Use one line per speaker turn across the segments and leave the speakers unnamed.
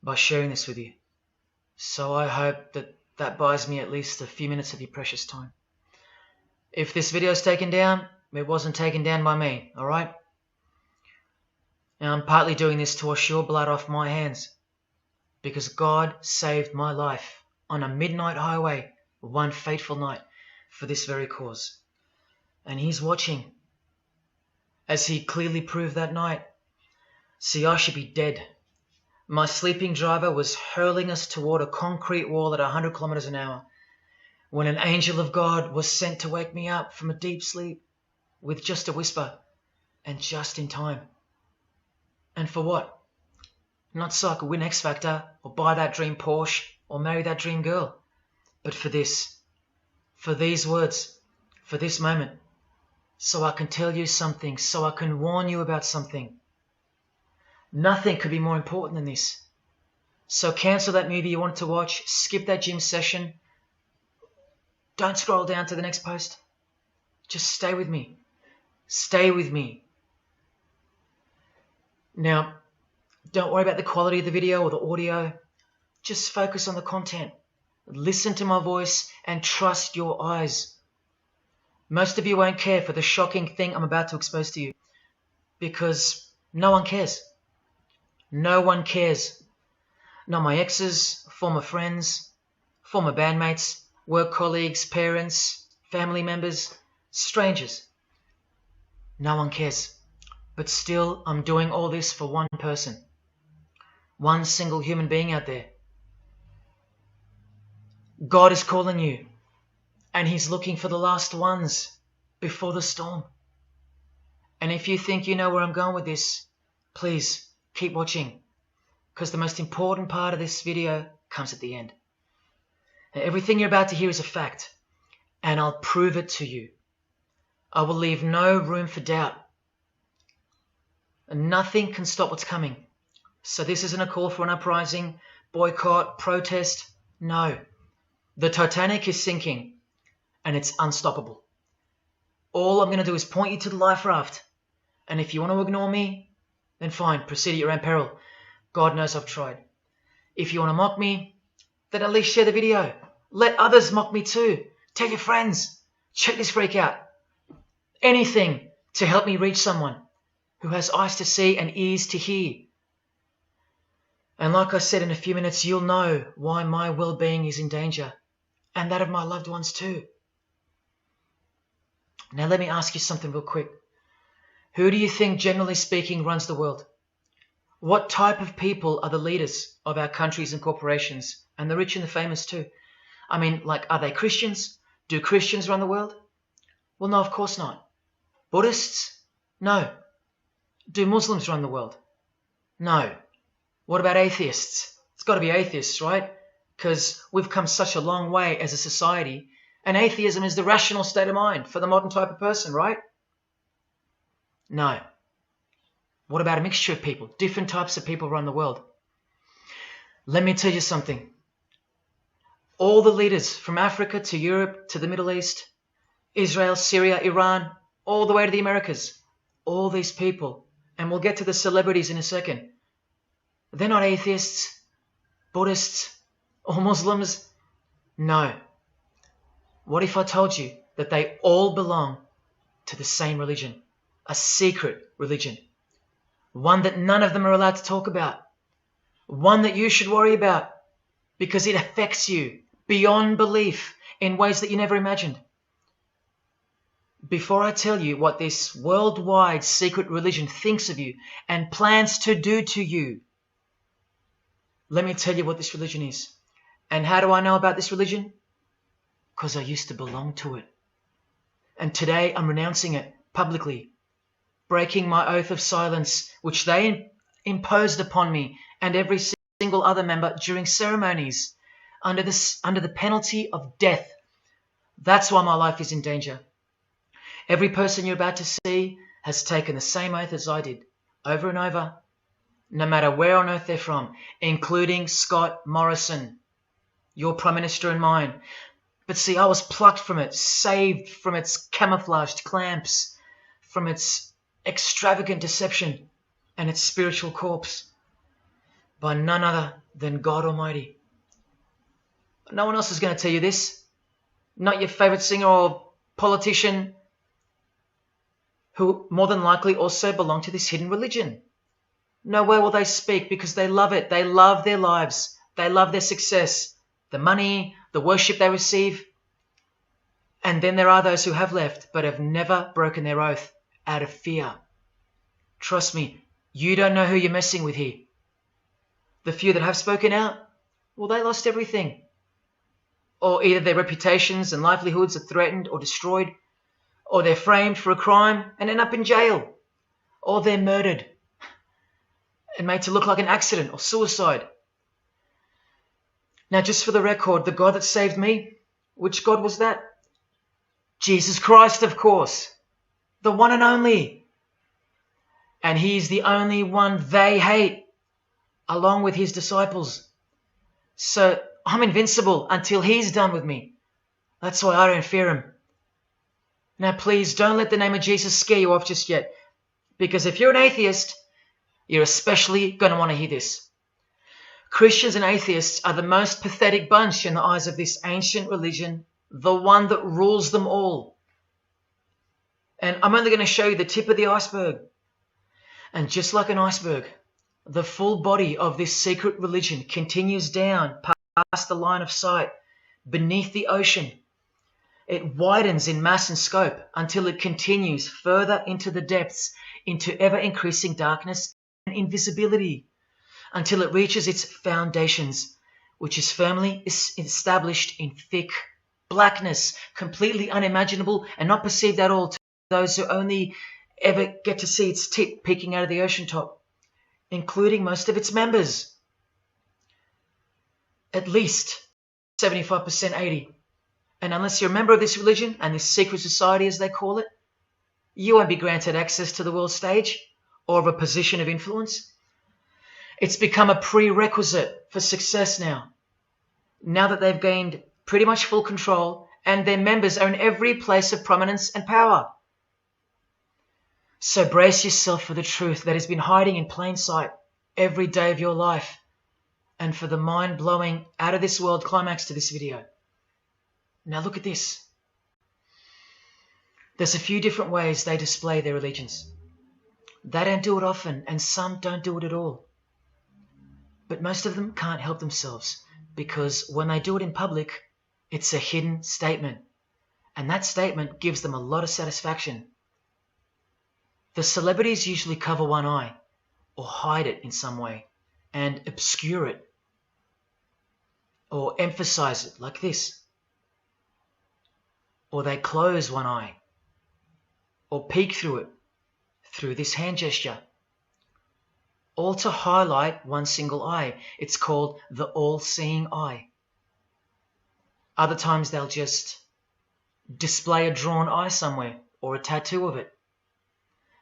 by sharing this with you. So I hope that buys me at least a few minutes of your precious time. If this video is taken down, it wasn't taken down by me, alright? Now I'm partly doing this to wash your blood off my hands, because God saved my life on a midnight highway one fateful night for this very cause. And He's watching, as He clearly proved that night. See, I should be dead. My sleeping driver was hurling us toward a concrete wall at 100 kilometers an hour when an angel of God was sent to wake me up from a deep sleep with just a whisper, and just in time. And for what? Not so I could win X Factor or buy that dream Porsche or marry that dream girl, but for this, for these words, for this moment, so I can tell you something, so I can warn you about something. Nothing could be more important than this. So cancel that movie you wanted to watch, skip that gym session. Don't scroll down to the next post. Just stay with me. Stay with me. Now, don't worry about the quality of the video or the audio. Just focus on the content. Listen to my voice and trust your eyes. Most of you won't care for the shocking thing I'm about to expose to you, because no one cares. No one cares. Not my exes, former friends, former bandmates, work colleagues, parents, family members, strangers. No one cares. But still, I'm doing all this for one person. One single human being out there. God is calling you, and He's looking for the last ones before the storm. And if you think you know where I'm going with this, please keep watching, because the most important part of this video comes at the end. Now, everything you're about to hear is a fact, and I'll prove it to you. I will leave no room for doubt. And nothing can stop what's coming. So this isn't a call for an uprising, boycott, protest. No. The Titanic is sinking, and it's unstoppable. All I'm going to do is point you to the life raft. And if you want to ignore me, then fine, proceed at your own peril. God knows I've tried. If you want to mock me, then at least share the video. Let others mock me too. Tell your friends. Check this freak out. Anything to help me reach someone who has eyes to see and ears to hear. And like I said, in a few minutes, you'll know why my well-being is in danger, and that of my loved ones too. Now let me ask you something real quick. Who do you think, generally speaking, runs the world? What type of people are the leaders of our countries and corporations, and the rich and the famous too? I mean, like, are they Christians? Do Christians run the world? Well, no, of course not. Buddhists? No. Do Muslims run the world? No. What about atheists? It's got to be atheists, right? Because we've come such a long way as a society, and atheism is the rational state of mind for the modern type of person, right? No. What about a mixture of people? Different types of people run the world. Let me tell you something. All the leaders from Africa to Europe to the Middle East, Israel, Syria, Iran, all the way to the Americas, all these people, and we'll get to the celebrities in a second, they're not atheists, Buddhists, or Muslims. No. What if I told you that they all belong to the same religion? A secret religion. One that none of them are allowed to talk about. One that you should worry about because it affects you beyond belief in ways that you never imagined. Before I tell you what this worldwide secret religion thinks of you and plans to do to you, let me tell you what this religion is. And how do I know about this religion? Because I used to belong to it. And today I'm renouncing it publicly, breaking my oath of silence, which they imposed upon me and every single other member during ceremonies under the penalty of death. That's why my life is in danger. Every person you're about to see has taken the same oath as I did, over and over, no matter where on earth they're from, including Scott Morrison, your Prime Minister and mine. But see, I was plucked from it, saved from its camouflaged clamps, from its extravagant deception and its spiritual corpse. by none other than God Almighty. No one else is going to tell you this. Not your favorite singer or politician, who more than likely also belong to this hidden religion. Nowhere will they speak because they love it. They love their lives. They love their success, the money, the worship they receive. And then there are those who have left but have never broken their oath out of fear. Trust me, you don't know who you're messing with here. The few that have spoken out, well, they lost everything. Or either their reputations and livelihoods are threatened or destroyed, or they're framed for a crime and end up in jail, or they're murdered and made to look like an accident or suicide. Now, just for the record, the God that saved me, which God was that? Jesus Christ, of course, the one and only. And he's the only one they hate, along with his disciples. So I'm invincible until he's done with me. That's why I don't fear him. Now, please don't let the name of Jesus scare you off just yet, because if you're an atheist, you're especially going to want to hear this. Christians and atheists are the most pathetic bunch in the eyes of this ancient religion, the one that rules them all. And I'm only going to show you the tip of the iceberg. And just like an iceberg, the full body of this secret religion continues down past the line of sight, beneath the ocean. It widens in mass and scope until it continues further into the depths, into ever-increasing darkness and invisibility, until it reaches its foundations, which is firmly established in thick blackness, completely unimaginable and not perceived at all to those who only ever get to see its tip peeking out of the ocean top, including most of its members. At least 75%, 80%. And unless you're a member of this religion and this secret society, as they call it, you won't be granted access to the world stage or of a position of influence. It's become a prerequisite for success now that they've gained pretty much full control and their members are in every place of prominence and power. So brace yourself for the truth that has been hiding in plain sight every day of your life, and for the mind-blowing, out-of-this-world climax to this video. Now look at this. There's a few different ways they display their allegiance. They don't do it often, and some don't do it at all. But most of them can't help themselves, because when they do it in public, it's a hidden statement. And that statement gives them a lot of satisfaction. The celebrities usually cover one eye, or hide it in some way, and obscure it, or emphasize it like this. Or they close one eye, or peek through it, through this hand gesture, all to highlight one single eye. It's called the all-seeing eye. Other times they'll just display a drawn eye somewhere, or a tattoo of it.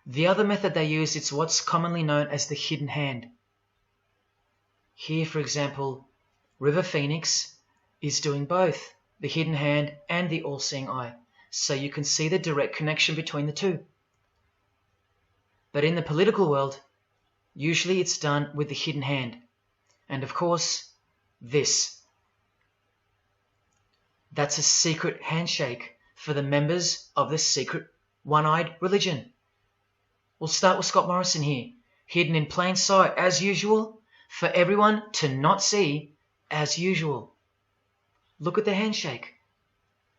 The other method they use is what's commonly known as the hidden hand. Here, for example, River Phoenix is doing both the hidden hand and the all-seeing eye, so you can see the direct connection between the two. But in the political world, usually it's done with the hidden hand. And of course, this. That's a secret handshake for the members of the secret one-eyed religion. We'll start with Scott Morrison here, hidden in plain sight as usual, for everyone to not see as usual. Look at the handshake.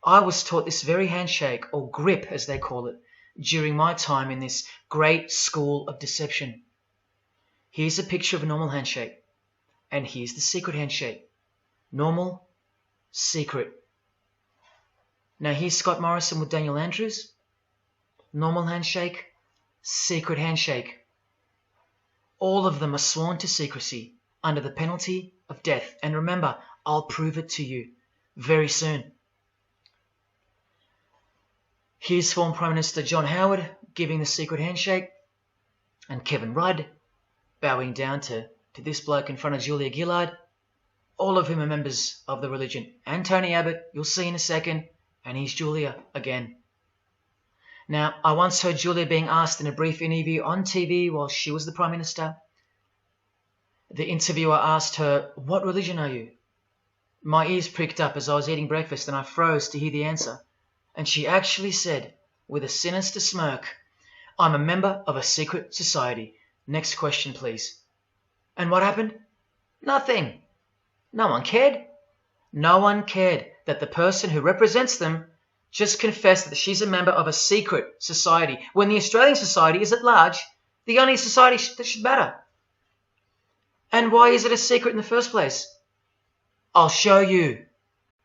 I was taught this very handshake, or grip as they call it, during my time in this great school of deception. Here's a picture of a normal handshake, and here's the secret handshake. Normal, secret. Now here's Scott Morrison with Daniel Andrews. Normal handshake, secret handshake. All of them are sworn to secrecy under the penalty of death. And remember, I'll prove it to you very soon. Here's former Prime Minister John Howard giving the secret handshake, and Kevin Rudd bowing down to this bloke in front of Julia Gillard, all of whom are members of the religion. And Tony Abbott, you'll see in a second, and he's Julia again. Now, I once heard Julia being asked in a brief interview on TV while she was the Prime Minister, The interviewer asked her, "What religion are you?" My ears pricked up as I was eating breakfast and I froze to hear the answer. And she actually said, with a sinister smirk, "I'm a member of a secret society. Next question, please." And what happened? Nothing. No one cared. No one cared that the person who represents them just confessed that she's a member of a secret society, when the Australian society is at large the only society that should matter. And why is it a secret in the first place? I'll show you.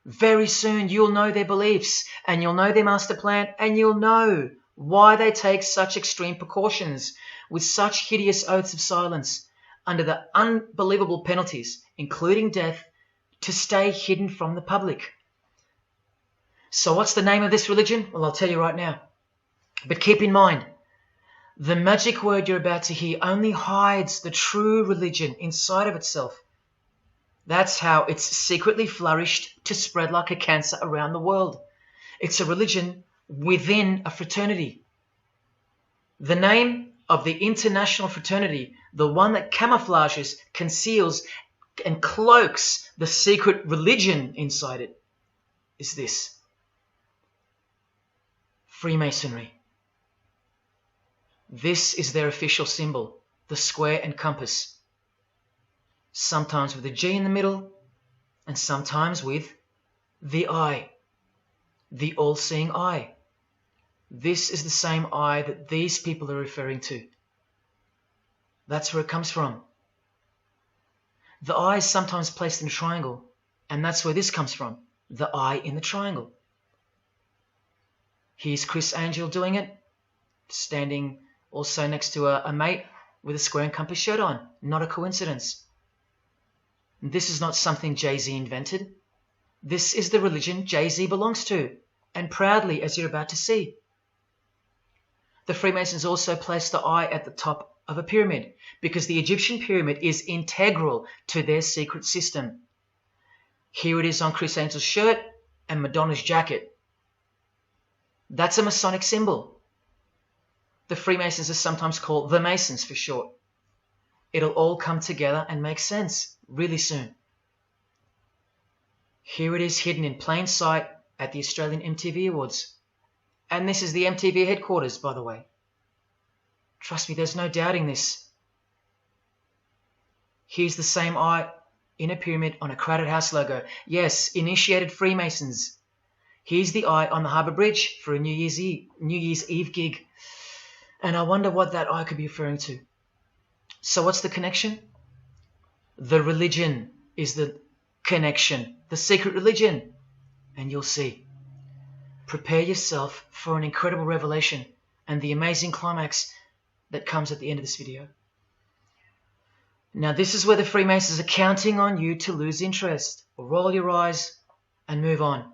Very soon you'll know their beliefs, and you'll know their master plan, and you'll know why they take such extreme precautions with such hideous oaths of silence under the unbelievable penalties, including death, to stay hidden from the public. So what's the name of this religion? Well, I'll tell you right now. But keep in mind, the magic word you're about to hear only hides the true religion inside of itself. That's how it's secretly flourished to spread like a cancer around the world. It's a religion within a fraternity. The name of the international fraternity, the one that camouflages, conceals, and cloaks the secret religion inside it, is this: Freemasonry. This is their official symbol, the square and compass. Sometimes with a G in the middle, and sometimes with the eye, the all-seeing eye. This is the same eye that these people are referring to. That's where it comes from. The eye is sometimes placed in a triangle, and that's where this comes from, the eye in the triangle. Here's Chris Angel doing it, standing also next to a mate with a square and compass shirt on. Not a coincidence. This is not something Jay-Z invented. This is the religion Jay-Z belongs to, and proudly, as you're about to see. The Freemasons also placed the eye at the top of a pyramid because the Egyptian pyramid is integral to their secret system. Here it is on Chris Angel's shirt and Madonna's jacket. That's a Masonic symbol. The Freemasons are sometimes called the Masons for short. It'll all come together and make sense really soon. Here it is hidden in plain sight at the Australian MTV Awards. And this is the MTV headquarters, by the way. Trust me, there's no doubting this. Here's the same eye in a pyramid on a crowded house logo. Yes, initiated Freemasons. Here's the eye on the Harbour Bridge for a New Year's Eve gig. And I wonder what that eye could be referring to. So what's the connection? The religion is the connection, the secret religion. And you'll see. Prepare yourself for an incredible revelation and the amazing climax that comes at the end of this video. Now this is where the Freemasons are counting on you to lose interest, or roll your eyes and move on.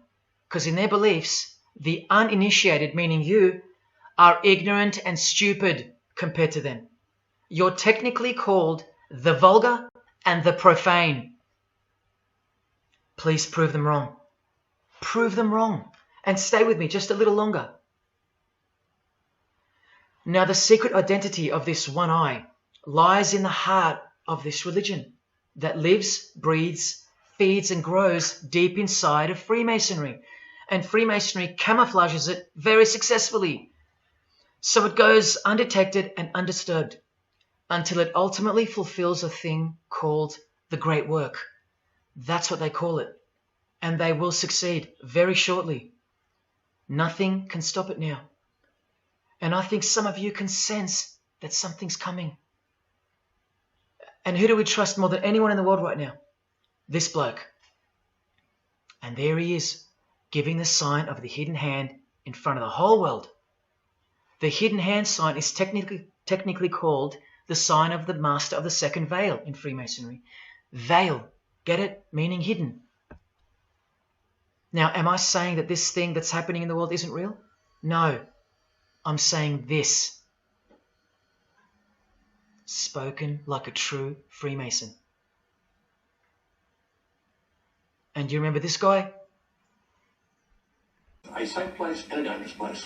Because in their beliefs, the uninitiated, meaning you, are ignorant and stupid compared to them. You're technically called the vulgar and the profane. Please prove them wrong. Prove them wrong. And stay with me just a little longer. Now the secret identity of this one eye lies in the heart of this religion that lives, breathes, feeds and grows deep inside of Freemasonry. And Freemasonry camouflages it very successfully. So it goes undetected and undisturbed until it ultimately fulfills a thing called the Great Work. That's what they call it. And they will succeed very shortly. Nothing can stop it now. And I think some of you can sense that something's coming. And who do we trust more than anyone in the world right now? This bloke. And there he is, giving the sign of the hidden hand in front of the whole world. The hidden hand sign is technically called the sign of the Master of the Second Veil in Freemasonry. Veil, get it? Meaning hidden. Now, am I saying that this thing that's happening in the world isn't real? No, I'm saying this. Spoken like a true Freemason. And you remember this guy?
A safe place and a dangerous place.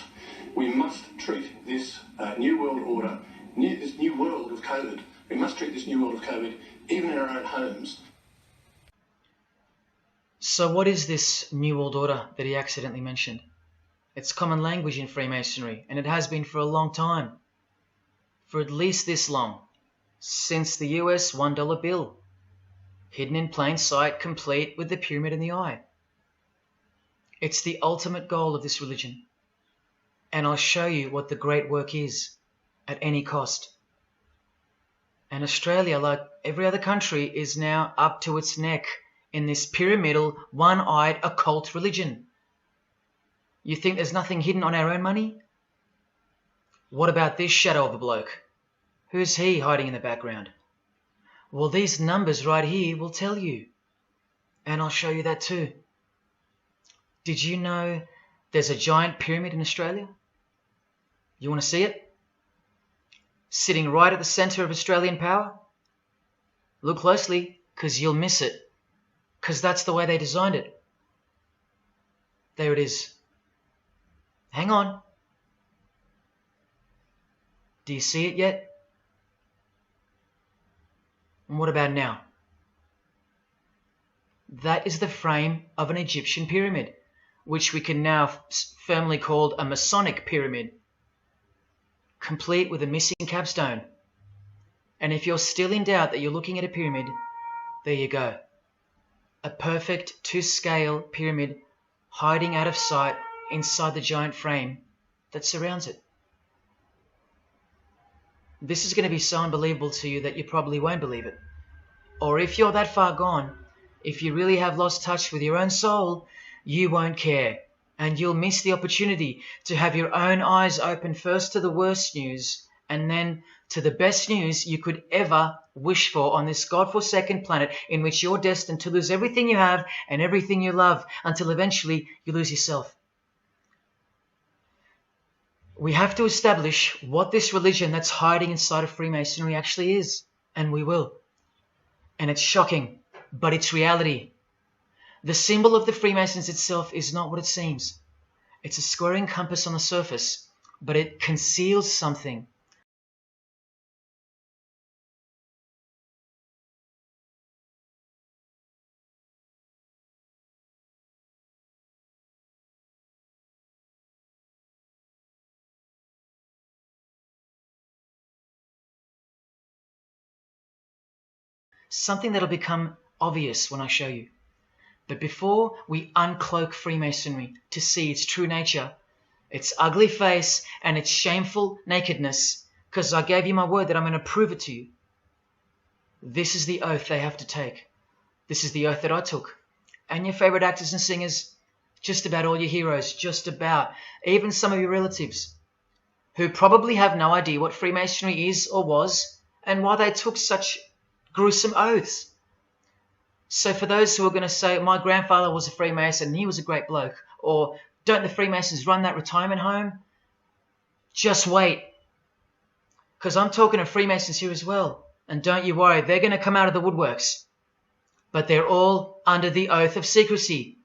We must treat this new world order, this new world of COVID We must treat this new world of COVID, even in our own homes.
So what is this New World Order that he accidentally mentioned? It's common language in Freemasonry, and it has been for a long time. For at least this long. Since the US $1 bill. Hidden in plain sight, complete with the pyramid in the eye. It's the ultimate goal of this religion. And I'll show you what the great work is, at any cost. And Australia, like every other country, is now up to its neck in this pyramidal, one-eyed occult religion. You think there's nothing hidden on our own money? What about this shadow of a bloke? Who's he hiding in the background? Well, these numbers right here will tell you. And I'll show you that too. Did you know there's a giant pyramid in Australia? You want to see it? Sitting right at the centre of Australian power? Look closely, because you'll miss it. Because that's the way they designed it. There it is. Hang on. Do you see it yet? And what about now? That is the frame of an Egyptian pyramid, which we can now firmly call a Masonic pyramid, complete with a missing capstone. And if you're still in doubt that you're looking at a pyramid, there you go. A perfect to-scale pyramid hiding out of sight inside the giant frame that surrounds it. This is going to be so unbelievable to you that you probably won't believe it. Or if you're that far gone, if you really have lost touch with your own soul, you won't care. And you'll miss the opportunity to have your own eyes open first to the worst news and then to the best news you could ever wish for on this godforsaken planet in which you're destined to lose everything you have and everything you love until eventually you lose yourself. We have to establish what this religion that's hiding inside of Freemasonry actually is, and we will. And it's shocking, but it's reality. The symbol of the Freemasons itself is not what it seems. It's a squaring compass on the surface, but it conceals something. Something that'll become obvious when I show you. But before we uncloak Freemasonry to see its true nature, its ugly face and its shameful nakedness, because I gave you my word that I'm going to prove it to you. This is the oath they have to take. This is the oath that I took. And your favorite actors and singers, just about all your heroes, just about, even some of your relatives, who probably have no idea what Freemasonry is or was, and why they took such gruesome oaths. So for those who are going to say, my grandfather was a Freemason and he was a great bloke, or don't the Freemasons run that retirement home? Just wait. Because I'm talking to Freemasons here as well. And don't you worry, they're going to come out of the woodworks. But they're all under the oath of secrecy.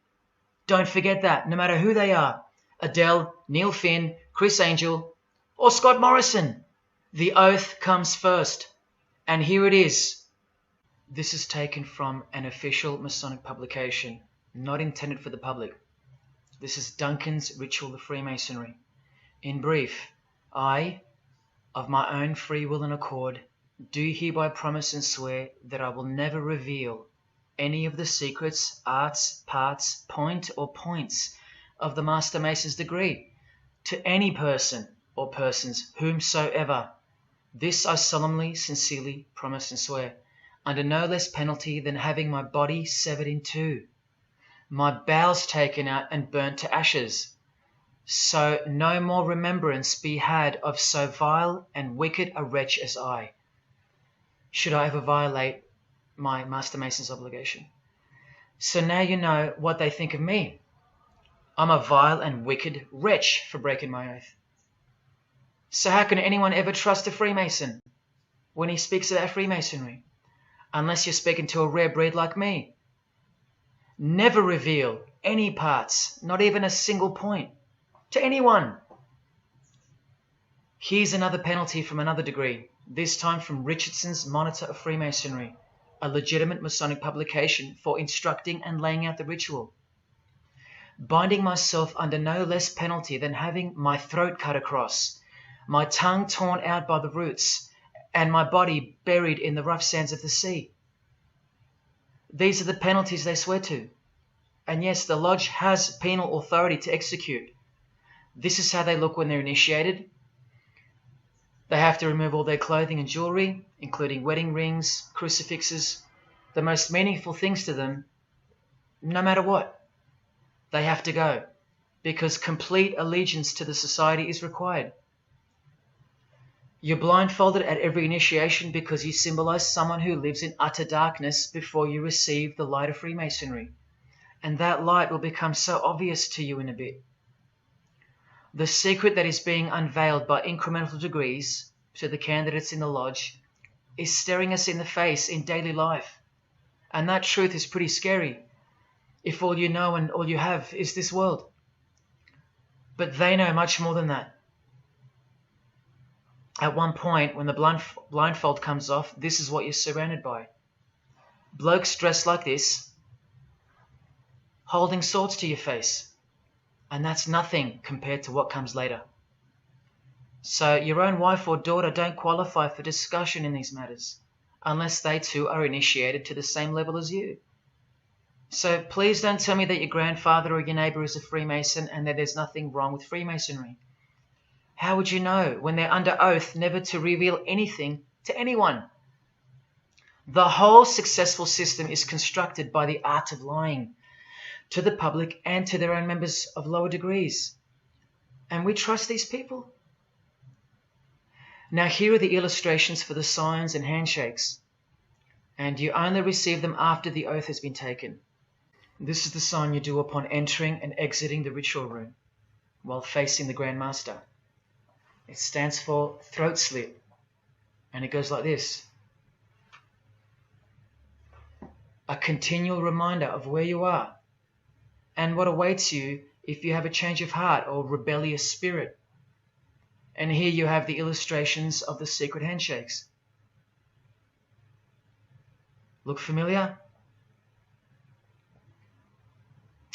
Don't forget that, no matter who they are. Adele, Neil Finn, Chris Angel, or Scott Morrison. The oath comes first. And here it is. This is taken from an official Masonic publication, not intended for the public. This is Duncan's Ritual of Freemasonry. In brief, I, of my own free will and accord, do hereby promise and swear that I will never reveal any of the secrets, arts, parts, point or points of the Master Mason's degree to any person or persons whomsoever. This I solemnly, sincerely promise and swear, under no less penalty than having my body severed in two, my bowels taken out and burnt to ashes, so no more remembrance be had of so vile and wicked a wretch as I, should I ever violate my Master Mason's obligation. So now you know what they think of me. I'm a vile and wicked wretch for breaking my oath. So how can anyone ever trust a Freemason when he speaks about Freemasonry? Unless you're speaking to a rare breed like me. Never reveal any parts, not even a single point, to anyone. Here's another penalty from another degree. this time from Richardson's Monitor of Freemasonry, a legitimate Masonic publication for instructing and laying out the ritual. Binding myself under no less penalty than having my throat cut across, my tongue torn out by the roots, and my body buried in the rough sands of the sea. These are the penalties they swear to. And yes, the lodge has penal authority to execute. This is how they look when they're initiated. They have to remove all their clothing and jewelry, including wedding rings, crucifixes, the most meaningful things to them, no matter what. They have to go, because complete allegiance to the society is required. You're blindfolded at every initiation because you symbolize someone who lives in utter darkness before you receive the light of Freemasonry. And that light will become so obvious to you in a bit. The secret that is being unveiled by incremental degrees to the candidates in the lodge is staring us in the face in daily life. And that truth is pretty scary if all you know and all you have is this world. But they know much more than that. At one point, when the blindfold comes off, this is what you're surrounded by. Blokes dressed like this, holding swords to your face. And that's nothing compared to what comes later. So your own wife or daughter don't qualify for discussion in these matters, unless they too are initiated to the same level as you. So please don't tell me that your grandfather or your neighbour is a Freemason and that there's nothing wrong with Freemasonry. How would you know when they're under oath never to reveal anything to anyone? The whole successful system is constructed by the art of lying to the public and to their own members of lower degrees. And we trust these people. Now here are the illustrations for the signs and handshakes. And you only receive them after the oath has been taken. This is the sign you do upon entering and exiting the ritual room while facing the Grand Master. It stands for throat slit. And it goes like this. A continual reminder of where you are and what awaits you if you have a change of heart or rebellious spirit. And here you have the illustrations of the secret handshakes. Look familiar?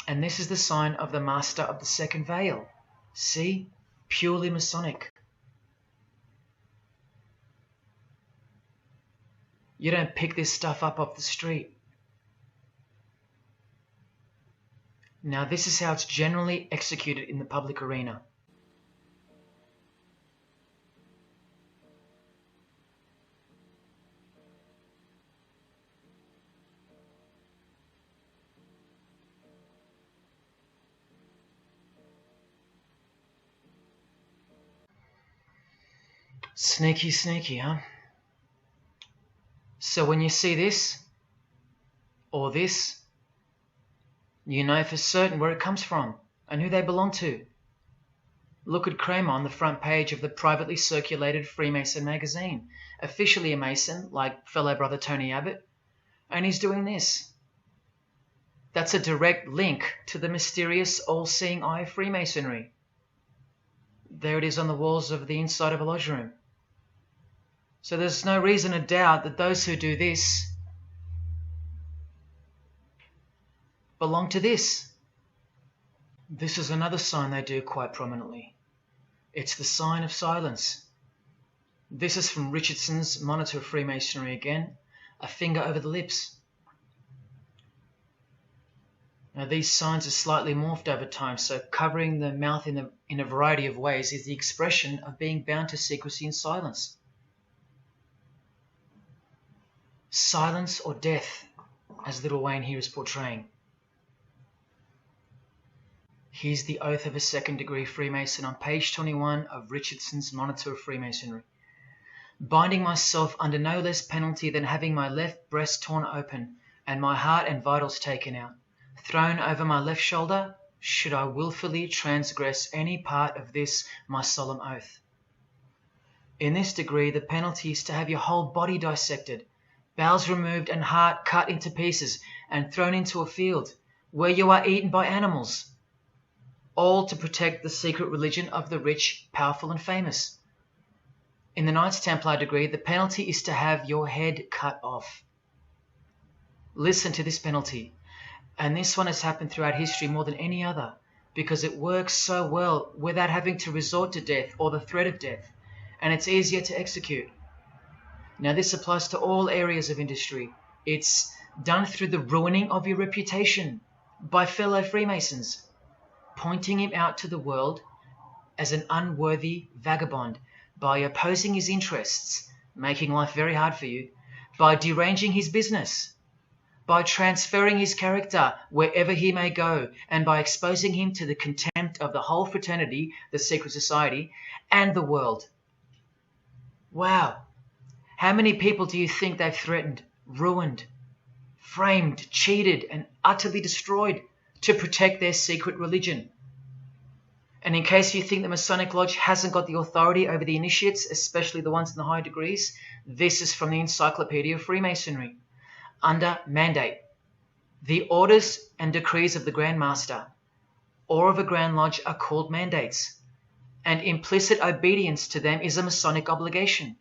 And this is the sign of the Master of the Second Veil. See? Purely Masonic. You don't pick this stuff up off the street. Now this is how it's generally executed in the public arena. Sneaky, sneaky, huh? So when you see this, or this, you know for certain where it comes from and who they belong to. Look at Kramer on the front page of the privately circulated Freemason magazine, officially a Mason, like fellow brother Tony Abbott, and he's doing this. That's a direct link to the mysterious all-seeing eye of Freemasonry. There it is on the walls of the inside of a lodge room. So there's no reason to doubt that those who do this belong to this. This is another sign they do quite prominently. It's the sign of silence. This is from Richardson's Monitor of Freemasonry again, a finger over the lips. Now these signs are slightly morphed over time, so covering the mouth in a variety of ways is the expression of being bound to secrecy and silence. Silence or death, as Little Wayne here is portraying. Here's the oath of a second-degree Freemason on page 21 of Richardson's Monitor of Freemasonry. Binding myself under no less penalty than having my left breast torn open and my heart and vitals taken out, thrown over my left shoulder, should I wilfully transgress any part of this my solemn oath. In this degree, the penalty is to have your whole body dissected, bowels removed and heart cut into pieces and thrown into a field where you are eaten by animals, all to protect the secret religion of the rich, powerful and famous. In the Knights Templar degree, the penalty is to have your head cut off. Listen to this penalty. And this one has happened throughout history more than any other, because it works so well without having to resort to death or the threat of death, and it's easier to execute. Now this applies to all areas of industry. It's done through the ruining of your reputation by fellow Freemasons, pointing him out to the world as an unworthy vagabond, by opposing his interests, making life very hard for you, by deranging his business, by transferring his character wherever he may go, and by exposing him to the contempt of the whole fraternity, the secret society, and the world. Wow. How many people do you think they've threatened, ruined, framed, cheated, and utterly destroyed to protect their secret religion? And in case you think the Masonic Lodge hasn't got the authority over the initiates, especially the ones in the high degrees, this is from the Encyclopedia of Freemasonry. Under mandate, the orders and decrees of the Grand Master or of a Grand Lodge are called mandates, and implicit obedience to them is a Masonic obligation.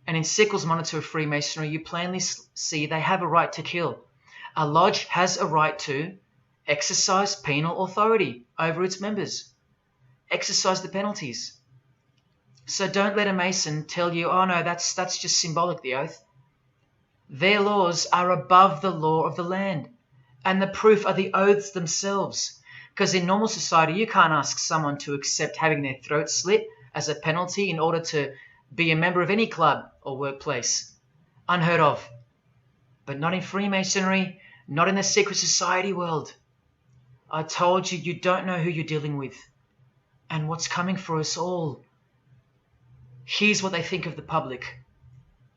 And in Sickles' Monitor of Freemasonry, you plainly see they have a right to kill. A lodge has a right to exercise penal authority over its members, exercise the penalties. So don't let a Mason tell you, oh no, that's just symbolic, the oath. Their laws are above the law of the land, and the proof are the oaths themselves. Because in normal society, you can't ask someone to accept having their throat slit as a penalty in order to be a member of any club or workplace. Unheard of. But not in Freemasonry, not in the secret society world. I told you, you don't know who you're dealing with and what's coming for us all. Here's what they think of the public.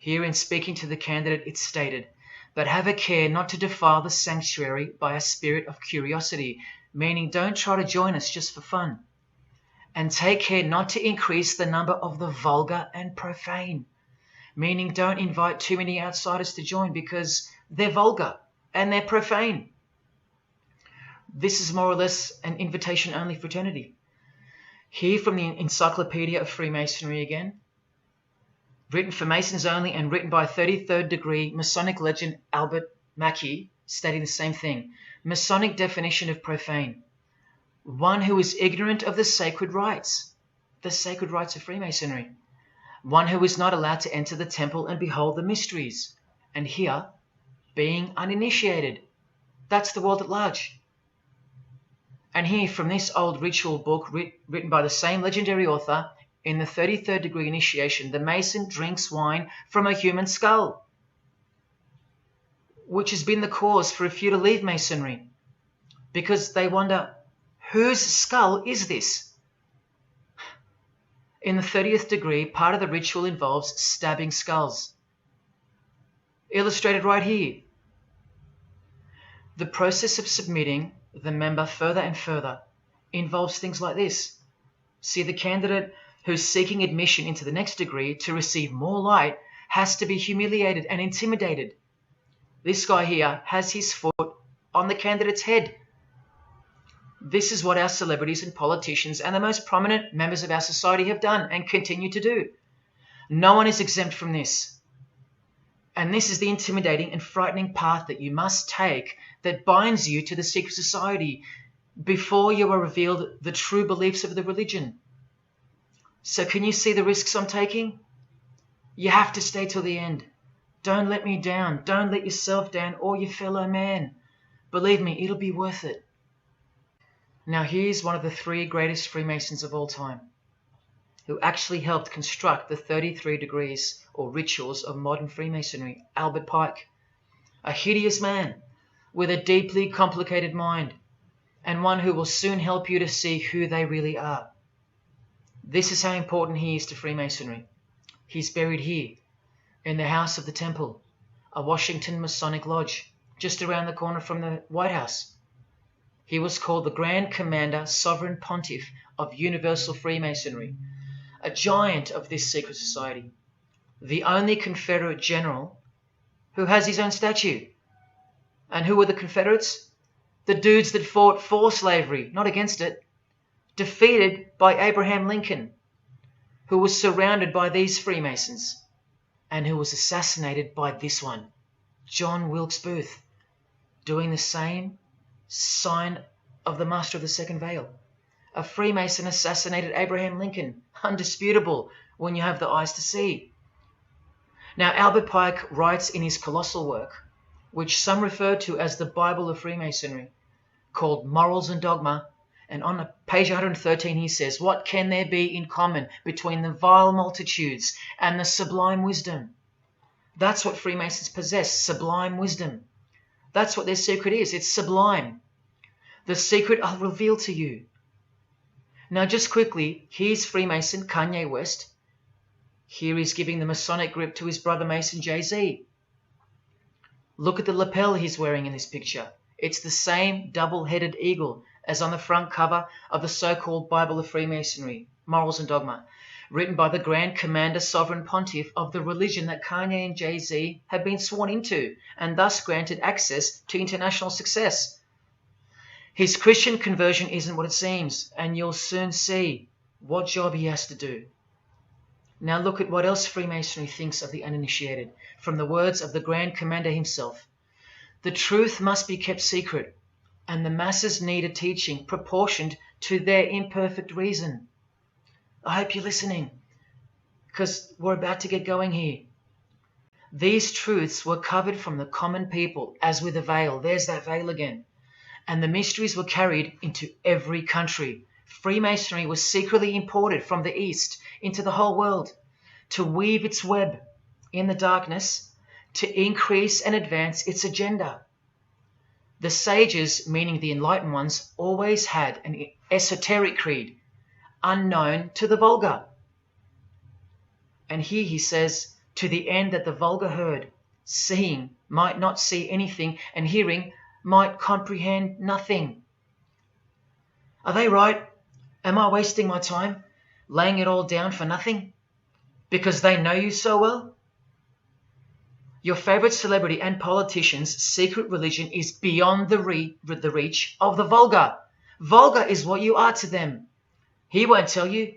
Here in speaking to the candidate, it's stated, but have a care not to defile the sanctuary by a spirit of curiosity, meaning don't try to join us just for fun. And take care not to increase the number of the vulgar and profane, meaning don't invite too many outsiders to join because they're vulgar and they're profane. This is more or less an invitation-only fraternity. Here from the Encyclopedia of Freemasonry again, written for Masons only and written by 33rd degree Masonic legend Albert Mackey, stating the same thing. Masonic definition of profane. One who is ignorant of the sacred rites of Freemasonry. One who is not allowed to enter the temple and behold the mysteries. And here, being uninitiated. That's the world at large. And here from this old ritual book written by the same legendary author, in the 33rd degree initiation, the Mason drinks wine from a human skull, which has been the cause for a few to leave Masonry, because they wonder, whose skull is this? In the 30th degree, part of the ritual involves stabbing skulls. Illustrated right here. The process of submitting the member further and further involves things like this. See, the candidate who's seeking admission into the next degree to receive more light has to be humiliated and intimidated. This guy here has his foot on the candidate's head. This is what our celebrities and politicians and the most prominent members of our society have done and continue to do. No one is exempt from this. And this is the intimidating and frightening path that you must take that binds you to the secret society before you are revealed the true beliefs of the religion. So can you see the risks I'm taking? You have to stay till the end. Don't let me down. Don't let yourself down or your fellow man. Believe me, it'll be worth it. Now here's one of the 3 greatest Freemasons of all time, who actually helped construct the 33 degrees or rituals of modern Freemasonry, Albert Pike. A hideous man with a deeply complicated mind, and one who will soon help you to see who they really are. This is how important he is to Freemasonry. He's buried here, in the House of the Temple, a Washington Masonic Lodge, just around the corner from the White House. He was called the Grand Commander, Sovereign Pontiff of Universal Freemasonry, a giant of this secret society, the only Confederate general who has his own statue. And who were the Confederates? The dudes that fought for slavery, not against it, defeated by Abraham Lincoln. who was surrounded by these Freemasons and who was assassinated by this one, John Wilkes Booth, doing the same sign of the Master of the Second Veil. A Freemason assassinated Abraham Lincoln, undisputable when you have the eyes to see. Now, Albert Pike writes in his colossal work, which some refer to as the Bible of Freemasonry, called Morals and Dogma, and on page 113 he says, "What can there be in common between the vile multitudes and the sublime wisdom?" That's what Freemasons possess, sublime wisdom. That's what their secret is. It's sublime. The secret I'll reveal to you. Now, just quickly, here's Freemason Kanye West. Here he's giving the Masonic grip to his brother Mason Jay-Z. Look at the lapel he's wearing in this picture. It's the same double-headed eagle as on the front cover of the so-called Bible of Freemasonry, Morals and Dogma, written by the Grand Commander Sovereign Pontiff of the religion that Kanye and Jay-Z have been sworn into and thus granted access to international success. His Christian conversion isn't what it seems, and you'll soon see what job he has to do. Now look at what else Freemasonry thinks of the uninitiated, from the words of the Grand Commander himself. The truth must be kept secret, and the masses need a teaching proportioned to their imperfect reason. I hope you're listening, because we're about to get going here. These truths were covered from the common people, as with a veil. There's that veil again. And the mysteries were carried into every country. Freemasonry was secretly imported from the East into the whole world to weave its web in the darkness, to increase and advance its agenda. The sages, meaning the enlightened ones, always had an esoteric creed, unknown to the vulgar. And here he says, to the end that the vulgar herd, seeing, might not see anything, and hearing, might comprehend nothing. Are they right? Am I wasting my time, laying it all down for nothing? Because they know you so well? Your favorite celebrity and politician's secret religion is beyond the reach of the vulgar. Vulgar is what you are to them. He won't tell you.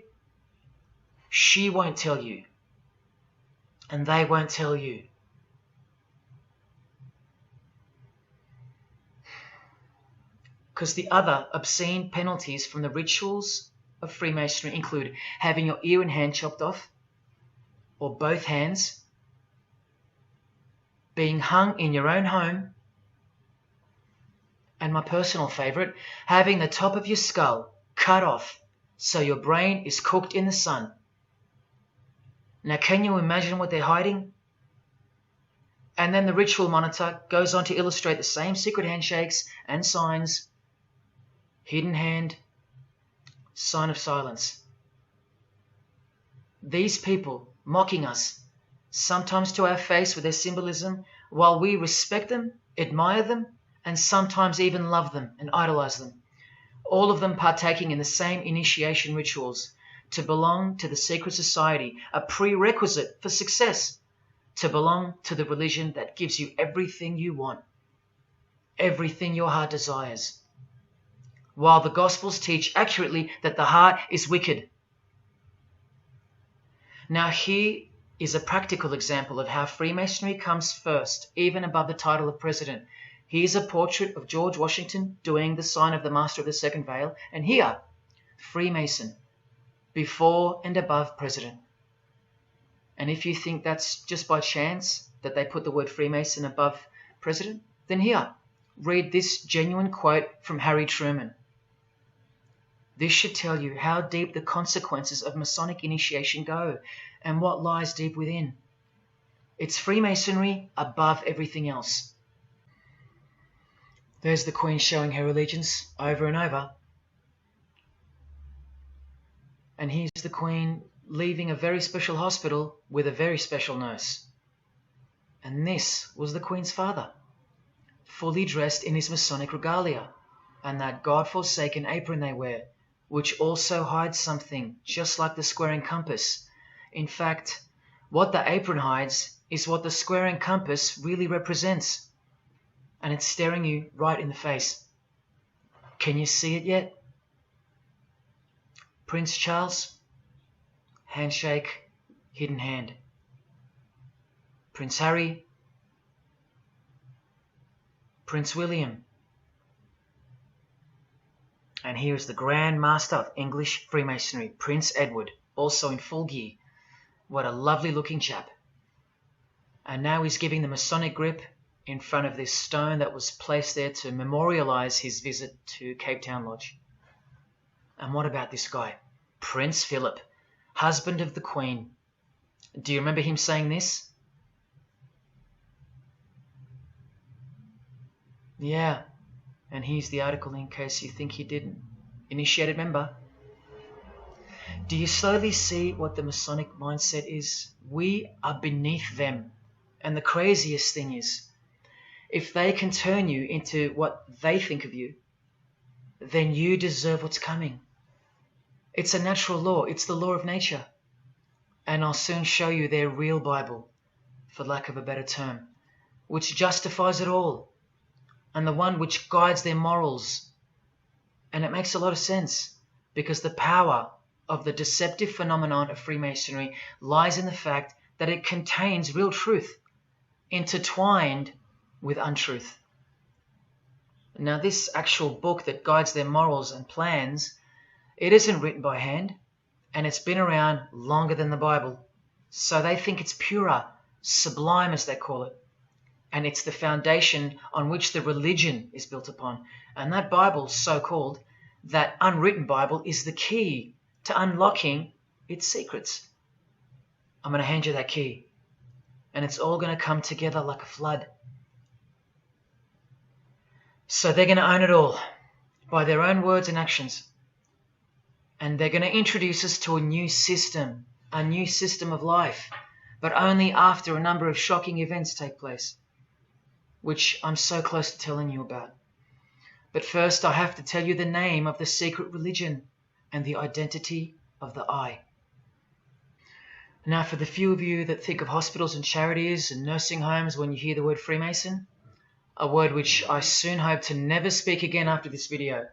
She won't tell you. And they won't tell you. Because the other obscene penalties from the rituals of Freemasonry include having your ear and hand chopped off, or both hands, being hung in your own home, and my personal favorite, having the top of your skull cut off so your brain is cooked in the sun. Now, can you imagine what they're hiding? And then the ritual monitor goes on to illustrate the same secret handshakes and signs: hidden hand, sign of silence. These people mocking us, sometimes to our face with their symbolism, while we respect them, admire them, and sometimes even love them and idolize them. All of them partaking in the same initiation rituals, to belong to the secret society, a prerequisite for success, to belong to the religion that gives you everything you want, everything your heart desires, while the Gospels teach accurately that the heart is wicked. Now here is a practical example of how Freemasonry comes first, even above the title of president. Here's a portrait of George Washington doing the sign of the Master of the Second Veil, and here, Freemason, before and above president. And if you think that's just by chance that they put the word Freemason above president, then here, read this genuine quote from Harry Truman. This should tell you how deep the consequences of Masonic initiation go and what lies deep within. It's Freemasonry above everything else. There's the Queen showing her allegiance over and over. And here's the Queen leaving a very special hospital with a very special nurse. And this was the Queen's father, fully dressed in his Masonic regalia and that God-forsaken apron they wear, which also hides something, just like the square and compass. In fact, what the apron hides is what the square and compass really represents. And it's staring you right in the face. Can you see it yet? Prince Charles, handshake, hidden hand. Prince Harry, Prince William. And here is the Grand Master of English Freemasonry, Prince Edward, also in full gear. What a lovely looking chap. And now he's giving the Masonic grip in front of this stone that was placed there to memorialize his visit to Cape Town Lodge. And what about this guy? Prince Philip, husband of the Queen. Do you remember him saying this? Yeah, and here's the article in case you think he didn't. Initiated member. Do you slowly see what the Masonic mindset is? We are beneath them. And the craziest thing is, if they can turn you into what they think of you, then you deserve what's coming. It's a natural law. It's the law of nature. And I'll soon show you their real Bible, for lack of a better term, which justifies it all, and the one which guides their morals. And it makes a lot of sense, because the power of the deceptive phenomenon of Freemasonry lies in the fact that it contains real truth, intertwined with untruth. Now, this actual book that guides their morals and plans, it isn't written by hand, and it's been around longer than the Bible. So they think it's purer, sublime as they call it. And it's the foundation on which the religion is built upon. And that Bible, so-called, that unwritten Bible, is the key to unlocking its secrets. I'm going to hand you that key. And it's all going to come together like a flood. So they're going to own it all by their own words and actions. And they're going to introduce us to a new system of life, but only after a number of shocking events take place, which I'm so close to telling you about. But first, I have to tell you the name of the secret religion and the identity of the I. Now, for the few of you that think of hospitals and charities and nursing homes when you hear the word Freemason, a word which I soon hope to never speak again after this video,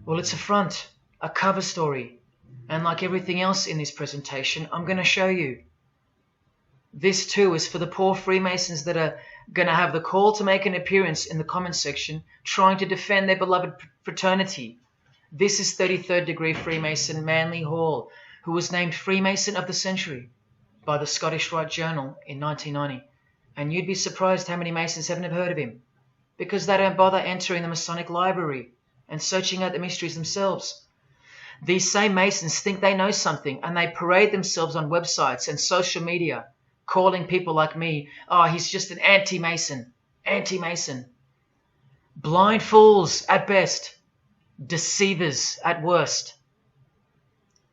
well, it's a front, a cover story, and like everything else in this presentation, I'm going to show you. This too is for the poor Freemasons that are going to have the call to make an appearance in the comments section trying to defend their beloved fraternity. This is 33rd degree Freemason Manly Hall, who was named Freemason of the Century by the Scottish Rite Journal in 1990. And you'd be surprised how many Masons haven't ever heard of him, because they don't bother entering the Masonic library and searching out the mysteries themselves. These same Masons think they know something, and they parade themselves on websites and social media, calling people like me, oh, he's just an anti-Mason, anti-Mason. Blind fools at best, deceivers at worst.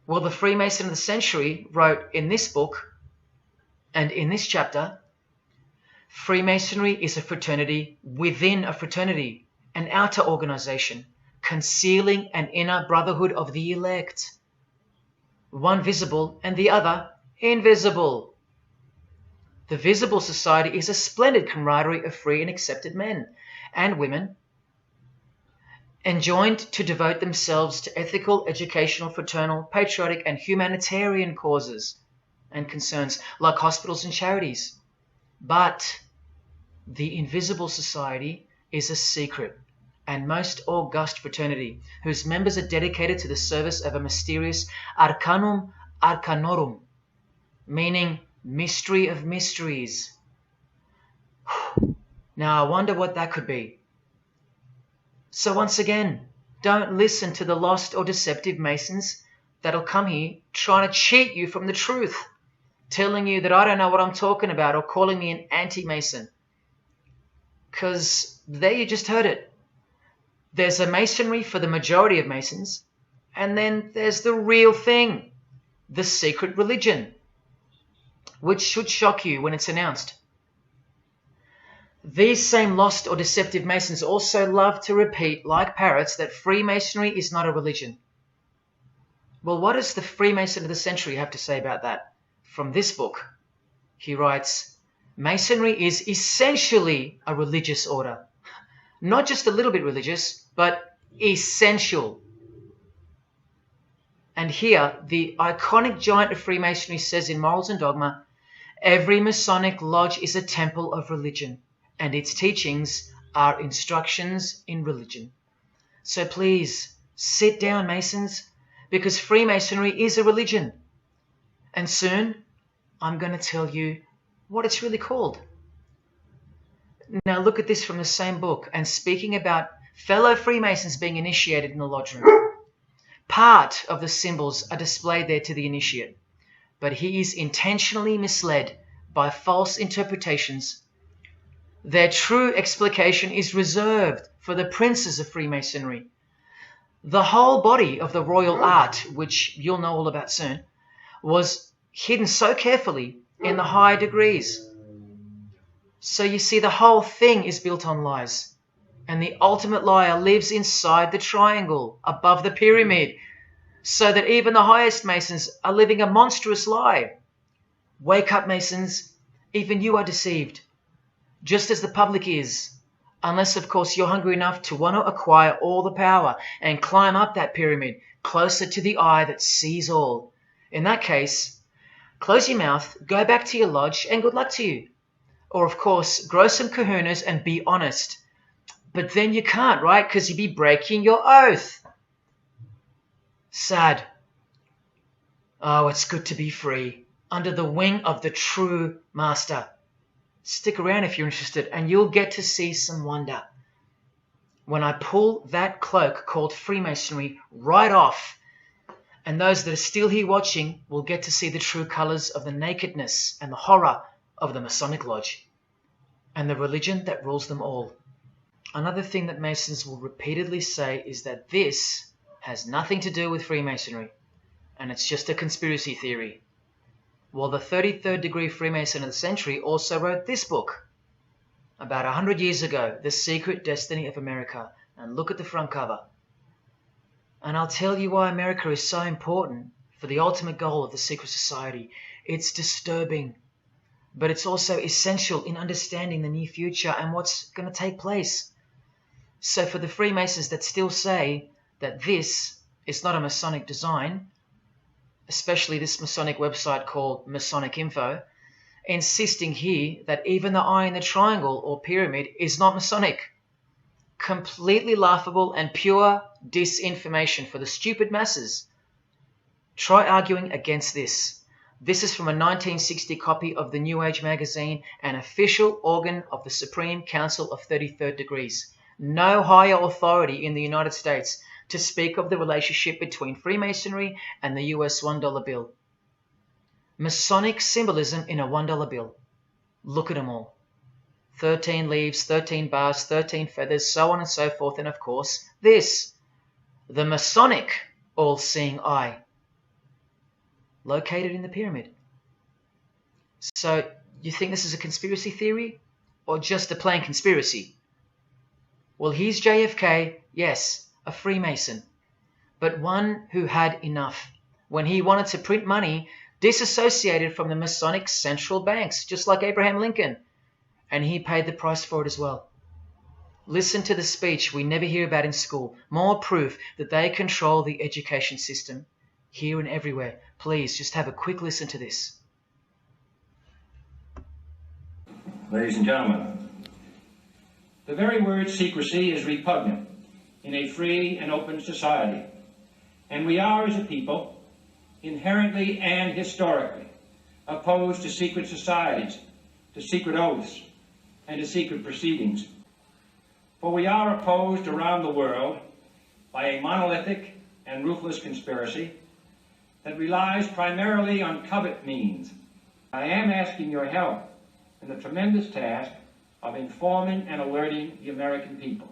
Well, the Freemason of the Century wrote in this book, and in this chapter, Freemasonry is a fraternity within a fraternity, an outer organization, concealing an inner brotherhood of the elect. One visible and the other invisible. The visible society is a splendid camaraderie of free and accepted men and women, enjoined to devote themselves to ethical, educational, fraternal, patriotic, and humanitarian causes and concerns like hospitals and charities. But the invisible society is a secret and most august fraternity whose members are dedicated to the service of a mysterious arcanum arcanorum, meaning mystery of mysteries. Now I wonder what that could be. So once again, don't listen to the lost or deceptive Masons that'll come here trying to cheat you from the truth, telling you that I don't know what I'm talking about or calling me an anti-Mason. Because there you just heard it. There's a Masonry for the majority of Masons, and then there's the real thing, the secret religion, which should shock you when it's announced. These same lost or deceptive Masons also love to repeat, like parrots, that Freemasonry is not a religion. Well, what does the Freemason of the Century have to say about that? From this book, he writes, Masonry is essentially a religious order. Not just a little bit religious, but essential. And here, the iconic giant of Freemasonry says in Morals and Dogma, every Masonic lodge is a temple of religion, and its teachings are instructions in religion. So please, sit down, Masons, because Freemasonry is a religion. And soon, I'm going to tell you what it's really called. Now look at this from the same book, and speaking about fellow Freemasons being initiated in the lodge room. Part of the symbols are displayed there to the initiate, but he is intentionally misled by false interpretations. Their true explication is reserved for the princes of Freemasonry. The whole body of the royal art, which you'll know all about soon, was hidden so carefully in the higher degrees. So you see, the whole thing is built on lies. And the ultimate liar lives inside the triangle, above the pyramid, so that even the highest Masons are living a monstrous lie. Wake up, Masons. Even you are deceived, just as the public is. Unless, of course, you're hungry enough to want to acquire all the power and climb up that pyramid closer to the eye that sees all. In that case, close your mouth, go back to your lodge, and good luck to you. Or, of course, grow some kahunas and be honest. But then you can't, right? Because you'd be breaking your oath. Sad. Oh, it's good to be free, under the wing of the true master. Stick around if you're interested, and you'll get to see some wonder. When I pull that cloak called Freemasonry right off, and those that are still here watching will get to see the true colors of the nakedness and the horror of the Masonic Lodge, and the religion that rules them all. Another thing that Masons will repeatedly say is that this has nothing to do with Freemasonry, and it's just a conspiracy theory. Well, the 33rd degree Freemason of the century also wrote this book about 100 years ago, The Secret Destiny of America, and look at the front cover. And I'll tell you why America is so important for the ultimate goal of the secret society. It's disturbing, but it's also essential in understanding the near future and what's going to take place. So for the Freemasons that still say that this is not a Masonic design, especially this Masonic website called Masonic Info, insisting here that even the eye in the triangle or pyramid is not Masonic. Completely laughable and pure disinformation for the stupid masses. Try arguing against this. This is from a 1960 copy of the New Age magazine, an official organ of the Supreme Council of 33rd Degrees. No higher authority in the United States to speak of the relationship between Freemasonry and the US $1 bill. Masonic symbolism in a $1 bill. Look at them all. 13 leaves, 13 bars, 13 feathers, so on and so forth. And of course, this, the Masonic all-seeing eye, located in the pyramid. So you think this is a conspiracy theory or just a plain conspiracy? Well, here's JFK, yes, a Freemason, but one who had enough when he wanted to print money disassociated from the Masonic central banks, just like Abraham Lincoln, and he paid the price for it as well. Listen to the speech we never hear about in school. More proof that they control the education system here and everywhere. Please just have a quick listen to this.
Ladies and gentlemen, the very word secrecy is repugnant in a free and open society, and we are, as a people, inherently and historically opposed to secret societies, to secret oaths, and to secret proceedings. For we are opposed around the world by a monolithic and ruthless conspiracy that relies primarily on covert means. I am asking your help in the tremendous task of informing and alerting the American people.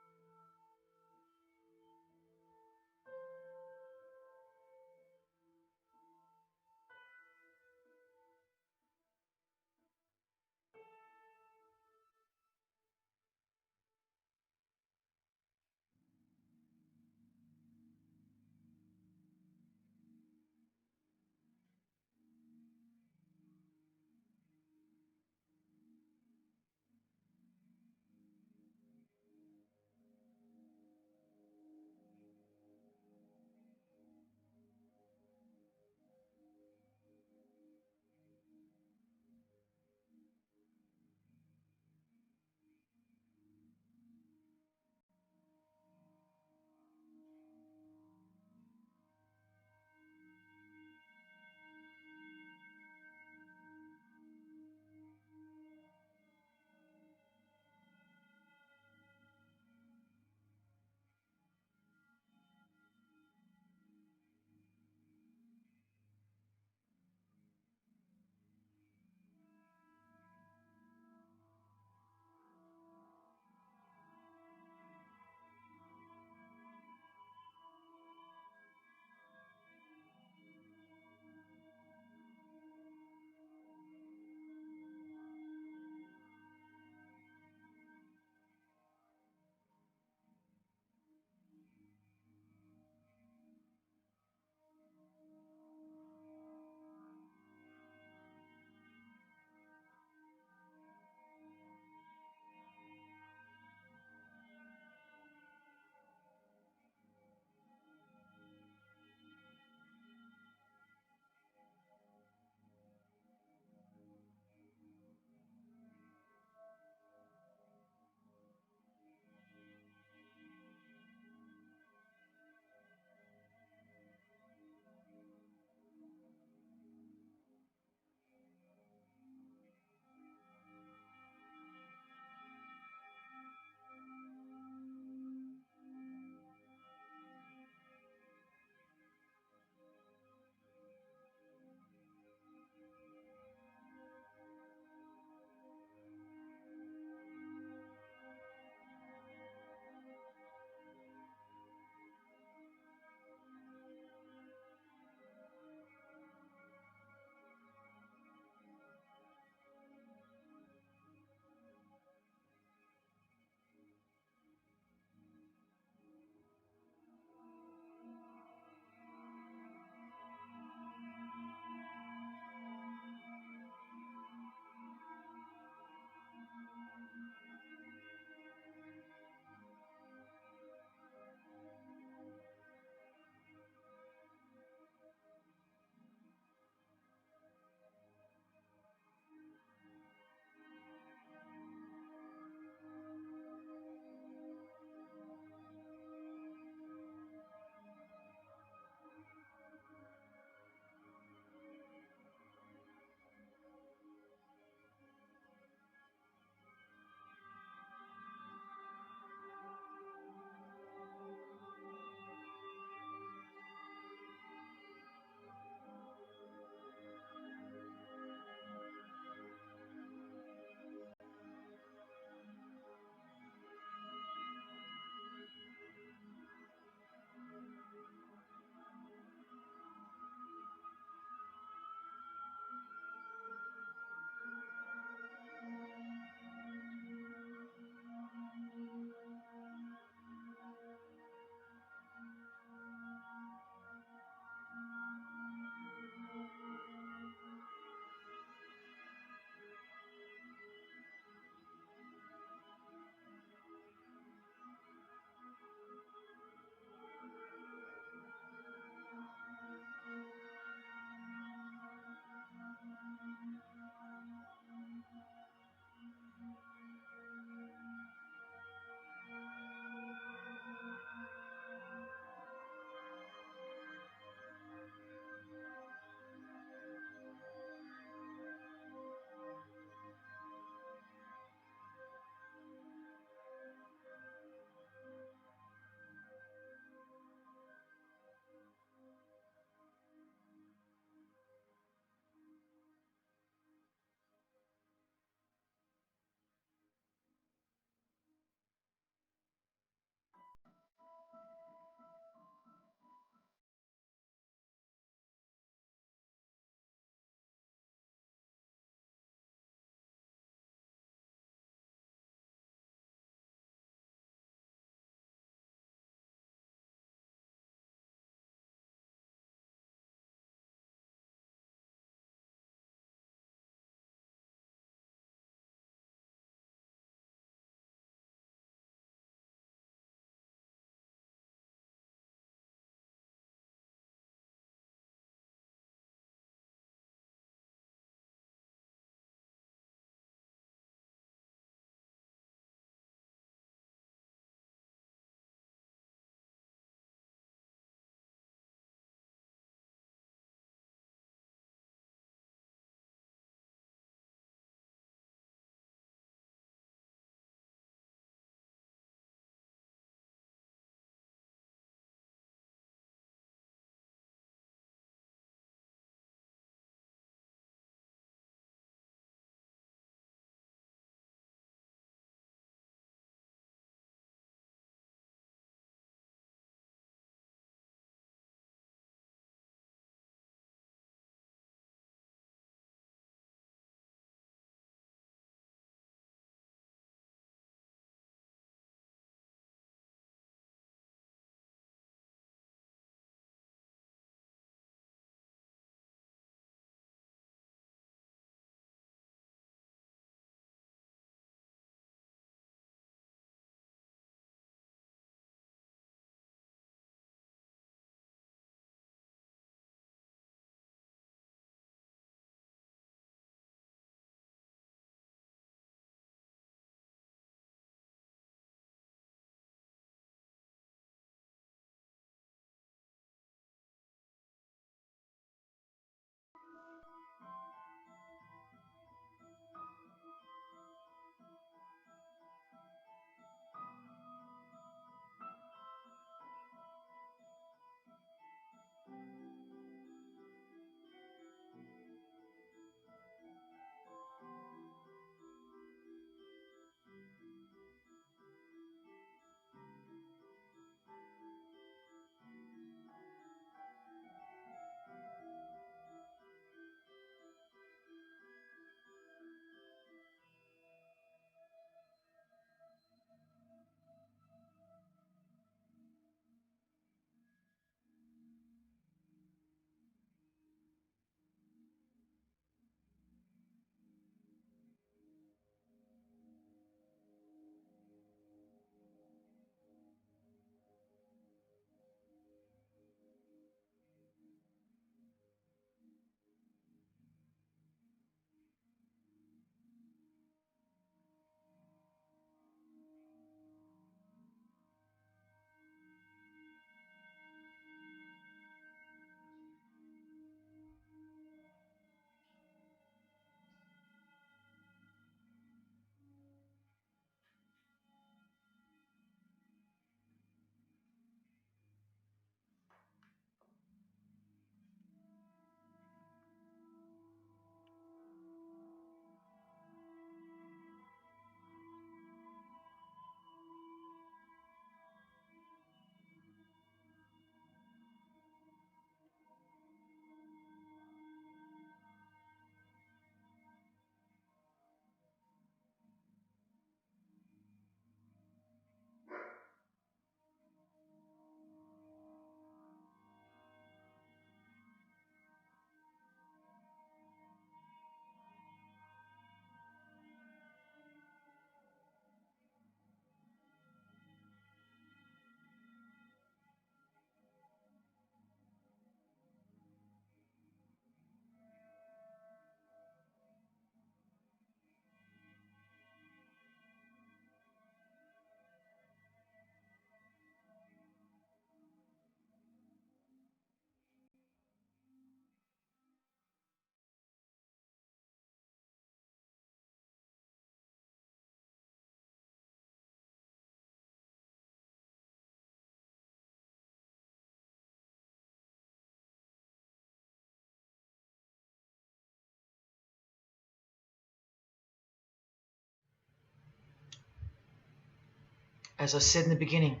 as I said in the beginning,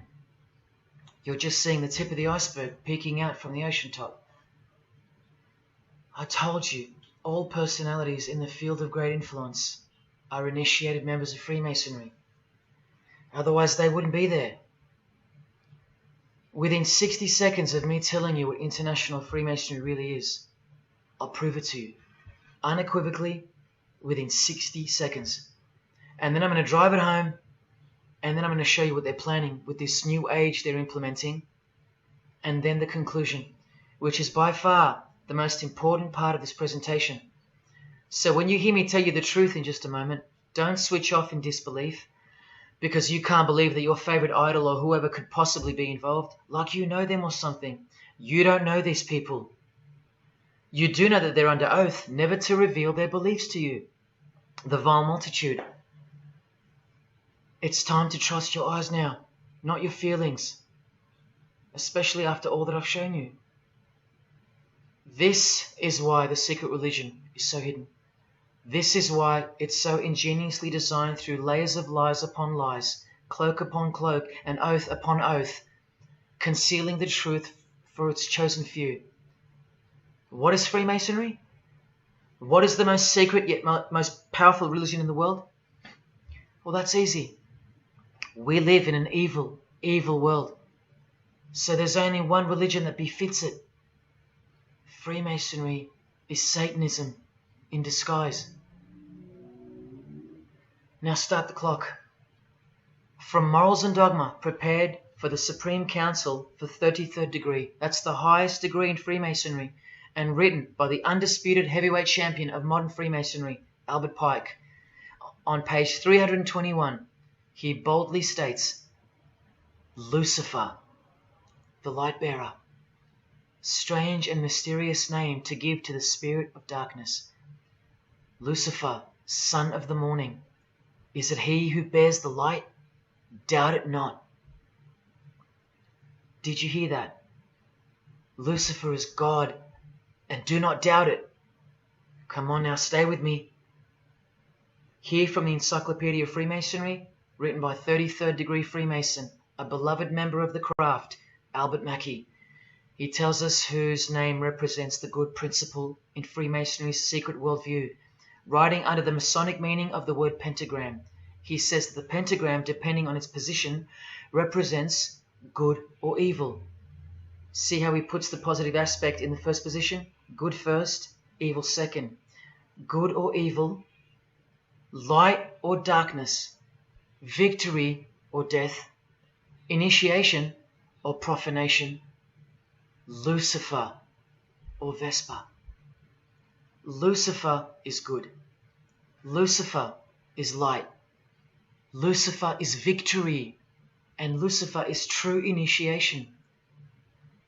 you're just seeing the tip of the iceberg peeking out from the ocean top. I told you, all personalities in the field of great influence are initiated members of Freemasonry. Otherwise, they wouldn't be there. Within 60 seconds of me telling you what international Freemasonry really is, I'll prove it to you. Unequivocally, within 60 seconds. And then I'm going to drive it home, and then I'm going to show you what they're planning with this new age they're implementing, and then the conclusion, which is by far the most important part of this presentation. So when you hear me tell you the truth in just a moment, don't switch off in disbelief because you can't believe that your favorite idol or whoever could possibly be involved, like you know them or something. You don't know these people. You do know that they're under oath never to reveal their beliefs to you. The vile multitude. It's time to trust your eyes now, not your feelings, especially after all that I've shown you. This is why the secret religion is so hidden. This is why it's so ingeniously designed through layers of lies upon lies, cloak upon cloak, and oath upon oath, concealing the truth for its chosen few. What is Freemasonry? What is the most secret yet most powerful religion in the world? Well, that's easy. We live in an evil, evil world. So there's only one religion that befits it. Freemasonry is Satanism in disguise. Now start the clock. From Morals and Dogma, prepared for the Supreme Council for 33rd degree. That's the highest degree in Freemasonry, and written by the undisputed heavyweight champion of modern Freemasonry, Albert Pike. On page 321, he boldly states, Lucifer, the light bearer. Strange and mysterious name to give to the spirit of darkness. Lucifer, son of the morning. Is it he who bears the light? Doubt it not. Did you hear that? Lucifer is God, and do not doubt it. Come on now, stay with me. Here from the Encyclopedia of Freemasonry, written by 33rd degree Freemason, a beloved member of the craft, Albert Mackey. He tells us whose name represents the good principle in Freemasonry's secret worldview. Writing under the Masonic meaning of the word pentagram, he says that the pentagram, depending on its position, represents good or evil. See how he puts the positive aspect in the first position? Good first, evil second. Good or evil, light or darkness, victory or death, initiation or profanation, Lucifer or Vesper. Lucifer is good. Lucifer is light. Lucifer is victory. And Lucifer is true initiation.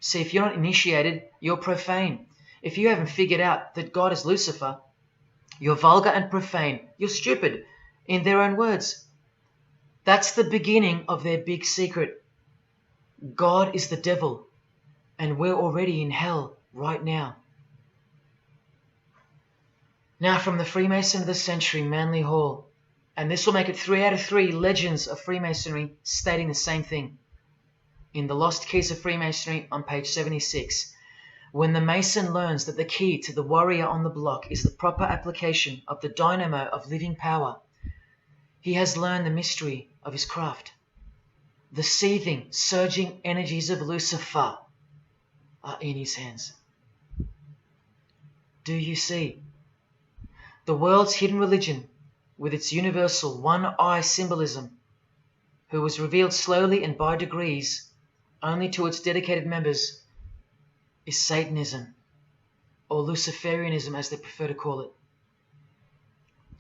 See, if you're not initiated, you're profane. If you haven't figured out that God is Lucifer, you're vulgar and profane. You're stupid, in their own words. That's the beginning of their big secret. God is the devil, and we're already in hell right now. Now from the Freemason of the Century, Manly Hall, and this will make it 3 out of 3 legends of Freemasonry stating the same thing. In The Lost Keys of Freemasonry on page 76, when the Mason learns that the key to the warrior on the block is the proper application of the dynamo of living power, he has learned the mystery of his craft. The seething, surging energies of Lucifer are in his hands. Do you see? The world's hidden religion, with its universal one-eye symbolism, who was revealed slowly and by degrees only to its dedicated members, is Satanism, or Luciferianism as they prefer to call it.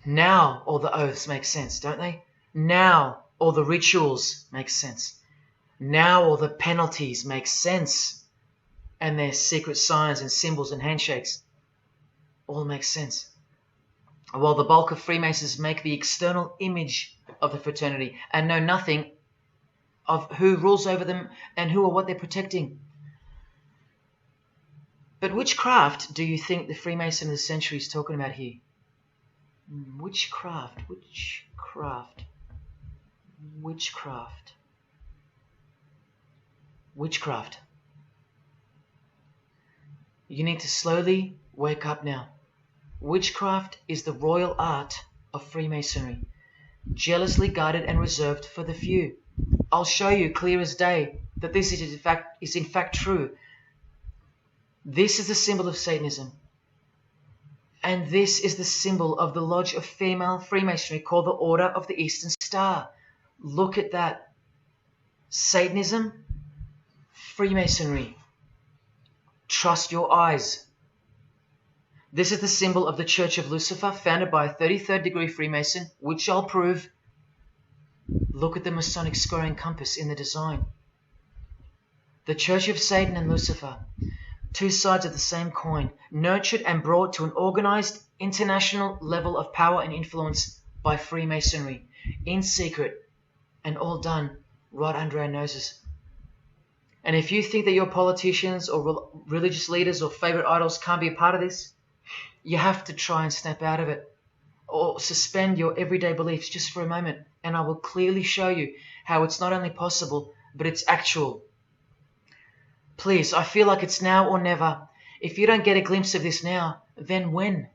Now all the oaths make sense, don't they? Now all the rituals make sense. Now all the penalties make sense. And their secret signs and symbols and handshakes all make sense. While the bulk of Freemasons make the external image of the fraternity and know nothing of who rules over them and who or what they're protecting. But which craft do you think the Freemason of the Century is talking about here? Which craft? Which craft? Which craft? witchcraft. You need to slowly wake up now. Witchcraft is the royal art of Freemasonry, jealously guarded and reserved for the few. I'll show you clear as day that this is in fact true. This is the symbol of Satanism. And this is the symbol of the lodge of female Freemasonry called the Order of the Eastern Star. Look at that. Satanism, Freemasonry. Trust your eyes. This is the symbol of the Church of Lucifer, founded by a 33rd degree Freemason, which I'll prove. Look at the Masonic square and compass in the design. The Church of Satan and Lucifer, two sides of the same coin, nurtured and brought to an organized international level of power and influence by Freemasonry, in secret, and all done right under our noses. And if you think that your politicians or religious leaders or favorite idols can't be a part of this, you have to try and snap out of it, or suspend your everyday beliefs just for a moment, and I will clearly show you how it's not only possible, but it's actual. Please, I feel like it's now or never. If you don't get a glimpse of this now, then when?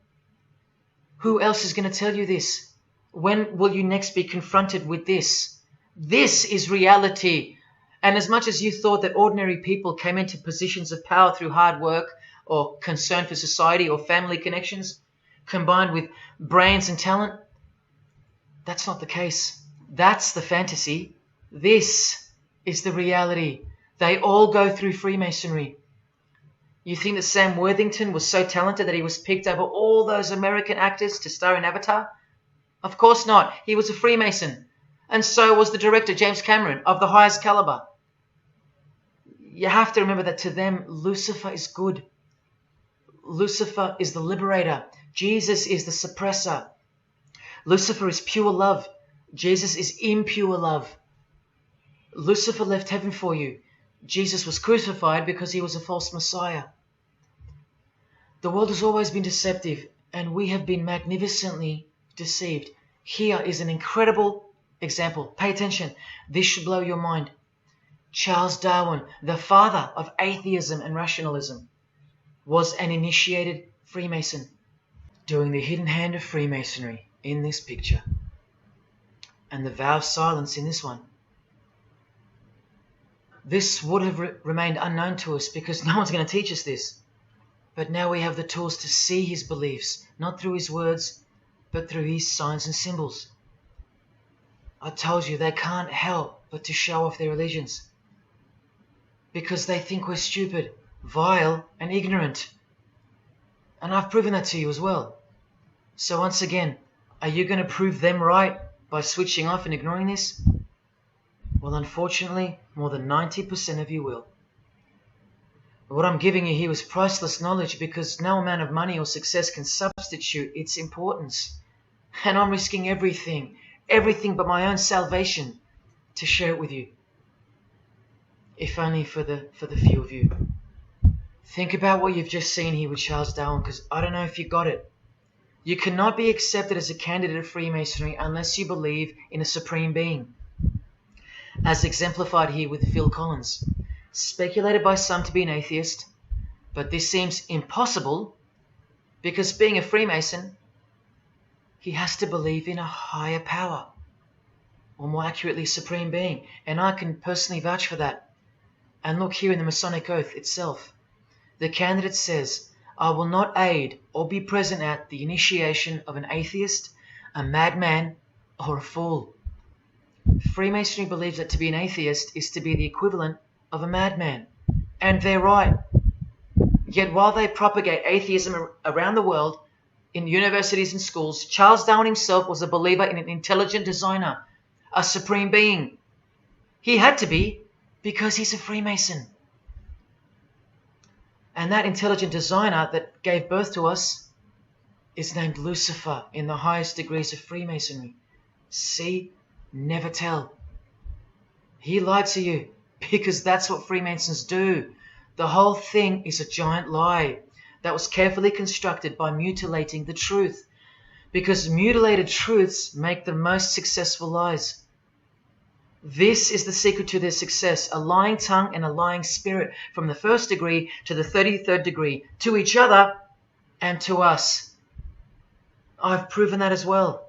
Who else is going to tell you this? When will you next be confronted with this? This is reality. And as much as you thought that ordinary people came into positions of power through hard work or concern for society or family connections, combined with brains and talent, that's not the case. That's the fantasy. This is the reality. They all go through Freemasonry. You think that Sam Worthington was so talented that he was picked over all those American actors to star in Avatar? Of course not. He was a Freemason. And so was the director, James Cameron, of the highest caliber. You have to remember that to them, Lucifer is good. Lucifer is the liberator. Jesus is the suppressor. Lucifer is pure love. Jesus is impure love. Lucifer left heaven for you. Jesus was crucified because he was a false Messiah. The world has always been deceptive, and we have been magnificently deceived. Here is an incredible example. Pay attention. This should blow your mind. Charles Darwin, the father of atheism and rationalism, was an initiated Freemason, doing the hidden hand of Freemasonry in this picture, and the vow of silence in this one. This would have remained unknown to us because no one's going to teach us this. But now we have the tools to see his beliefs, not through his words, but through his signs and symbols. I told you they can't help but to show off their religions because they think we're stupid, vile, and ignorant. And I've proven that to you as well. So once again, are you going to prove them right by switching off and ignoring this? Well, unfortunately, more than 90% of you will. What I'm giving you here is priceless knowledge because no amount of money or success can substitute its importance. And I'm risking everything but my own salvation to share it with you. If only for the few of you. Think about what you've just seen here with Charles Darwin, because I don't know if you got it. You cannot be accepted as a candidate of Freemasonry unless you believe in a supreme being, as exemplified here with Phil Collins, speculated by some to be an atheist, but this seems impossible because being a Freemason, he has to believe in a higher power, or more accurately, supreme being, and I can personally vouch for that. And look here in the Masonic Oath itself. The candidate says, I will not aid or be present at the initiation of an atheist, a madman, or a fool. Freemasonry believes that to be an atheist is to be the equivalent of a madman. And they're right. Yet while they propagate atheism around the world, in universities and schools, Charles Darwin himself was a believer in an intelligent designer, a supreme being. He had to be because he's a Freemason. And that intelligent designer that gave birth to us is named Lucifer in the highest degrees of Freemasonry. See? Never tell. He lied to you because that's what Freemasons do. The whole thing is a giant lie that was carefully constructed by mutilating the truth, because mutilated truths make the most successful lies. This is the secret to their success: a lying tongue and a lying spirit, from the 1st degree to the 33rd degree, to each other and to us. I've proven that as well.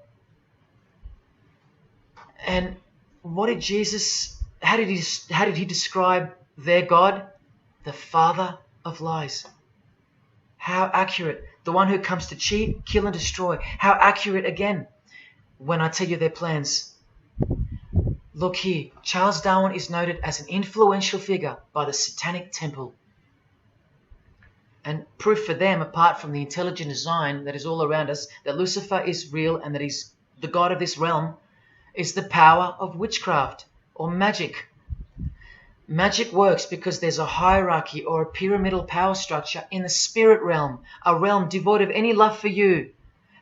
And what did Jesus, how did he describe their God? The father of lies. How accurate. The one who comes to cheat, kill and destroy. How accurate again when I tell you their plans. Look here, Charles Darwin is noted as an influential figure by the Satanic Temple. And proof for them, apart from the intelligent design that is all around us, that Lucifer is real and that he's the god of this realm, is the power of witchcraft or magic. Magic works because there's a hierarchy or a pyramidal power structure in the spirit realm, a realm devoid of any love for you.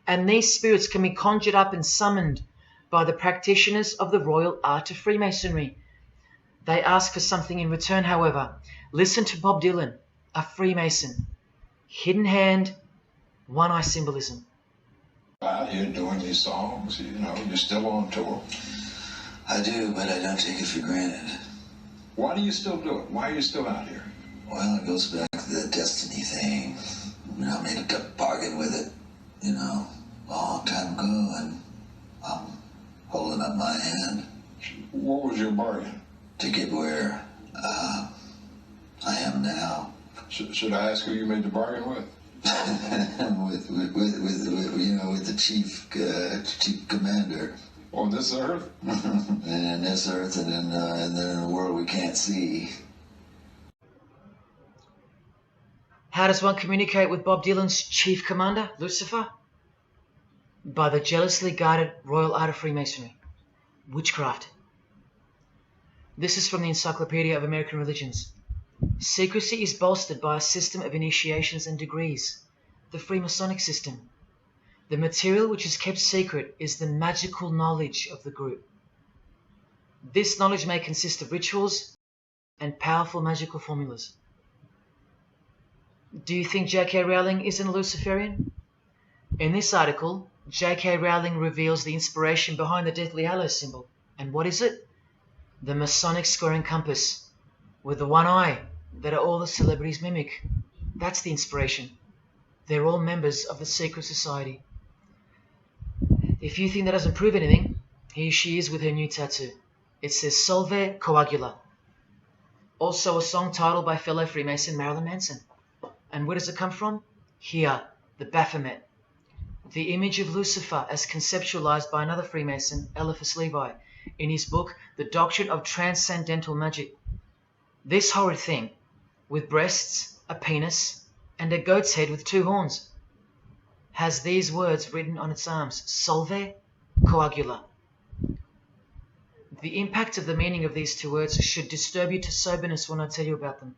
And these spirits can be conjured up and summoned by the practitioners of the royal art of Freemasonry. They ask for something in return, however. Listen to Bob Dylan, a Freemason. Hidden hand, one eye symbolism.
Out here doing these songs, you know, you're still on tour.
I do, but I don't take it for granted.
Why do you still do it? Why are you still out here?
Well, it goes back to the destiny thing. You know, I made a bargain with it, you know, a long time ago, and I'm holding up my hand.
What was your bargain?
To get where I am now.
Should I ask who you made the bargain with?
with the chief commander.
On this earth?
And in this earth, and then in a world we can't see.
How does one communicate with Bob Dylan's chief commander, Lucifer? By the jealously guarded royal art of Freemasonry, witchcraft. This is from the Encyclopedia of American Religions. Secrecy is bolstered by a system of initiations and degrees, the Freemasonic system. The material which is kept secret is the magical knowledge of the group. This knowledge may consist of rituals and powerful magical formulas. Do you think J.K. Rowling isn't a Luciferian? In this article, J.K. Rowling reveals the inspiration behind the Deathly Hallows symbol. And what is it? The Masonic squaring compass with the one eye that all the celebrities mimic. That's the inspiration. They're all members of the secret society. If you think that doesn't prove anything, here she is with her new tattoo. It says Solve Coagula. Also a song title by fellow Freemason Marilyn Manson. And where does it come from? Here, the Baphomet. The image of Lucifer as conceptualized by another Freemason, Eliphas Levi, in his book, The Doctrine of Transcendental Magic. This horrid thing, with breasts, a penis, and a goat's head with 2 horns, has these words written on its arms: Solve Coagula. The impact of the meaning of these 2 words should disturb you to soberness when I tell you about them.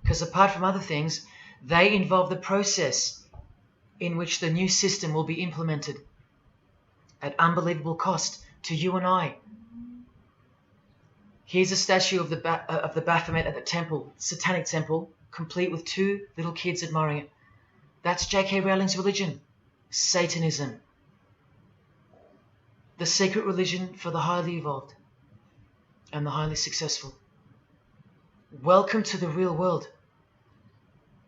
Because apart from other things, they involve the process in which the new system will be implemented at unbelievable cost to you and I. Here's a statue of the Baphomet at the temple, Satanic Temple, complete with 2 little kids admiring it. That's J.K. Rowling's religion, Satanism. The secret religion for the highly evolved and the highly successful. Welcome to the real world.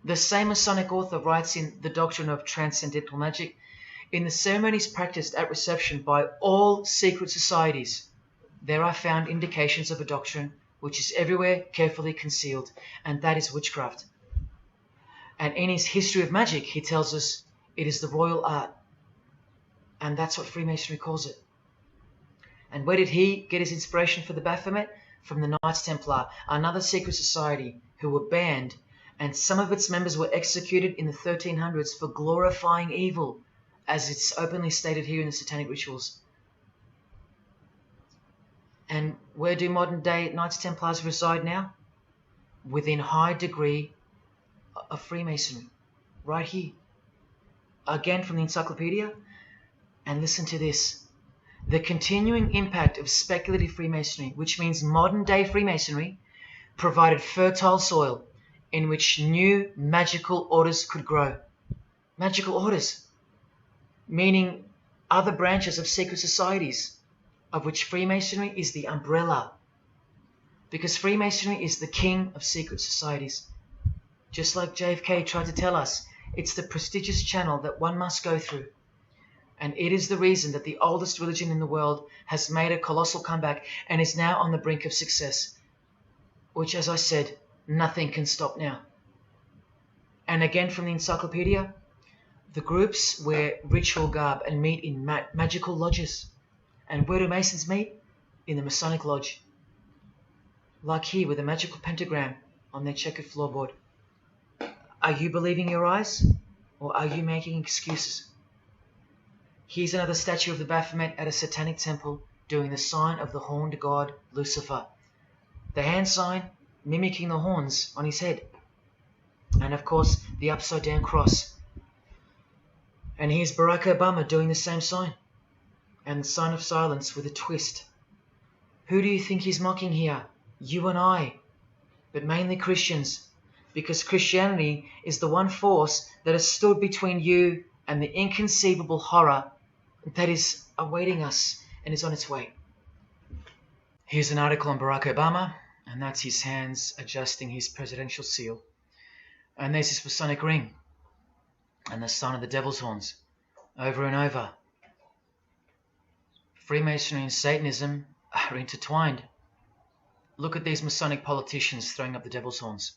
The same Masonic author writes in The Doctrine of Transcendental Magic, in the ceremonies practiced at reception by all secret societies, there are found indications of a doctrine which is everywhere carefully concealed, and that is witchcraft. And in his History of Magic, he tells us it is the royal art. And that's what Freemasonry calls it. And where did he get his inspiration for the Baphomet? From the Knights Templar, another secret society who were banned, and some of its members were executed in the 1300s for glorifying evil, as it's openly stated here in the Satanic Rituals. And where do modern day Knights Templars reside now? Within high degree of Freemasonry, right here. Again from the encyclopedia, and listen to this. The continuing impact of speculative Freemasonry, which means modern day Freemasonry, provided fertile soil in which new magical orders could grow. Magical orders, meaning other branches of secret societies, of which Freemasonry is the umbrella. Because Freemasonry is the king of secret societies. Just like JFK tried to tell us, it's the prestigious channel that one must go through. And it is the reason that the oldest religion in the world has made a colossal comeback and is now on the brink of success. Which, as I said, nothing can stop now. And again from the encyclopedia, the groups wear ritual garb and meet in magical lodges. And where do Masons meet? In the Masonic Lodge. Like here with a magical pentagram on their checkered floorboard. Are you believing your eyes? Or are you making excuses? Here's another statue of the Baphomet at a satanic temple doing the sign of the horned god Lucifer. The hand sign mimicking the horns on his head. And of course, the upside down cross. And here's Barack Obama doing the same sign. And the sign of silence with a twist. Who do you think he's mocking here? You and I. But mainly Christians. Because Christianity is the one force that has stood between you and the inconceivable horror that is awaiting us and is on its way. Here's an article on Barack Obama, and that's his hands adjusting his presidential seal. And there's his Masonic ring, and the sign of the devil's horns, over and over. Freemasonry and Satanism are intertwined. Look at these Masonic politicians throwing up the devil's horns.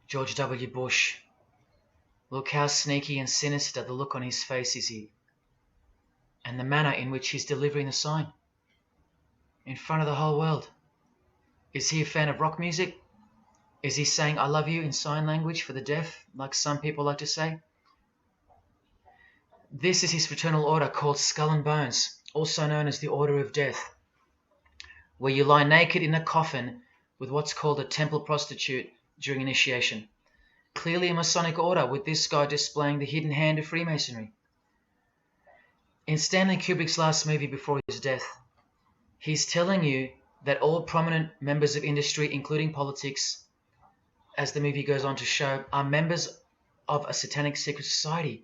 George W. Bush. Look how sneaky and sinister the look on his face is here. And the manner in which he's delivering the sign. In front of the whole world. Is he a fan of rock music? Is he saying I love you in sign language for the deaf, like some people like to say? This is his fraternal order called Skull and Bones, also known as the Order of Death, where you lie naked in a coffin with what's called a temple prostitute during initiation. Clearly a Masonic order, with this guy displaying the hidden hand of Freemasonry. In Stanley Kubrick's last movie before his death, he's telling you that all prominent members of industry, including politics, as the movie goes on to show, are members of a satanic secret society.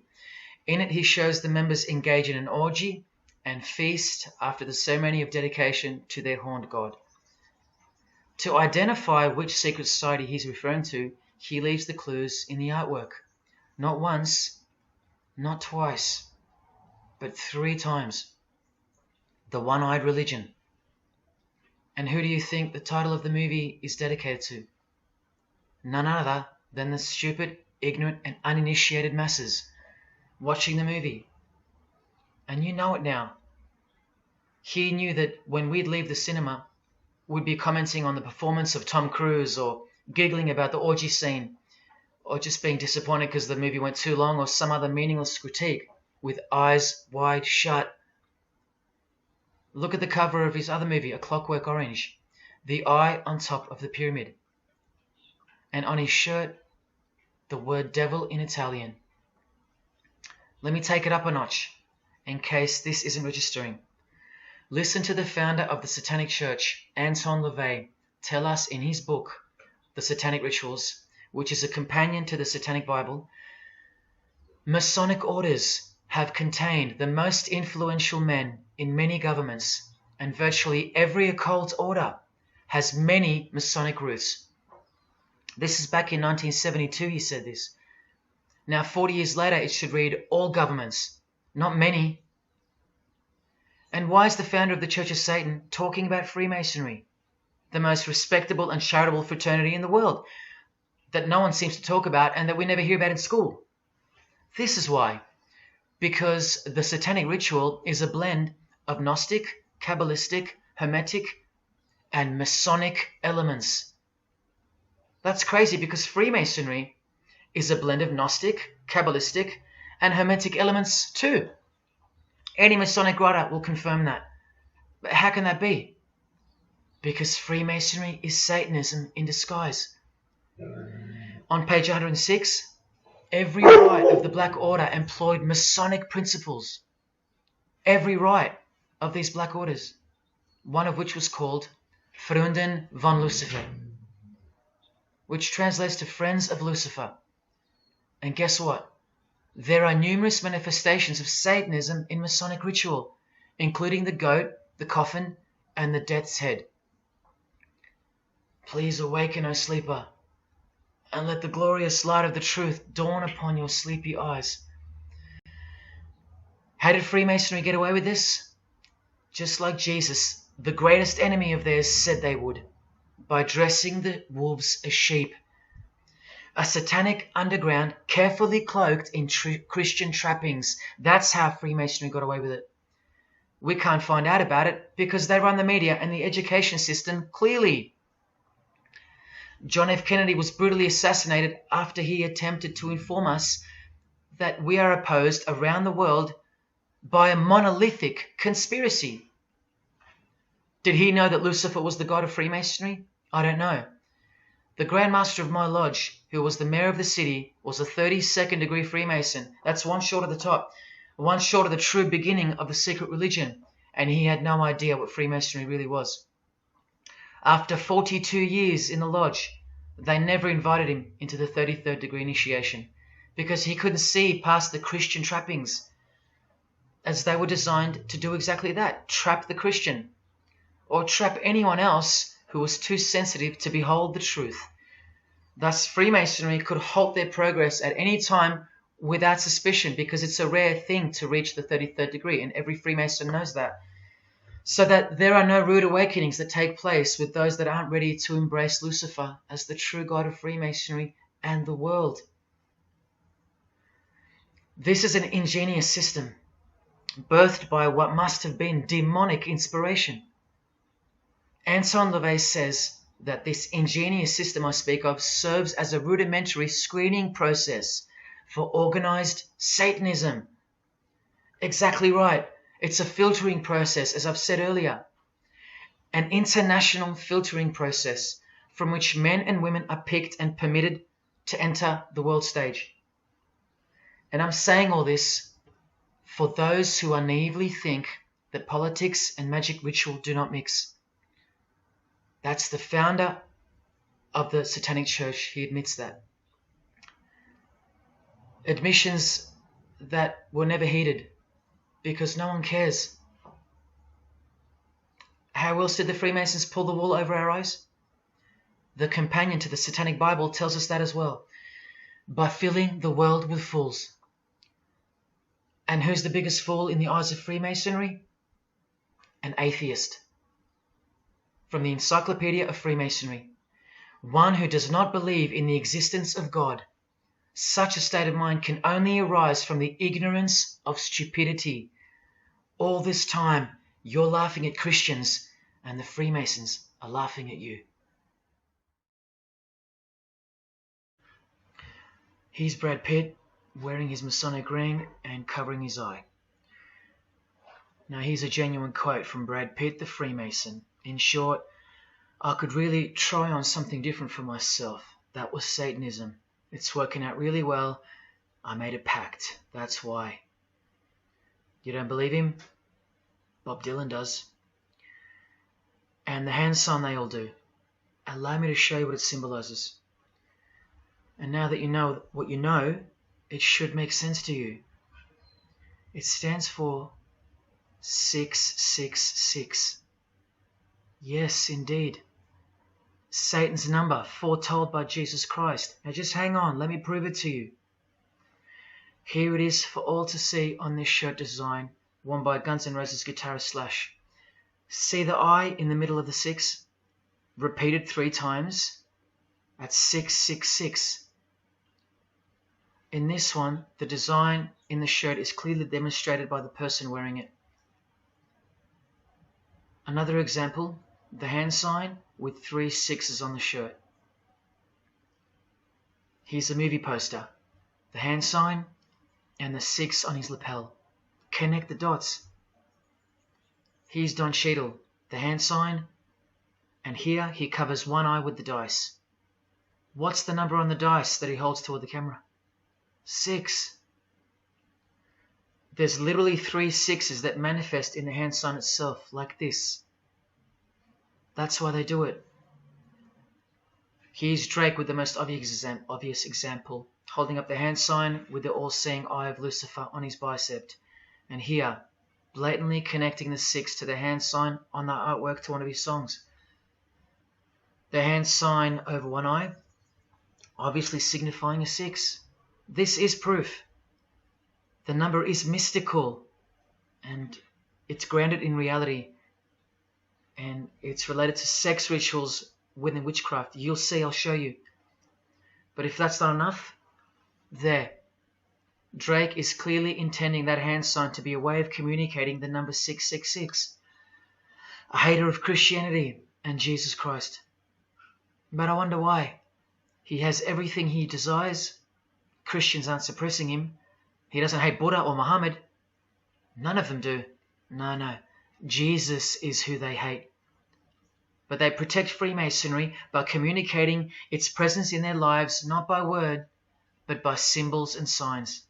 In it, he shows the members engage in an orgy and feast after the ceremony of dedication to their horned god. To identify which secret society he's referring to, he leaves the clues in the artwork. Not once, not twice, but 3 times. The One-Eyed Religion. And who do you think the title of the movie is dedicated to? None other than the stupid, ignorant, and uninitiated masses watching the movie. And you know it now. He knew that when we'd leave the cinema, we'd be commenting on the performance of Tom Cruise, or giggling about the orgy scene, or just being disappointed because the movie went too long, or some other meaningless critique with eyes wide shut. Look at the cover of his other movie, A Clockwork Orange. The eye on top of the pyramid. And on his shirt, the word devil in Italian. Let me take it up a notch, in case this isn't registering. Listen to the founder of the Satanic Church, Anton LaVey, tell us in his book, The Satanic Rituals, which is a companion to the Satanic Bible, Masonic orders have contained the most influential men in many governments, and virtually every occult order has many Masonic roots. This is back in 1972 he said this. Now 40 years later it should read all governments, not many. And why is the founder of the Church of Satan talking about Freemasonry, the most respectable and charitable fraternity in the world, that no one seems to talk about and that we never hear about in school? This is why. Because the Satanic Ritual is a blend of Gnostic, Kabbalistic, Hermetic, and Masonic elements. That's crazy, because Freemasonry is a blend of Gnostic, Kabbalistic, and Hermetic elements too. Any Masonic writer will confirm that. But how can that be? Because Freemasonry is Satanism in disguise. On page 106, every rite of the Black Order employed Masonic principles. Every rite of these Black Orders, one of which was called Freunden von Lucifer, which translates to Friends of Lucifer. And guess what? There are numerous manifestations of Satanism in Masonic ritual, including the goat the coffin, and the death's head. Please awaken, O sleeper, and let the glorious light of the truth dawn upon your sleepy eyes. How did Freemasonry get away with this? Just like Jesus, the greatest enemy of theirs, said they would, by dressing the wolves as sheep. A satanic underground carefully cloaked in Christian trappings. That's how Freemasonry got away with it. We can't find out about it because they run the media and the education system clearly. John F. Kennedy was brutally assassinated after he attempted to inform us that we are opposed around the world by a monolithic conspiracy. Did he know that Lucifer was the god of Freemasonry? I don't know. The Grand Master of my lodge, who was the mayor of the city, was a 32nd degree Freemason. That's one short of the top, one short of the true beginning of the secret religion, and he had no idea what Freemasonry really was. After 42 years in the lodge, they never invited him into the 33rd degree initiation because he couldn't see past the Christian trappings, as they were designed to do exactly that, trap the Christian, or trap anyone else who was too sensitive to behold the truth. Thus, Freemasonry could halt their progress at any time without suspicion because it's a rare thing to reach the 33rd degree, and every Freemason knows that. So that there are no rude awakenings that take place with those that aren't ready to embrace Lucifer as the true god of Freemasonry and the world. This is an ingenious system, birthed by what must have been demonic inspiration. Anton LaVey says that this ingenious system I speak of serves as a rudimentary screening process for organized Satanism. Exactly right. It's a filtering process, as I've said earlier. An international filtering process from which men and women are picked and permitted to enter the world stage. And I'm saying all this for those who naively think that politics and magic ritual do not mix. That's the founder of the Satanic Church. He admits that. Admissions that were never heeded because no one cares. How else did the Freemasons pull the wool over our eyes? The companion to the Satanic Bible tells us that as well. By filling the world with fools. And who's the biggest fool in the eyes of Freemasonry? An atheist. From the Encyclopedia of Freemasonry. One who does not believe in the existence of God. Such a state of mind can only arise from the ignorance of stupidity. All this time, you're laughing at Christians, and the Freemasons are laughing at you. Here's Brad Pitt, wearing his Masonic ring and covering his eye. Now here's a genuine quote from Brad Pitt, the Freemason. In short, I could really try on something different for myself. That was Satanism. It's working out really well. I made a pact. That's why. You don't believe him? Bob Dylan does. And the hand sign they all do. Allow me to show you what it symbolizes. And now that you know what you know, it should make sense to you. It stands for 666. Yes, indeed. Satan's number, foretold by Jesus Christ. Now just hang on, let me prove it to you. Here it is for all to see on this shirt design, worn by Guns N' Roses guitarist Slash. See the I in the middle of the 6? Repeated 3 times. That's 666. In this one, the design in the shirt is clearly demonstrated by the person wearing it. Another example, the hand sign with 3 6s on the shirt. Here's a movie poster, the hand sign and the 6 on his lapel. Connect the dots. Here's Don Cheadle, the hand sign, and here he covers one eye with the dice. What's the number on the dice that he holds toward the camera? 6. There's literally 3 6s that manifest in the hand sign itself, like this. That's why they do it. Here's Drake with the most obvious example, holding up the hand sign with the all-seeing eye of Lucifer on his bicep. And here, blatantly connecting the 6 to the hand sign on the artwork to one of his songs. The hand sign over one eye, obviously signifying a 6. This is proof. The number is mystical and it's grounded in reality, and it's related to sex rituals within witchcraft. You'll see, I'll show you. But if that's not enough, there. Drake is clearly intending that hand sign to be a way of communicating the number 666. A hater of Christianity and Jesus Christ. But I wonder why. He has everything he desires. Christians aren't suppressing him. He doesn't hate Buddha or Muhammad. None of them do. No. Jesus is who they hate. But they protect Freemasonry by communicating its presence in their lives, not by word, but by symbols and signs.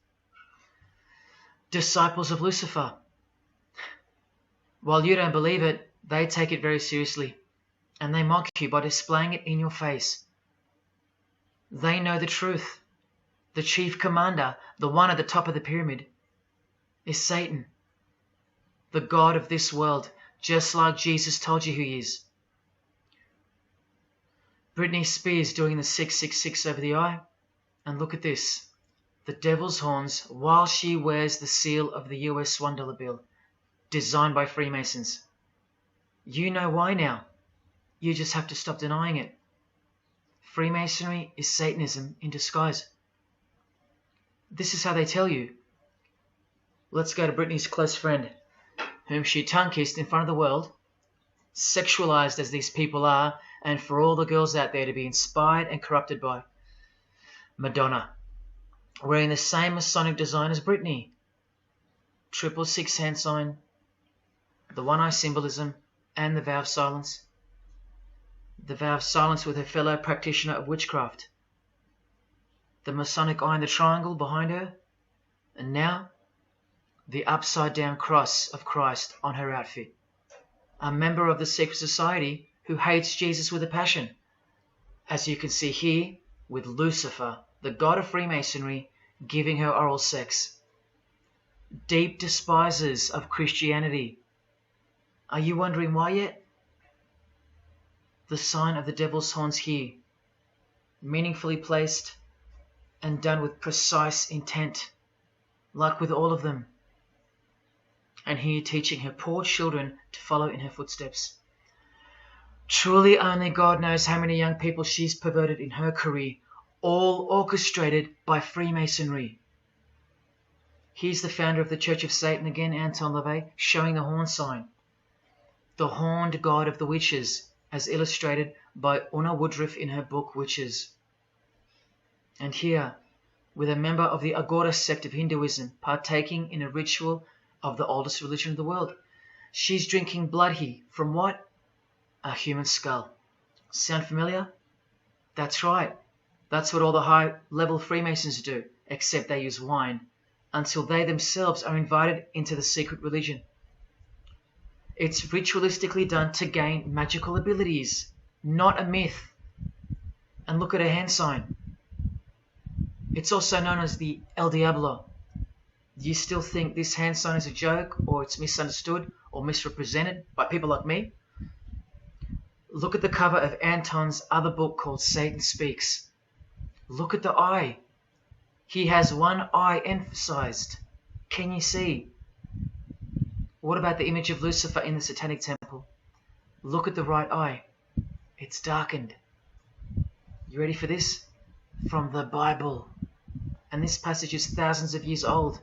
Disciples of Lucifer. While you don't believe it, they take it very seriously, and they mock you by displaying it in your face. They know the truth. The chief commander, the one at the top of the pyramid, is Satan, the god of this world, just like Jesus told you who he is. Britney Spears doing the 666 over the eye, and look at this. The devil's horns while she wears the seal of the US $1 bill, designed by Freemasons. You know why now. You just have to stop denying it. Freemasonry is Satanism in disguise. This is how they tell you. Let's go to Britney's close friend, whom she tongue-kissed in front of the world, sexualized as these people are, and for all the girls out there to be inspired and corrupted by. Madonna, wearing the same Masonic design as Britney. 666 hand sign, the one eye symbolism, and the vow of silence. The vow of silence with her fellow practitioner of witchcraft. The Masonic eye in the triangle behind her, and now the upside down cross of Christ on her outfit. A member of the secret society who hates Jesus with a passion, as you can see here with Lucifer, the god of Freemasonry, giving her oral sex. Deep despisers of Christianity. Are you wondering why yet? The sign of the devil's horns here, meaningfully placed and done with precise intent, like with all of them. And here teaching her poor children to follow in her footsteps. Truly only God knows how many young people she's perverted in her career, all orchestrated by Freemasonry. Here's the founder of the Church of Satan again, Anton LaVey, showing the horn sign. The horned god of the witches, as illustrated by Una Woodruff in her book Witches. And here, with a member of the Agora sect of Hinduism partaking in a ritual of the oldest religion of the world. She's drinking blood here from what? A human skull. Sound familiar? That's right. That's what all the high-level Freemasons do, except they use wine, until they themselves are invited into the secret religion. It's ritualistically done to gain magical abilities, not a myth. And look at her hand sign. It's also known as the El Diablo. Do you still think this hand sign is a joke, or it's misunderstood or misrepresented by people like me? Look at the cover of Anton's other book called Satan Speaks. Look at the eye. He has one eye emphasized. Can you see? What about the image of Lucifer in the Satanic Temple? Look at the right eye. It's darkened. You ready for this? From the Bible. And this passage is thousands of years old.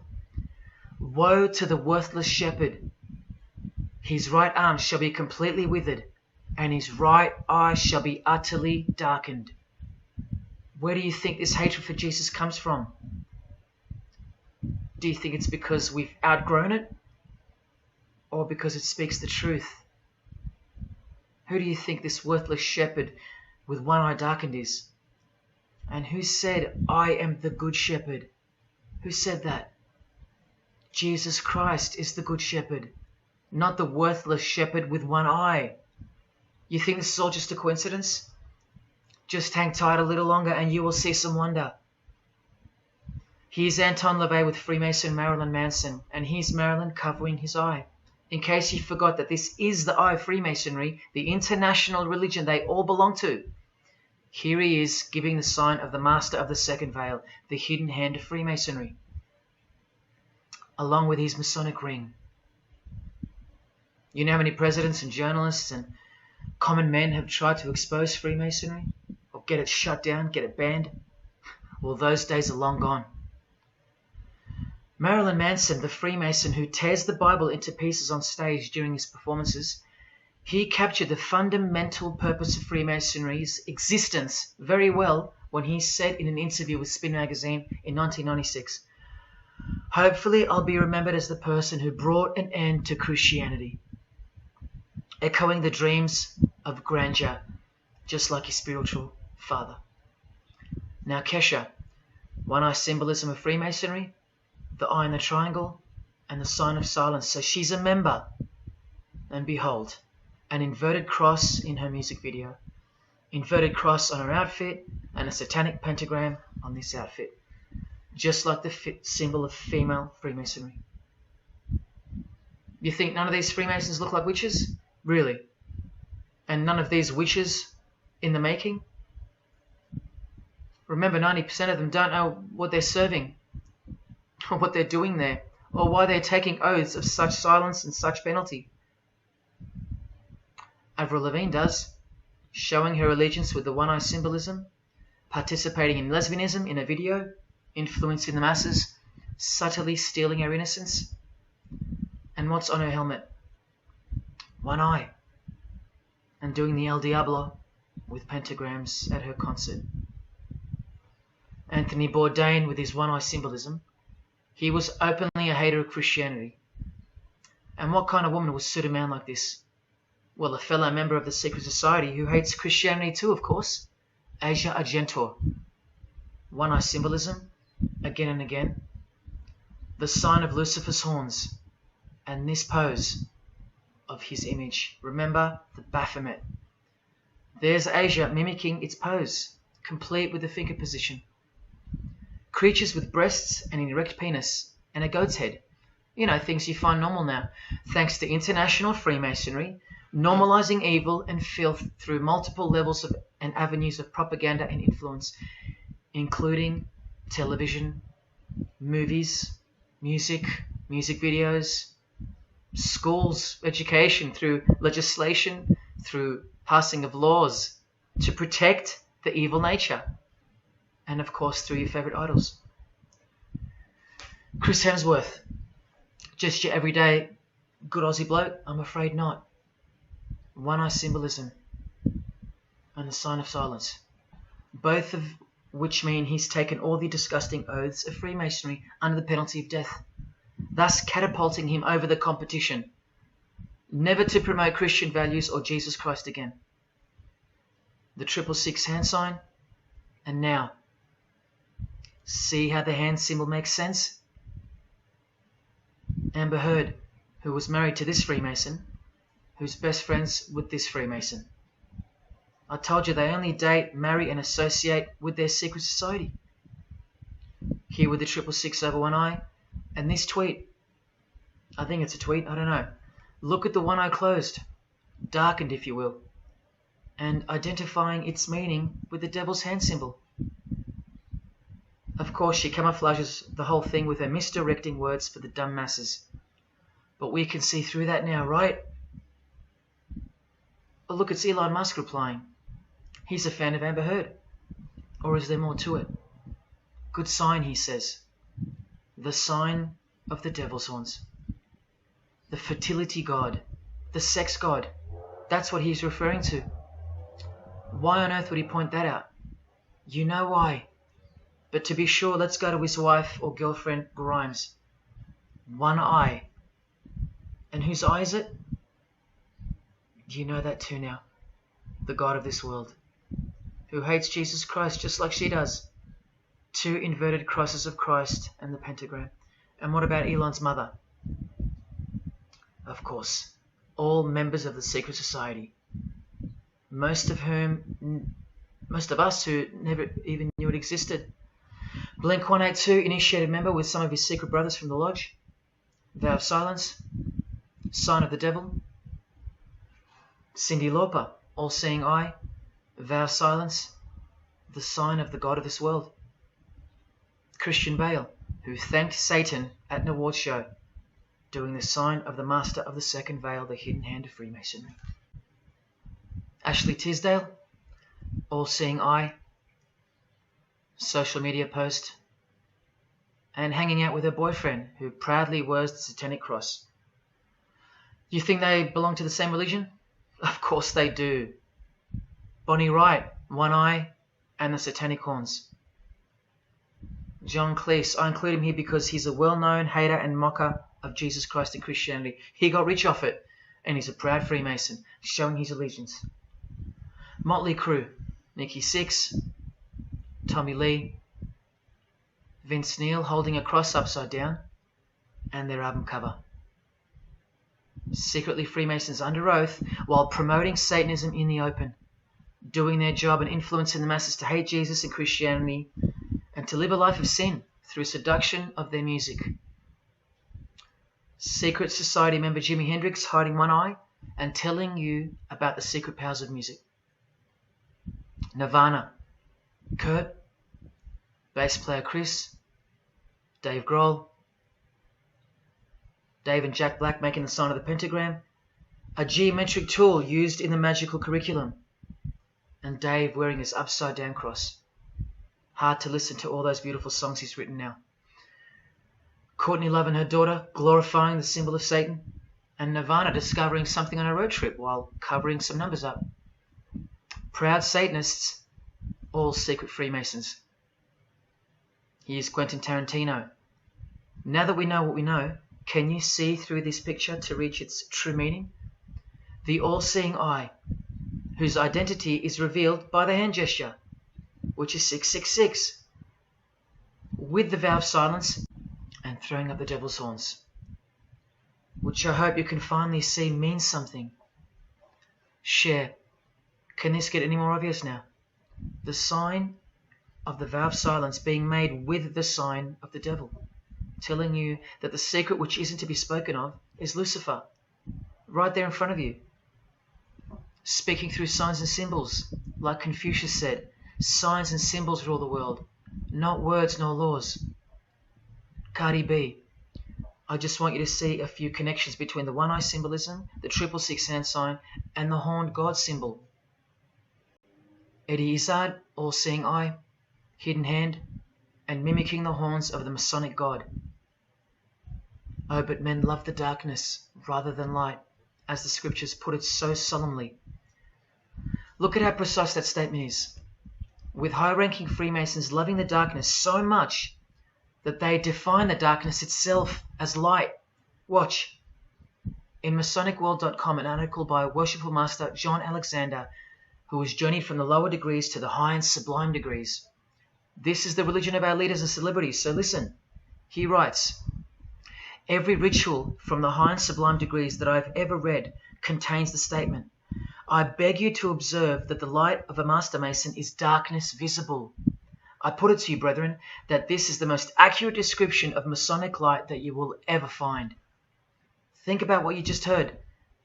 Woe to the worthless shepherd. His right arm shall be completely withered, and his right eye shall be utterly darkened. Where do you think this hatred for Jesus comes from? Do you think it's because we've outgrown it? Or because it speaks the truth? Who do you think this worthless shepherd with one eye darkened is? And who said, I am the good shepherd? Who said that? Jesus Christ is the good shepherd, not the worthless shepherd with one eye. You think this is all just a coincidence? Just hang tight a little longer and you will see some wonder. Here's Anton LaVey with Freemason Marilyn Manson, and here's Marilyn covering his eye. in case you forgot that this is the eye of Freemasonry, the international religion they all belong to. Here he is giving the sign of the Master of the Second Veil, the hidden hand of Freemasonry, along with his Masonic ring. You know how many presidents and journalists and common men have tried to expose Freemasonry? Or get it shut down, get it banned? Well, those days are long gone. Marilyn Manson, the Freemason who tears the Bible into pieces on stage during his performances, he captured the fundamental purpose of Freemasonry's existence very well when he said in an interview with Spin magazine in 1996, "Hopefully I'll be remembered as the person who brought an end to Christianity," echoing the dreams of grandeur, just like his spiritual father. Now Kesha, one-eye symbolism of Freemasonry, the eye in the triangle, and the sign of silence. So she's a member. And behold, an inverted cross in her music video, inverted cross on her outfit, and a satanic pentagram on this outfit, just like the symbol of female Freemasonry. You think none of these Freemasons look like witches? Really? And none of these witches in the making? Remember, 90% of them don't know what they're serving, or what they're doing there, or why they're taking oaths of such silence and such penalty. Avril Lavigne does, showing her allegiance with the one-eye symbolism, participating in lesbianism in a video, influencing the masses, subtly stealing her innocence. And what's on her helmet? One eye. And doing the El Diablo with pentagrams at her concert. Anthony Bourdain with his one-eye symbolism, he was openly a hater of Christianity. And what kind of woman would suit a man like this? Well, a fellow member of the secret society who hates Christianity too, of course, Asia Argento. One-eye symbolism, again and again. The sign of Lucifer's horns, and this pose of his image. Remember the Baphomet. There's Asia mimicking its pose, complete with the finger position. Creatures with breasts and an erect penis and a goat's head. You know, things you find normal now, thanks to international Freemasonry, normalizing evil and filth through multiple levels of and avenues of propaganda and influence, including television, movies, music videos, schools, education, through legislation, through passing of laws to protect the evil nature, and of course through your favorite idols. Chris Hemsworth, just your everyday good Aussie bloke? I'm afraid not. One-eye symbolism and the sign of silence, both of which mean he's taken all the disgusting oaths of Freemasonry under the penalty of death, thus catapulting him over the competition, never to promote Christian values or Jesus Christ again. The 666 hand sign, and now, see how the hand symbol makes sense? Amber Heard, who was married to this Freemason, who's best friends with this Freemason. I told you they only date, marry, and associate with their secret society. Here with the 666 over one eye, and this tweet. I think it's a tweet, I don't know. Look at the one eye closed, darkened if you will, and identifying its meaning with the devil's hand symbol. Of course, she camouflages the whole thing with her misdirecting words for the dumb masses. But we can see through that now, right? Oh, look, it's Elon Musk replying. He's a fan of Amber Heard. Or is there more to it? Good sign, he says. The sign of the devil's horns. The fertility god. The sex god. That's what he's referring to. Why on earth would he point that out? You know why. But to be sure, let's go to his wife or girlfriend, Grimes. One eye. And whose eye is it? You know that too now. The God of this world, who hates Jesus Christ just like she does. 2 inverted crosses of Christ and the pentagram. And what about Elon's mother? Of course, all members of the secret society. Most of us who never even knew it existed. Blink-182 initiated member with some of his secret brothers from the lodge. Vow of silence. sign of the devil. Cyndi Lauper, all-seeing eye, vow of silence, the sign of the god of this world. Christian Bale, who thanked Satan at an award show, doing the sign of the master of the second veil, the hidden hand of Freemasonry. Ashley Tisdale, all-seeing eye, social media post, and hanging out with her boyfriend, who proudly wears the satanic cross. You think they belong to the same religion? Of course they do. Bonnie Wright, one eye and the satanic horns. John Cleese, I include him here because he's a well-known hater and mocker of Jesus Christ and Christianity. He got rich off it, and he's a proud Freemason, showing his allegiance. Motley Crue, Nikki Sixx, Tommy Lee, Vince Neil holding a cross upside down, and their album cover. Secretly Freemasons under oath while promoting Satanism in the open, doing their job and influencing the masses to hate Jesus and Christianity and to live a life of sin through seduction of their music. Secret Society member Jimi Hendrix hiding one eye and telling you about the secret powers of music. Nirvana, Kurt, bass player Chris, Dave Grohl, Dave and Jack Black making the sign of the pentagram, a geometric tool used in the magical curriculum, and Dave wearing his upside down cross. Hard to listen to all those beautiful songs he's written now. Courtney Love and her daughter glorifying the symbol of Satan, and Nirvana discovering something on a road trip while covering some numbers up. Proud Satanists, all secret Freemasons. Here's Quentin Tarantino. Now that we know what we know, can you see through this picture to reach its true meaning? The all-seeing eye, whose identity is revealed by the hand gesture, which is 666, with the vow of silence and throwing up the devil's horns, which I hope you can finally see means something. Share. Can this get any more obvious now? The sign of the vow of silence being made with the sign of the devil, telling you that the secret which isn't to be spoken of is Lucifer, right there in front of you. Speaking through signs and symbols, like Confucius said, signs and symbols rule the world, not words nor laws. Cardi B, I just want you to see a few connections between the one-eye symbolism, the 666 hand sign, and the horned God symbol. Eddie Izzard, all-seeing eye, hidden hand, and mimicking the horns of the Masonic God. Oh, but men love the darkness rather than light, as the scriptures put it so solemnly. Look at how precise that statement is. With high-ranking Freemasons loving the darkness so much that they define the darkness itself as light. Watch. In MasonicWorld.com, an article by Worshipful Master John Alexander, who has journeyed from the lower degrees to the high and sublime degrees. This is the religion of our leaders and celebrities, so listen. He writes, every ritual from the high and sublime degrees that I have ever read contains the statement, I beg you to observe that the light of a Master Mason is darkness visible. I put it to you, brethren, that this is the most accurate description of Masonic light that you will ever find. Think about what you just heard,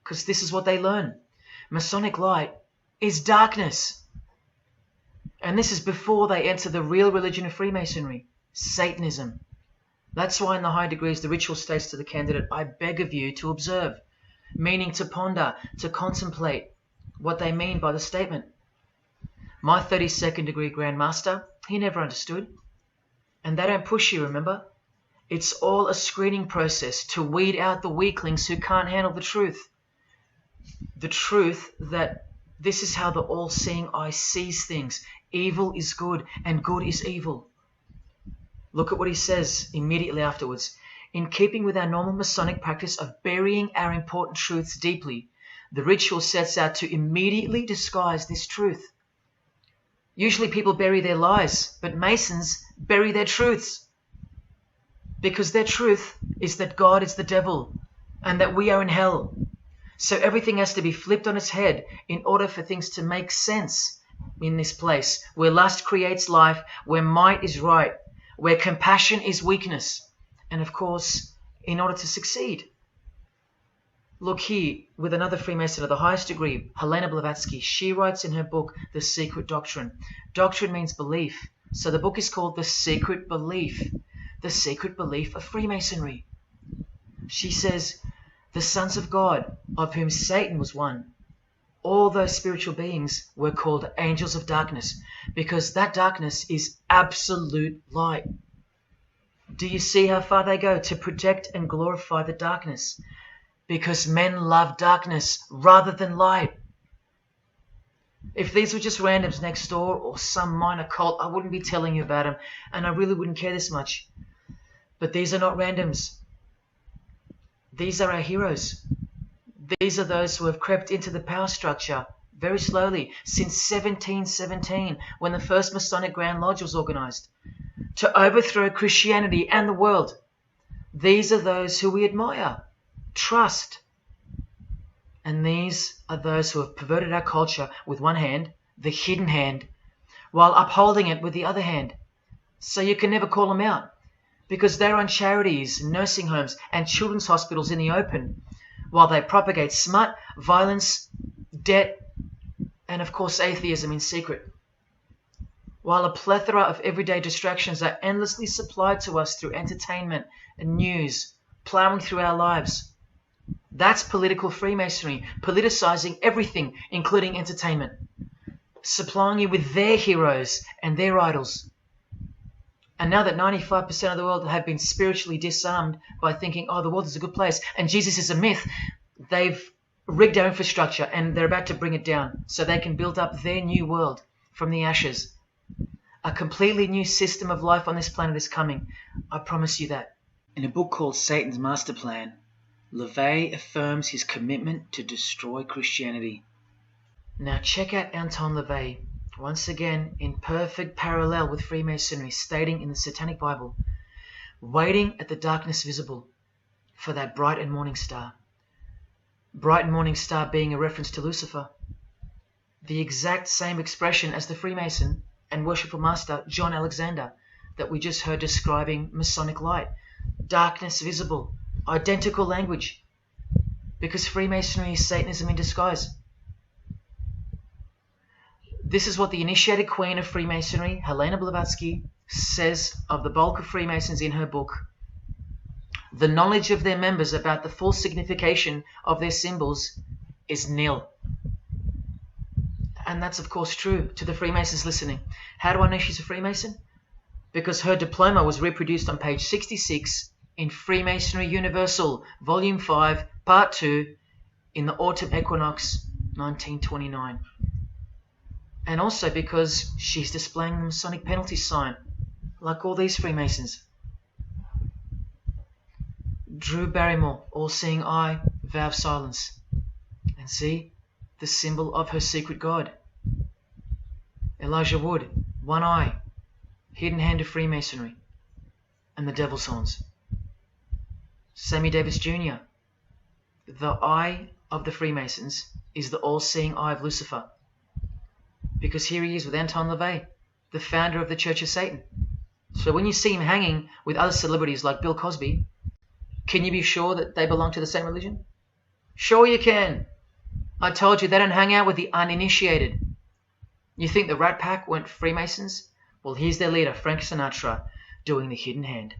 because this is what they learn. Masonic light is darkness. And this is before they enter the real religion of Freemasonry, Satanism. That's why in the high degrees the ritual states to the candidate, I beg of you to observe, meaning to ponder, to contemplate what they mean by the statement. My 32nd degree Grand Master, he never understood. And they don't push you, remember? It's all a screening process to weed out the weaklings who can't handle the truth. The truth that this is how the all-seeing eye sees things. Evil is good and good is evil. Look at what he says immediately afterwards. In keeping with our normal Masonic practice of burying our important truths deeply, the ritual sets out to immediately disguise this truth. Usually people bury their lies, but Masons bury their truths. Because their truth is that God is the devil and that we are in hell. So everything has to be flipped on its head in order for things to make sense in this place where lust creates life, where might is right, where compassion is weakness, and of course, in order to succeed. Look here, with another Freemason of the highest degree, Helena Blavatsky. She writes in her book, The Secret Doctrine. Doctrine means belief. So the book is called The Secret Belief. The Secret Belief of Freemasonry. She says, the sons of God, of whom Satan was one, all those spiritual beings were called angels of darkness, because that darkness is absolute light. Do you see how far they go to protect and glorify the darkness? Because men love darkness rather than light. If these were just randoms next door or some minor cult, I wouldn't be telling you about them, and I really wouldn't care this much. But these are not randoms. These are our heroes. These are those who have crept into the power structure very slowly since 1717, when the first Masonic Grand Lodge was organized, to overthrow Christianity and the world. These are those who we admire, trust. And these are those who have perverted our culture with one hand, the hidden hand, while upholding it with the other hand. So you can never call them out, because they run charities, nursing homes, and children's hospitals in the open, while they propagate smut, violence, debt, and of course atheism in secret. While a plethora of everyday distractions are endlessly supplied to us through entertainment and news, plowing through our lives. That's political Freemasonry, politicizing everything, including entertainment, supplying you with their heroes and their idols. And now that 95% of the world have been spiritually disarmed by thinking, oh, the world is a good place and Jesus is a myth, they've rigged our infrastructure and they're about to bring it down so they can build up their new world from the ashes. A completely new system of life on this planet is coming. I promise you that. In a book called Satan's Master Plan, LaVey affirms his commitment to destroy Christianity. Now check out Anton LaVey, once again in perfect parallel with Freemasonry, stating in the Satanic Bible, waiting at the darkness visible for that bright and morning star. Bright and morning star being a reference to Lucifer. The exact same expression as the Freemason and worshipful master John Alexander that we just heard describing Masonic light. Darkness visible. Identical language. Because Freemasonry is Satanism in disguise. This is what the initiated queen of Freemasonry, Helena Blavatsky, says of the bulk of Freemasons in her book. The knowledge of their members about the full signification of their symbols is nil. And that's of course true to the Freemasons listening. How do I know she's a Freemason? Because her diploma was reproduced on page 66 in Freemasonry Universal, Volume 5, Part 2, in the Autumn Equinox, 1929. And also because she's displaying the Masonic penalty sign, like all these Freemasons. Drew Barrymore, all-seeing eye, vow of silence. And see, the symbol of her secret god. Elijah Wood, one eye, hidden hand of Freemasonry, and the devil's horns. Sammy Davis Jr., the eye of the Freemasons is the all-seeing eye of Lucifer. Because here he is with Anton LaVey, the founder of the Church of Satan. So when you see him hanging with other celebrities like Bill Cosby, can you be sure that they belong to the same religion? Sure you can. I told you they don't hang out with the uninitiated. You think the Rat Pack weren't Freemasons? Well, here's their leader, Frank Sinatra, doing the hidden hand.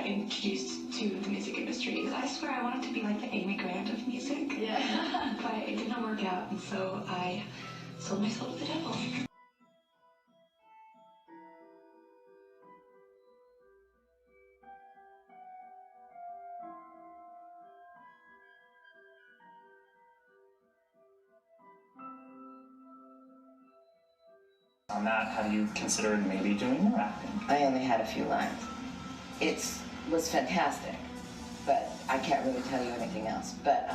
introduced to the music industry. I swear I wanted to be like the Amy Grant of music. Yeah. But it did not work out, and so I sold my soul to the devil.
On that, how do you consider maybe doing more acting?
I only had a few lines. It was fantastic, but I can't really tell you anything else. But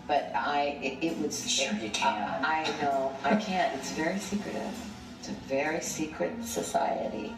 it was.
Sure you can.
I know I can't. It's very secretive. It's a very secret society.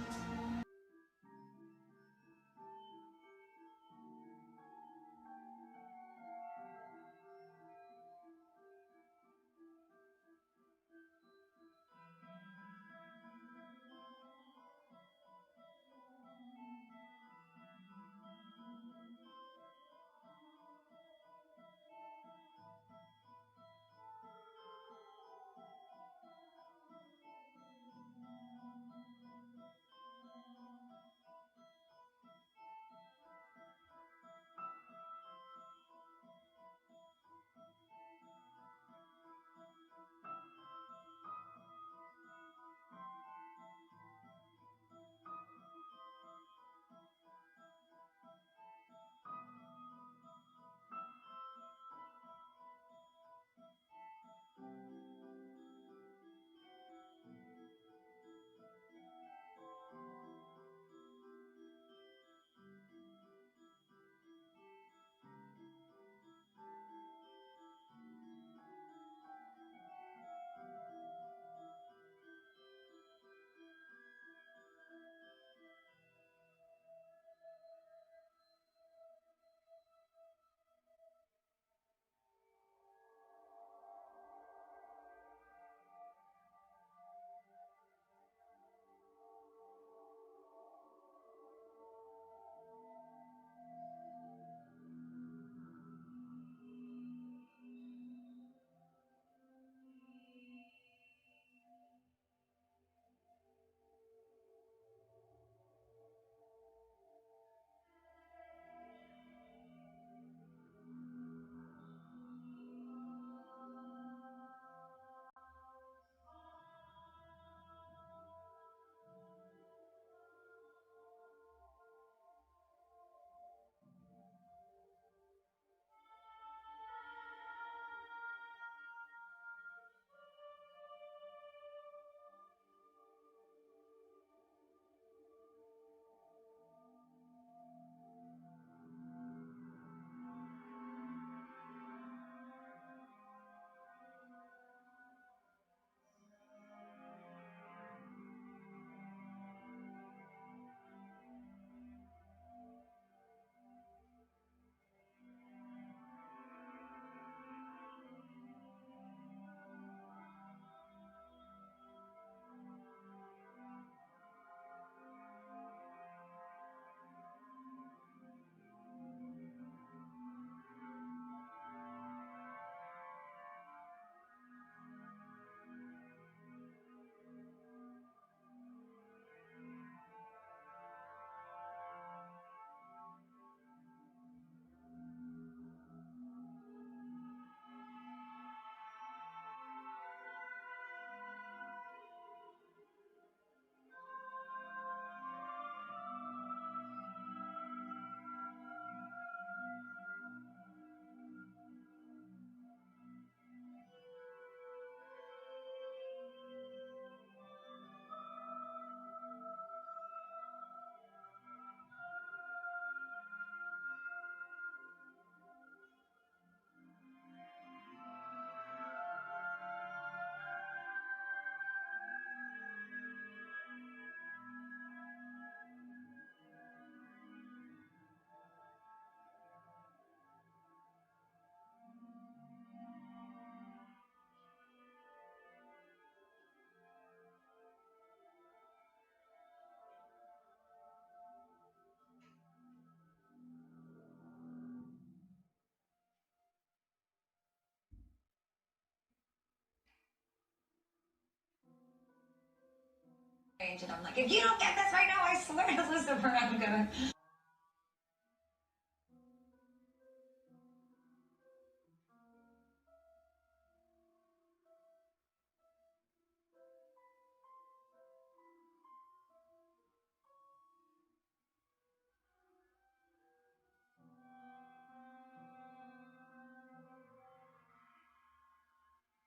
And I'm like, if you don't get this right now, I swear to Lucifer, I'm gonna.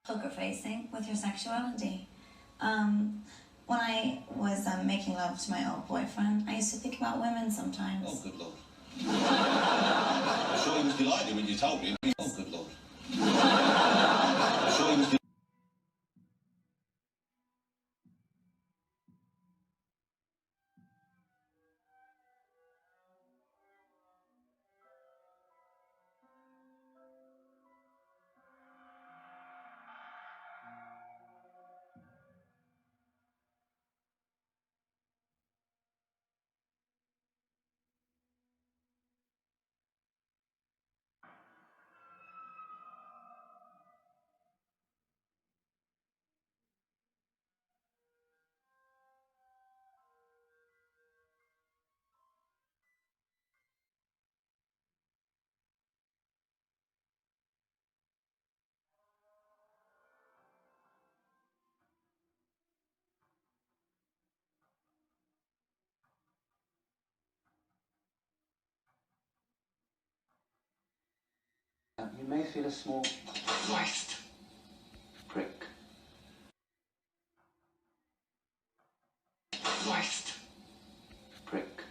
poker facing with your sexuality. When I was making love to my old boyfriend, I used to think about women sometimes.
Oh, good Lord. I'm sure he was delighted when you told him. Oh, good Lord. I'm sure he was delighted.
You may feel a small
Christ.
prick.
Christ.
Prick.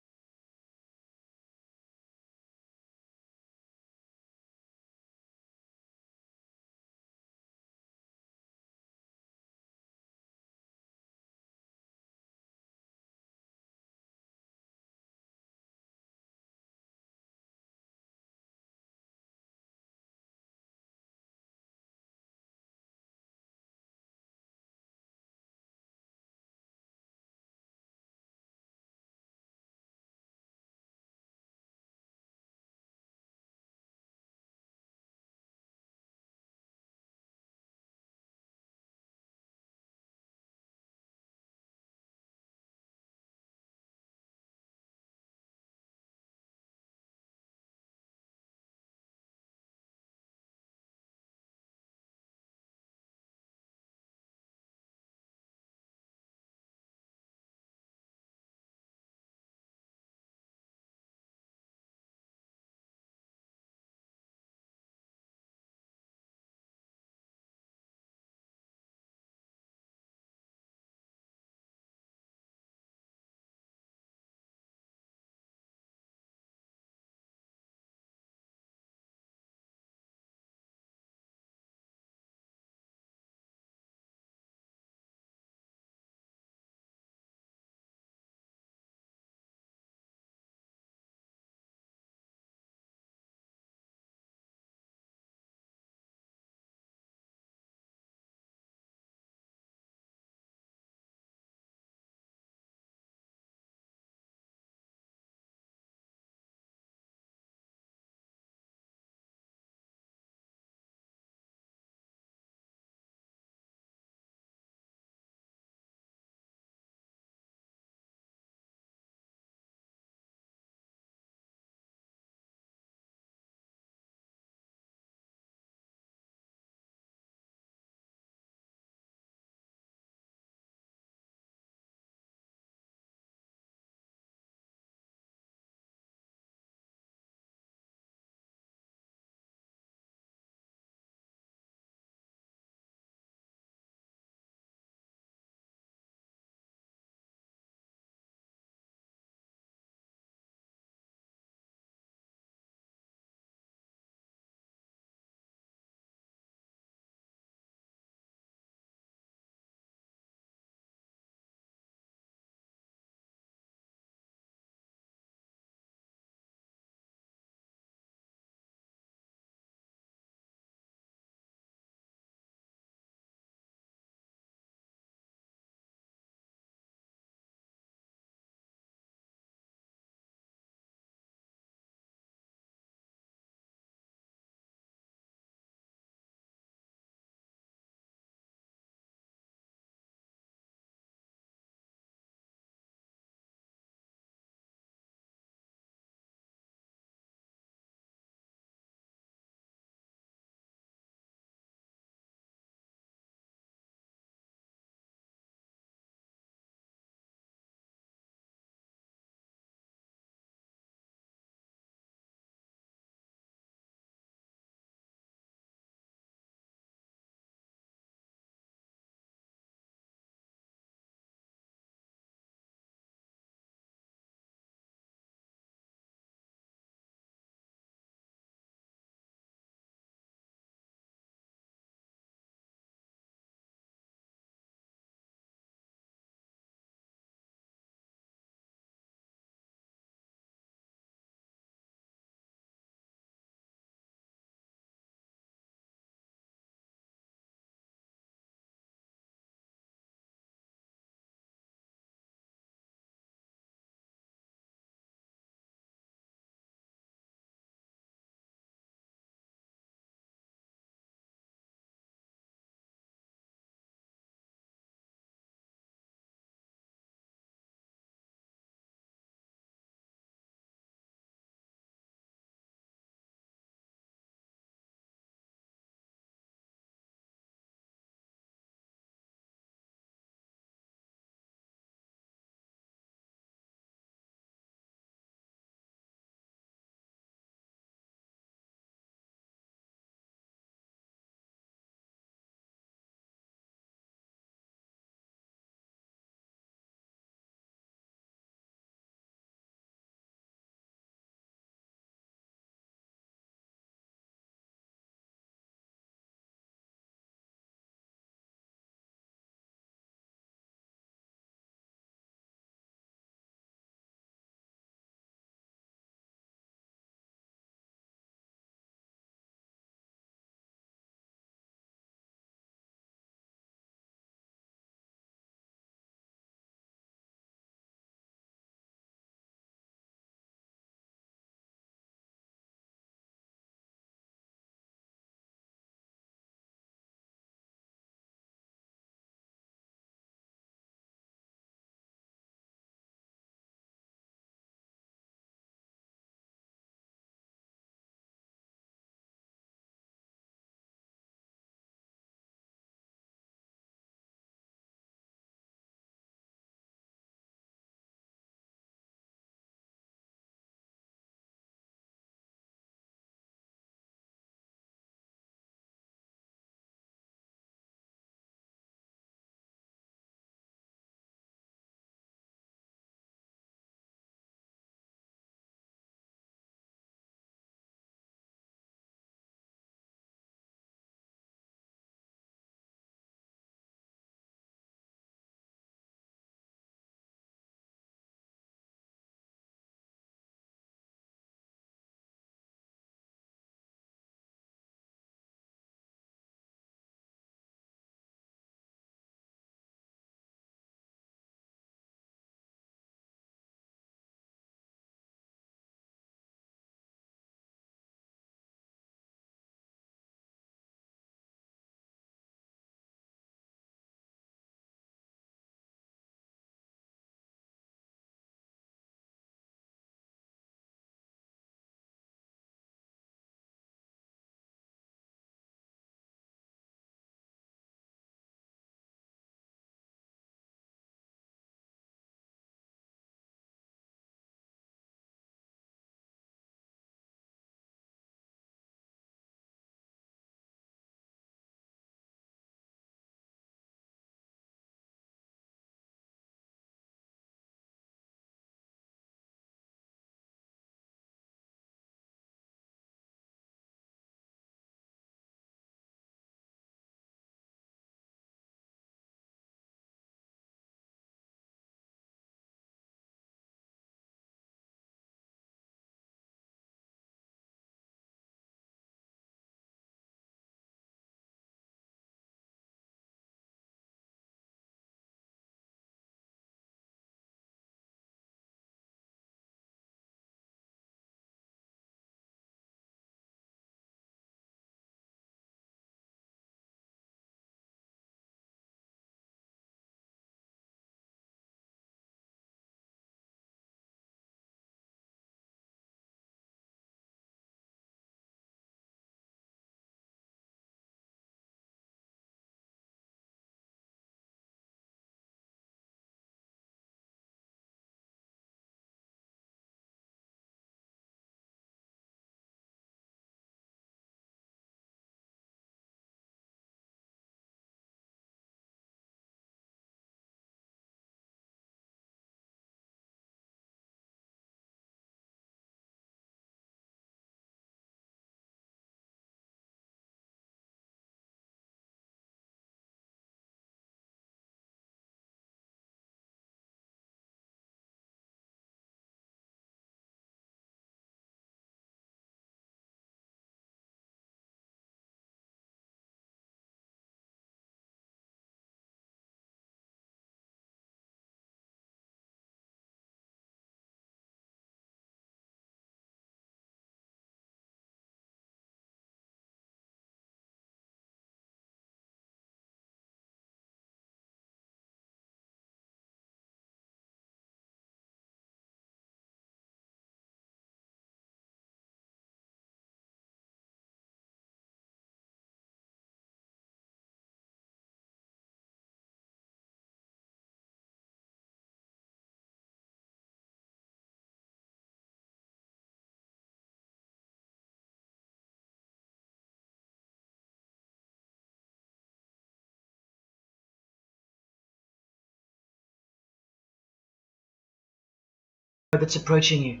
that's approaching you.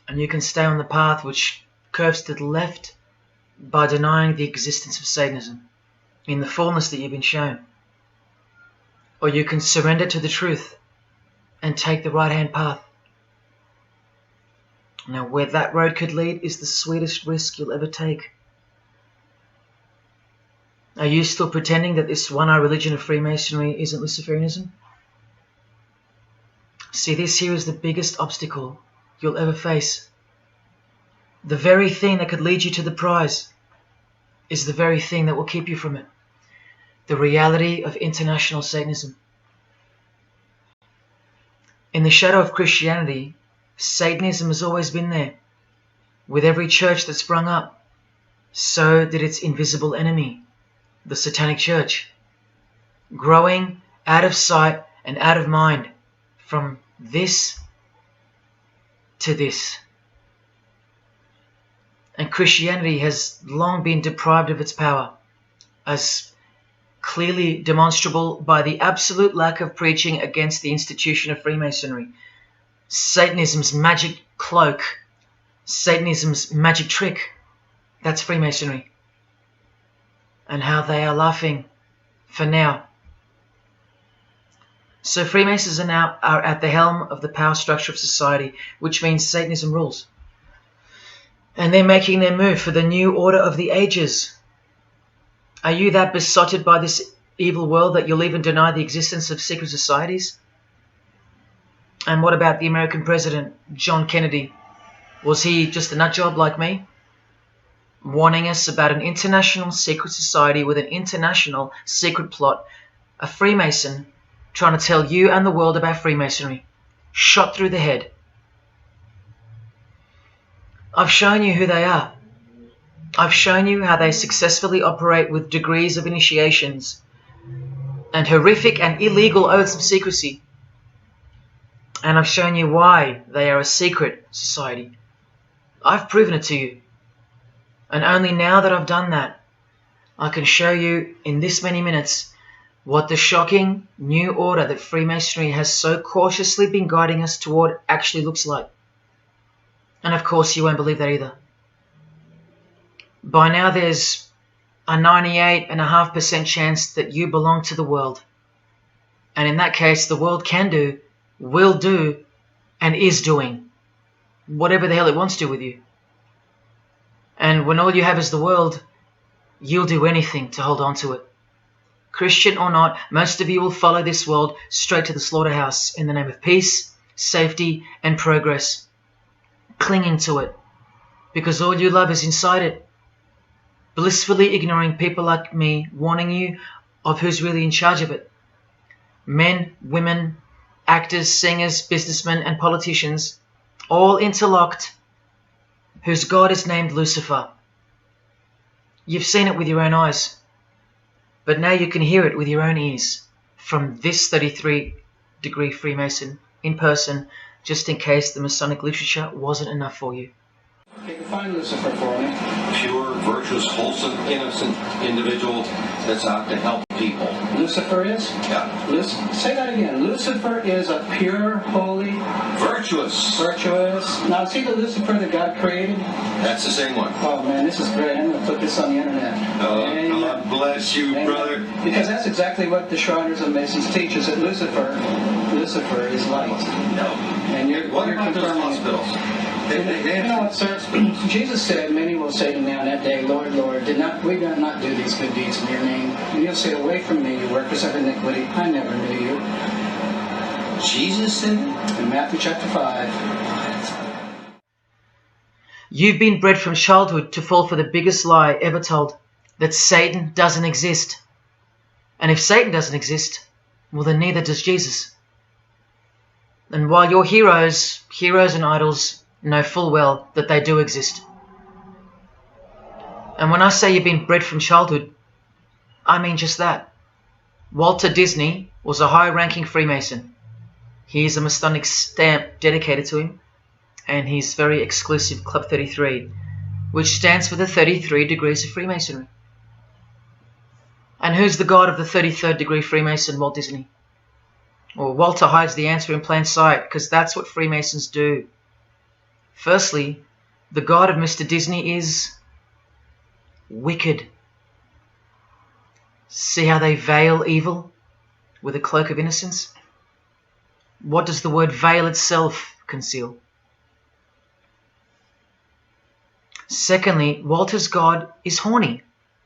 And you can stay on the path which curves to the left by denying the existence of Satanism in the fullness that you've been shown. Or you can surrender to the truth and take the right-hand path. Now, where that road could lead is the sweetest risk you'll ever take. Are you still pretending that this one-eye religion of Freemasonry isn't Luciferianism? See, this here is the biggest obstacle you'll ever face. The very thing that could lead you to the prize is the very thing that will keep you from it. The reality of international Satanism. In the shadow of Christianity, Satanism has always been there. With every church that sprung up, so did its invisible enemy, the Satanic Church, growing out of sight and out of mind from this to this. And Christianity has long been deprived of its power, as clearly demonstrable by the absolute lack of preaching against the institution of Freemasonry. Satanism's magic cloak, Satanism's magic trick, that's Freemasonry. And how they are laughing for now. So Freemasons are at the helm of the power structure of society, which means Satanism rules. And they're making their move for the new order of the ages. Are you that besotted by this evil world that you'll even deny the existence of secret societies? And what about the American president, John Kennedy? Was he just a nutjob like me? Warning us about an international secret society with an international secret plot. A Freemason trying to tell you and the world about Freemasonry. Shot through the head. I've shown you who they are. I've shown you how they successfully operate with degrees of initiations and horrific and illegal oaths of secrecy. And I've shown you why they are a secret society. I've proven it to you. And only now that I've done that, I can show you in this many minutes what the shocking new order that Freemasonry has so cautiously been guiding us toward actually looks like. And of course you won't believe that either. By now there's a 98.5% chance that you belong to the world. And in that case, the world can do, will do, and is doing whatever the hell it wants to with you. And when all you have is the world, you'll do anything to hold on to it. Christian or not, most of you will follow this world straight to the slaughterhouse in the name of peace, safety, and progress. Clinging to it, because all you love is inside it. Blissfully ignoring people like me warning you of who's really in charge of it. Men, women, actors, singers, businessmen, and politicians, all interlocked, whose God is named Lucifer. You've seen it with your own eyes, but now you can hear it with your own ears from this 33-degree Freemason in person, just in case the Masonic literature wasn't enough for you.
Okay, define Lucifer for me.
Pure, virtuous, wholesome, innocent individual that's out to help people.
Lucifer is?
Yeah.
Say that again. Lucifer is a pure, holy...
Virtuous.
Virtuous. Now, see the Lucifer that God created?
That's the same one.
Oh, man, this is great. I'm going to put this on the internet.
Oh, God bless you, brother.
Because that's exactly what the Shriners and Masons teach, is that Lucifer is light.
No.
And you're
about those
confirming
hospitals?
You know what, sir? Jesus said, many will say to me on that day, Lord, Lord, we did not do these good deeds in your name? And you'll say, away from me, you workers of iniquity, I never knew you.
Jesus said it?
In Matthew chapter 5.
You've been bred from childhood to fall for the biggest lie ever told, that Satan doesn't exist. And if Satan doesn't exist, well then neither does Jesus. And while your heroes and idols know full well that they do exist. And when I say you've been bred from childhood, I mean just that. Walter Disney was a high-ranking Freemason. Here's a Masonic stamp dedicated to him, and his very exclusive Club 33, which stands for the 33 degrees of Freemasonry. And who's the god of the 33rd degree Freemason, Walt Disney? Well, Walter hides the answer in plain sight because that's what Freemasons do. Firstly, the God of Mr. Disney is wicked. See how they veil evil with a cloak of innocence? What does the word veil itself conceal? Secondly, Walter's God is horny,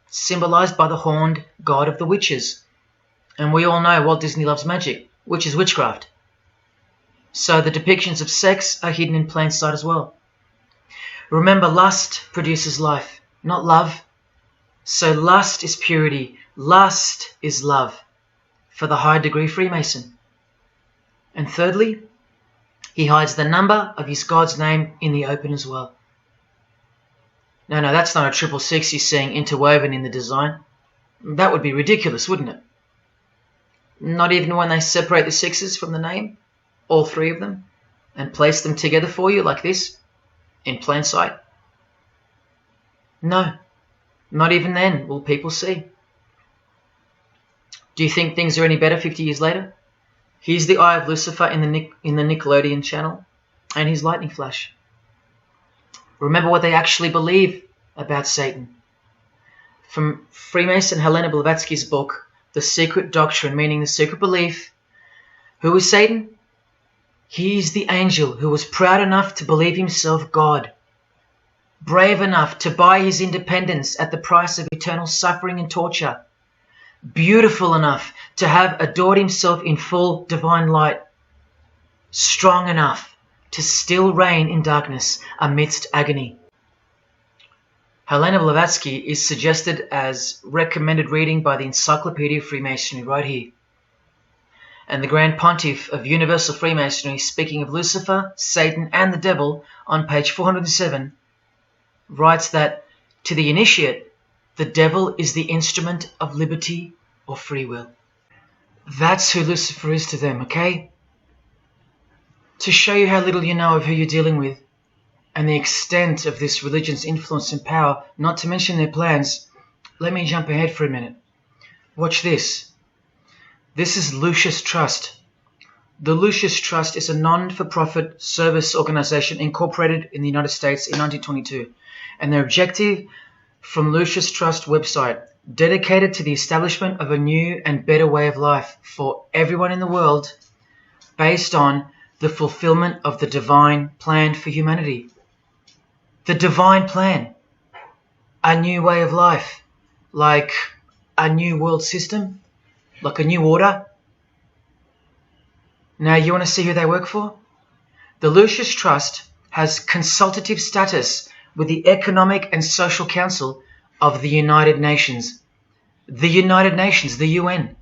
symbolized by the horned god of the witches. And we all know Walt Disney loves magic, which is witchcraft. So the depictions of sex are hidden in plain sight as well. Remember, lust produces life, not love. So lust is purity, lust is love for the high degree Freemason. And thirdly, he hides the number of his God's name in the open as well. No, that's not a 666 he's seeing interwoven in the design. That would be ridiculous, wouldn't it? Not even when they separate the sixes from the name, all three of them, and place them together for you like this, in plain sight. No, not even then will people see. Do you think things are any better 50 years later? Here's the Eye of Lucifer in the Nickelodeon channel, and his lightning flash. Remember what they actually believe about Satan. From Freemason Helena Blavatsky's book, The Secret Doctrine, meaning the secret belief. Who is Satan? He is the angel who was proud enough to believe himself God, brave enough to buy his independence at the price of eternal suffering and torture, beautiful enough to have adored himself in full divine light, strong enough to still reign in darkness amidst agony. Helena Blavatsky is suggested as recommended reading by the Encyclopedia of Freemasonry right here. And the Grand Pontiff of Universal Freemasonry, speaking of Lucifer, Satan and the Devil on page 407, writes that to the initiate, the devil is the instrument of liberty or free will. That's who Lucifer is to them, okay? To show you how little you know of who you're dealing with and the extent of this religion's influence and power, not to mention their plans, let me jump ahead for a minute. Watch this. This is Lucius Trust. The Lucius Trust is a non-for-profit service organization incorporated in the United States in 1922, and their objective from Lucius Trust website, dedicated to the establishment of a new and better way of life for everyone in the world based on the fulfillment of the divine plan for humanity. The divine plan. A new way of life, like a new world system, like a new order. Now, you want to see who they work for? The Lucius Trust has consultative status with the Economic and Social Council of the United Nations. The United Nations, the UN.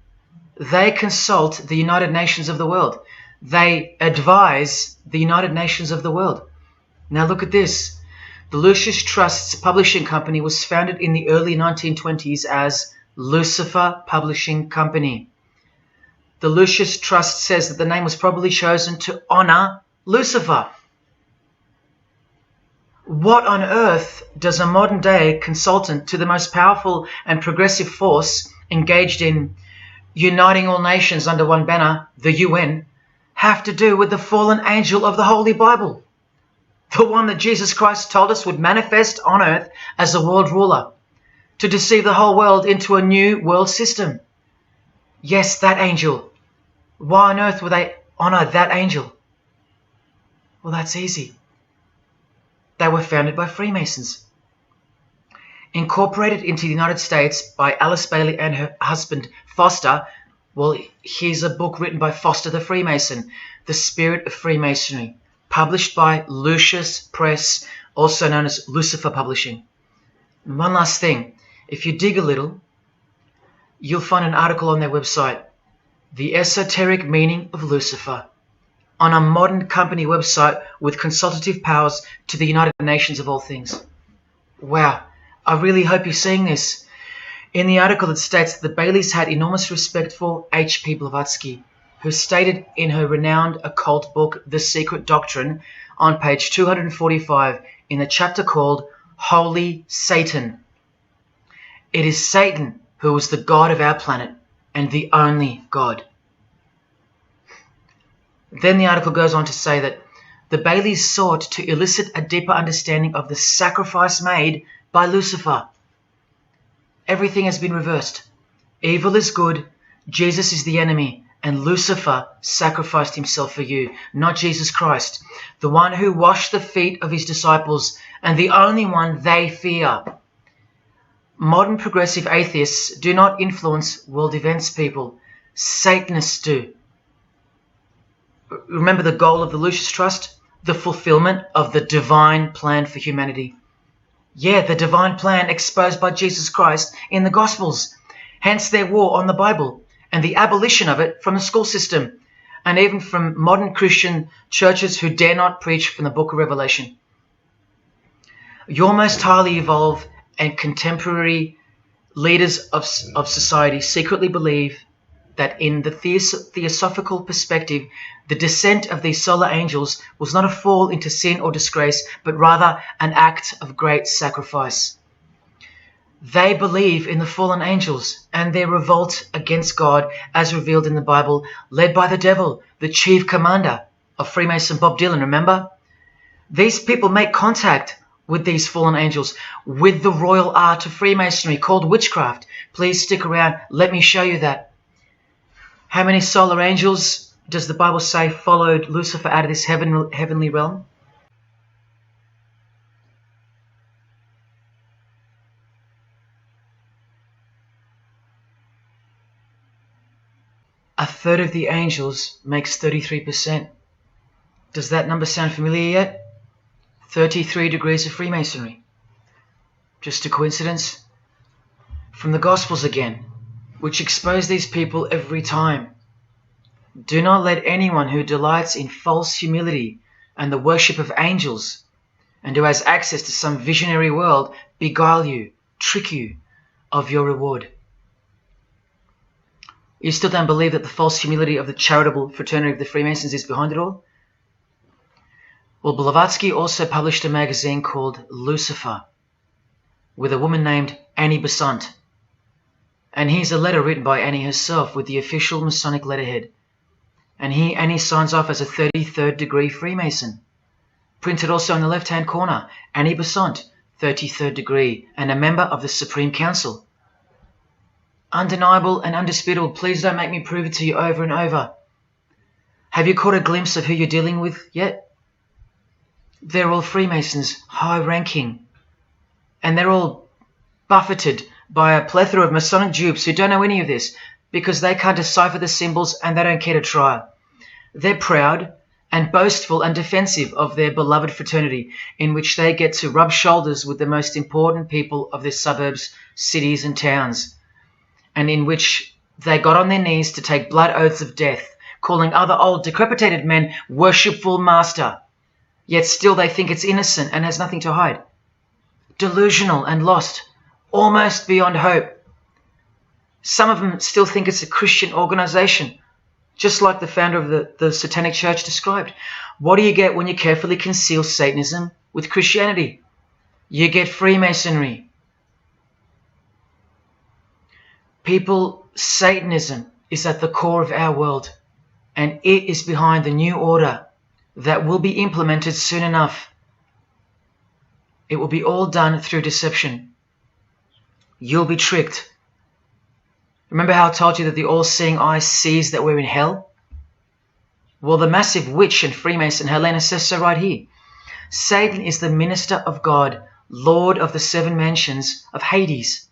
They consult the United Nations of the world. They advise the United Nations of the world. Now look at this. The Lucius Trust's publishing company was founded in the early 1920s as Lucifer Publishing Company. The Lucius Trust says that the name was probably chosen to honor Lucifer. What on earth does a modern day consultant to the most powerful and progressive force engaged in uniting all nations under one banner, the UN, have to do with the fallen angel of the Holy Bible? The one that Jesus Christ told us would manifest on earth as a world ruler, to deceive the whole world into a new world system. Yes, that angel. Why on earth would they honor that angel? Well, that's easy. They were founded by Freemasons. Incorporated into the United States by Alice Bailey and her husband Foster. Well, here's a book written by Foster the Freemason, The Spirit of Freemasonry, published by Lucius Press, also known as Lucifer Publishing. And one last thing, if you dig a little, you'll find an article on their website, The Esoteric Meaning of Lucifer, on a modern company website with consultative powers to the United Nations of all things. Wow, I really hope you're seeing this. In the article, it states that the Baileys had enormous respect for H.P. Blavatsky, who stated in her renowned occult book, The Secret Doctrine, on page 245 in the chapter called Holy Satan. It is Satan who is the God of our planet and the only God. Then the article goes on to say that the Baileys sought to elicit a deeper understanding of the sacrifice made by Lucifer. Everything has been reversed. Evil is good, Jesus is the enemy, and Lucifer sacrificed himself for you, not Jesus Christ, the one who washed the feet of his disciples and the only one they fear. Modern progressive atheists do not influence world events, people. Satanists do. Remember the goal of the Lucis Trust? The fulfillment of the divine plan for humanity. Yeah, the divine plan exposed by Jesus Christ in the Gospels. Hence their war on the Bible and the abolition of it from the school system and even from modern Christian churches who dare not preach from the book of Revelation. Your most highly evolved and contemporary leaders of society secretly believe that in the theosophical perspective, the descent of these solar angels was not a fall into sin or disgrace, but rather an act of great sacrifice. They believe in the fallen angels and their revolt against God as revealed in the Bible, led by the devil, the chief commander of Freemason Bob Dylan, remember? These people make contact with these fallen angels, with the royal art of Freemasonry called witchcraft. Please stick around. Let me show you that. How many solar angels does the Bible say followed Lucifer out of this heavenly realm? A third of the angels makes 33%. Does that number sound familiar yet? 33 degrees of Freemasonry. Just a coincidence? From the Gospels again, which expose these people every time. Do not let anyone who delights in false humility and the worship of angels and who has access to some visionary world beguile you, trick you of your reward. You still don't believe that the false humility of the charitable fraternity of the Freemasons is behind it all? Well, Blavatsky also published a magazine called Lucifer with a woman named Annie Besant. And here's a letter written by Annie herself with the official Masonic letterhead. And here Annie signs off as a 33rd degree Freemason. Printed also in the left-hand corner, Annie Besant, 33rd degree, and a member of the Supreme Council. Undeniable and undisputable. Please don't make me prove it to you over and over. Have you caught a glimpse of who you're dealing with yet? They're all Freemasons, high-ranking. And they're all buffeted by a plethora of Masonic dupes who don't know any of this because they can't decipher the symbols and they don't care to try. They're proud and boastful and defensive of their beloved fraternity in which they get to rub shoulders with the most important people of their suburbs, cities and towns, and in which they got on their knees to take blood oaths of death, calling other old decrepitated men worshipful master, yet still they think it's innocent and has nothing to hide. Delusional and lost, almost beyond hope. Some of them still think it's a Christian organization, just like the founder of the Satanic Church described. What do you get when you carefully conceal Satanism with Christianity? You get Freemasonry. People, Satanism is at the core of our world, and it is behind the new order that will be implemented soon enough. It will be all done through deception. You'll be tricked. Remember how I told you that the all-seeing eye sees that we're in hell? Well, the massive witch and Freemason Helena says so right here. Satan is the minister of God, Lord of the seven mansions of Hades,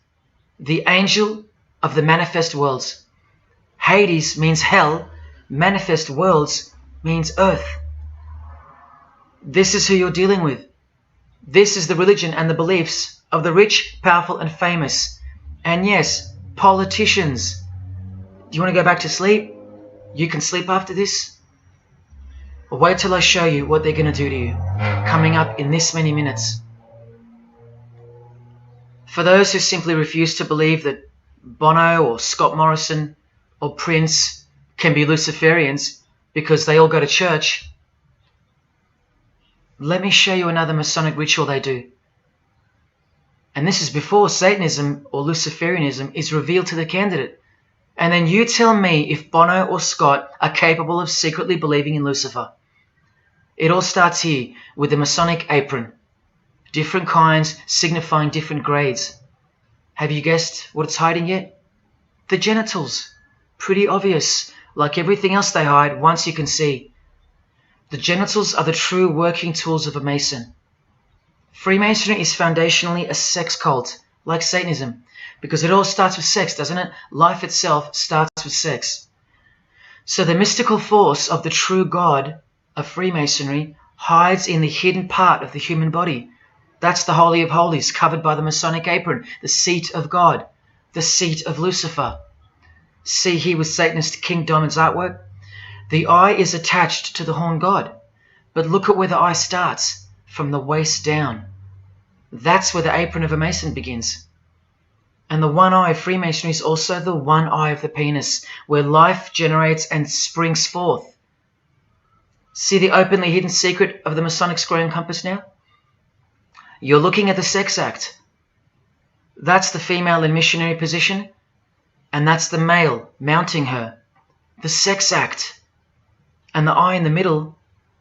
the angel of the manifest worlds. Hades means hell, manifest worlds means earth. This is who you're dealing with. This is the religion and the beliefs of the rich, powerful and famous. And yes, politicians. Do you want to go back to sleep? You can sleep after this. Or wait till I show you what they're going to do to you, coming up in this many minutes. For those who simply refuse to believe that Bono or Scott Morrison or Prince can be Luciferians because they all go to church, let me show you another Masonic ritual they do. And this is before Satanism or Luciferianism is revealed to the candidate. And then you tell me if Bono or Scott are capable of secretly believing in Lucifer. It all starts here with the Masonic apron. Different kinds signifying different grades. Have you guessed what it's hiding yet? The genitals. Pretty obvious. Like everything else they hide, once you can see. The genitals are the true working tools of a Mason. Freemasonry is foundationally a sex cult, like Satanism, because it all starts with sex, doesn't it? Life itself starts with sex. So the mystical force of the true God of Freemasonry hides in the hidden part of the human body. That's the Holy of Holies, covered by the Masonic apron, the seat of God, the seat of Lucifer. See here with Satanist King Diamond's artwork? The eye is attached to the horn god, but look at where the eye starts, from the waist down. That's where the apron of a Mason begins. And the one eye of Freemasonry is also the one eye of the penis, where life generates and springs forth. See the openly hidden secret of the Masonic square and compass now? You're looking at the sex act. That's the female in missionary position, and that's the male mounting her. The sex act. And the eye in the middle,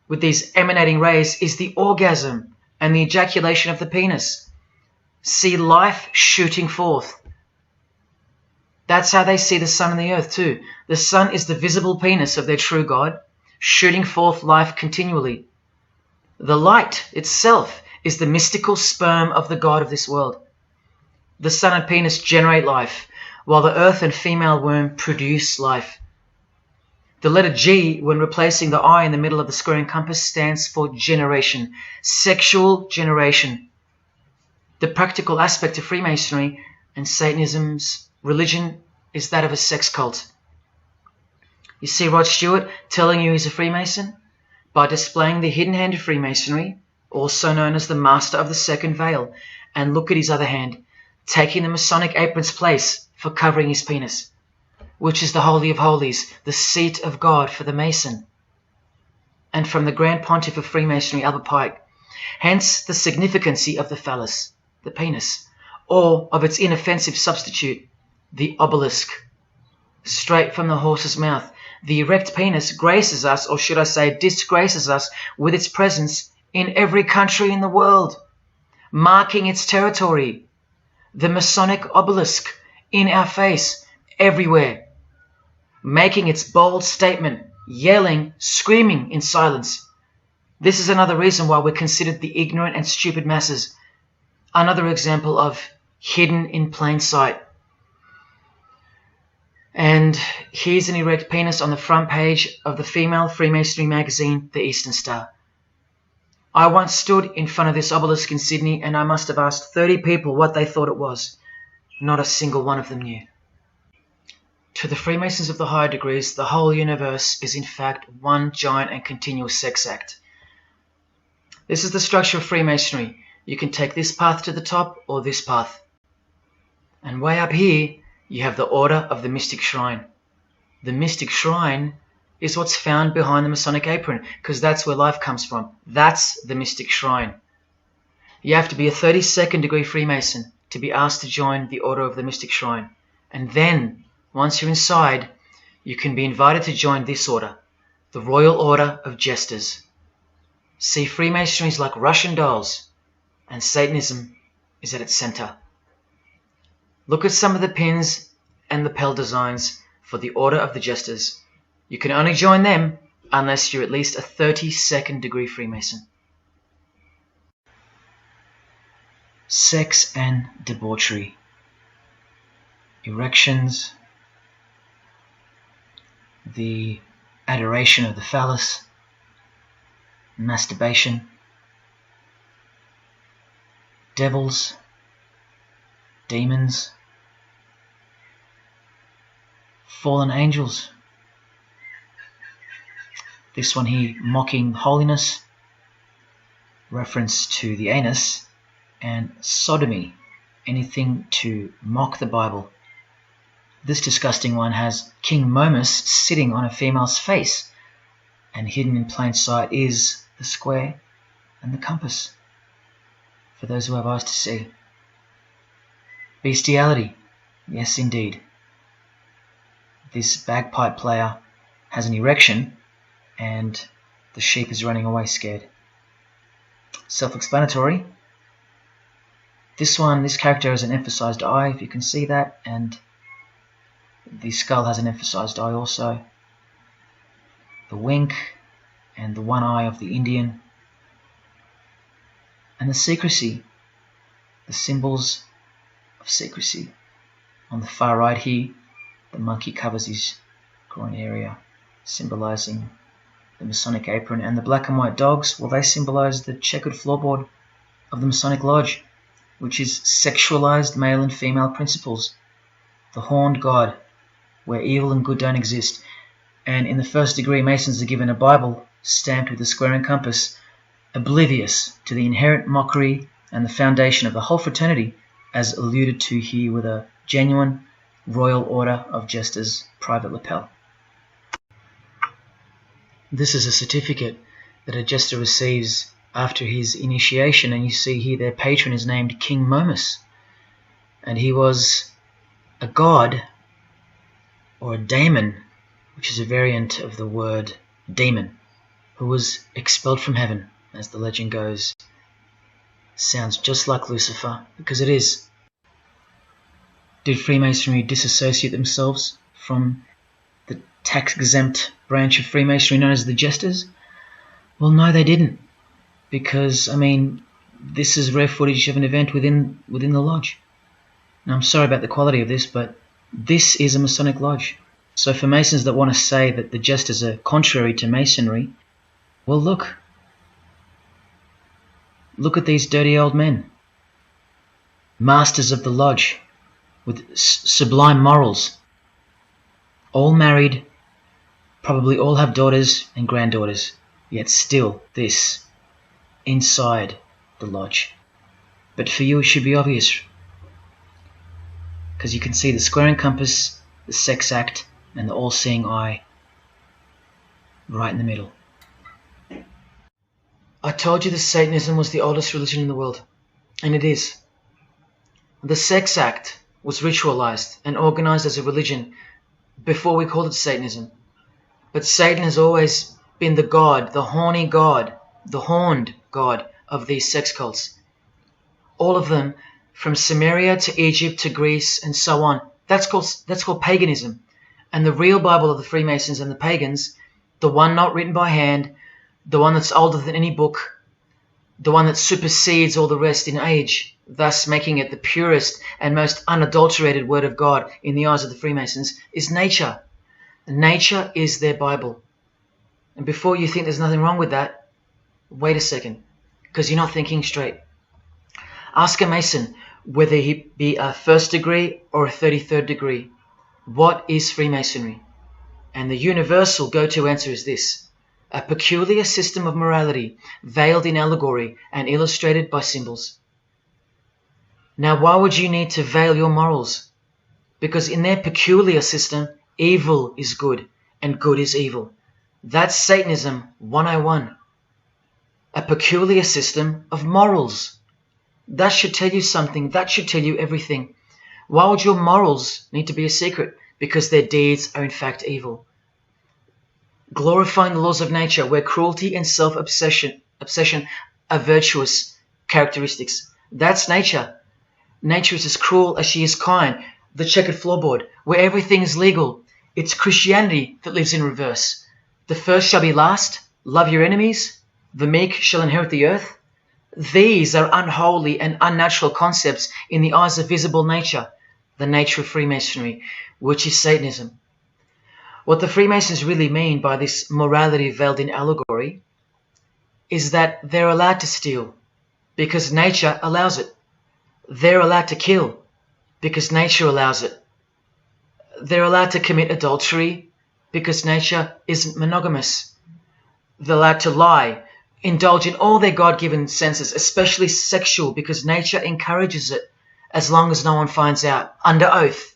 with these emanating rays, is the orgasm and the ejaculation of the penis. See life shooting forth. That's how they see the sun and the earth too. The sun is the visible penis of their true God, shooting forth life continually. The light itself is the mystical sperm of the God of this world. The sun and penis generate life, while the earth and female womb produce life. The letter G, when replacing the I in the middle of the square and compass, stands for generation, sexual generation. The practical aspect of Freemasonry and Satanism's religion is that of a sex cult. You see Rod Stewart telling you he's a Freemason? By displaying the hidden hand of Freemasonry, also known as the Master of the Second Veil, and look at his other hand, taking the Masonic apron's place for covering his penis, which is the Holy of Holies, the seat of God for the Mason. And from the Grand Pontiff of Freemasonry, Albert Pike, hence the significancy of the phallus, the penis, or of its inoffensive substitute, the obelisk. Straight from the horse's mouth, the erect penis graces us, or should I say disgraces us, with its presence in every country in the world, marking its territory. The Masonic obelisk in our face, everywhere, making its bold statement, yelling, screaming in silence. This is another reason why we're considered the ignorant and stupid masses. Another example of hidden in plain sight. And here's an erect penis on the front page of the female Freemasonry magazine, The Eastern Star. I once stood in front of this obelisk in Sydney, and I must have asked 30 people what they thought it was. Not a single one of them knew. To the Freemasons of the higher degrees, the whole universe is in fact one giant and continuous sex act. This is the structure of Freemasonry. You can take this path to the top or this path. And way up here, you have the Order of the Mystic Shrine. The Mystic Shrine is what's found behind the Masonic apron, because that's where life comes from. That's the Mystic Shrine. You have to be a 32nd degree Freemason to be asked to join the Order of the Mystic Shrine. And then, once you're inside, you can be invited to join this order, the Royal Order of Jesters. See, Freemasonry is like Russian dolls, and Satanism is at its center. Look at some of the pins and lapel designs for the Order of the Jesters. You can only join them unless you're at least a 32nd degree Freemason. Sex and debauchery. Erections. The adoration of the phallus. Masturbation. Devils. Demons. Fallen angels. This one here, mocking holiness, reference to the anus, and sodomy, anything to mock the Bible. This disgusting one has King Momus sitting on a female's face, and hidden in plain sight is the square and the compass, for those who have eyes to see. Bestiality, yes indeed. this bagpipe player has an erection and the sheep is running away scared. Self-explanatory. This character has an emphasized eye, if you can see that, and the skull has an emphasized eye also. The wink and the one eye of the Indian. And the secrecy, the symbols of secrecy. On the far right here, the monkey covers his groin area, symbolizing the Masonic apron, and the black and white dogs, well, they symbolize the checkered floorboard of the Masonic Lodge, which is sexualized male and female principles, the horned god, where evil and good don't exist. And in the first degree, Masons are given a Bible stamped with a square and compass, oblivious to the inherent mockery and the foundation of the whole fraternity, as alluded to here with a genuine Royal Order of Jesters private lapel. This is a certificate that a jester receives after his initiation, and you see here their patron is named King Momus, and he was a god, or a daemon, which is a variant of the word demon, who was expelled from heaven, as the legend goes. Sounds just like Lucifer, because it is. Did Freemasonry disassociate themselves from the tax-exempt branch of Freemasonry known as the Jesters? Well, no, they didn't, because, I mean, this is rare footage of an event within the lodge. Now, I'm sorry about the quality of this, but this is a Masonic lodge. So for Masons that want to say that the Jesters are contrary to Masonry, well, look at these dirty old men, masters of the lodge, with sublime morals, all married, probably all have daughters and granddaughters, yet still this, inside the lodge. But for you it should be obvious, because you can see the square and compass, the sex act, and the all-seeing eye right in the middle. I told you that Satanism was the oldest religion in the world, and it is. The sex act was ritualized and organized as a religion before we called it Satanism. But Satan has always been the god, the horny god, the horned god of these sex cults. All of them, from Samaria to Egypt to Greece and so on, that's called paganism. And the real Bible of the Freemasons and the pagans, the one not written by hand, the one that's older than any book, the one that supersedes all the rest in age, thus making it the purest and most unadulterated word of God in the eyes of the Freemasons, is nature. Nature is their Bible. And before you think there's nothing wrong with that, wait a second, because you're not thinking straight. Ask a Mason, whether he be a first degree or a 33rd degree, what is Freemasonry? And the universal go-to answer is this: a peculiar system of morality, veiled in allegory and illustrated by symbols. Now, why would you need to veil your morals? Because in their peculiar system, evil is good and good is evil. That's Satanism 101. A peculiar system of morals. That should tell you something. That should tell you everything. Why would your morals need to be a secret? Because their deeds are in fact evil. Glorifying the laws of nature, where cruelty and self-obsession are virtuous characteristics. That's nature. Nature is as cruel as she is kind. The checkered floorboard, where everything is legal. It's Christianity that lives in reverse. The first shall be last. Love your enemies. The meek shall inherit the earth. These are unholy and unnatural concepts in the eyes of visible nature, the nature of Freemasonry, which is Satanism. What the Freemasons really mean by this morality veiled in allegory is that they're allowed to steal because nature allows it. They're allowed to kill because nature allows it. They're allowed to commit adultery because nature isn't monogamous. They're allowed to lie, indulge in all their God-given senses, especially sexual, because nature encourages it, as long as no one finds out, under oath.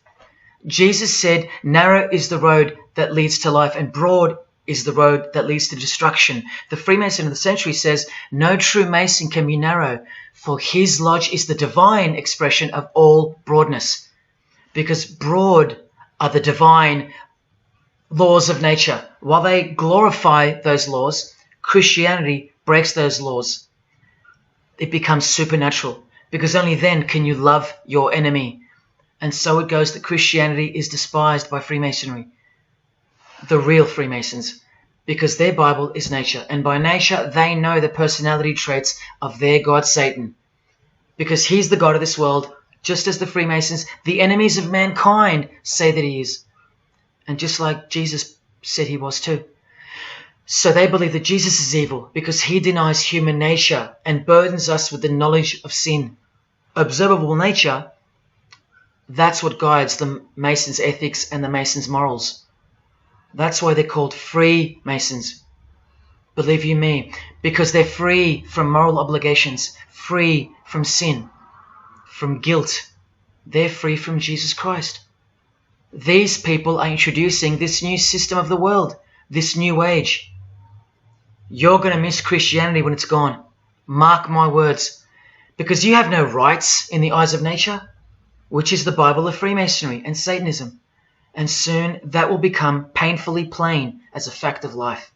Jesus said, narrow is the road that leads to life, and broad is the road that leads to destruction. The Freemason of the century says, no true Mason can be narrow, for his lodge is the divine expression of all broadness. Because broad are the divine laws of nature. While they glorify those laws, Christianity breaks those laws. It becomes supernatural, because only then can you love your enemy. And so it goes that Christianity is despised by Freemasonry, the real Freemasons, because their Bible is nature. And by nature, they know the personality traits of their God, Satan, because he's the God of this world, just as the Freemasons, the enemies of mankind, say that he is. And just like Jesus said he was too. So they believe that Jesus is evil because he denies human nature and burdens us with the knowledge of sin. Observable nature, that's what guides the Masons' ethics and the Masons' morals. That's why they're called Freemasons. Believe you me, because they're free from moral obligations, free from sin, from guilt. They're free from Jesus Christ. These people are introducing this new system of the world, this new age. You're going to miss Christianity when it's gone. Mark my words. Because you have no rights in the eyes of nature, which is the Bible of Freemasonry and Satanism. And soon that will become painfully plain as a fact of life.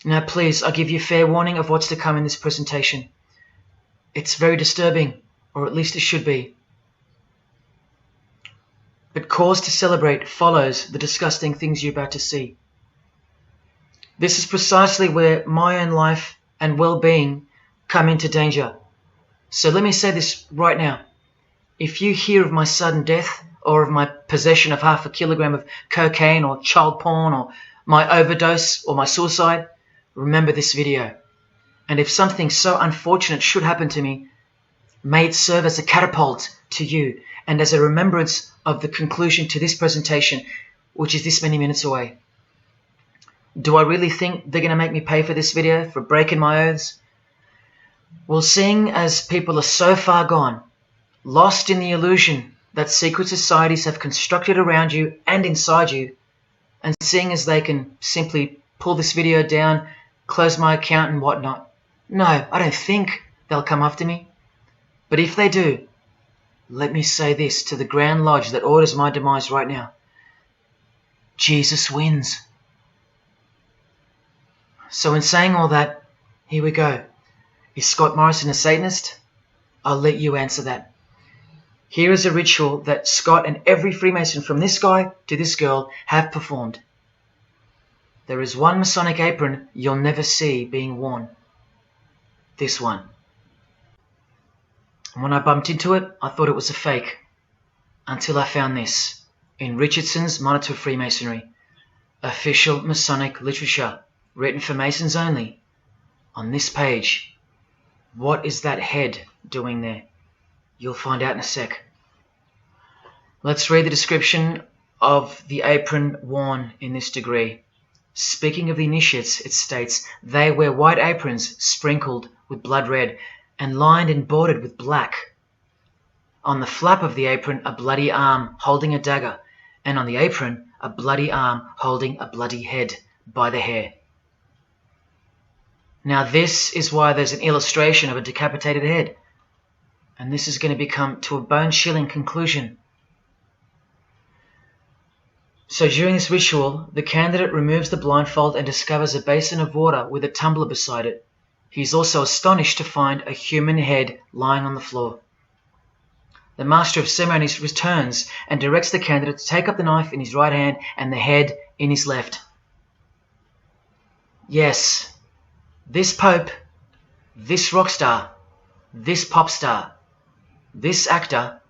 Now please, I give you fair warning of what's to come in this presentation. It's very disturbing, or at least it should be. But cause to celebrate follows the disgusting things you're about to see. This is precisely where my own life and well-being come into danger. So let me say this right now. If you hear of my sudden death, or of my possession of 0.5 kilogram of cocaine or child porn, or my overdose or my suicide, remember this video. And if something so unfortunate should happen to me, may it serve as a catapult to you and as a remembrance of the conclusion to this presentation, which is this many minutes away. Do I really think they're going to make me pay for this video, for breaking my oaths? Well, seeing as people are so far gone, lost in the illusion that secret societies have constructed around you and inside you, and seeing as they can simply pull this video down, close my account and whatnot, no, I don't think they'll come after me. But if they do, let me say this to the Grand Lodge that orders my demise right now. Jesus wins. So in saying all that, here we go. Is Scott Morrison a Satanist? I'll let you answer that. Here is a ritual that Scott and every Freemason from this guy to this girl have performed. There is one Masonic apron you'll never see being worn. This one. And when I bumped into it, I thought it was a fake. Until I found this in Richardson's Monitor of Freemasonry, official Masonic literature, written for Masons only. On this page, what is that head doing there? You'll find out in a sec. Let's read the description of the apron worn in this degree. Speaking of the initiates, it states, they wear white aprons sprinkled with blood red and lined and bordered with black. On the flap of the apron, a bloody arm holding a dagger, and on the apron, a bloody arm holding a bloody head by the hair. Now this is why there's an illustration of a decapitated head. And this is going to become to a bone-chilling conclusion. So during this ritual, the candidate removes the blindfold and discovers a basin of water with a tumbler beside it. He is also astonished to find a human head lying on the floor. The Master of Ceremonies returns and directs the candidate to take up the knife in his right hand and the head in his left. Yes, this Pope, this rock star, this pop star, this actor,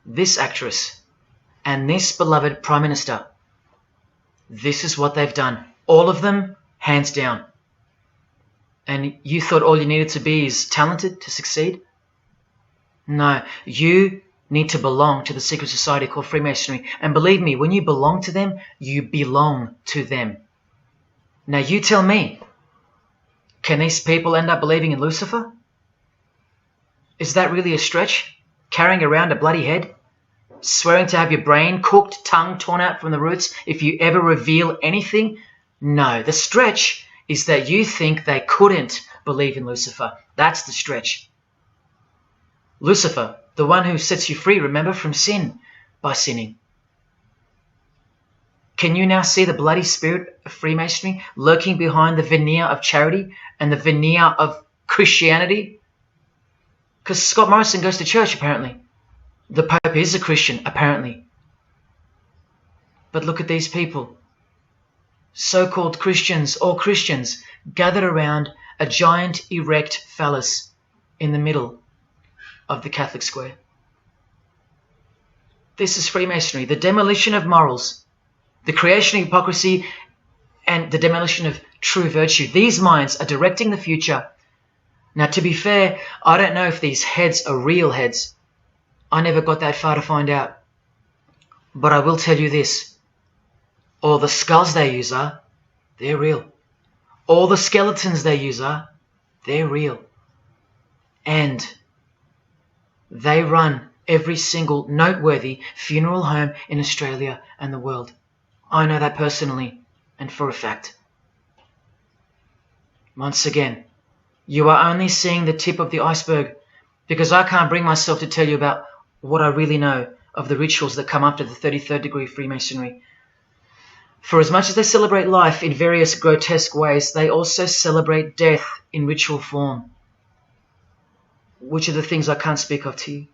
this actress, and this beloved Prime Minister. This is what they've done. All of them, hands down. And you thought all you needed to be is talented to succeed? No, you need to belong to the secret society called Freemasonry. And believe me, when you belong to them, you belong to them. Now you tell me, can these people end up believing in Lucifer? Is that really a stretch? Carrying around a bloody head? Swearing to have your brain cooked, tongue torn out from the roots if you ever reveal anything? No, the stretch is that you think they couldn't believe in Lucifer. That's the stretch. Lucifer, the one who sets you free, remember, from sin by sinning. Can you now see the bloody spirit of Freemasonry lurking behind the veneer of charity and the veneer of Christianity? Because Scott Morrison goes to church, apparently. The Pope is a Christian, apparently. But look at these people. So-called Christians or Christians gathered around a giant erect phallus in the middle of the Catholic square. This is Freemasonry, the demolition of morals, the creation of hypocrisy, and the demolition of true virtue. These minds are directing the future. Now, to be fair, I don't know if these heads are real heads. I never got that far to find out. But I will tell you this. All the skulls they use they're real. All the skeletons they use they're real. And they run every single noteworthy funeral home in Australia and the world. I know that personally and for a fact. Once again, you are only seeing the tip of the iceberg, because I can't bring myself to tell you about what I really know of the rituals that come after the 33rd degree Freemasonry. For as much as they celebrate life in various grotesque ways, they also celebrate death in ritual form, which are the things I can't speak of to you.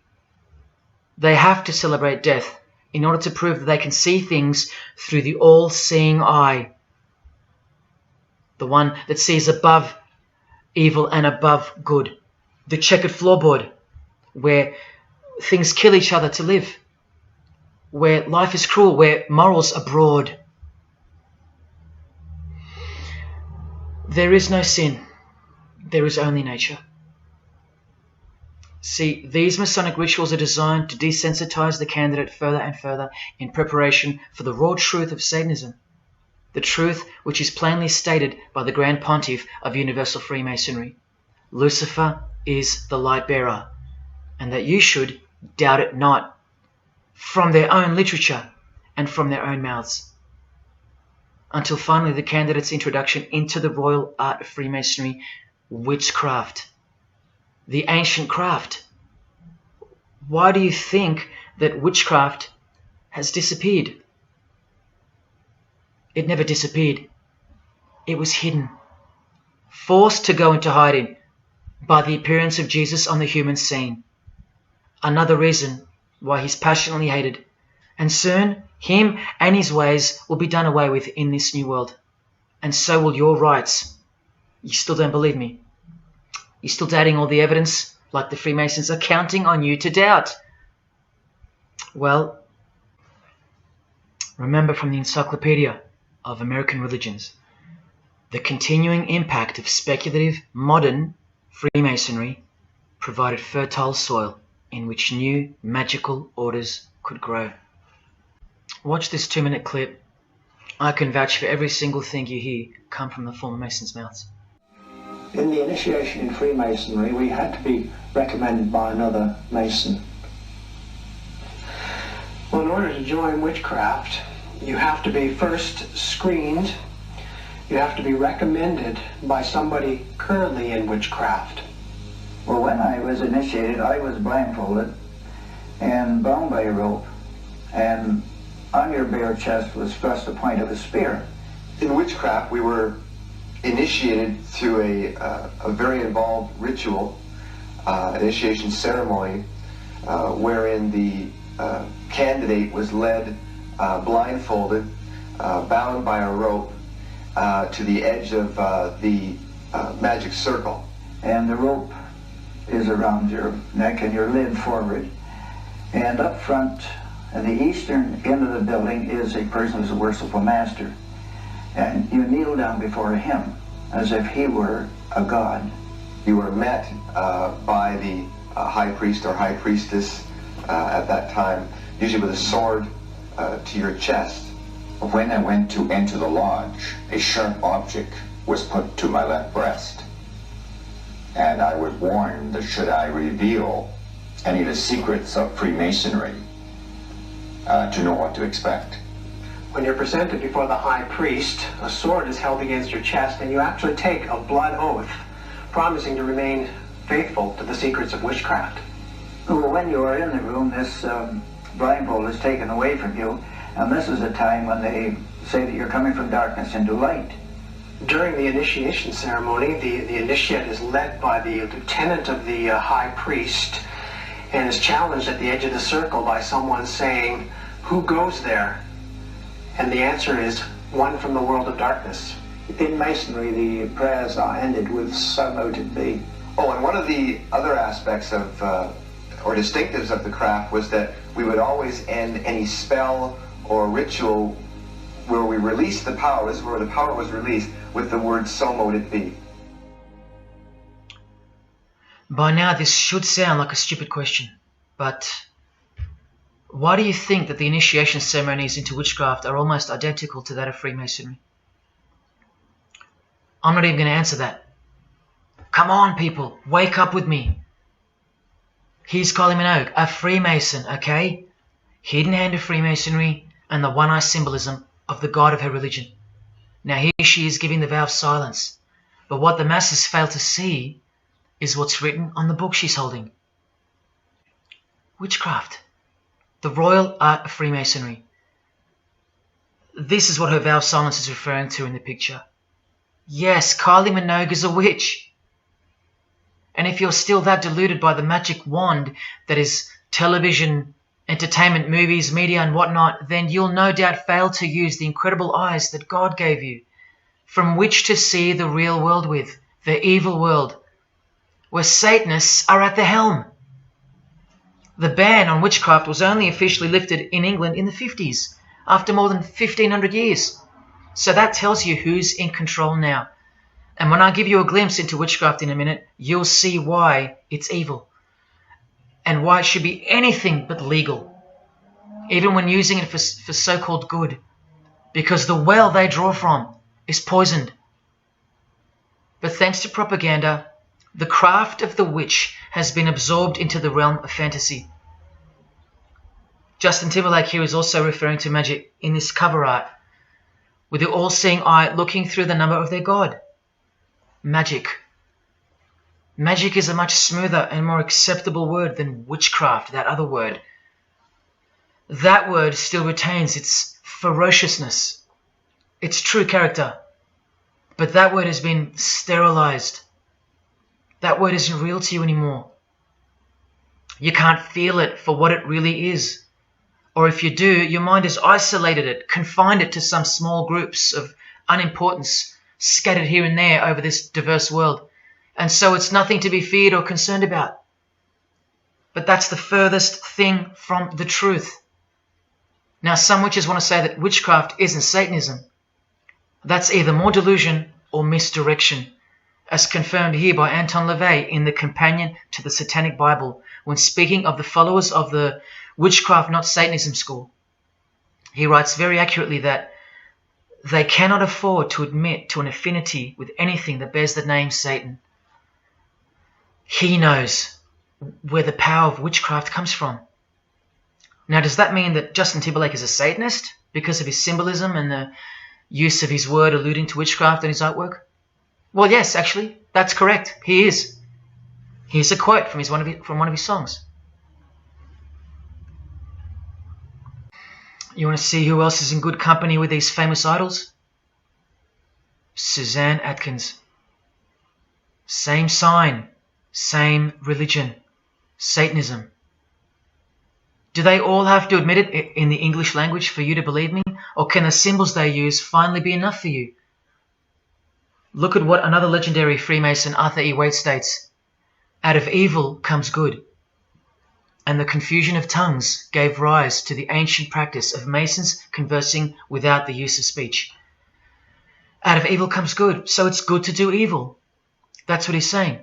They have to celebrate death in order to prove that they can see things through the all-seeing eye, the one that sees above evil and above good, the checkered floorboard where things kill each other to live, where life is cruel, where morals are broad. There is no sin, there is only nature. See, these Masonic rituals are designed to desensitize the candidate further and further in preparation for the raw truth of Satanism, the truth which is plainly stated by the Grand Pontiff of Universal Freemasonry. Lucifer is the light bearer, and that you should doubt it not, from their own literature and from their own mouths. Until finally the candidate's introduction into the royal art of Freemasonry, witchcraft, the ancient craft. Why do you think that witchcraft has disappeared? It never disappeared. It was hidden, forced to go into hiding by the appearance of Jesus on the human scene. Another reason why he's passionately hated, and soon him and his ways will be done away with in this new world, and so will your rights. You still don't believe me? You're still doubting all the evidence, like the Freemasons are counting on you to doubt? Well, remember from the Encyclopedia of American Religions, the continuing impact of speculative modern Freemasonry provided fertile soil in which new magical orders could grow. Watch this 2-minute clip. I can vouch for every single thing you hear come from the former Masons' mouths.
In the initiation in Freemasonry, we had to be recommended by another Mason. Well, in order to join witchcraft, you have to be first screened. You have to be recommended by somebody currently in witchcraft.
Well, when I was initiated, I was blindfolded and bound by a rope, and on your bare chest was thrust the point of a spear.
In witchcraft, we were initiated through a very involved ritual, initiation ceremony, wherein the candidate was led blindfolded, bound by a rope to the edge of the magic circle.
And the rope is around your neck and you're led forward. And up front, at the eastern end of the building, is a person who's a worshipful master. And you kneel down before him as if he were a god.
You were met by the high priest or high priestess at that time, usually with a sword to your chest.
When I went to enter the lodge, a sharp object was put to my left breast. And I was warned that should I reveal any of the secrets of Freemasonry, to know what to expect.
When you're presented before the high priest, a sword is held against your chest, and you actually take a blood oath, promising to remain faithful to the secrets of witchcraft.
Well, when you are in the room, this blindfold is taken away from you, and this is a time when they say that you're coming from darkness into light.
During the initiation ceremony, the initiate is led by the lieutenant of the high priest and is challenged at the edge of the circle by someone saying, "Who goes there?" And the answer is, "One from the world of darkness."
In Masonry, the prayers are ended with "So mote it be."
Oh, and one of the other aspects of, or distinctives of the craft was that we would always end any spell or ritual where we released the power, this is where the power was released, with the word "So mote it be."
By now this should sound like a stupid question, but why do you think that the initiation ceremonies into witchcraft are almost identical to that of Freemasonry? I'm not even going to answer that. Come on, people, wake up with me. Here's Kylie Minogue, a Freemason, okay? Hidden hand of Freemasonry and the one-eye symbolism of the god of her religion. Now here she is giving the vow of silence, but what the masses fail to see is what's written on the book she's holding. Witchcraft, the royal art of Freemasonry. This is what her vow of silence is referring to in the picture. Yes, Kylie Minogue is a witch. And if you're still that deluded by the magic wand that is television, entertainment, movies, media and whatnot, then you'll no doubt fail to use the incredible eyes that God gave you, from which to see the real world with, the evil world, where Satanists are at the helm. The ban on witchcraft was only officially lifted in England in the 50s, after more than 1,500 years. So that tells you who's in control now. And when I give you a glimpse into witchcraft in a minute, you'll see why it's evil and why it should be anything but legal, even when using it for so-called good, because the well they draw from is poisoned. But thanks to propaganda, the craft of the witch has been absorbed into the realm of fantasy. Justin Timberlake here is also referring to magic in this cover art, with the all-seeing eye looking through the number of their god. Magic. Magic is a much smoother and more acceptable word than witchcraft, that other word. That word still retains its ferociousness, its true character, but that word has been sterilized. That word isn't real to you anymore. You can't feel it for what it really is. Or if you do, your mind has isolated it, confined it to some small groups of unimportance scattered here and there over this diverse world. And so it's nothing to be feared or concerned about. But that's the furthest thing from the truth. Now, some witches want to say that witchcraft isn't Satanism. That's either more delusion or misdirection, as confirmed here by Anton LaVey in the Companion to the Satanic Bible, when speaking of the followers of the Witchcraft Not Satanism school. He writes very accurately that they cannot afford to admit to an affinity with anything that bears the name Satan. He knows where the power of witchcraft comes from. Now, does that mean that Justin Timberlake is a Satanist because of his symbolism and the use of his word alluding to witchcraft in his artwork? Well, yes, actually, that's correct. He is. Here's a quote from one of his songs. You want to see who else is in good company with these famous idols? Suzanne Atkins. Same sign, same religion, Satanism. Do they all have to admit it in the English language for you to believe me? Or can the symbols they use finally be enough for you? Look at what another legendary Freemason, Arthur E. Waite, states. Out of evil comes good. And the confusion of tongues gave rise to the ancient practice of Masons conversing without the use of speech. Out of evil comes good, so it's good to do evil. That's what he's saying.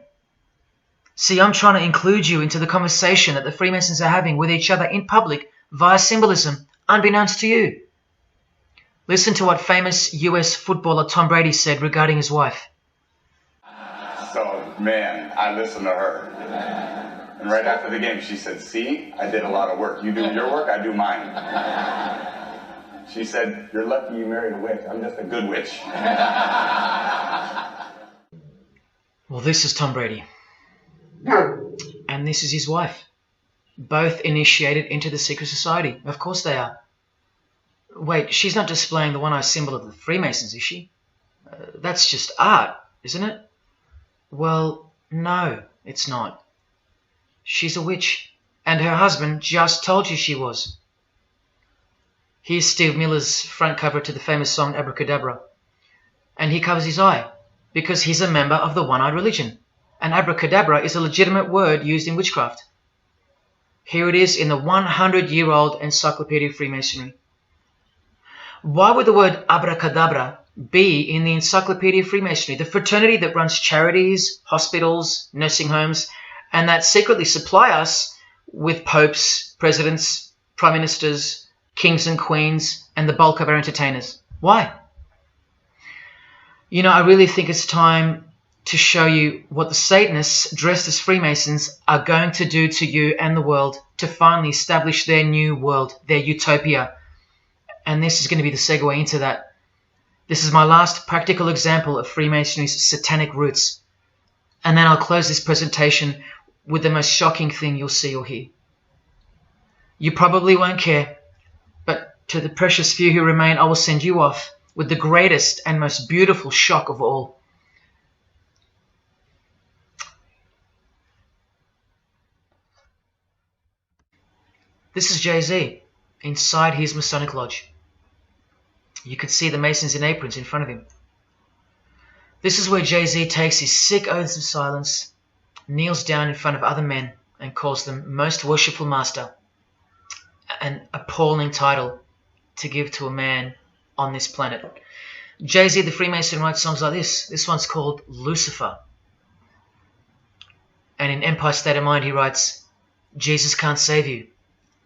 See, I'm trying to include you into the conversation that the Freemasons are having with each other in public via symbolism, unbeknownst to you. Listen to what famous US footballer Tom Brady said regarding his wife.
So, man, I listened to her. And right after the game, she said, "See, I did a lot of work. You do your work, I do mine." She said, "You're lucky you married a witch. I'm just a good witch."
Well, this is Tom Brady. And this is his wife. Both initiated into the secret society. Of course they are. Wait, she's not displaying the one-eye symbol of the Freemasons, is she? That's just art, isn't it? Well, no, it's not. She's a witch, and her husband just told you she was. Here's Steve Miller's front cover to the famous song Abracadabra, and he covers his eye because he's a member of the one-eyed religion, and abracadabra is a legitimate word used in witchcraft. Here it is in the 100-year-old Encyclopedia of Freemasonry. Why would the word abracadabra be in the Encyclopedia of Freemasonry, the fraternity that runs charities, hospitals, nursing homes, and that secretly supply us with popes, presidents, prime ministers, kings and queens, and the bulk of our entertainers? Why? You know, I really think it's time to show you what the Satanists dressed as Freemasons are going to do to you and the world to finally establish their new world, their utopia. And this is going to be the segue into that. This is my last practical example of Freemasonry's satanic roots. And then I'll close this presentation with the most shocking thing you'll see or hear. You probably won't care, but to the precious few who remain, I will send you off with the greatest and most beautiful shock of all. This is Jay-Z inside his Masonic Lodge. You could see the Masons in aprons in front of him. This is where Jay-Z takes his sick oaths of silence, kneels down in front of other men, and calls them Most Worshipful Master, an appalling title to give to a man on this planet. Jay-Z the Freemason writes songs like this. This one's called Lucifer. And in Empire State of Mind he writes, Jesus can't save you.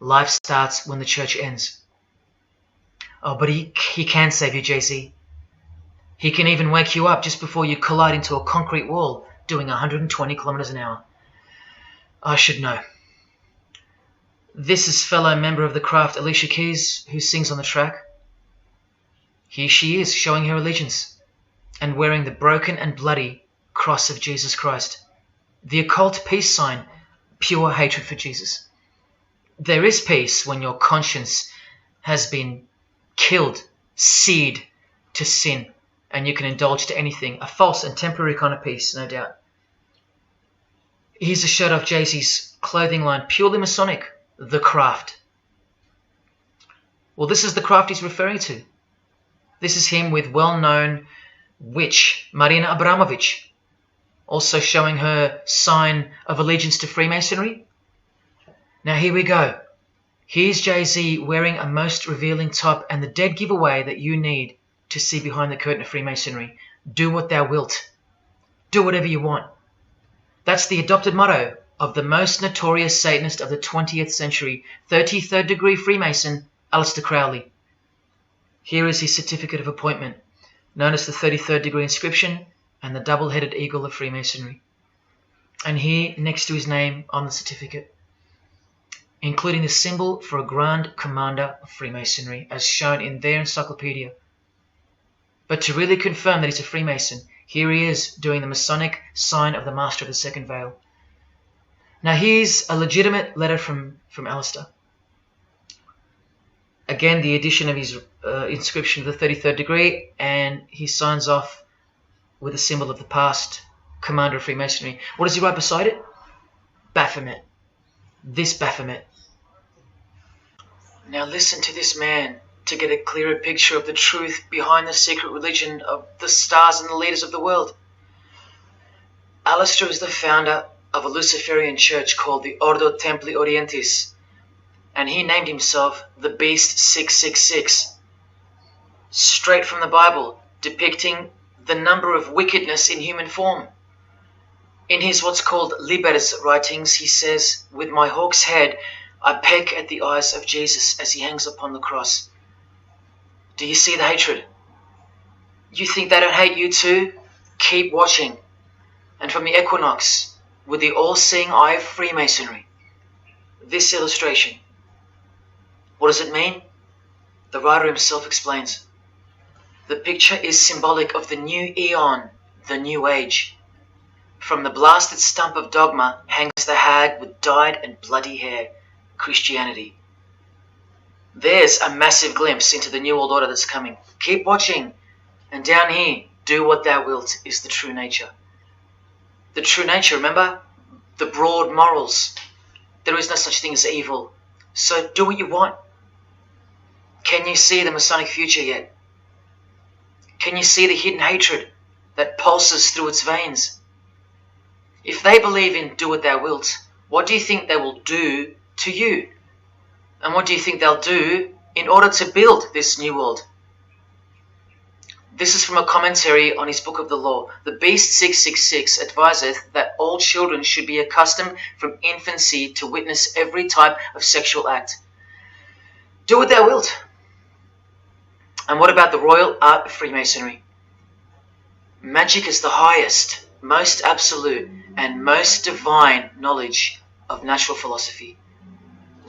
Life starts when the church ends. Oh, but he can save you, Jay-Z. He can even wake you up just before you collide into a concrete wall doing 120 kilometers an hour. I should know. This is fellow member of the craft Alicia Keys, who sings on the track. Here she is, showing her allegiance and wearing the broken and bloody cross of Jesus Christ, the occult peace sign, pure hatred for Jesus. There is peace when your conscience has been killed, seared to sin, and you can indulge to anything. A false and temporary kind of peace, no doubt. Here's a shot of Jay-Z's clothing line, purely Masonic, The Craft. Well, this is the craft he's referring to. This is him with well-known witch Marina Abramovich, also showing her sign of allegiance to Freemasonry. Now here we go. Here's Jay-Z wearing a most revealing top and the dead giveaway that you need to see behind the curtain of Freemasonry. Do what thou wilt. Do whatever you want. That's the adopted motto of the most notorious Satanist of the 20th century, 33rd degree Freemason, Aleister Crowley. Here is his certificate of appointment, known as the 33rd degree inscription and the double-headed eagle of Freemasonry. And here, next to his name on the certificate, including the symbol for a Grand Commander of Freemasonry, as shown in their encyclopedia. But to really confirm that he's a Freemason, here he is doing the Masonic sign of the Master of the Second Veil. Now here's a legitimate letter from Aleister. Again, the addition of his inscription of the 33rd degree, and he signs off with a symbol of the past Commander of Freemasonry. What does he write beside it? Baphomet. This Baphomet. Now listen to this man to get a clearer picture of the truth behind the secret religion of the stars and the leaders of the world. Aleister is the founder of a Luciferian church called the Ordo Templi Orientis, and he named himself the Beast 666, straight from the Bible, depicting the number of wickedness in human form. In his what's called Liber's writings, he says, "With my hawk's head, I peck at the eyes of Jesus as he hangs upon the cross." Do you see the hatred? You think they don't hate you too? Keep watching. And from the equinox, with the all-seeing eye of Freemasonry, this illustration. What does it mean? The writer himself explains. The picture is symbolic of the new eon, the new age. From the blasted stump of dogma hangs the hag with dyed and bloody hair, Christianity. There's a massive glimpse into the New World Order that's coming. Keep watching. And down here, do what thou wilt is the true nature. The true nature, remember? The broad morals. There is no such thing as evil. So do what you want. Can you see the Masonic future yet? Can you see the hidden hatred that pulses through its veins? If they believe in do what thou wilt, what do you think they will do to you? And what do you think they'll do in order to build this new world? This is from a commentary on his book of the law. The Beast 666 adviseth that all children should be accustomed from infancy to witness every type of sexual act. Do what thou wilt. And what about the royal art of Freemasonry? Magic is the highest, most absolute, and most divine knowledge of natural philosophy.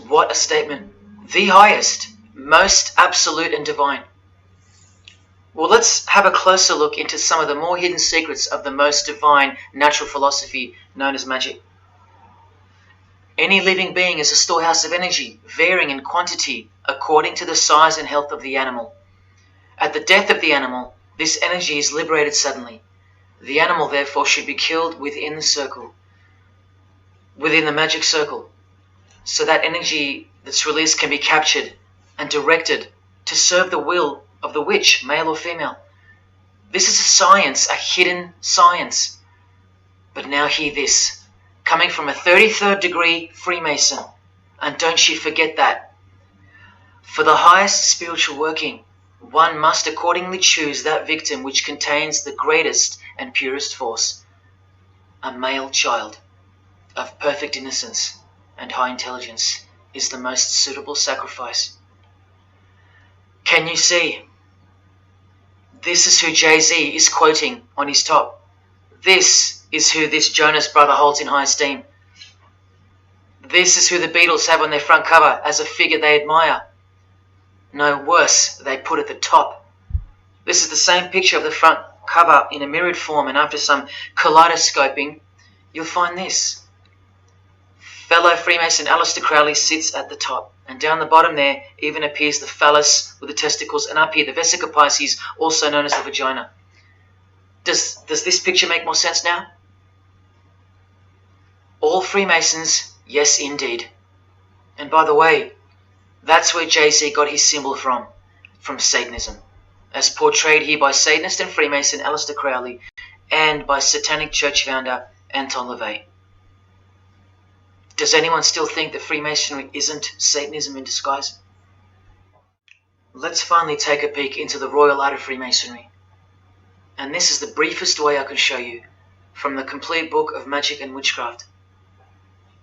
What a statement. The highest, most absolute and divine. Well, let's have a closer look into some of the more hidden secrets of the most divine natural philosophy known as magic. Any living being is a storehouse of energy, varying in quantity according to the size and health of the animal. At the death of the animal, this energy is liberated suddenly. The animal, therefore, should be killed within the circle, within the magic circle, so that energy that's released can be captured and directed to serve the will of the witch, male or female. This is a science, a hidden science. But now hear this, coming from a 33rd degree Freemason, and don't you forget that. For the highest spiritual working, one must accordingly choose that victim which contains the greatest and purest force, a male child of perfect innocence and high intelligence is the most suitable sacrifice. Can you see? This is who Jay-Z is quoting on his top. This is who this Jonas brother holds in high esteem. This is who the Beatles have on their front cover as a figure they admire. No, worse, they put at the top. This is the same picture of the front cover in a mirrored form, and after some kaleidoscoping, you'll find this. Fellow Freemason Aleister Crowley sits at the top, and down the bottom there even appears the phallus with the testicles, and up here the vesica Pisces, also known as the vagina. Does this picture make more sense now? All Freemasons, yes indeed. And by the way, that's where Jay-Z got his symbol from Satanism, as portrayed here by Satanist and Freemason Aleister Crowley and by Satanic Church founder Anton LaVey. Does anyone still think that Freemasonry isn't Satanism in disguise? Let's finally take a peek into the royal art of Freemasonry. And this is the briefest way I can show you from the complete book of magic and witchcraft.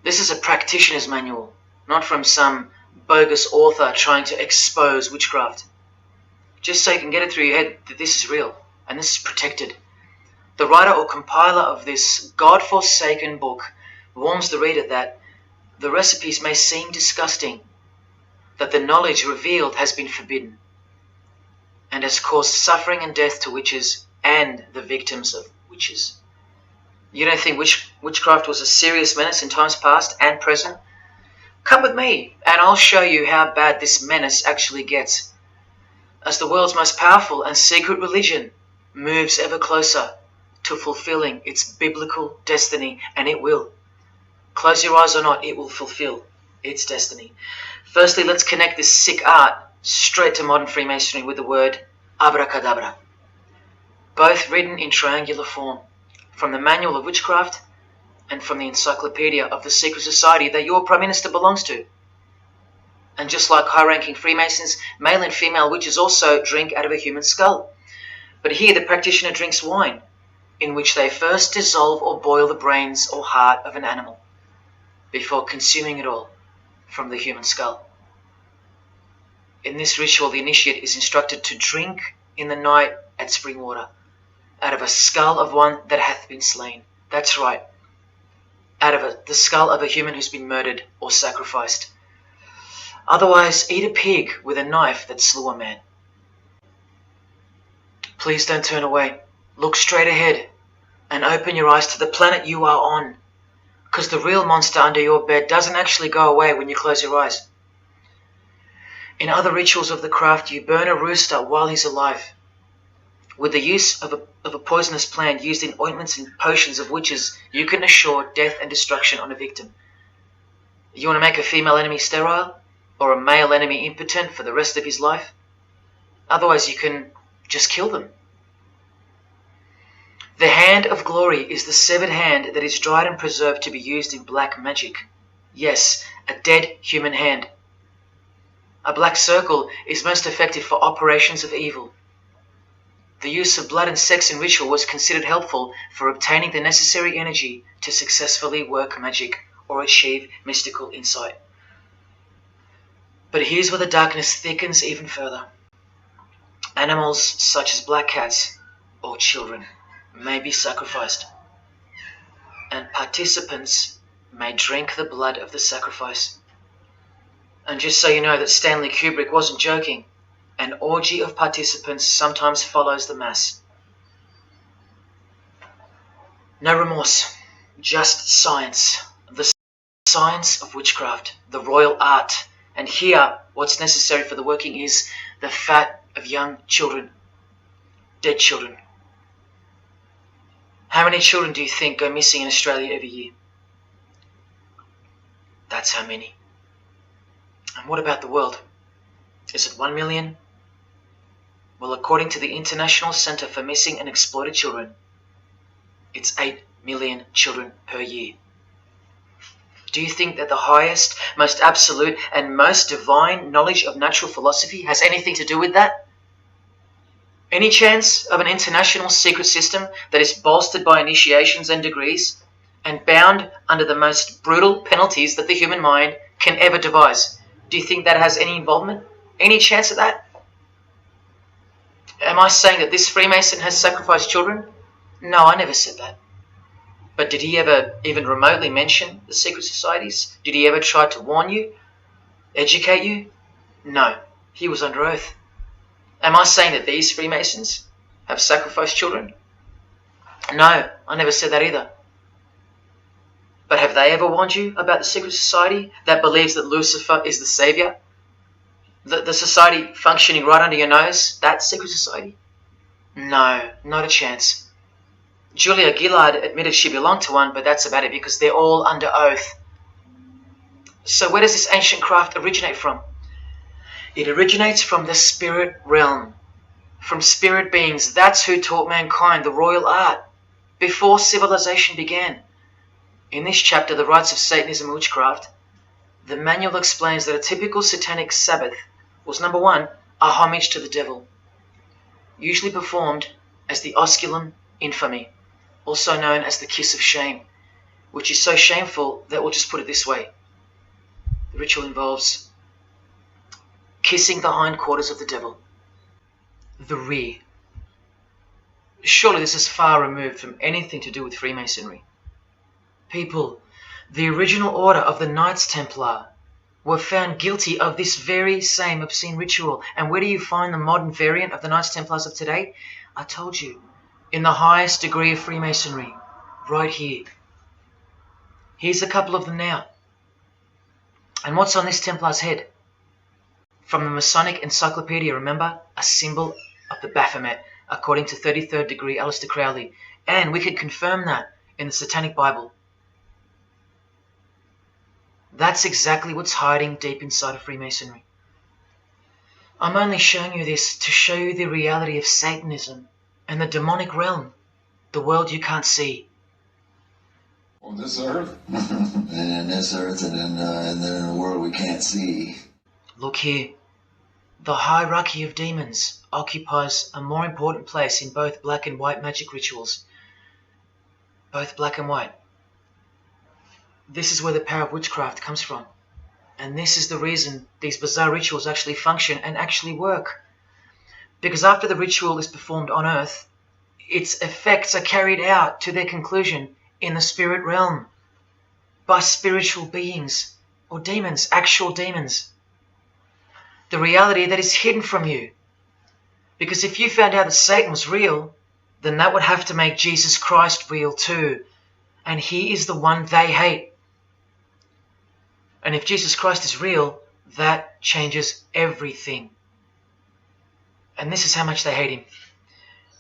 This is a practitioner's manual, not from some bogus author trying to expose witchcraft. Just so you can get it through your head that this is real and this is protected. The writer or compiler of this God-forsaken book warns the reader that the recipes may seem disgusting, that the knowledge revealed has been forbidden, and has caused suffering and death to witches and the victims of witches. You don't think witchcraft was a serious menace in times past and present? Come with me, and I'll show you how bad this menace actually gets, as the world's most powerful and secret religion moves ever closer to fulfilling its biblical destiny, and it will. Close your eyes or not, it will fulfill its destiny. Firstly, let's connect this sick art straight to modern Freemasonry with the word abracadabra, both written in triangular form, from the Manual of Witchcraft and from the Encyclopedia of the Secret Society that your Prime Minister belongs to. And just like high-ranking Freemasons, male and female witches also drink out of a human skull. But here the practitioner drinks wine, in which they first dissolve or boil the brains or heart of an animal, before consuming it all from the human skull. In this ritual, the initiate is instructed to drink in the night at spring water, out of a skull of one that hath been slain. That's right, out of the skull of a human who's been murdered or sacrificed. Otherwise, eat a pig with a knife that slew a man. Please don't turn away. Look straight ahead and open your eyes to the planet you are on, because the real monster under your bed doesn't actually go away when you close your eyes. In other rituals of the craft, you burn a rooster while he's alive, with the use of a poisonous plant used in ointments and potions of witches. You can assure death and destruction on a victim. You want to make a female enemy sterile, or a male enemy impotent for the rest of his life? Otherwise, you can just kill them. The hand of glory is the severed hand that is dried and preserved to be used in black magic. Yes, a dead human hand. A black circle is most effective for operations of evil. The use of blood and sex in ritual was considered helpful for obtaining the necessary energy to successfully work magic or achieve mystical insight. But here's where the darkness thickens even further. Animals such as black cats or children may be sacrificed, and participants may drink the blood of the sacrifice. And just so you know that Stanley Kubrick wasn't joking, an orgy of participants sometimes follows the mass. No remorse, just science. The science of witchcraft, the royal art. And here, what's necessary for the working is the fat of young children, dead children. How many children do you think go missing in Australia every year? That's how many. And what about the world? Is it 1 million? Well, according to the International Centre for Missing and Exploited Children, it's 8 million children per year. Do you think that the highest, most absolute, and most divine knowledge of natural philosophy has anything to do with that? Any chance of an international secret system that is bolstered by initiations and degrees, and bound under the most brutal penalties that the human mind can ever devise? Do you think that has any involvement? Any chance of that? Am I saying that this Freemason has sacrificed children? No, I never said that. But did he ever even remotely mention the secret societies? Did he ever try to warn you? Educate you? No, he was under oath. Am I saying that these Freemasons have sacrificed children? No, I never said that either. But have they ever warned you about the secret society that believes that Lucifer is the savior? The society functioning right under your nose, that secret society? No, not a chance. Julia Gillard admitted she belonged to one, but that's about it because they're all under oath. So where does this ancient craft originate from? It originates from the spirit realm, from spirit beings. That's who taught mankind the royal art before civilization began. In this chapter, The Rites of Satanism and Witchcraft, the manual explains that a typical satanic Sabbath was, number one, a homage to the devil, usually performed as the osculum infami, also known as the kiss of shame, which is so shameful that we'll just put it this way. The ritual involves kissing the hindquarters of the devil, the rear. Surely this is far removed from anything to do with Freemasonry. People, the original order of the Knights Templar were found guilty of this very same obscene ritual. And where do you find the modern variant of the Knights Templars of today? I told you, in the highest degree of Freemasonry, right here. Here's a couple of them now. And what's on this Templar's head? From the Masonic Encyclopedia, remember? A symbol of the Baphomet, according to 33rd degree Aleister Crowley. And we can confirm that in the Satanic Bible. That's exactly what's hiding deep inside of Freemasonry. I'm only showing you this to show you the reality of Satanism and the demonic realm, the world you can't see.
On this earth?
And in this earth and then in a world we can't see.
Look here. The hierarchy of demons occupies a more important place in both black and white magic rituals. Both black and white. This is where the power of witchcraft comes from. And this is the reason these bizarre rituals actually function and actually work. Because after the ritual is performed on earth, its effects are carried out to their conclusion in the spirit realm by spiritual beings or demons, actual demons. The reality that is hidden from you. Because if you found out that Satan was real, then that would have to make Jesus Christ real too. And he is the one they hate. And if Jesus Christ is real, That changes everything. And this is how much they hate him.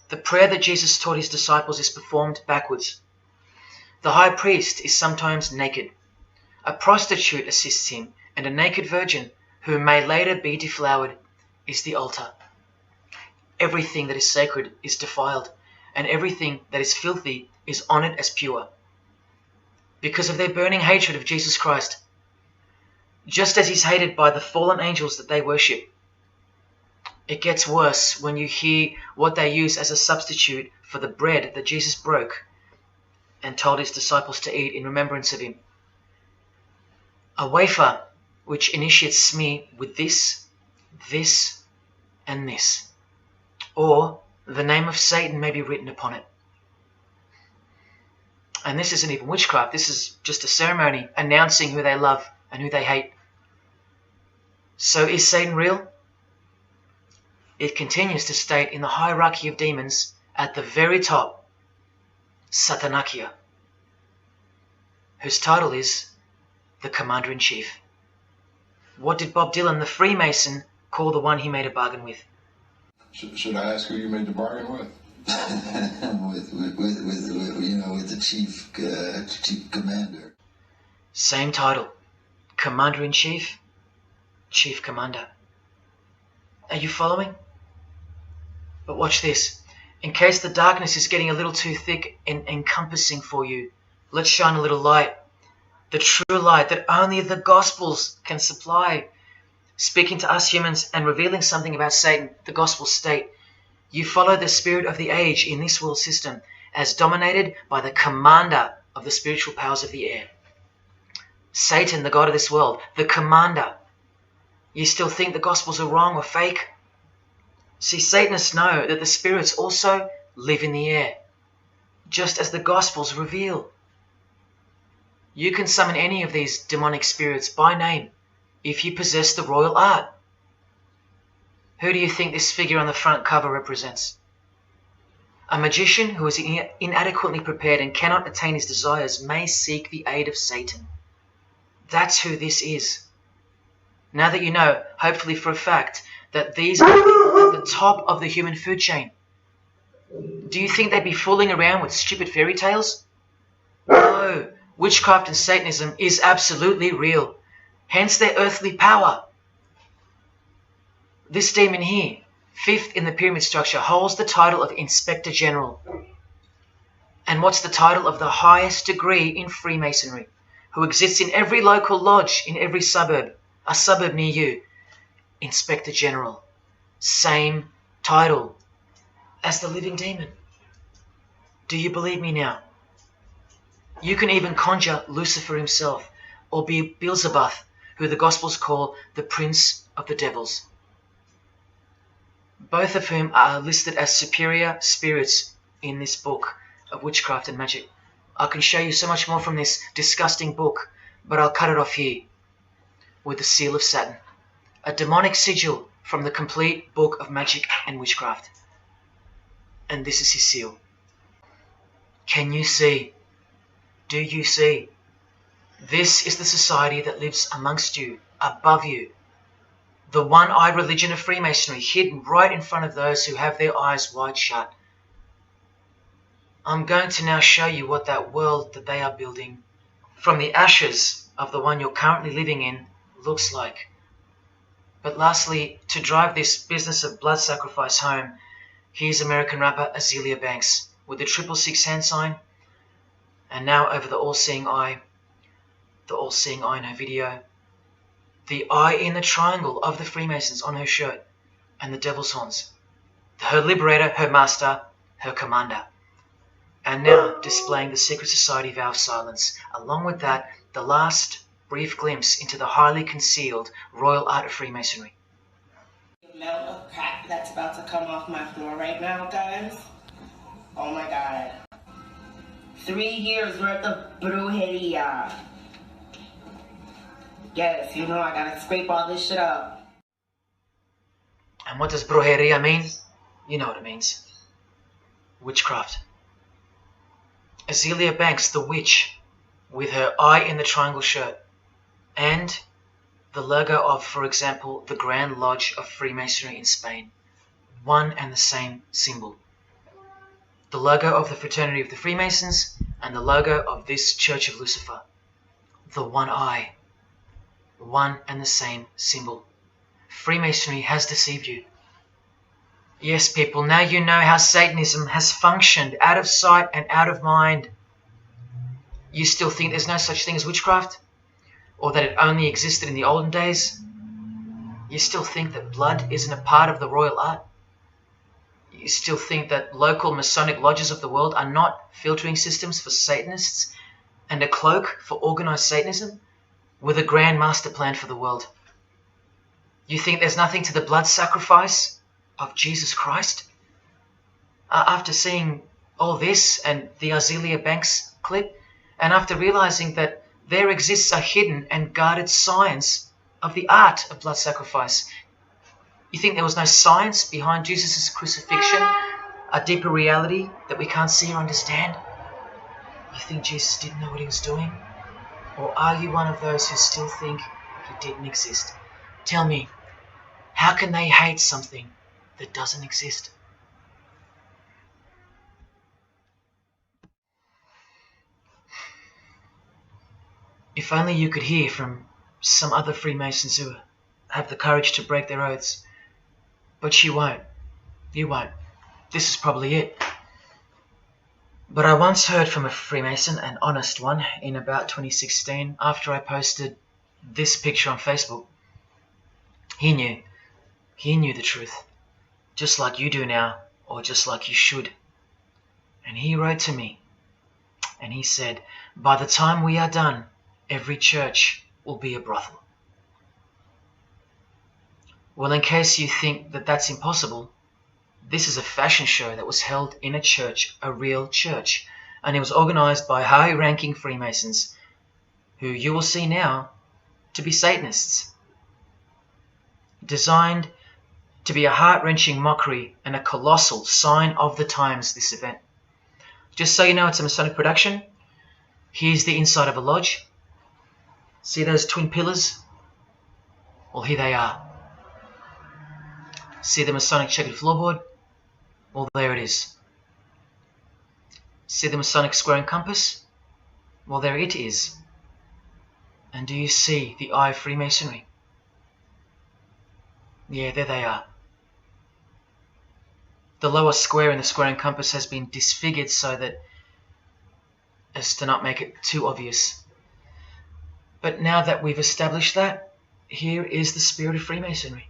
The prayer that Jesus taught his disciples is performed backwards. The high priest is sometimes naked. A prostitute assists him, and a naked virgin, who may later be deflowered, is the altar. Everything that is sacred is defiled, and everything that is filthy is honored as pure. Because of their burning hatred of Jesus Christ, just as he's hated by the fallen angels that they worship. It gets worse when you hear what they use as a substitute for the bread that Jesus broke and told his disciples to eat in remembrance of him. A wafer which initiates smear with this, this, and this. Or the name of Satan may be written upon it. And this isn't even witchcraft. This is just a ceremony announcing who they love and who they hate. So is Satan real? It continues to state in the hierarchy of demons at the very top, Satanakia, whose title is the Commander-in-Chief. What did Bob Dylan, the Freemason, call the one he made a bargain with?
Should I ask who you made the bargain with?
with the chief commander.
Same title, Commander-in-Chief, Chief Commander. Are you following? But watch this. In case the darkness is getting a little too thick and encompassing for you, let's shine a little light. The true light that only the Gospels can supply. Speaking to us humans and revealing something about Satan, the Gospels state, you follow the spirit of the age in this world system as dominated by the commander of the spiritual powers of the air. Satan, the god of this world, the commander. You still think the Gospels are wrong or fake? See, Satanists know that the spirits also live in the air, just as the Gospels reveal. You can summon any of these demonic spirits by name if you possess the royal art. Who do you think this figure on the front cover represents? A magician who is inadequately prepared and cannot attain his desires may seek the aid of Satan. That's who this is. Now that you know, hopefully for a fact, that these are people at the top of the human food chain. Do you think they'd be fooling around with stupid fairy tales? No, witchcraft and Satanism is absolutely real, hence their earthly power. This demon here, fifth in the pyramid structure, holds the title of Inspector General. And what's the title of the highest degree in Freemasonry, who exists in every local lodge in every suburb, a suburb near you? Inspector General. Same title as the living demon. Do you believe me now? You can even conjure Lucifer himself, or be Beelzebub, who the Gospels call the Prince of the Devils. Both of whom are listed as superior spirits in this book of witchcraft and magic. I can show you so much more from this disgusting book, but I'll cut it off here with the seal of Saturn, a demonic sigil from the complete book of magic and witchcraft. And this is his seal. Can you see? Do you see? This is the society that lives amongst you, above you. The one-eyed religion of Freemasonry, hidden right in front of those who have their eyes wide shut. I'm going to now show you what that world that they are building, from the ashes of the one you're currently living in, looks like. But lastly, to drive this business of blood sacrifice home, here's American rapper Azealia Banks with the 666 hand sign, and now over the all-seeing eye in her video, the eye in the triangle of the Freemasons on her shirt, and the devil's horns, her liberator, her master, her commander. And now displaying the secret society vow of silence. Along with that, the last brief glimpse into the highly concealed royal art of Freemasonry.
The amount of crap that's about to come off my floor right now, guys. Oh my god. 3 years worth of brujeria. Yes, you know I gotta scrape all this shit up.
And what does brujeria mean? You know what it means. Witchcraft. Azealia Banks, the witch, with her eye in the triangle shirt, and the logo of, for example, the Grand Lodge of Freemasonry in Spain. One and the same symbol. The logo of the Fraternity of the Freemasons and the logo of this Church of Lucifer. The one eye. One and the same symbol. Freemasonry has deceived you. Yes, people, now you know how Satanism has functioned out of sight and out of mind. You still think there's no such thing as witchcraft? Or that it only existed in the olden days? You still think that blood isn't a part of the royal art? You still think that local Masonic lodges of the world are not filtering systems for Satanists and a cloak for organized Satanism with a grand master plan for the world? You think there's nothing to the blood sacrifice of Jesus Christ? After seeing all this and the Azealia Banks clip, and after realizing that there exists a hidden and guarded science of the art of blood sacrifice, you think there was no science behind Jesus' crucifixion, a deeper reality that we can't see or understand? You think Jesus didn't know what he was doing? Or are you one of those who still think he didn't exist? Tell me, how can they hate something that doesn't exist? If only you could hear from some other Freemasons who have the courage to break their oaths. But you won't. You won't. This is probably it. But I once heard from a Freemason, an honest one, in about 2016, after I posted this picture on Facebook. He knew. He knew the truth. Just like you do now, or just like you should. And he wrote to me. And he said, by the time we are done, every church will be a brothel. Well, in case you think that that's impossible, this is a fashion show that was held in a church, a real church, and it was organized by high-ranking Freemasons, who you will see now to be Satanists. Designed to be a heart-wrenching mockery and a colossal sign of the times, this event. Just so you know, it's a Masonic production. Here's the inside of a lodge. See those twin pillars? Well, here they are. See the Masonic checkered floorboard? Well, there it is. See the Masonic square and compass? Well, there it is. And do you see the eye of Freemasonry? Yeah, there they are. The lower square in the square and compass has been disfigured so that as to not make it too obvious. But now that we've established that, here is the spirit of Freemasonry,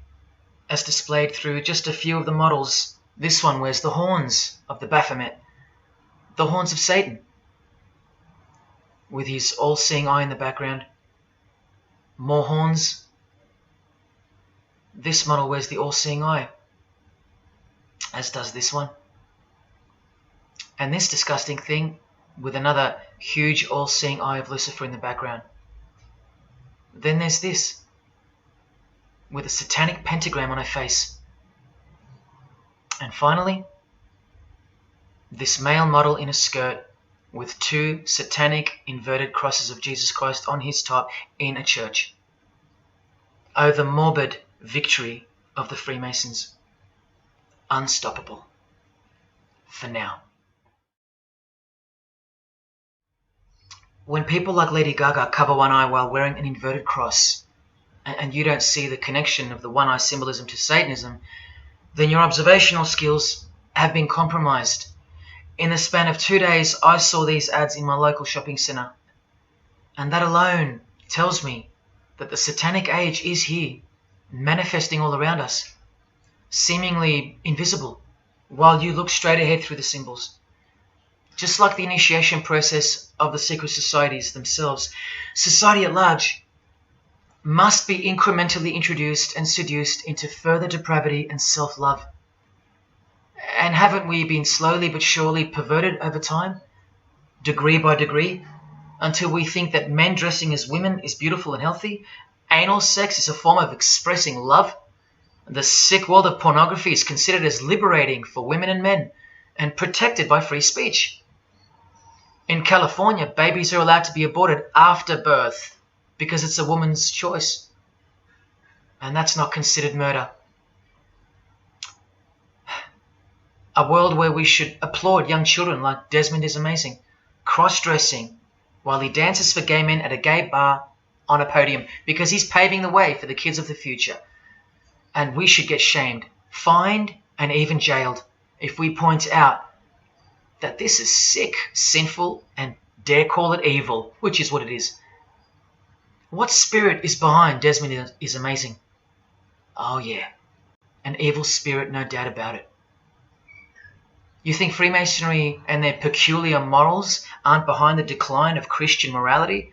as displayed through just a few of the models. This one wears the horns of the Baphomet, the horns of Satan, with his all-seeing eye in the background. More horns. This model wears the all-seeing eye, as does this one. And this disgusting thing with another huge all-seeing eye of Lucifer in the background. Then there's this, with a satanic pentagram on her face. And finally, this male model in a skirt with two satanic inverted crosses of Jesus Christ on his top in a church. Oh, the morbid victory of the Freemasons. Unstoppable. For now. When people like Lady Gaga cover one eye while wearing an inverted cross, and you don't see the connection of the one eye symbolism to Satanism, then your observational skills have been compromised. In the span of 2 days, I saw these ads in my local shopping centre. And that alone tells me that the satanic age is here, manifesting all around us, seemingly invisible, while you look straight ahead through the symbols. Just like the initiation process of the secret societies themselves, society at large must be incrementally introduced and seduced into further depravity and self-love. And haven't we been slowly but surely perverted over time, degree by degree, until we think that men dressing as women is beautiful and healthy, anal sex is a form of expressing love, the sick world of pornography is considered as liberating for women and men, and protected by free speech. In California, babies are allowed to be aborted after birth because it's a woman's choice. and that's not considered murder. A world where we should applaud young children like Desmond is amazing, cross-dressing while he dances for gay men at a gay bar on a podium because he's paving the way for the kids of the future. And we should get shamed, fined, and even jailed if we point out that this is sick, sinful, and dare call it evil, which is what it is. What spirit is behind Desmond is amazing? Oh yeah, an evil spirit, no doubt about it. You think Freemasonry and their peculiar morals aren't behind the decline of Christian morality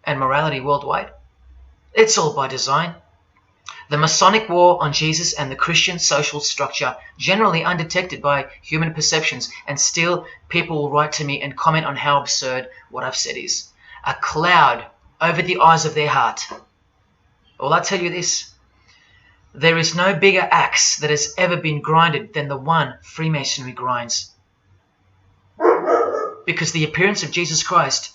and morality worldwide? It's all by design. The Masonic war on Jesus and the Christian social structure, generally undetected by human perceptions, and still people will write to me and comment on how absurd what I've said is. A cloud over the eyes of their heart. Well, I tell you this. There is no bigger axe that has ever been grinded than the one Freemasonry grinds. Because the appearance of Jesus Christ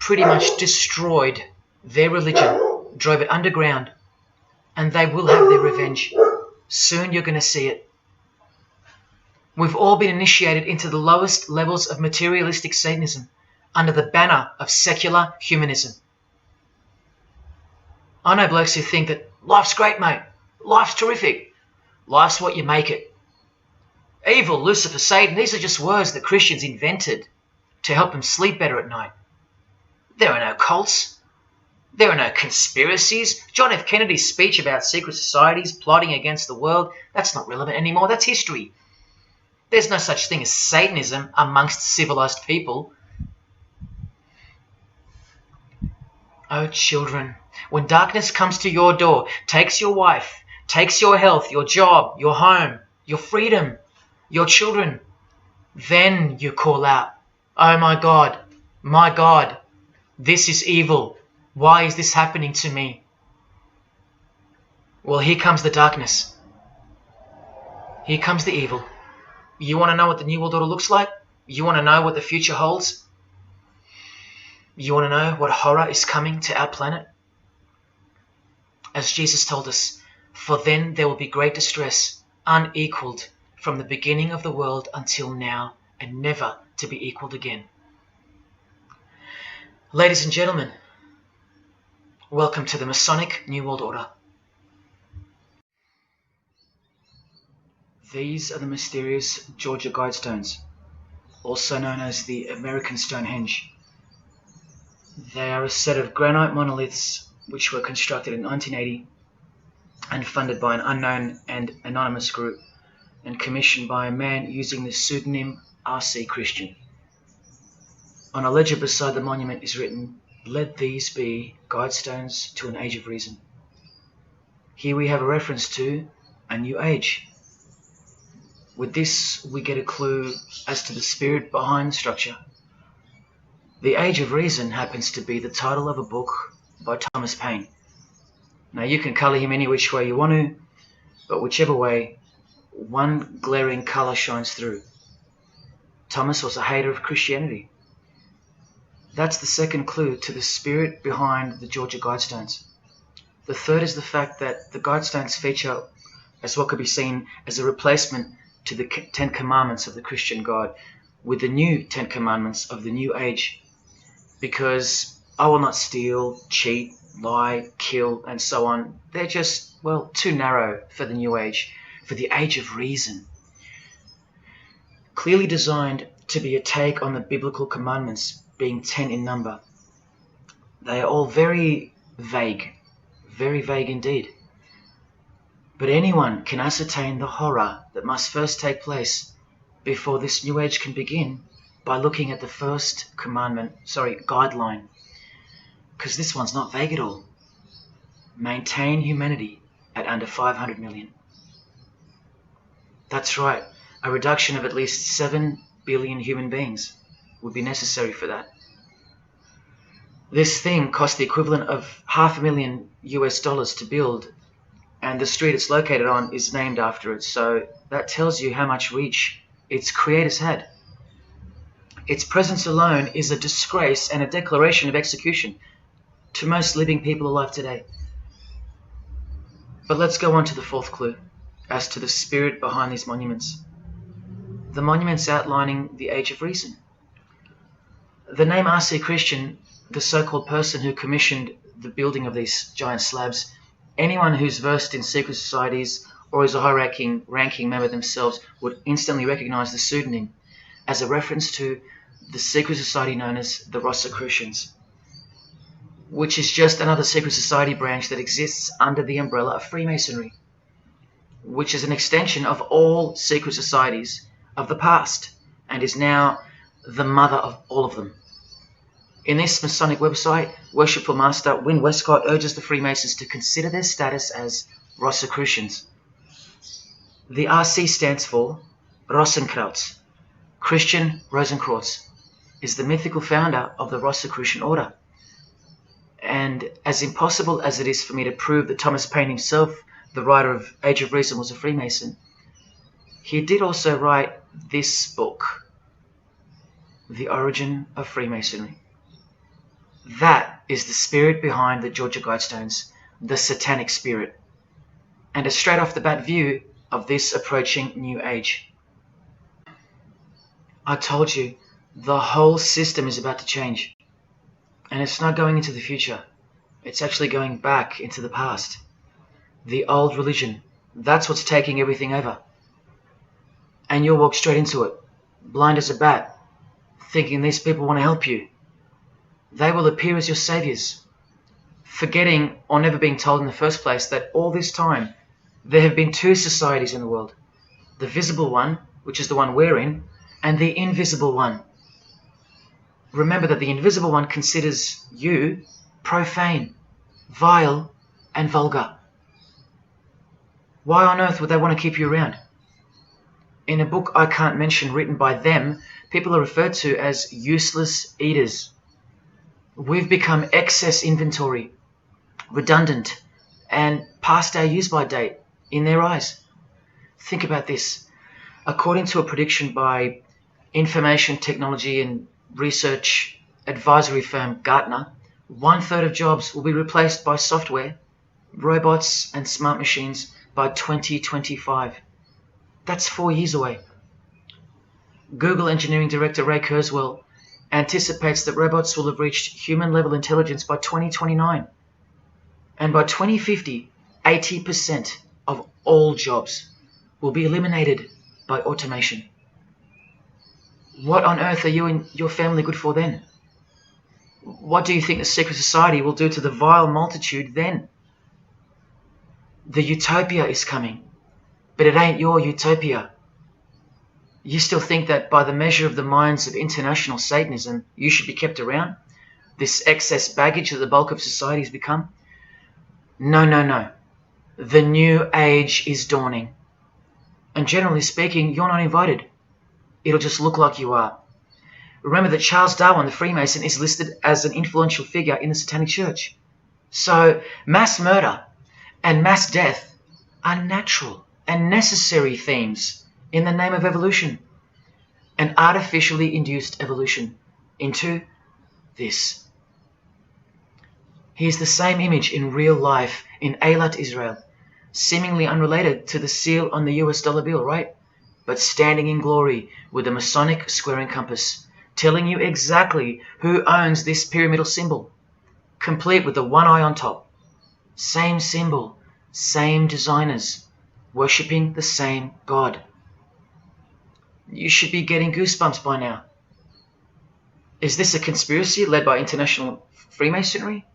pretty much destroyed their religion, drove it underground, and they will have their revenge. Soon you're going to see it. We've all been initiated into the lowest levels of materialistic Satanism under the banner of secular humanism. I know blokes who think that life's great, mate. Life's terrific. Life's what you make it. Evil, Lucifer, Satan, these are just words that Christians invented to help them sleep better at night. There are no cults. There are no conspiracies. John F. Kennedy's speech about secret societies plotting against the world, that's not relevant anymore. That's history. There's no such thing as Satanism amongst civilized people. Oh, children, when darkness comes to your door, takes your wife, takes your health, your job, your home, your freedom, your children, then you call out, oh my God, this is evil. Why is this happening to me? Well, here comes the darkness. Here comes the evil. You want to know what the New World Order looks like? You want to know what the future holds? You want to know what horror is coming to our planet? As Jesus told us, for then there will be great distress, unequaled from the beginning of the world until now, and never to be equaled again. Ladies and gentlemen, welcome to the Masonic New World Order. These are the mysterious Georgia Guidestones, also known as the American Stonehenge. They are a set of granite monoliths which were constructed in 1980 and funded by an unknown and anonymous group and commissioned by a man using the pseudonym R.C. Christian. On a ledger beside the monument is written, "Let these be guidestones to an age of reason." Here we have a reference to a new age. With this, we get a clue as to the spirit behind the structure. The Age of Reason happens to be the title of a book by Thomas Paine. Now, you can colour him any which way you want to, but whichever way, one glaring colour shines through. Thomas was a hater of Christianity. That's the second clue to the spirit behind the Georgia Guidestones. The third is the fact that the Guidestones feature as what could be seen as a replacement to the Ten Commandments of the Christian God with the new Ten Commandments of the New Age. Because I will not steal, cheat, lie, kill, and so on. They're just, well, too narrow for the New Age, for the Age of Reason. Clearly designed to be a take on the biblical commandments, being 10 in number. They are all very vague indeed. But anyone can ascertain the horror that must first take place before this New Age can begin by looking at the first guideline. Because this one's not vague at all. Maintain humanity at under 500 million. That's right, a reduction of at least 7 billion human beings would be necessary for that. This thing cost the equivalent of $500,000 to build, and the street it's located on is named after it, so that tells you how much reach its creators had. Its presence alone is a disgrace and a declaration of execution to most living people alive today. But let's go on to the fourth clue, as to the spirit behind these monuments. The monuments outlining the Age of Reason. The name R.C. Christian, the so-called person who commissioned the building of these giant slabs, anyone who's versed in secret societies or is a high-ranking member themselves would instantly recognize the pseudonym as a reference to the secret society known as the Rosicrucians, which is just another secret society branch that exists under the umbrella of Freemasonry, which is an extension of all secret societies of the past and is now the mother of all of them. In this Masonic website, Worshipful Master Wynne Westcott urges the Freemasons to consider their status as Rosicrucians. The RC stands for Rosenkreuz. Christian Rosenkreuz is the mythical founder of the Rosicrucian order. And as impossible as it is for me to prove that Thomas Paine himself, the writer of Age of Reason, was a Freemason, he did also write this book, The Origin of Freemasonry. That is the spirit behind the Georgia Guidestones, the satanic spirit, and a straight off the bat view of this approaching new age. I told you, the whole system is about to change. And it's not going into the future. It's actually going back into the past. The old religion, that's what's taking everything over. And you'll walk straight into it, blind as a bat, thinking these people want to help you. They will appear as your saviors, forgetting or never being told in the first place that all this time there have been two societies in the world. The visible one, which is the one we're in, and the invisible one. Remember that the invisible one considers you profane, vile, and vulgar. Why on earth would they want to keep you around? In a book I can't mention written by them, people are referred to as useless eaters. We've become excess inventory, redundant, and past our use-by date in their eyes. Think about this. According to a prediction by information technology and research advisory firm Gartner, 1/3 of jobs will be replaced by software, robots, and smart machines by 2025. That's 4 years away. Google engineering director Ray Kurzweil anticipates that robots will have reached human-level intelligence by 2029. And by 2050, 80% of all jobs will be eliminated by automation. What on earth are you and your family good for then? What do you think the secret society will do to the vile multitude then? The utopia is coming, but it ain't your utopia. You still think that by the measure of the minds of international Satanism, you should be kept around? This excess baggage that the bulk of society has become? No, no, no. The new age is dawning. And generally speaking, you're not invited. It'll just look like you are. Remember that Charles Darwin, the Freemason, is listed as an influential figure in the Satanic Church. So mass murder and mass death are natural and necessary themes in the name of evolution, an artificially induced evolution into this. Here's the same image in real life in Eilat, Israel, seemingly unrelated to the seal on the US dollar bill, right? But standing in glory with a Masonic square and compass, telling you exactly who owns this pyramidal symbol, complete with the one eye on top. Same symbol, same designers, worshipping the same God. You should be getting goosebumps by now. Is this a conspiracy led by international Freemasonry?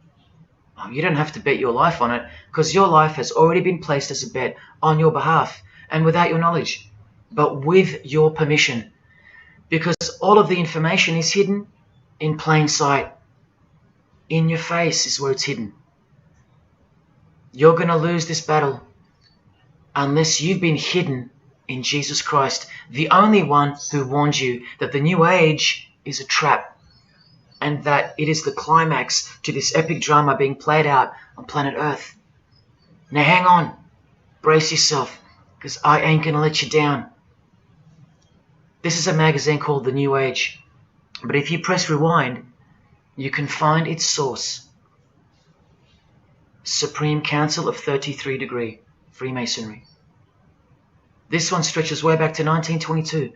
Oh, you don't have to bet your life on it, because your life has already been placed as a bet on your behalf and without your knowledge, but with your permission, because all of the information is hidden in plain sight. In your face is where it's hidden. You're going to lose this battle unless you've been hidden in Jesus Christ, the only one who warned you that the new age is a trap and that it is the climax to this epic drama being played out on planet Earth. Now hang on, brace yourself, because I ain't going to let you down. This is a magazine called The New Age, but if you press rewind, you can find its source. Supreme Council of 33 Degree. Freemasonry. This one stretches way back to 1922.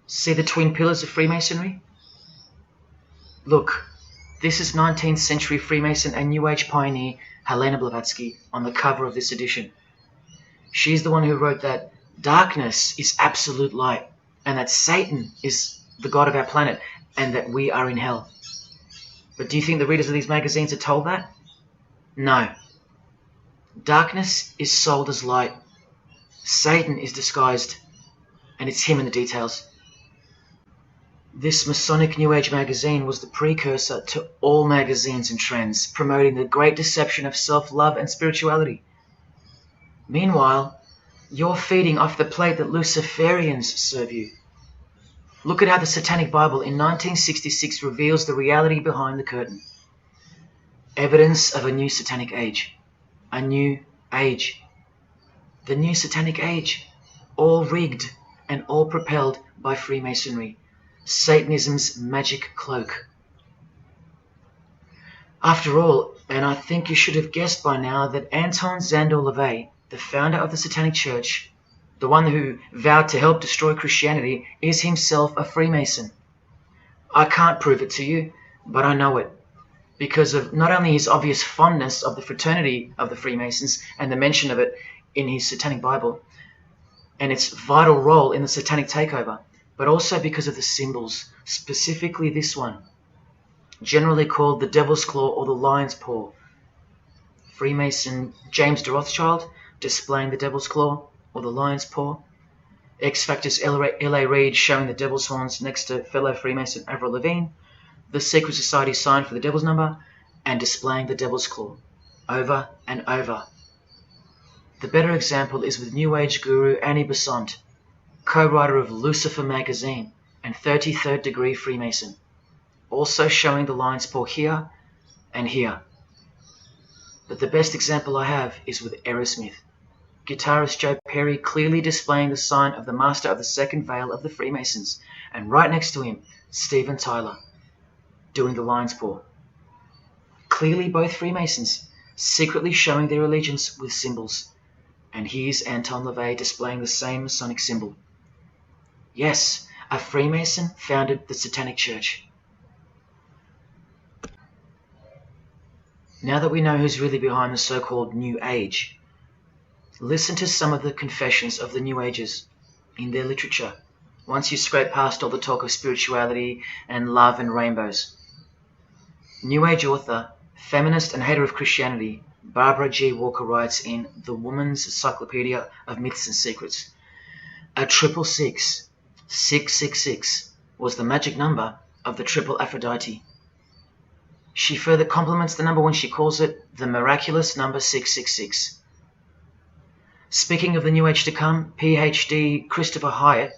See the twin pillars of Freemasonry? Look, this is 19th century Freemason and New Age pioneer Helena Blavatsky on the cover of this edition. She's the one who wrote that darkness is absolute light, and that Satan is the god of our planet, and that we are in hell. But do you think the readers of these magazines are told that? No. Darkness is sold as light. Satan is disguised, and it's him in the details. This Masonic New Age magazine was the precursor to all magazines and trends, promoting the great deception of self-love and spirituality. Meanwhile, you're feeding off the plate that Luciferians serve you. Look at how the Satanic Bible in 1966 reveals the reality behind the curtain. Evidence of a new Satanic age. A new age. The new Satanic age. All rigged and all propelled by Freemasonry. Satanism's magic cloak. After all, and I think you should have guessed by now, that Anton Szandor LaVey, the founder of the Satanic Church, the one who vowed to help destroy Christianity, is himself a Freemason. I can't prove it to you, but I know it, because of not only his obvious fondness of the fraternity of the Freemasons and the mention of it in his Satanic Bible, and its vital role in the Satanic takeover, but also because of the symbols, specifically this one, generally called the Devil's Claw or the Lion's Paw. Freemason James de Rothschild displaying the Devil's Claw or the Lion's Paw. X-Factor's L.A. Reid showing the Devil's Horns next to fellow Freemason Avril Lavigne. The Secret Society sign for the Devil's Number, and displaying the Devil's Claw over and over. The better example is with New Age guru Annie Besant, co-writer of Lucifer magazine and 33rd degree Freemason, also showing the Lion's Paw here and here. But the best example I have is with Aerosmith, guitarist Joe Perry clearly displaying the sign of the Master of the Second Veil of the Freemasons, and right next to him, Steven Tyler, doing the Lion's Paw. Clearly both Freemasons, secretly showing their allegiance with symbols. And here's Anton LaVey displaying the same Masonic symbol. Yes, a Freemason founded the Satanic Church. Now that we know who's really behind the so-called New Age, listen to some of the confessions of the New Agers in their literature, once you scrape past all the talk of spirituality and love and rainbows. New Age author, feminist and hater of Christianity, Barbara G. Walker writes in The Woman's Encyclopedia of Myths and Secrets, a 666, 666, was the magic number of the triple Aphrodite. She further compliments the number when she calls it the miraculous number 666. Speaking of the New Age to come, PhD Christopher Hyatt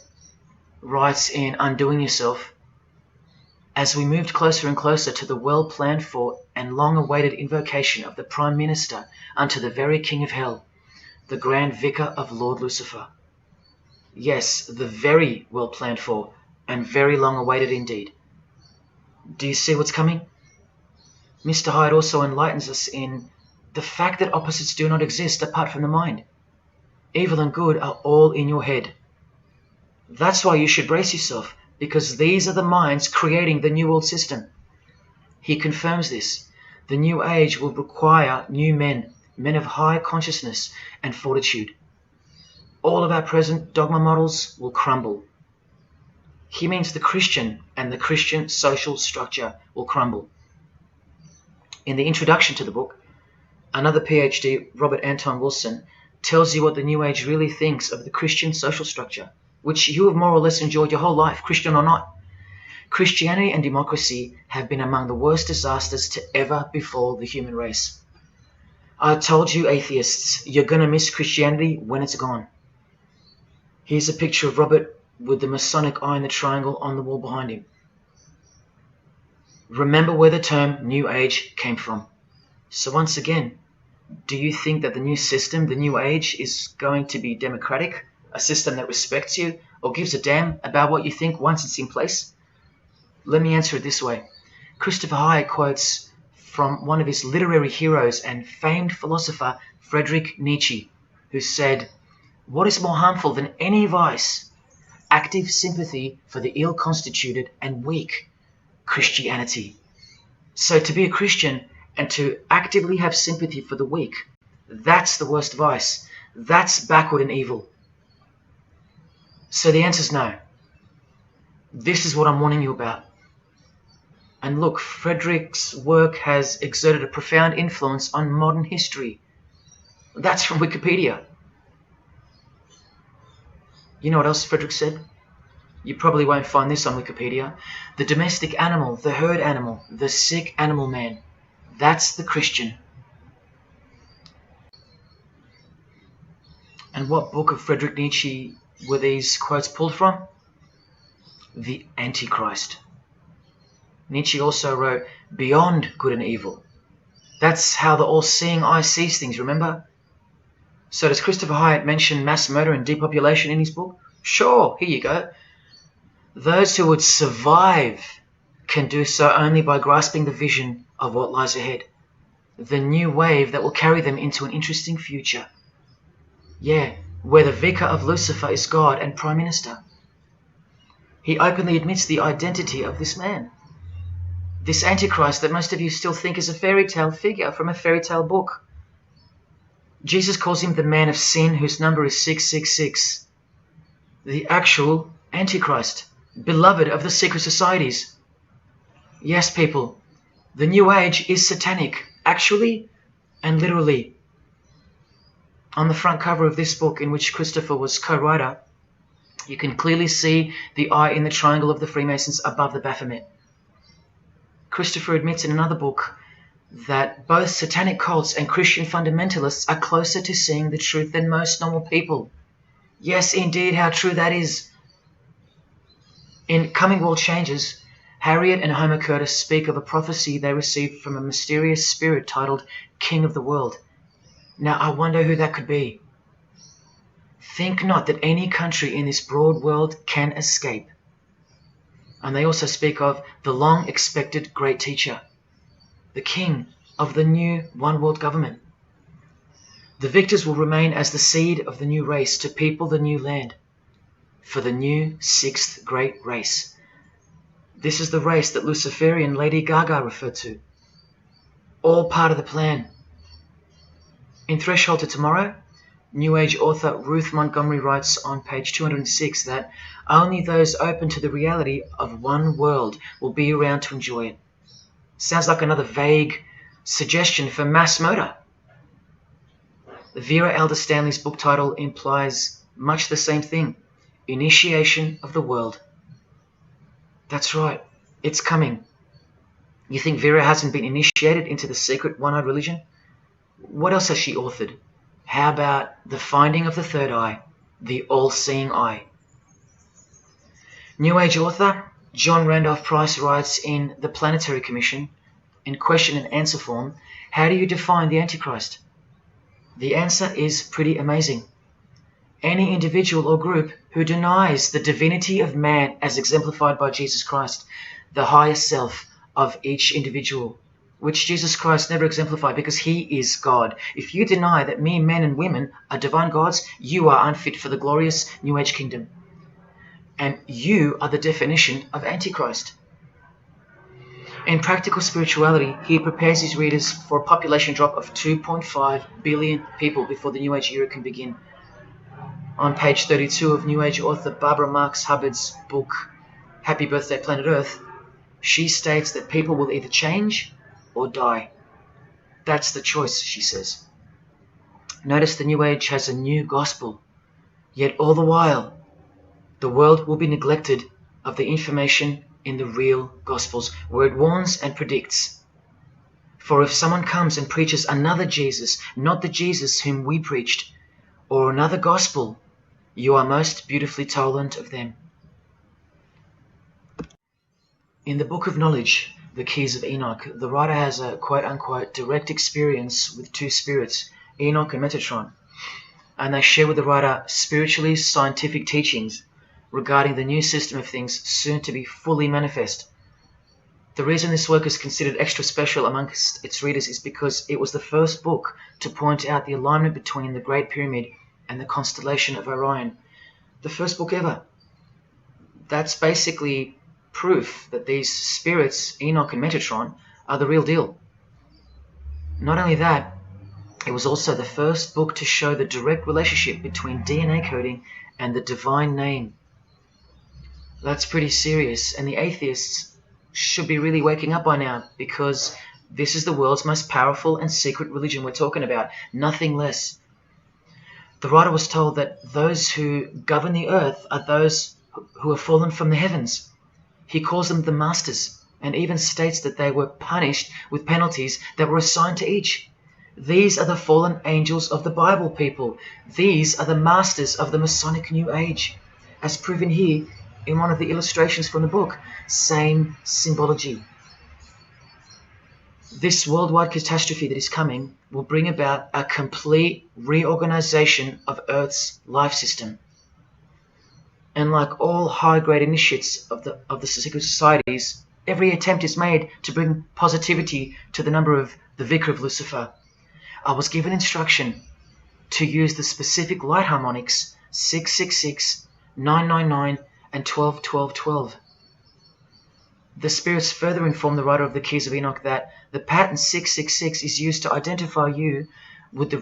writes in Undoing Yourself, as we moved closer and closer to the well-planned for and long-awaited invocation of the Prime Minister unto the very King of Hell, the Grand Vicar of Lord Lucifer. Yes, the very well-planned for and very long-awaited indeed. Do you see what's coming? Mr. Hyde also enlightens us in the fact that opposites do not exist apart from the mind. Evil and good are all in your head. That's why you should brace yourself, because these are the minds creating the New World System. He confirms this. The New Age will require new men, men of high consciousness and fortitude. All of our present dogma models will crumble. He means the Christian and the Christian social structure will crumble. In the introduction to the book, another PhD, Robert Anton Wilson, tells you what the New Age really thinks of the Christian social structure, which you have more or less enjoyed your whole life, Christian or not. Christianity and democracy have been among the worst disasters to ever befall the human race. I told you, atheists, you're going to miss Christianity when it's gone. Here's a picture of Robert with the Masonic eye in the triangle on the wall behind him. Remember where the term New Age came from. So once again, do you think that the new system, the New Age, is going to be democratic, a system that respects you or gives a damn about what you think once it's in place? Let me answer it this way. Christopher Hyatt quotes from one of his literary heroes and famed philosopher, Friedrich Nietzsche, who said, "What is more harmful than any vice? Active sympathy for the ill-constituted and weak, Christianity." So to be a Christian and to actively have sympathy for the weak, that's the worst vice. That's backward and evil. So the answer is no. This is what I'm warning you about. And look, Friedrich's work has exerted a profound influence on modern history. That's from Wikipedia. You know what else Friedrich said? You probably won't find this on Wikipedia. The domestic animal, the herd animal, the sick animal man. That's the Christian. And what book of Friedrich Nietzsche were these quotes pulled from? The Antichrist. Nietzsche also wrote Beyond Good and Evil. That's how the all-seeing eye sees things, remember? So does Christopher Hyatt mention mass murder and depopulation in his book? Sure, here you go. Those who would survive can do so only by grasping the vision of what lies ahead. The new wave that will carry them into an interesting future. Yeah, where the vicar of Lucifer is God and Prime Minister. He openly admits the identity of this man. This Antichrist that most of you still think is a fairy tale figure from a fairy tale book. Jesus calls him the man of sin whose number is 666. The actual Antichrist, beloved of the secret societies. Yes, people, the New Age is satanic, actually and literally. On the front cover of this book, in which Christopher was co-writer, you can clearly see the eye in the triangle of the Freemasons above the Baphomet. Christopher admits in another book that both satanic cults and Christian fundamentalists are closer to seeing the truth than most normal people. Yes, indeed, how true that is. In Coming World Changes, Harriet and Homer Curtis speak of a prophecy they received from a mysterious spirit titled King of the World. Now, I wonder who that could be. Think not that any country in this broad world can escape. And they also speak of the long-expected great teacher, the king of the new one-world government. The victors will remain as the seed of the new race to people the new land, for the new sixth great race. This is the race that Luciferian Lady Gaga referred to. All part of the plan. In Threshold to Tomorrow, New Age author Ruth Montgomery writes on page 206 that only those open to the reality of one world will be around to enjoy it. Sounds like another vague suggestion for mass murder. Vera Elder Stanley's book title implies much the same thing. Initiation of the world. That's right, it's coming. You think Vera hasn't been initiated into the secret one-eyed religion? What else has she authored? How about The Finding of the Third Eye, the all-seeing eye? New Age author John Randolph Price writes in The Planetary Commission, in question and answer form, how do you define the Antichrist? The answer is pretty amazing. Any individual or group who denies the divinity of man as exemplified by Jesus Christ, the higher self of each individual, which Jesus Christ never exemplified because he is God. If you deny that mere men and women are divine gods, you are unfit for the glorious New Age kingdom. And you are the definition of Antichrist. In Practical Spirituality, he prepares his readers for a population drop of 2.5 billion people before the New Age era can begin. On page 32 of New Age author Barbara Marx Hubbard's book, Happy Birthday Planet Earth, she states that people will either change or die. That's the choice, she says. Notice the New Age has a new gospel, yet all the while, the world will be neglected of the information in the real Gospels, where it warns and predicts. For if someone comes and preaches another Jesus, not the Jesus whom we preached, or another gospel, you are most beautifully tolerant of them. In the Book of Knowledge, The Keys of Enoch, the writer has a quote-unquote direct experience with two spirits, Enoch and Metatron, and they share with the writer spiritually scientific teachings regarding the new system of things soon to be fully manifest. The reason this work is considered extra special amongst its readers is because it was the first book to point out the alignment between the Great Pyramid and the constellation of Orion. The first book ever. That's basically proof that these spirits, Enoch and Metatron, are the real deal. Not only that, it was also the first book to show the direct relationship between DNA coding and the divine name. That's pretty serious, and the atheists should be really waking up by now, because this is the world's most powerful and secret religion we're talking about, nothing less. The writer was told that those who govern the earth are those who have fallen from the heavens. He calls them the masters, and even states that they were punished with penalties that were assigned to each. These are the fallen angels of the Bible, people. These are the masters of the Masonic New Age, as proven here in one of the illustrations from the book. Same symbology. This worldwide catastrophe that is coming will bring about a complete reorganization of Earth's life system. And like all high-grade initiates of the secret societies, every attempt is made to bring positivity to the number of the Vicar of Lucifer. I was given instruction to use the specific light harmonics 666, 999, and 12-12-12. The spirits further inform the writer of the Keys of Enoch that the pattern 666 is used to identify you with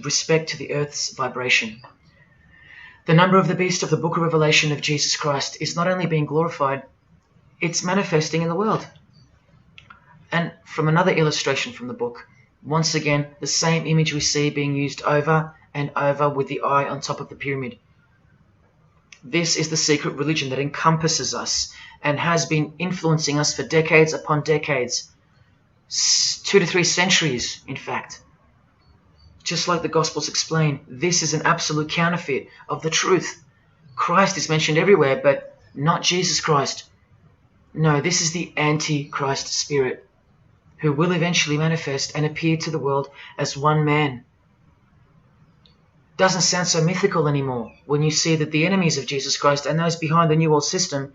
respect to the Earth's vibration. The number of the beast of the Book of Revelation of Jesus Christ is not only being glorified, it's manifesting in the world. And from another illustration from the book, once again, the same image we see being used over and over with the eye on top of the pyramid. This is the secret religion that encompasses us and has been influencing us for decades upon decades, 2 to 3 centuries, in fact. Just like the Gospels explain, this is an absolute counterfeit of the truth. Christ is mentioned everywhere, but not Jesus Christ. No, this is the Antichrist spirit, who will eventually manifest and appear to the world as one man. Doesn't sound so mythical anymore when you see that the enemies of Jesus Christ and those behind the New World System,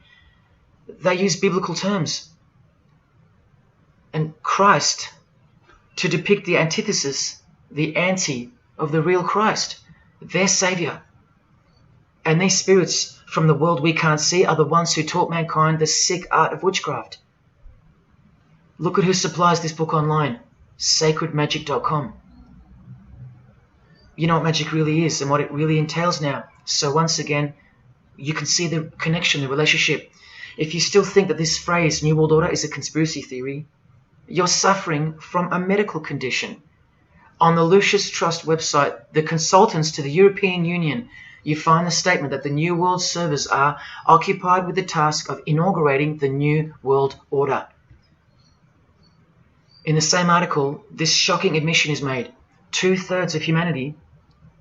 they use biblical terms. And Christ, to depict the antithesis, the anti of the real Christ, their Savior. And these spirits from the world we can't see are the ones who taught mankind the sick art of witchcraft. Look at who supplies this book online, sacredmagic.com. You know what magic really is and what it really entails now. So once again, you can see the connection, the relationship. If you still think that this phrase, New World Order, is a conspiracy theory, you're suffering from a medical condition. On the Lucius Trust website, the consultants to the European Union, you find the statement that the New World servers are occupied with the task of inaugurating the New World Order. In the same article, this shocking admission is made. 2/3 of humanity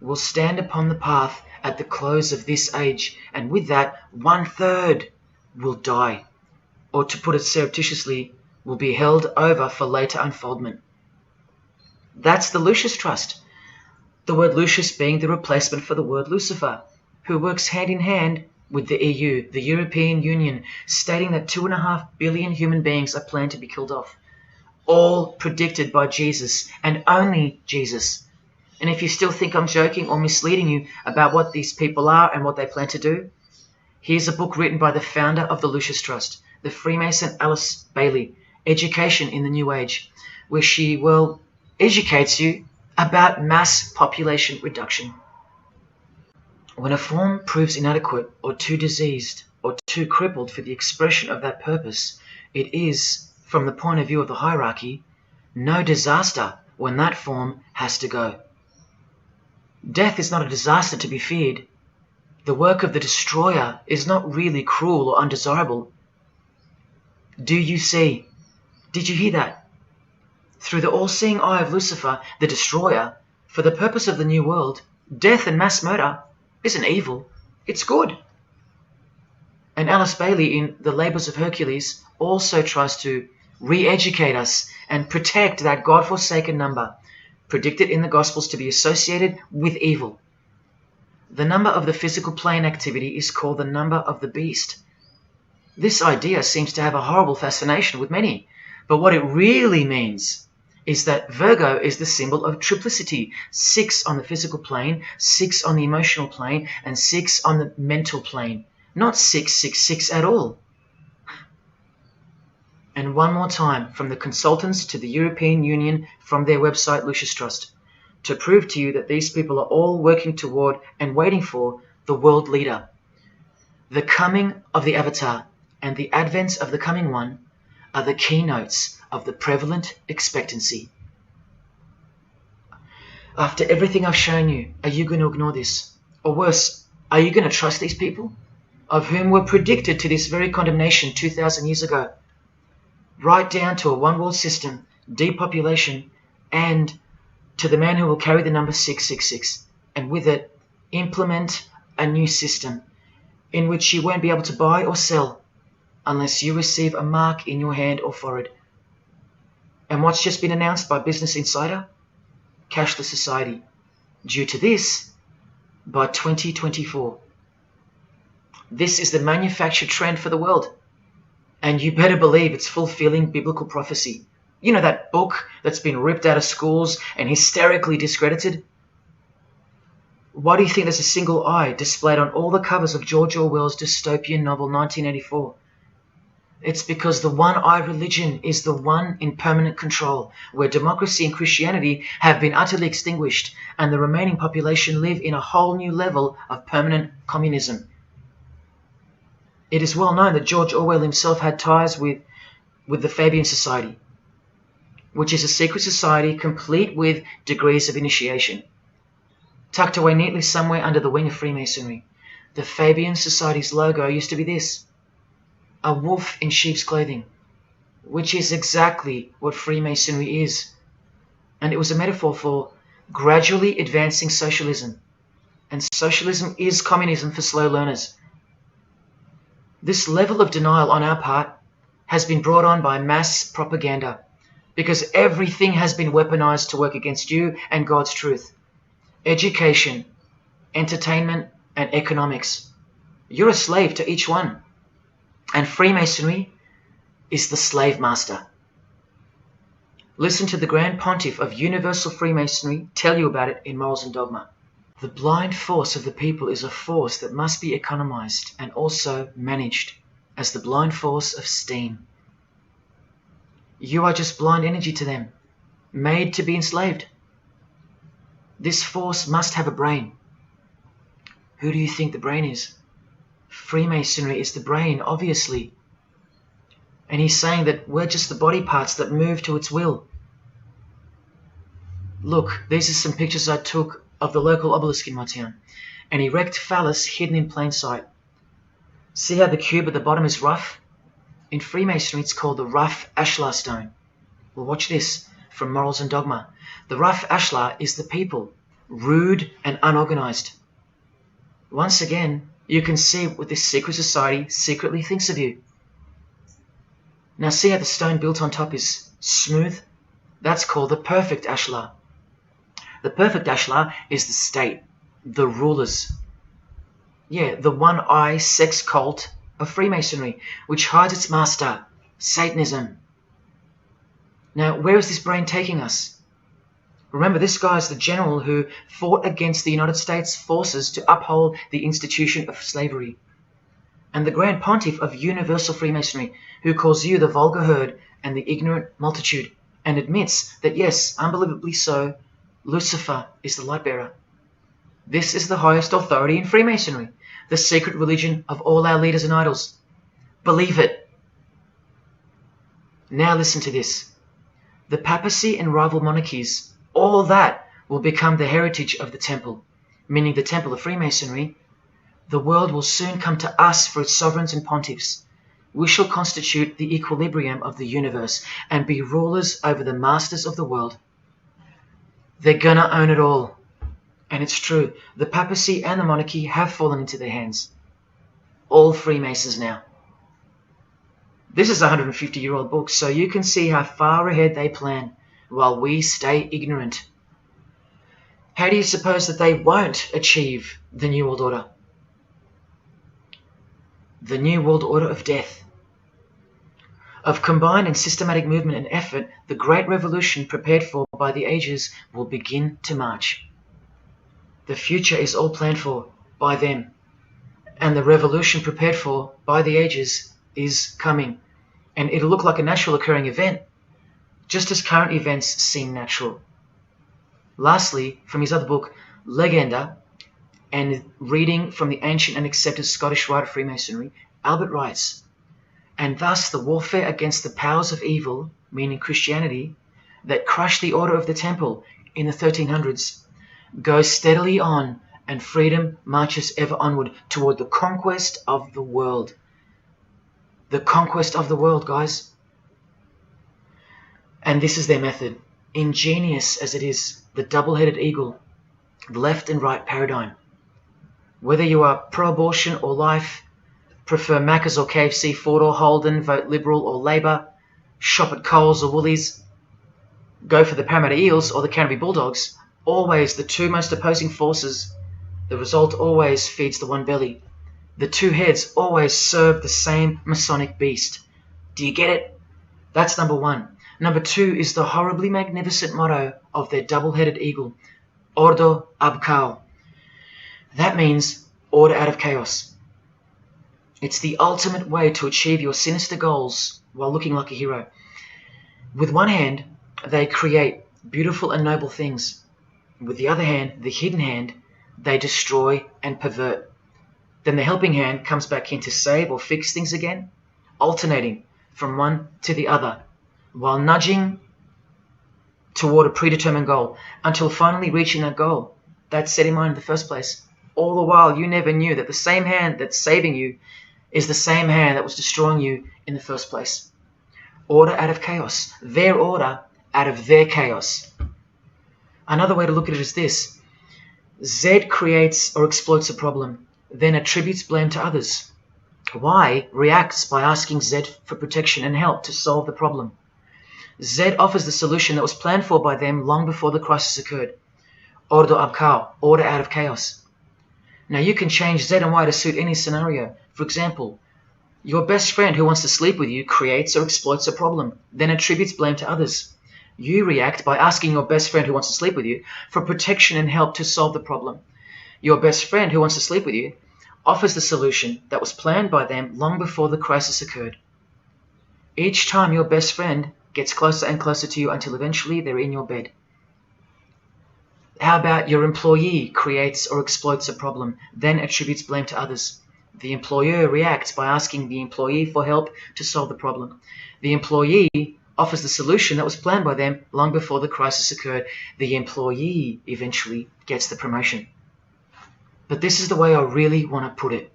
will stand upon the path at the close of this age, and with that, 1/3 will die, or to put it surreptitiously, will be held over for later unfoldment. That's the Lucius Trust. The word Lucius being the replacement for the word Lucifer, who works hand in hand with the EU, the European Union, stating that 2.5 billion human beings are planned to be killed off. All predicted by Jesus, and only Jesus. And if you still think I'm joking or misleading you about what these people are and what they plan to do, here's a book written by the founder of the Lucius Trust, the Freemason Alice Bailey, Education in the New Age, where she, educates you about mass population reduction. When a form proves inadequate or too diseased or too crippled for the expression of that purpose, it is, from the point of view of the hierarchy, no disaster when that form has to go. Death is not a disaster to be feared. The work of the destroyer is not really cruel or undesirable. Do you see? Did you hear that? Through the all-seeing eye of Lucifer, the destroyer, for the purpose of the new world, death and mass murder isn't evil, it's good. And Alice Bailey in The Labours of Hercules also tries to re-educate us and protect that God-forsaken number, predicted in the Gospels to be associated with evil. The number of the physical plane activity is called the number of the beast. This idea seems to have a horrible fascination with many, but what it really means is that Virgo is the symbol of triplicity. 6 on the physical plane, 6 on the emotional plane, and 6 on the mental plane. Not 666 at all. And one more time, from the consultants to the European Union, from their website Lucius Trust, to prove to you that these people are all working toward and waiting for the world leader. The coming of the avatar and the advent of the coming one are the keynotes of the prevalent expectancy. After everything I've shown you, are you going to ignore this? Or worse, are you going to trust these people, of whom were predicted to this very condemnation 2,000 years ago? Right down to a one-world system, depopulation, and to the man who will carry the number 666, and with it implement a new system in which you won't be able to buy or sell unless you receive a mark in your hand or forehead. And what's just been announced by Business Insider? Cashless society. Due to this, by 2024. This is the manufactured trend for the world. And you better believe it's fulfilling biblical prophecy. You know that book that's been ripped out of schools and hysterically discredited? Why do you think there's a single eye displayed on all the covers of George Orwell's dystopian novel 1984? It's because the one-eye religion is the one in permanent control, where democracy and Christianity have been utterly extinguished, and the remaining population live in a whole new level of permanent communism. It is well known that George Orwell himself had ties with the Fabian Society, which is a secret society complete with degrees of initiation. Tucked away neatly somewhere under the wing of Freemasonry, the Fabian Society's logo used to be this: a wolf in sheep's clothing, which is exactly what Freemasonry is. And it was a metaphor for gradually advancing socialism. And socialism is communism for slow learners. This level of denial on our part has been brought on by mass propaganda, because everything has been weaponized to work against you and God's truth. Education, entertainment, and economics. You're a slave to each one. And Freemasonry is the slave master. Listen to the Grand Pontiff of Universal Freemasonry tell you about it in Morals and Dogma. The blind force of the people is a force that must be economized and also managed as the blind force of steam. You are just blind energy to them, made to be enslaved. This force must have a brain. Who do you think the brain is? Freemasonry is the brain, obviously. And he's saying that we're just the body parts that move to its will. Look, these are some pictures I took of the local obelisk in my town. An erect phallus hidden in plain sight. See how the cube at the bottom is rough? In Freemasonry, it's called the rough ashlar stone. Well, watch this from Morals and Dogma. The rough ashlar is the people, rude and unorganized. Once again, you can see what this secret society secretly thinks of you. Now see how the stone built on top is smooth? That's called the perfect ashlar. The perfect ashlar is the state, the rulers. Yeah, the one-eye sex cult of Freemasonry, which hides its master, Satanism. Now, where is this brain taking us? Remember, this guy is the general who fought against the United States forces to uphold the institution of slavery. And the Grand Pontiff of Universal Freemasonry, who calls you the vulgar herd and the ignorant multitude, and admits that, yes, unbelievably so, Lucifer is the light bearer. This is the highest authority in Freemasonry, the secret religion of all our leaders and idols. Believe it. Now listen to this. The papacy and rival monarchies, all that will become the heritage of the temple, meaning the temple of Freemasonry. The world will soon come to us for its sovereigns and pontiffs. We shall constitute the equilibrium of the universe and be rulers over the masters of the world. They're gonna own it all. And it's true, the papacy and the monarchy have fallen into their hands. All Freemasons now. This is a 150-year-old book, so you can see how far ahead they plan, while we stay ignorant. How do you suppose that they won't achieve the New World Order? The New World Order of death. Of combined and systematic movement and effort, the great revolution prepared for by the ages will begin to march. The future is all planned for by them, and the revolution prepared for by the ages is coming, and it'll look like a natural occurring event, just as current events seem natural. Lastly, from his other book, Legenda, and reading from the ancient and accepted Scottish rite of Freemasonry, Albert writes, "And thus the warfare against the powers of evil, meaning Christianity, that crushed the order of the temple in the 1300s, goes steadily on, and freedom marches ever onward toward the conquest of the world." The conquest of the world, guys. And this is their method. Ingenious as it is, the double-headed eagle, the left and right paradigm. Whether you are pro-abortion or life, prefer Macca's or KFC, Ford or Holden, vote Liberal or Labour, shop at Coles or Woolies, go for the Parramatta Eels or the Canterbury Bulldogs, always the two most opposing forces, the result always feeds the one belly. The two heads always serve the same Masonic beast. Do you get it? That's number one. Number two is the horribly magnificent motto of their double-headed eagle, Ordo ab Chaos. That means order out of chaos. It's the ultimate way to achieve your sinister goals while looking like a hero. With one hand, they create beautiful and noble things. With the other hand, the hidden hand, they destroy and pervert. Then the helping hand comes back in to save or fix things again, alternating from one to the other, while nudging toward a predetermined goal, until finally reaching that goal that's set in mind in the first place. All the while, you never knew that the same hand that's saving you is the same hand that was destroying you in the first place. Order out of chaos. Their order out of their chaos. Another way to look at it is this. Z creates or exploits a problem, then attributes blame to others. Y reacts by asking Z for protection and help to solve the problem. Z offers the solution that was planned for by them long before the crisis occurred. Ordo ab Chaos, order out of chaos. Now you can change Z and Y to suit any scenario. For example, your best friend who wants to sleep with you creates or exploits a problem, then attributes blame to others. You react by asking your best friend who wants to sleep with you for protection and help to solve the problem. Your best friend who wants to sleep with you offers the solution that was planned by them long before the crisis occurred. Each time your best friend gets closer and closer to you until eventually they're in your bed. How about your employee creates or exploits a problem, then attributes blame to others? The employer reacts by asking the employee for help to solve the problem. The employee offers the solution that was planned by them long before the crisis occurred. The employee eventually gets the promotion. But this is the way I really want to put it.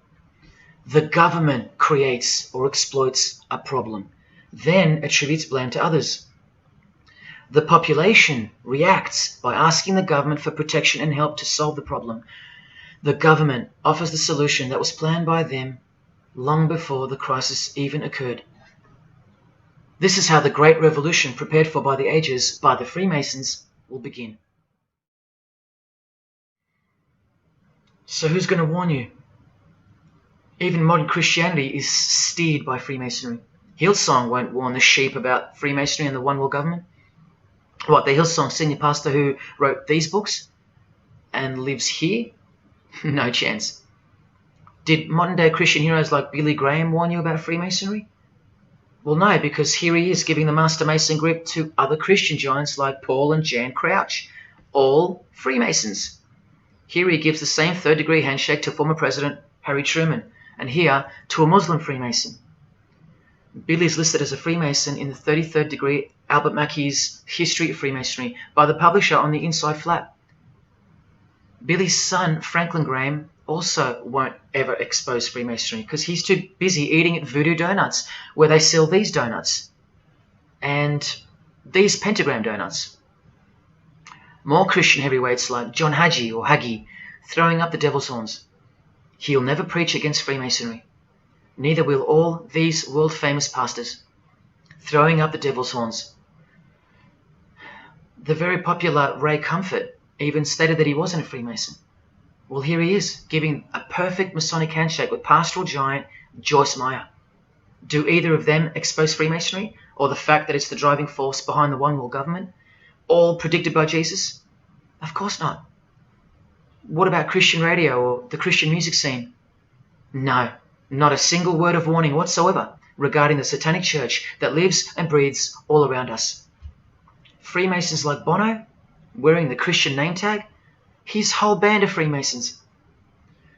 The government creates or exploits a problem, then attributes blame to others. The population reacts by asking the government for protection and help to solve the problem. The government offers the solution that was planned by them long before the crisis even occurred. This is how the Great Revolution, prepared for by the ages by the Freemasons, will begin. So who's going to warn you? Even modern Christianity is steered by Freemasonry. Hillsong won't warn the sheep about Freemasonry and the One World Government. What, the Hillsong senior pastor who wrote these books and lives here? No chance. Did modern-day Christian heroes like Billy Graham warn you about Freemasonry? Well, no, because here he is giving the Master Mason grip to other Christian giants like Paul and Jan Crouch, all Freemasons. Here he gives the same third-degree handshake to former President Harry Truman, and here to a Muslim Freemason. Billy is listed as a Freemason in the 33rd degree Albert Mackey's History of Freemasonry by the publisher on the inside flap. Billy's son, Franklin Graham, also won't ever expose Freemasonry because he's too busy eating at Voodoo Donuts, where they sell these donuts and these pentagram donuts. More Christian heavyweights like John Hagee or Hagee throwing up the devil's horns. He'll never preach against Freemasonry. Neither will all these world-famous pastors throwing up the devil's horns. The very popular Ray Comfort even stated that he wasn't a Freemason. Well, here he is, giving a perfect Masonic handshake with pastoral giant Joyce Meyer. Do either of them expose Freemasonry or the fact that it's the driving force behind the one world government, all predicted by Jesus? Of course not. What about Christian radio or the Christian music scene? No, not a single word of warning whatsoever regarding the Satanic Church that lives and breathes all around us. Freemasons like Bono, wearing the Christian name tag, his whole band of Freemasons.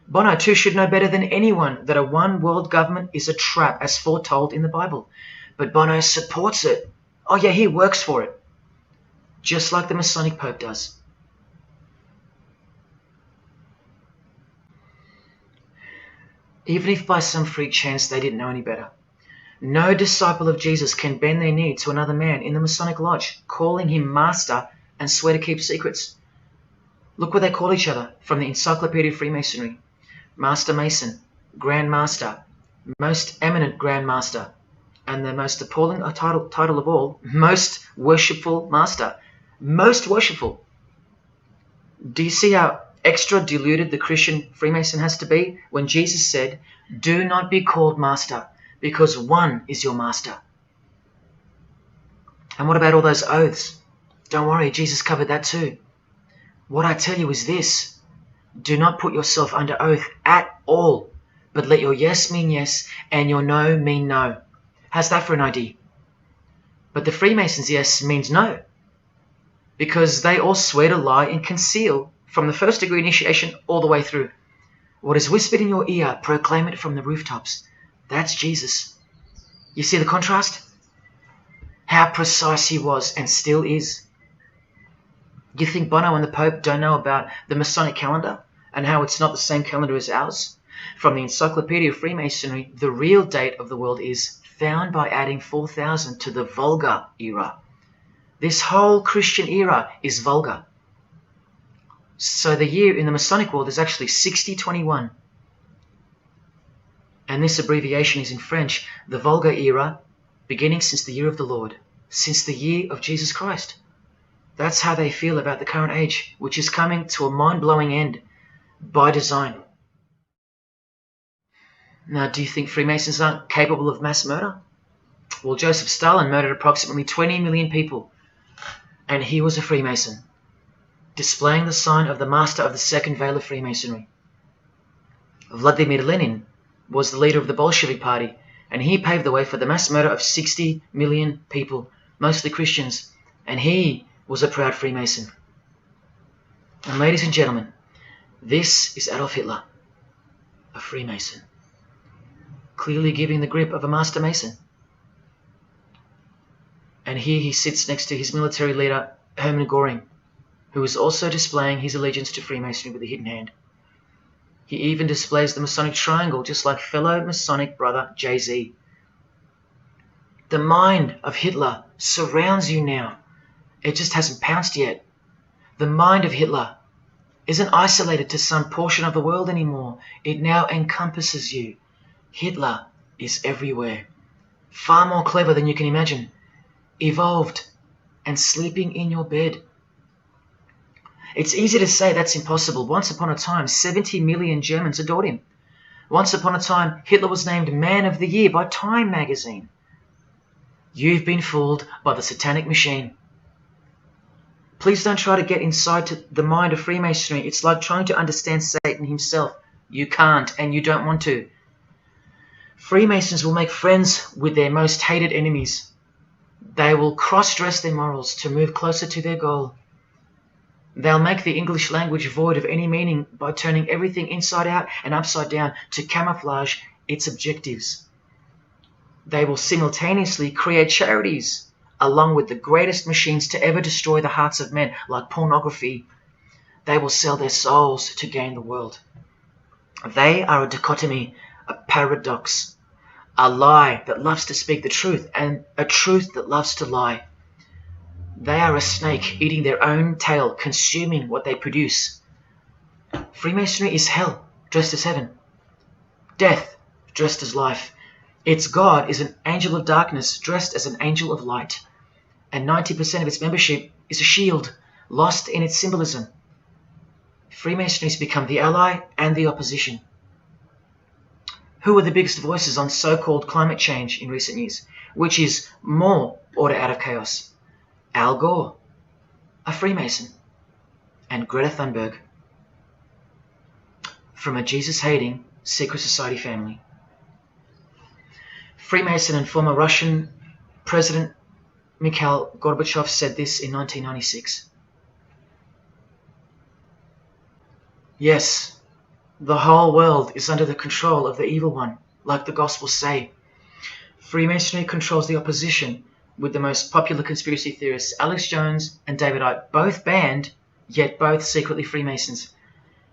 Bono too should know better than anyone that a one world government is a trap as foretold in the Bible. But Bono supports it. Oh yeah, he works for it. Just like the Masonic Pope does. Even if by some freak chance they didn't know any better. No disciple of Jesus can bend their knee to another man in the Masonic Lodge, calling him master and swear to keep secrets. Look what they call each other from the Encyclopedia of Freemasonry. Master Mason, Grand Master, Most Eminent Grand Master, and the most appalling title of all, Most Worshipful Master. Most worshipful. Do you see how extra diluted the Christian Freemason has to be when Jesus said, "Do not be called master, because one is your master"? And what about all those oaths? Don't worry, Jesus covered that too. What I tell you is this: do not put yourself under oath at all, but let your yes mean yes and your no mean no. How's that for an idea? But the Freemasons' yes means no, because they all swear to lie and conceal from the first degree initiation all the way through. What is whispered in your ear, proclaim it from the rooftops. That's Jesus. You see the contrast? How precise he was and still is. Do you think Bono and the Pope don't know about the Masonic calendar and how it's not the same calendar as ours? From the Encyclopedia of Freemasonry, the real date of the world is found by adding 4000 to the Vulgar era. This whole Christian era is vulgar. So the year in the Masonic world is actually 6021. And this abbreviation is in French, the Vulgar era, beginning since the year of the Lord, since the year of Jesus Christ. That's how they feel about the current age, which is coming to a mind-blowing end by design. Now, do you think Freemasons aren't capable of mass murder? Well, Joseph Stalin murdered approximately 20 million people, and he was a Freemason, displaying the sign of the master of the second veil of Freemasonry. Vladimir Lenin was the leader of the Bolshevik Party, and he paved the way for the mass murder of 60 million people, mostly Christians, and he was a proud Freemason. And ladies and gentlemen, this is Adolf Hitler, a Freemason, clearly giving the grip of a Master Mason. And here he sits next to his military leader, Hermann Göring, who is also displaying his allegiance to Freemasonry with a hidden hand. He even displays the Masonic triangle, just like fellow Masonic brother Jay-Z. The mind of Hitler surrounds you now. It just hasn't pounced yet. The mind of Hitler isn't isolated to some portion of the world anymore. It now encompasses you. Hitler is everywhere. Far more clever than you can imagine. Evolved and sleeping in your bed. It's easy to say that's impossible. Once upon a time, 70 million Germans adored him. Once upon a time, Hitler was named Man of the Year by Time magazine. You've been fooled by the satanic machine. Please don't try to get inside to the mind of Freemasonry. It's like trying to understand Satan himself. You can't, and you don't want to. Freemasons will make friends with their most hated enemies. They will cross-dress their morals to move closer to their goal. They'll make the English language void of any meaning by turning everything inside out and upside down to camouflage its objectives. They will simultaneously create charities along with the greatest machines to ever destroy the hearts of men, like pornography. They will sell their souls to gain the world. They are a dichotomy, a paradox, a lie that loves to speak the truth and a truth that loves to lie. They are a snake eating their own tail, consuming what they produce. Freemasonry is hell dressed as heaven, death dressed as life. Its God is an angel of darkness dressed as an angel of light, and 90% of its membership is a shield, lost in its symbolism. Freemasonry has become the ally and the opposition. Who are the biggest voices on so-called climate change in recent years? Which is more order out of chaos? Al Gore, a Freemason, and Greta Thunberg, from a Jesus-hating secret society family. Freemason and former Russian President Mikhail Gorbachev said this in 1996. Yes, the whole world is under the control of the evil one, like the Gospels say. Freemasonry controls the opposition, with the most popular conspiracy theorists Alex Jones and David Icke both banned, yet both secretly Freemasons,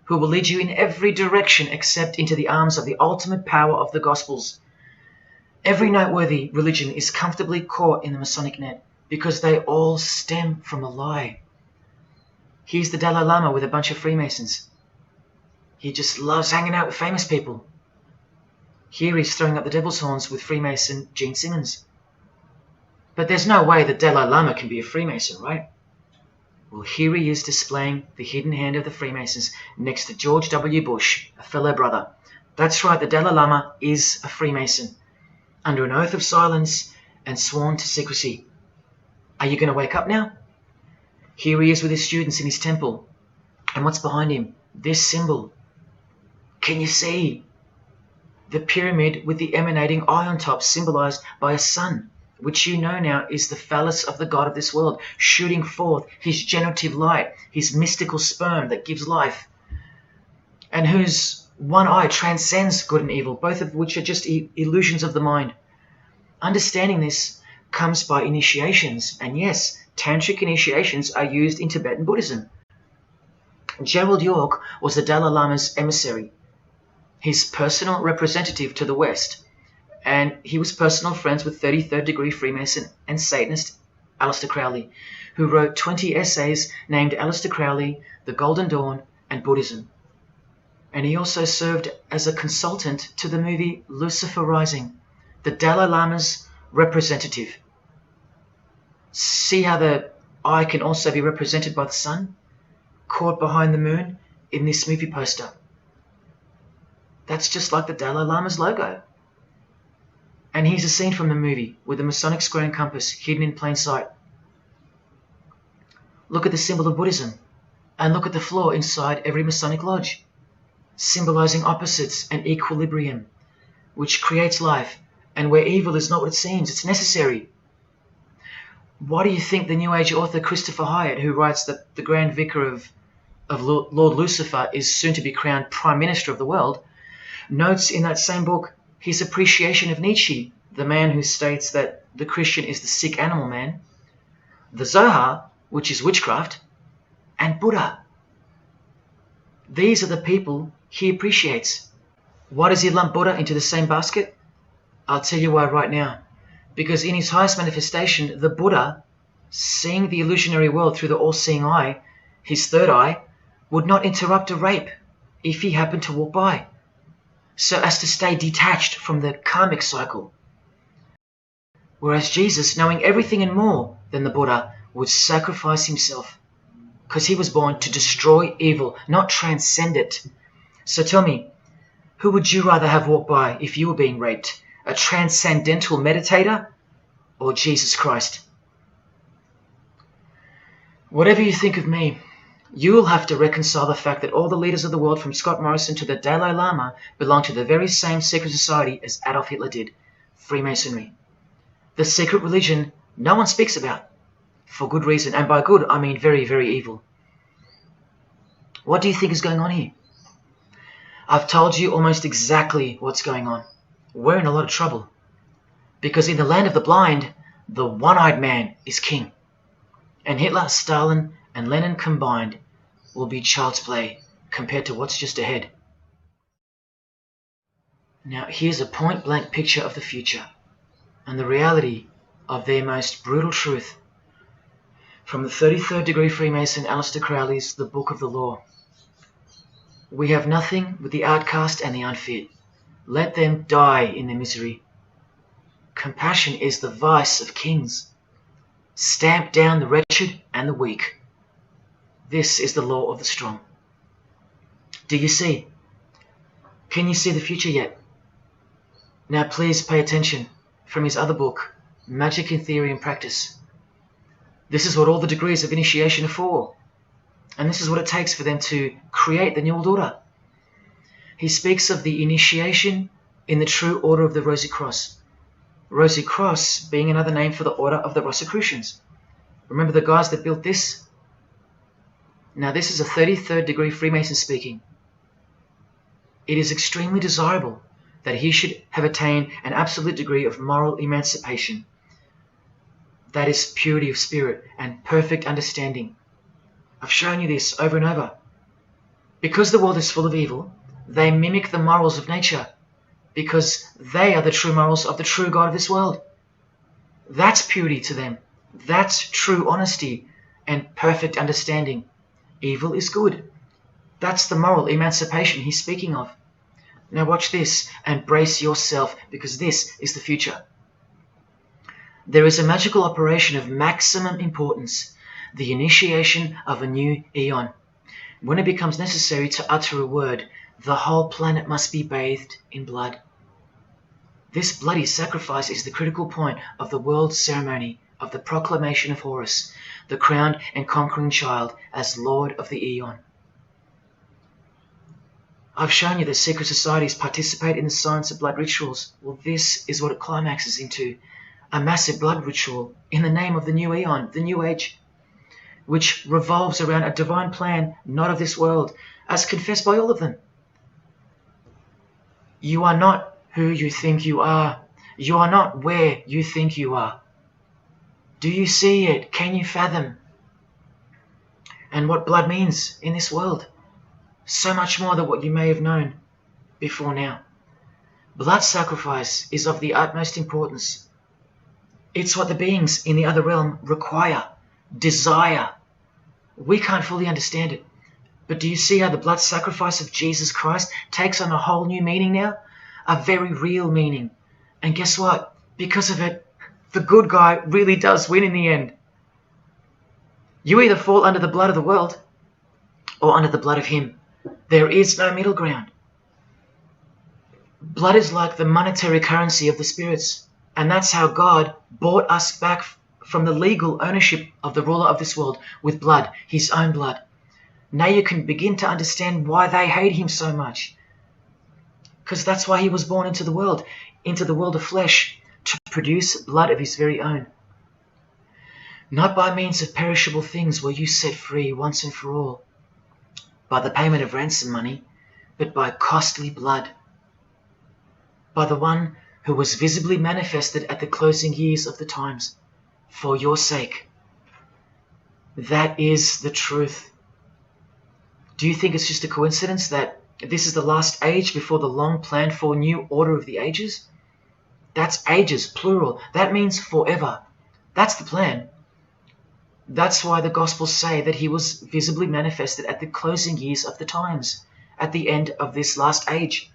who will lead you in every direction except into the arms of the ultimate power of the Gospels. Every noteworthy religion is comfortably caught in the Masonic net because they all stem from a lie. Here's the Dalai Lama with a bunch of Freemasons. He just loves hanging out with famous people. Here he's throwing up the devil's horns with Freemason Gene Simmons. But there's no way the Dalai Lama can be a Freemason, right? Well, here he is displaying the hidden hand of the Freemasons next to George W. Bush, a fellow brother. That's right, the Dalai Lama is a Freemason, under an oath of silence and sworn to secrecy. Are you going to wake up now? Here he is with his students in his temple. And what's behind him? This symbol. Can you see? The pyramid with the emanating eye on top, symbolized by a sun, which you know now is the phallus of the god of this world, shooting forth his generative light, his mystical sperm that gives life, and whose one eye transcends good and evil, both of which are just illusions of the mind. Understanding this comes by initiations, and yes, tantric initiations are used in Tibetan Buddhism. Gerald York was the Dalai Lama's emissary, his personal representative to the West, and he was personal friends with 33rd degree Freemason and Satanist Aleister Crowley, who wrote 20 essays named Aleister Crowley, The Golden Dawn, and Buddhism. And he also served as a consultant to the movie Lucifer Rising, the Dalai Lama's representative. See how the eye can also be represented by the sun, caught behind the moon in this movie poster. That's just like the Dalai Lama's logo. And here's a scene from the movie with the Masonic square and compass hidden in plain sight. Look at the symbol of Buddhism, and look at the floor inside every Masonic lodge, symbolizing opposites and equilibrium, which creates life, and where evil is not what it seems, it's necessary. Why do you think the New Age author Christopher Hyatt, who writes that the Grand Vicar of Lord Lucifer is soon to be crowned Prime Minister of the world, notes in that same book his appreciation of Nietzsche, the man who states that the Christian is the sick animal man, the Zohar, which is witchcraft, and Buddha. These are the people he appreciates. Why does he lump Buddha into the same basket? I'll tell you why right now. Because in his highest manifestation, the Buddha, seeing the illusionary world through the all-seeing eye, his third eye, would not interrupt a rape if he happened to walk by, so as to stay detached from the karmic cycle. Whereas Jesus, knowing everything and more than the Buddha, would sacrifice himself, because he was born to destroy evil, not transcend it. So tell me, who would you rather have walk by if you were being raped? A transcendental meditator or Jesus Christ? Whatever you think of me, you'll have to reconcile the fact that all the leaders of the world, from Scott Morrison to the Dalai Lama, belong to the very same secret society as Adolf Hitler did, Freemasonry. The secret religion no one speaks about, for good reason, and by good I mean very, very evil. What do you think is going on here? I've told you almost exactly what's going on. We're in a lot of trouble, because in the land of the blind, the one-eyed man is king, and Hitler, Stalin, and Lenin combined will be child's play compared to what's just ahead. Now here's a point-blank picture of the future and the reality of their most brutal truth from the 33rd degree Freemason Aleister Crowley's The Book of the Law. We have nothing but the outcast and the unfit. Let them die in their misery. Compassion is the vice of kings. Stamp down the wretched and the weak. This is the law of the strong. Do you see? Can you see the future yet? Now please pay attention from his other book, Magic in Theory and Practice. This is what all the degrees of initiation are for. And this is what it takes for them to create the New World Order. He speaks of the initiation in the true order of the Rosy Cross. Rosy Cross being another name for the Order of the Rosicrucians. Remember the guys that built this? Now this is a 33rd degree Freemason speaking. It is extremely desirable that he should have attained an absolute degree of moral emancipation. That is purity of spirit and perfect understanding. I've shown you this over and over. Because the world is full of evil, they mimic the morals of nature, because they are the true morals of the true God of this world. That's purity to them. That's true honesty and perfect understanding. Evil is good. That's the moral emancipation he's speaking of. Now watch this and brace yourself, because this is the future. There is a magical operation of maximum importance, the initiation of a new eon. When it becomes necessary to utter a word, the whole planet must be bathed in blood. This bloody sacrifice is the critical point of the world ceremony of the proclamation of Horus, the crowned and conquering child, as Lord of the Eon. I've shown you that secret societies participate in the science of blood rituals. Well, this is what it climaxes into. A massive blood ritual in the name of the new Eon, the new age, which revolves around a divine plan not of this world, as confessed by all of them. You are not who you think you are. You are not where you think you are. Do you see it? Can you fathom? And what blood means in this world? So much more than what you may have known before now. Blood sacrifice is of the utmost importance. It's what the beings in the other realm require, desire. We can't fully understand it. But do you see how the blood sacrifice of Jesus Christ takes on a whole new meaning now? A very real meaning. And guess what? Because of it, the good guy really does win in the end. You either fall under the blood of the world or under the blood of him. There is no middle ground. Blood is like the monetary currency of the spirits. And that's how God bought us back from the legal ownership of the ruler of this world with blood, his own blood. Now you can begin to understand why they hate him so much. Because that's why he was born into the world of flesh, to produce blood of his very own. Not by means of perishable things were you set free once and for all, by the payment of ransom money, but by costly blood, by the one who was visibly manifested at the closing years of the times, for your sake. That is the truth. Do you think it's just a coincidence that this is the last age before the long planned for new order of the ages? That's ages, plural. That means forever. That's the plan. That's why the Gospels say that he was visibly manifested at the closing years of the times, at the end of this last age.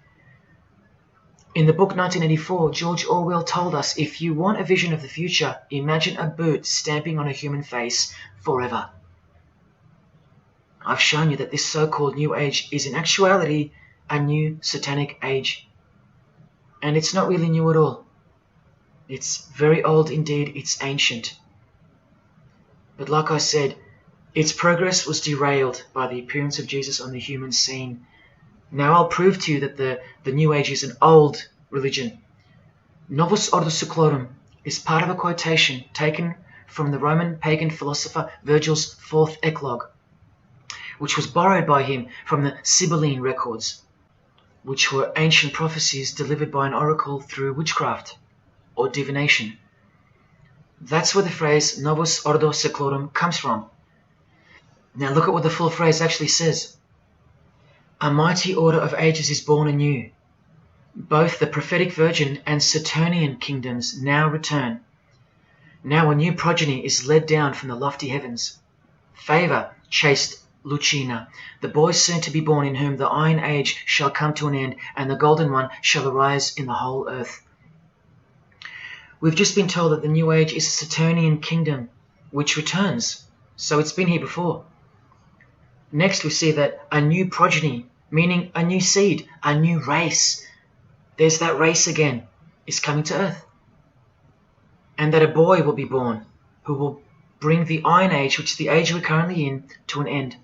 In the book 1984, George Orwell told us, if you want a vision of the future, imagine a boot stamping on a human face forever. I've shown you that this so-called New Age is in actuality a new satanic age. And it's not really new at all. It's very old indeed, it's ancient. But like I said, its progress was derailed by the appearance of Jesus on the human scene. Now I'll prove to you that the New Age is an old religion. Novus Ordo Seclorum is part of a quotation taken from the Roman pagan philosopher Virgil's 4th Eclogue, which was borrowed by him from the Sibylline records, which were ancient prophecies delivered by an oracle through witchcraft or divination. That's where the phrase Novus Ordo Seclorum comes from. Now look at what the full phrase actually says. A mighty order of ages is born anew. Both the prophetic virgin and Saturnian kingdoms now return. Now a new progeny is led down from the lofty heavens. Favor, chaste Lucina, the boy soon to be born, in whom the iron age shall come to an end, and the golden one shall arise in the whole earth. We've just been told that the New Age is a Saturnian kingdom, which returns, so it's been here before. Next we see that a new progeny, meaning a new seed, a new race. There's that race again. is coming to earth, and that a boy will be born who will bring the Iron Age, which is the age we're currently in, to an end,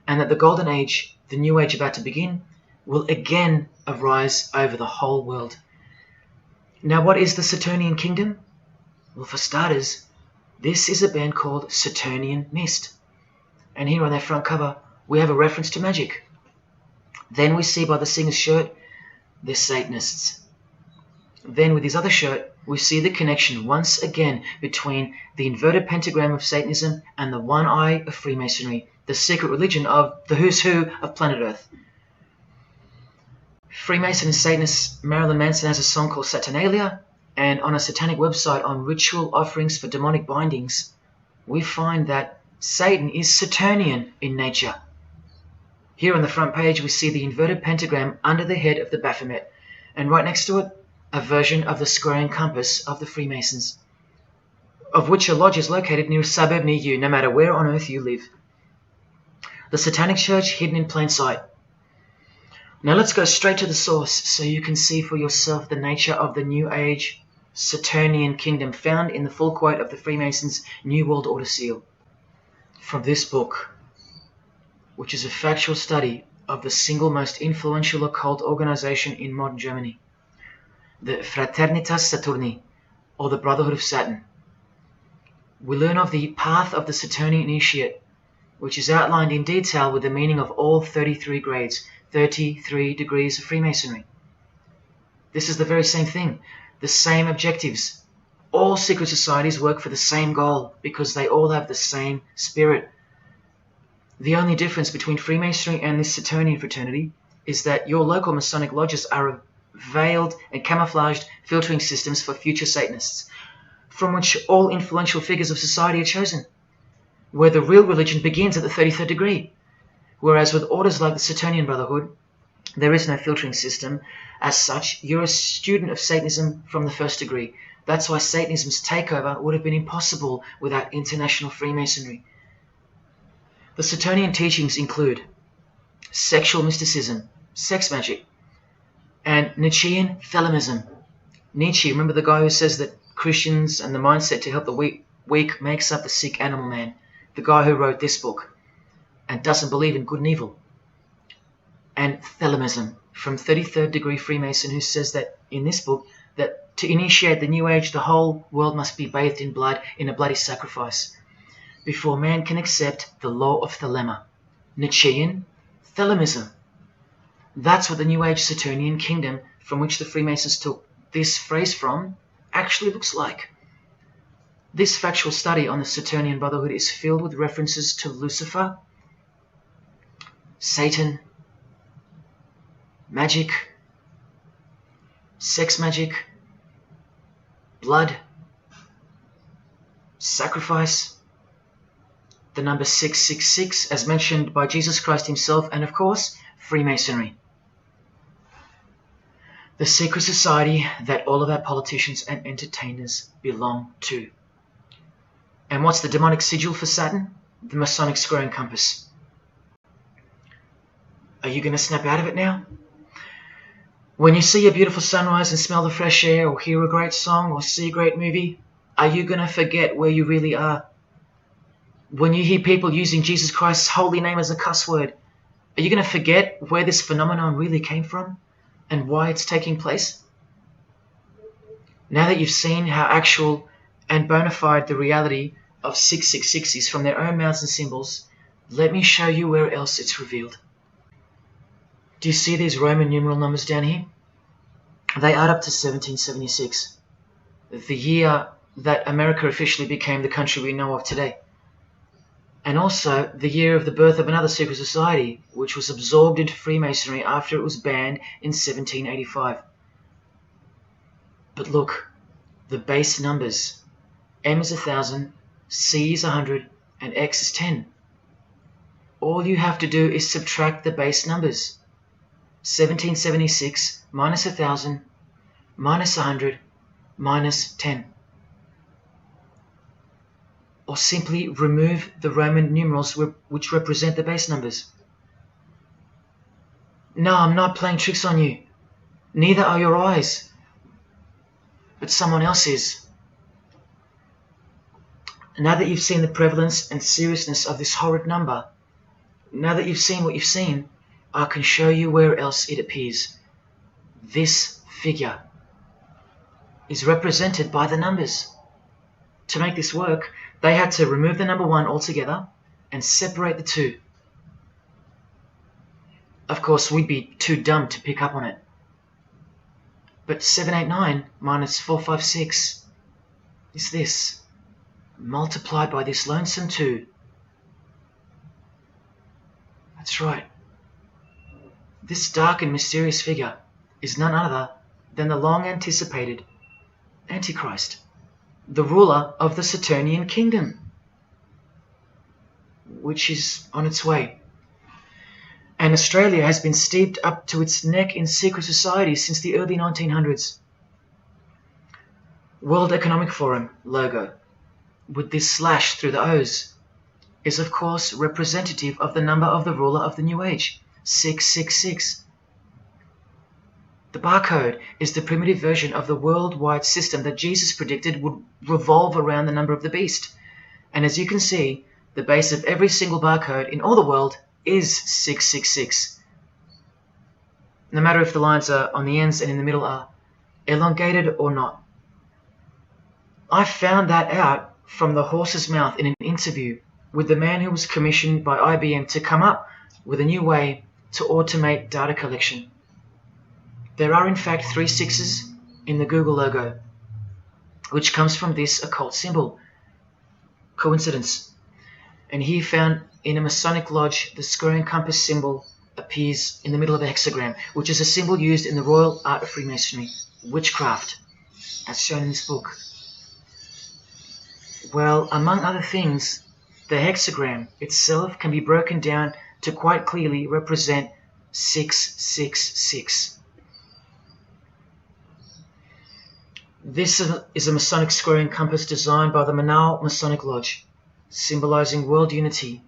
and that the Golden Age, the new age about to begin, will again arise over the whole world. Now, what is the Saturnian kingdom? Well, for starters, this is a band called Saturnian Mist. And here on their front cover, we have a reference to magic. Then we see by the singer's shirt, they're Satanists. Then with his other shirt, we see the connection once again between the inverted pentagram of Satanism and the one eye of Freemasonry, the secret religion of the who's who of planet Earth. Freemason and Satanist Marilyn Manson has a song called Saturnalia, and on a satanic website on ritual offerings for demonic bindings, we find that Satan is Saturnian in nature. Here on the front page we see the inverted pentagram under the head of the Baphomet, and right next to it, a version of the square and compass of the Freemasons, of which a lodge is located near a suburb near you, no matter where on earth you live. The Satanic Church hidden in plain sight. Now let's go straight to the source so you can see for yourself the nature of the New Age Saturnian kingdom found in the full quote of the Freemasons' New World Order seal. From this book, which is a factual study of the single most influential occult organization in modern Germany, the Fraternitas Saturni, or the Brotherhood of Saturn. We learn of the path of the Saturnian initiate, which is outlined in detail with the meaning of all 33 grades, 33 degrees of Freemasonry. This is the very same thing, the same objectives. All secret societies work for the same goal because they all have the same spirit. The only difference between Freemasonry and this Saturnian fraternity is that your local Masonic lodges are veiled and camouflaged filtering systems for future Satanists, from which all influential figures of society are chosen, where the real religion begins at the 33rd degree. Whereas with orders like the Saturnian Brotherhood, there is no filtering system. As such, you're a student of Satanism from the first degree. That's why Satanism's takeover would have been impossible without international Freemasonry. The Saturnian teachings include sexual mysticism, sex magic, and Nietzschean Thelemism. Nietzsche, remember the guy who says that Christians and the mindset to help the weak makes up the sick animal man? The guy who wrote this book and doesn't believe in good and evil. And Thelemism from 33rd degree Freemason, who says that in this book that to initiate the New Age, the whole world must be bathed in blood in a bloody sacrifice before man can accept the law of Thelema. Nietzschean Thelemism. That's what the New Age Saturnian kingdom, from which the Freemasons took this phrase from, actually looks like. This factual study on the Saturnian Brotherhood is filled with references to Lucifer, Satan, magic, sex magic, blood, sacrifice, the number 666 as mentioned by Jesus Christ himself, and of course, Freemasonry. The secret society that all of our politicians and entertainers belong to. And what's the demonic sigil for Saturn? The Masonic square and compass. Are you going to snap out of it now? When you see a beautiful sunrise and smell the fresh air, or hear a great song, or see a great movie, are you going to forget where you really are? When you hear people using Jesus Christ's holy name as a cuss word, are you going to forget where this phenomenon really came from and why it's taking place? Now that you've seen how actual and bona fide the reality of 666 is from their own mouths and symbols, let me show you where else it's revealed. Do you see these Roman numeral numbers down here? They add up to 1776, the year that America officially became the country we know of today. And also the year of the birth of another secret society, which was absorbed into Freemasonry after it was banned in 1785. But look, the base numbers. M is 1,000, C is 100, and X is 10. All you have to do is subtract the base numbers. 1776 minus 1,000 minus 100 minus 10. Or simply remove the Roman numerals which represent the base numbers. No, I'm not playing tricks on you. Neither are your eyes. but someone else is. Now that you've seen the prevalence and seriousness of this horrid number, now that you've seen what you've seen, I can show you where else it appears. This figure is represented by the numbers. To make this work, they had to remove the number 1 altogether and separate the 2. Of course, we'd be too dumb to pick up on it. But 789 minus 456 is this, multiplied by this lonesome 2. That's right. This dark and mysterious figure is none other than the long-anticipated Antichrist, the ruler of the Saturnian kingdom, which is on its way. And Australia has been steeped up to its neck in secret societies since the early 1900s. World Economic Forum logo, with this slash through the O's, is of course representative of the number of the ruler of the New Age, 666. The barcode is the primitive version of the worldwide system that Jesus predicted would revolve around the number of the beast. And as you can see, the base of every single barcode in all the world is 666. No matter if the lines are on the ends and in the middle are elongated or not. I found that out from the horse's mouth in an interview with the man who was commissioned by IBM to come up with a new way to automate data collection. There are in fact 3 6s in the Google logo, which comes from this occult symbol. Coincidence? And he found in a Masonic lodge the square and compass symbol appears in the middle of a hexagram, which is a symbol used in the royal art of Freemasonry, witchcraft, as shown in this book. Well, among other things, the hexagram itself can be broken down to quite clearly represent 666. This is a Masonic square and compass designed by the Manal Masonic Lodge, symbolizing world unity.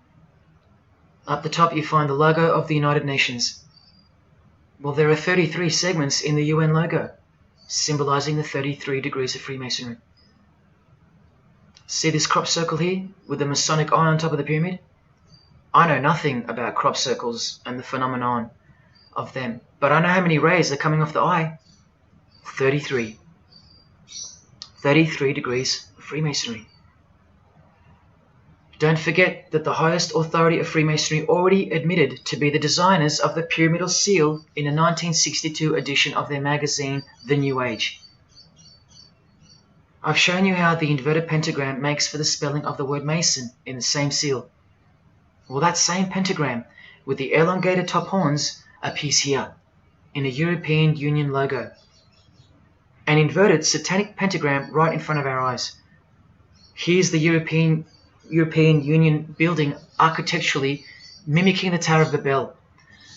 Up the top you find the logo of the United Nations. Well, there are 33 segments in the UN logo, symbolizing the 33 degrees of Freemasonry. See this crop circle here with the Masonic eye on top of the pyramid? I know nothing about crop circles and the phenomenon of them, but I know how many rays are coming off the eye. 33. 33 degrees of Freemasonry. Don't forget that the highest authority of Freemasonry already admitted to be the designers of the pyramidal seal in a 1962 edition of their magazine, The New Age. I've shown you how the inverted pentagram makes for the spelling of the word Mason in the same seal. Well, that same pentagram with the elongated top horns appears here in a European Union logo. An inverted satanic pentagram right in front of our eyes. Here's the European Union building architecturally mimicking the Tower of Babel.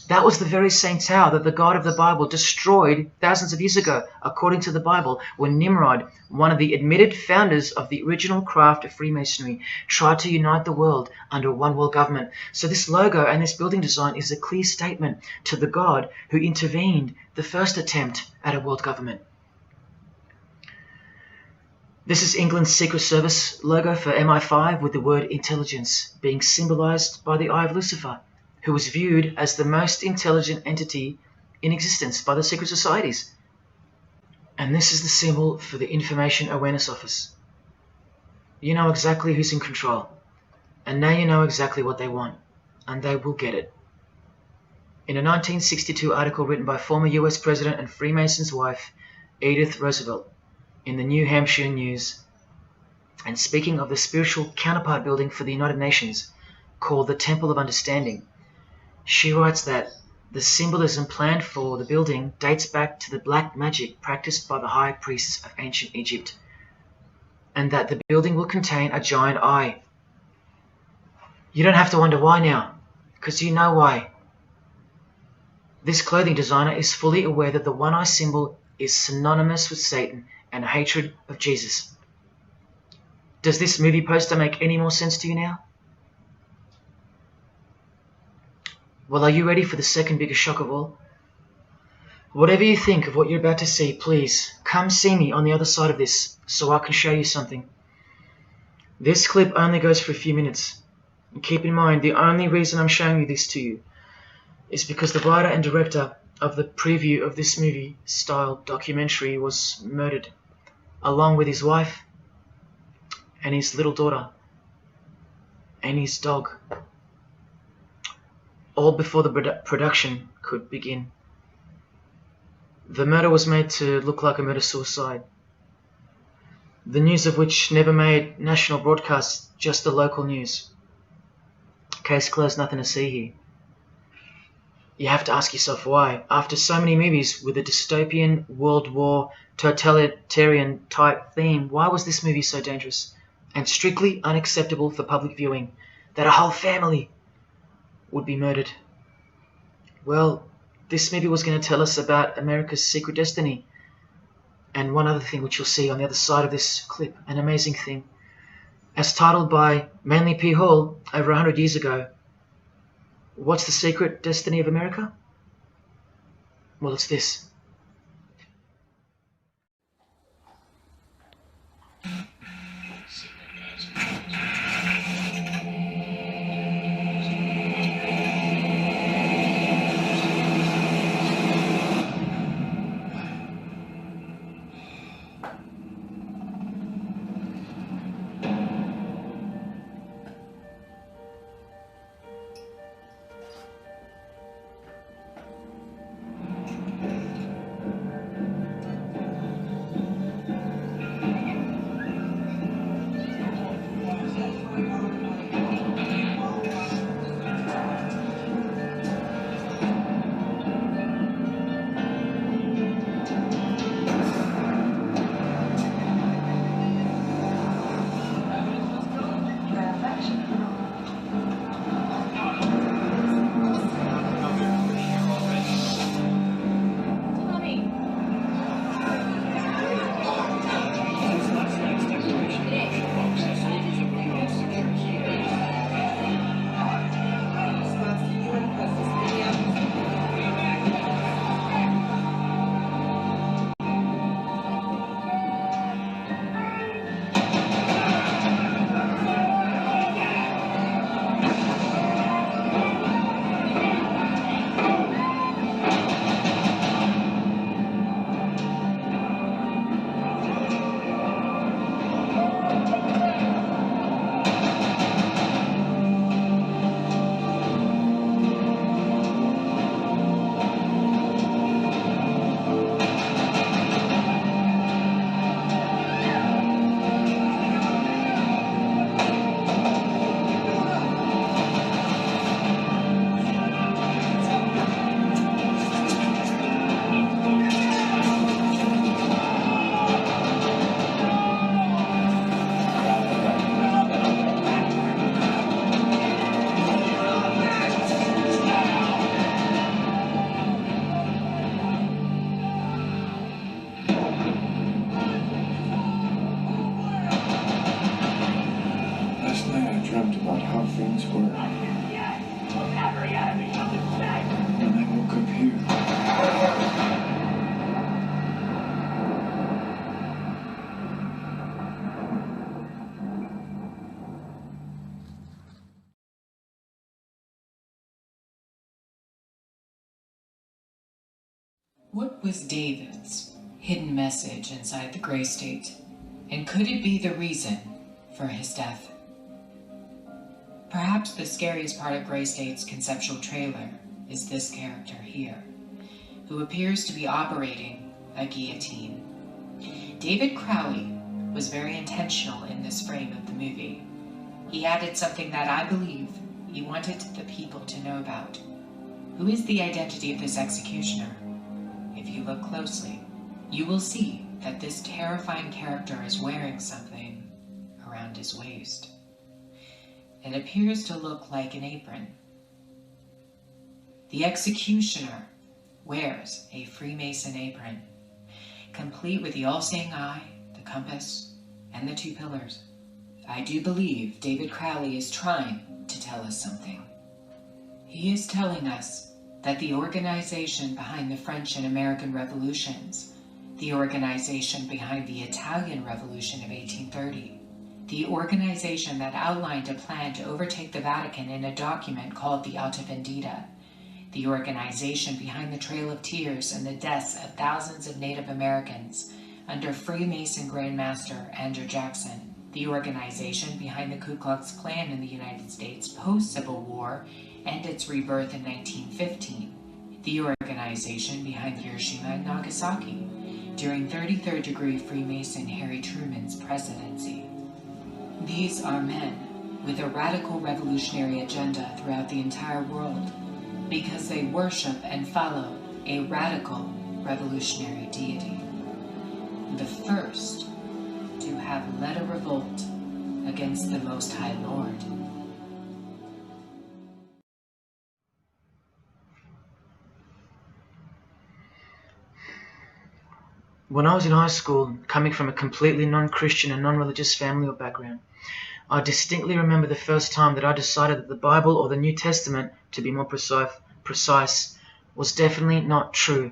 That was the very same tower that the God of the Bible destroyed thousands of years ago, according to the Bible, when Nimrod, one of the admitted founders of the original craft of Freemasonry, tried to unite the world under one world government. So this logo and this building design is a clear statement to the God who intervened the first attempt at a world government. This is England's Secret Service logo for MI5 with the word intelligence being symbolized by the eye of Lucifer, who was viewed as the most intelligent entity in existence by the secret societies. And this is the symbol for the Information Awareness Office. You know exactly who's in control, and now you know exactly what they want, and they will get it. In a 1962 article written by former US President and Freemason's wife, Edith Roosevelt, in the New Hampshire News, and speaking of the spiritual counterpart building for the United Nations, called the Temple of Understanding, she writes that the symbolism planned for the building dates back to the black magic practiced by the high priests of ancient Egypt, and that the building will contain a giant eye. You don't have to wonder why now, because you know why. This clothing designer is fully aware that the one-eye symbol is synonymous with Satan and a hatred of Jesus. Does this movie poster make any more sense to you now? Well, are you ready for the second biggest shock of all? Whatever you think of what you're about to see, please come see me on the other side of this so I can show you something. This clip only goes for a few minutes. And keep in mind, the only reason I'm showing you this to you is because the writer and director of the preview of this movie-style documentary was murdered, along with his wife and his little daughter and his dog, all before the production could begin. The murder was made to look like a murder-suicide, the news of which never made national broadcasts, just the local news. Case closed, nothing to see here. You have to ask yourself why. After so many movies with a dystopian, World War, totalitarian type theme, why was this movie so dangerous and strictly unacceptable for public viewing that a whole family would be murdered? Well, this movie was going to tell us about America's secret destiny. And one other thing which you'll see on the other side of this clip, an amazing thing. As titled by Manly P. Hall over 100 years ago, what's the secret destiny of America? Well, it's this.
What was David's hidden message inside the Grey State? And could it be the reason for his death? Perhaps the scariest part of Grey State's conceptual trailer is this character here, who appears to be operating a guillotine. David Crowley was very intentional in this frame of the movie. He added something that I believe he wanted the people to know about. Who is the identity of this executioner? If you look closely, you will see that this terrifying character is wearing something around his waist. It appears to look like an apron. The executioner wears a Freemason apron, complete with the all-seeing eye, the compass, and the two pillars. I do believe David Crowley is trying to tell us something. He is telling us that the organization behind the French and American revolutions, the organization behind the Italian Revolution of 1830, the organization that outlined a plan to overtake the Vatican in a document called the Alta Vendita, the organization behind the Trail of Tears and the deaths of thousands of Native Americans under Freemason Grand Master Andrew Jackson, the organization behind the Ku Klux Klan in the United States post-Civil War and its rebirth in 1915, the organization behind Hiroshima and Nagasaki during 33rd degree Freemason Harry Truman's presidency. These are men with a radical revolutionary agenda throughout the entire world because they worship and follow a radical revolutionary deity. The first to have led a revolt against the Most High Lord.
When I was in high school, coming from a completely non-Christian and non-religious family or background, I distinctly remember the first time that I decided that the Bible, or the New Testament, to be more precise, was definitely not true.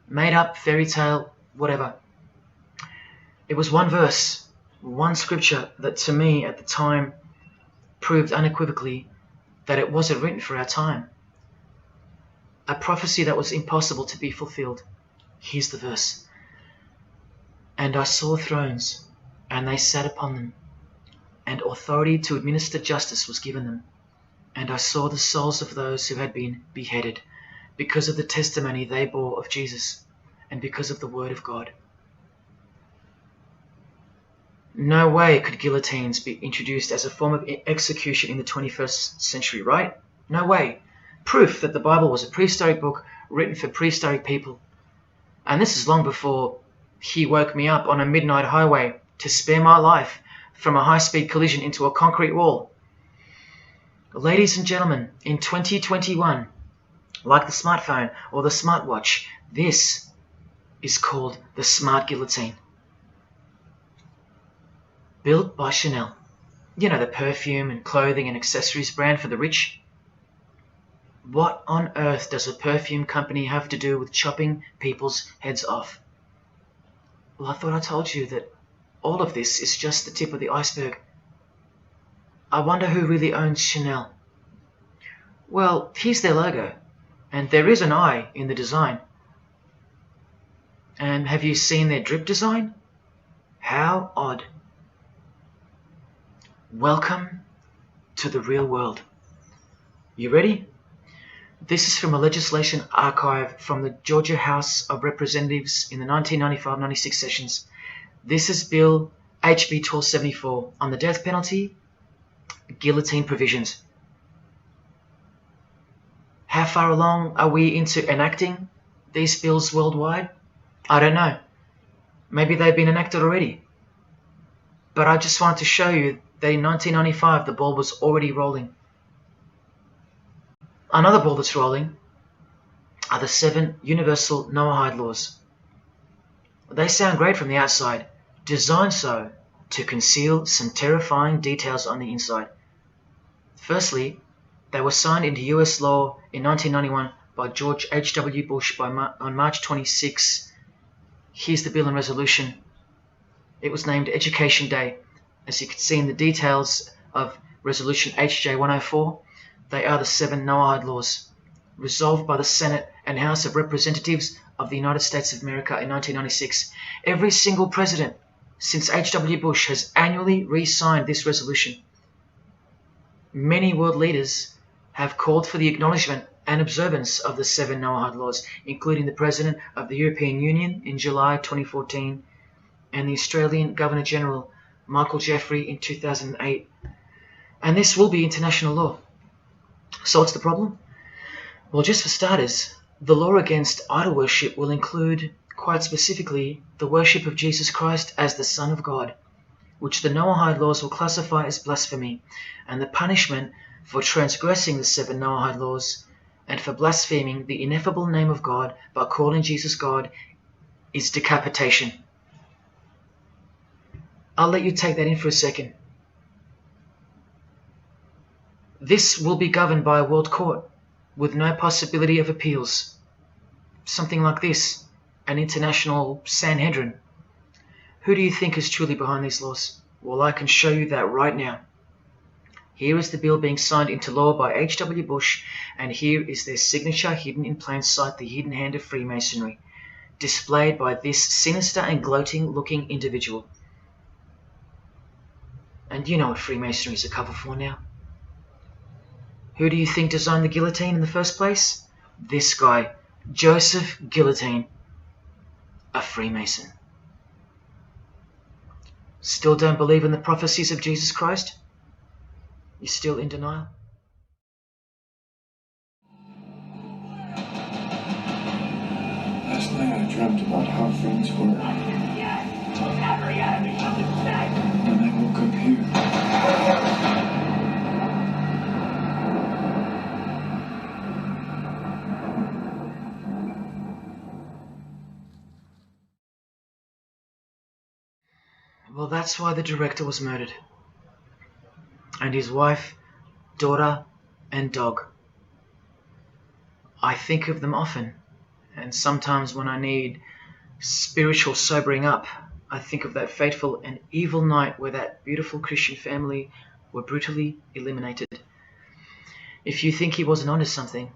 Made up, fairy tale, whatever. It was one verse, one scripture that to me at the time proved unequivocally that it wasn't written for our time. A prophecy that was impossible to be fulfilled. Here's the verse. And I saw thrones, and they sat upon them, and authority to administer justice was given them. And I saw the souls of those who had been beheaded, because of the testimony they bore of Jesus, and because of the word of God. No way could guillotines be introduced as a form of execution in the 21st century, right? No way. Proof that the Bible was a prehistoric book written for prehistoric people. And this is long before he woke me up on a midnight highway to spare my life from a high-speed collision into a concrete wall. Ladies and gentlemen, in 2021, like the smartphone or the smartwatch, this is called the smart guillotine. Built by Chanel. You know, the perfume and clothing and accessories brand for the rich. What on earth does a perfume company have to do with chopping people's heads off? Well, I thought I told you that all of this is just the tip of the iceberg. I wonder who really owns Chanel. Well, here's their logo, and there is an eye in the design. And have you seen their drip design? How odd. Welcome to the real world. You ready? This is from a legislation archive from the Georgia House of Representatives in the 1995-96 sessions. This is Bill HB 1274 on the death penalty, guillotine provisions. How far along are we into enacting these bills worldwide? I don't know. Maybe they've been enacted already. But I just wanted to show you that in 1995 the ball was already rolling. Another ball that's rolling are the 7 universal Noahide laws. They sound great from the outside, designed so to conceal some terrifying details on the inside. Firstly, they were signed into US law in 1991 by George H.W. Bush on March 26. Here's the bill and resolution. It was named Education Day. As you can see in the details of Resolution HJ 104, they are the 7 Noahide laws, resolved by the Senate and House of Representatives of the United States of America in 1996. Every single president since H.W. Bush has annually re-signed this resolution. Many world leaders have called for the acknowledgement and observance of the 7 Noahide laws, including the President of the European Union in July 2014 and the Australian Governor-General Michael Jeffrey in 2008. And this will be international law. So what's the problem? Well, just for starters, the law against idol worship will include, quite specifically, the worship of Jesus Christ as the Son of God, which the Noahide laws will classify as blasphemy, and the punishment for transgressing the 7 Noahide laws and for blaspheming the ineffable name of God by calling Jesus God is decapitation. I'll let you take that in for a second. This will be governed by a world court, with no possibility of appeals. Something like this, an international Sanhedrin. Who do you think is truly behind these laws? Well, I can show you that right now. Here is the bill being signed into law by H.W. Bush, and here is their signature hidden in plain sight, the hidden hand of Freemasonry, displayed by this sinister and gloating-looking individual. And you know what Freemasonry is a cover for now. Who do you think designed the guillotine in the first place? This guy, Joseph Guillotine, a Freemason. Still don't believe in the prophecies of Jesus Christ? You're still in denial?
Last night I dreamt about how things were. And I woke up here.
Well, that's why the director was murdered. And his wife, daughter, and dog. I think of them often, and sometimes when I need spiritual sobering up, I think of that fateful and evil night where that beautiful Christian family were brutally eliminated. If you think he wasn't onto something,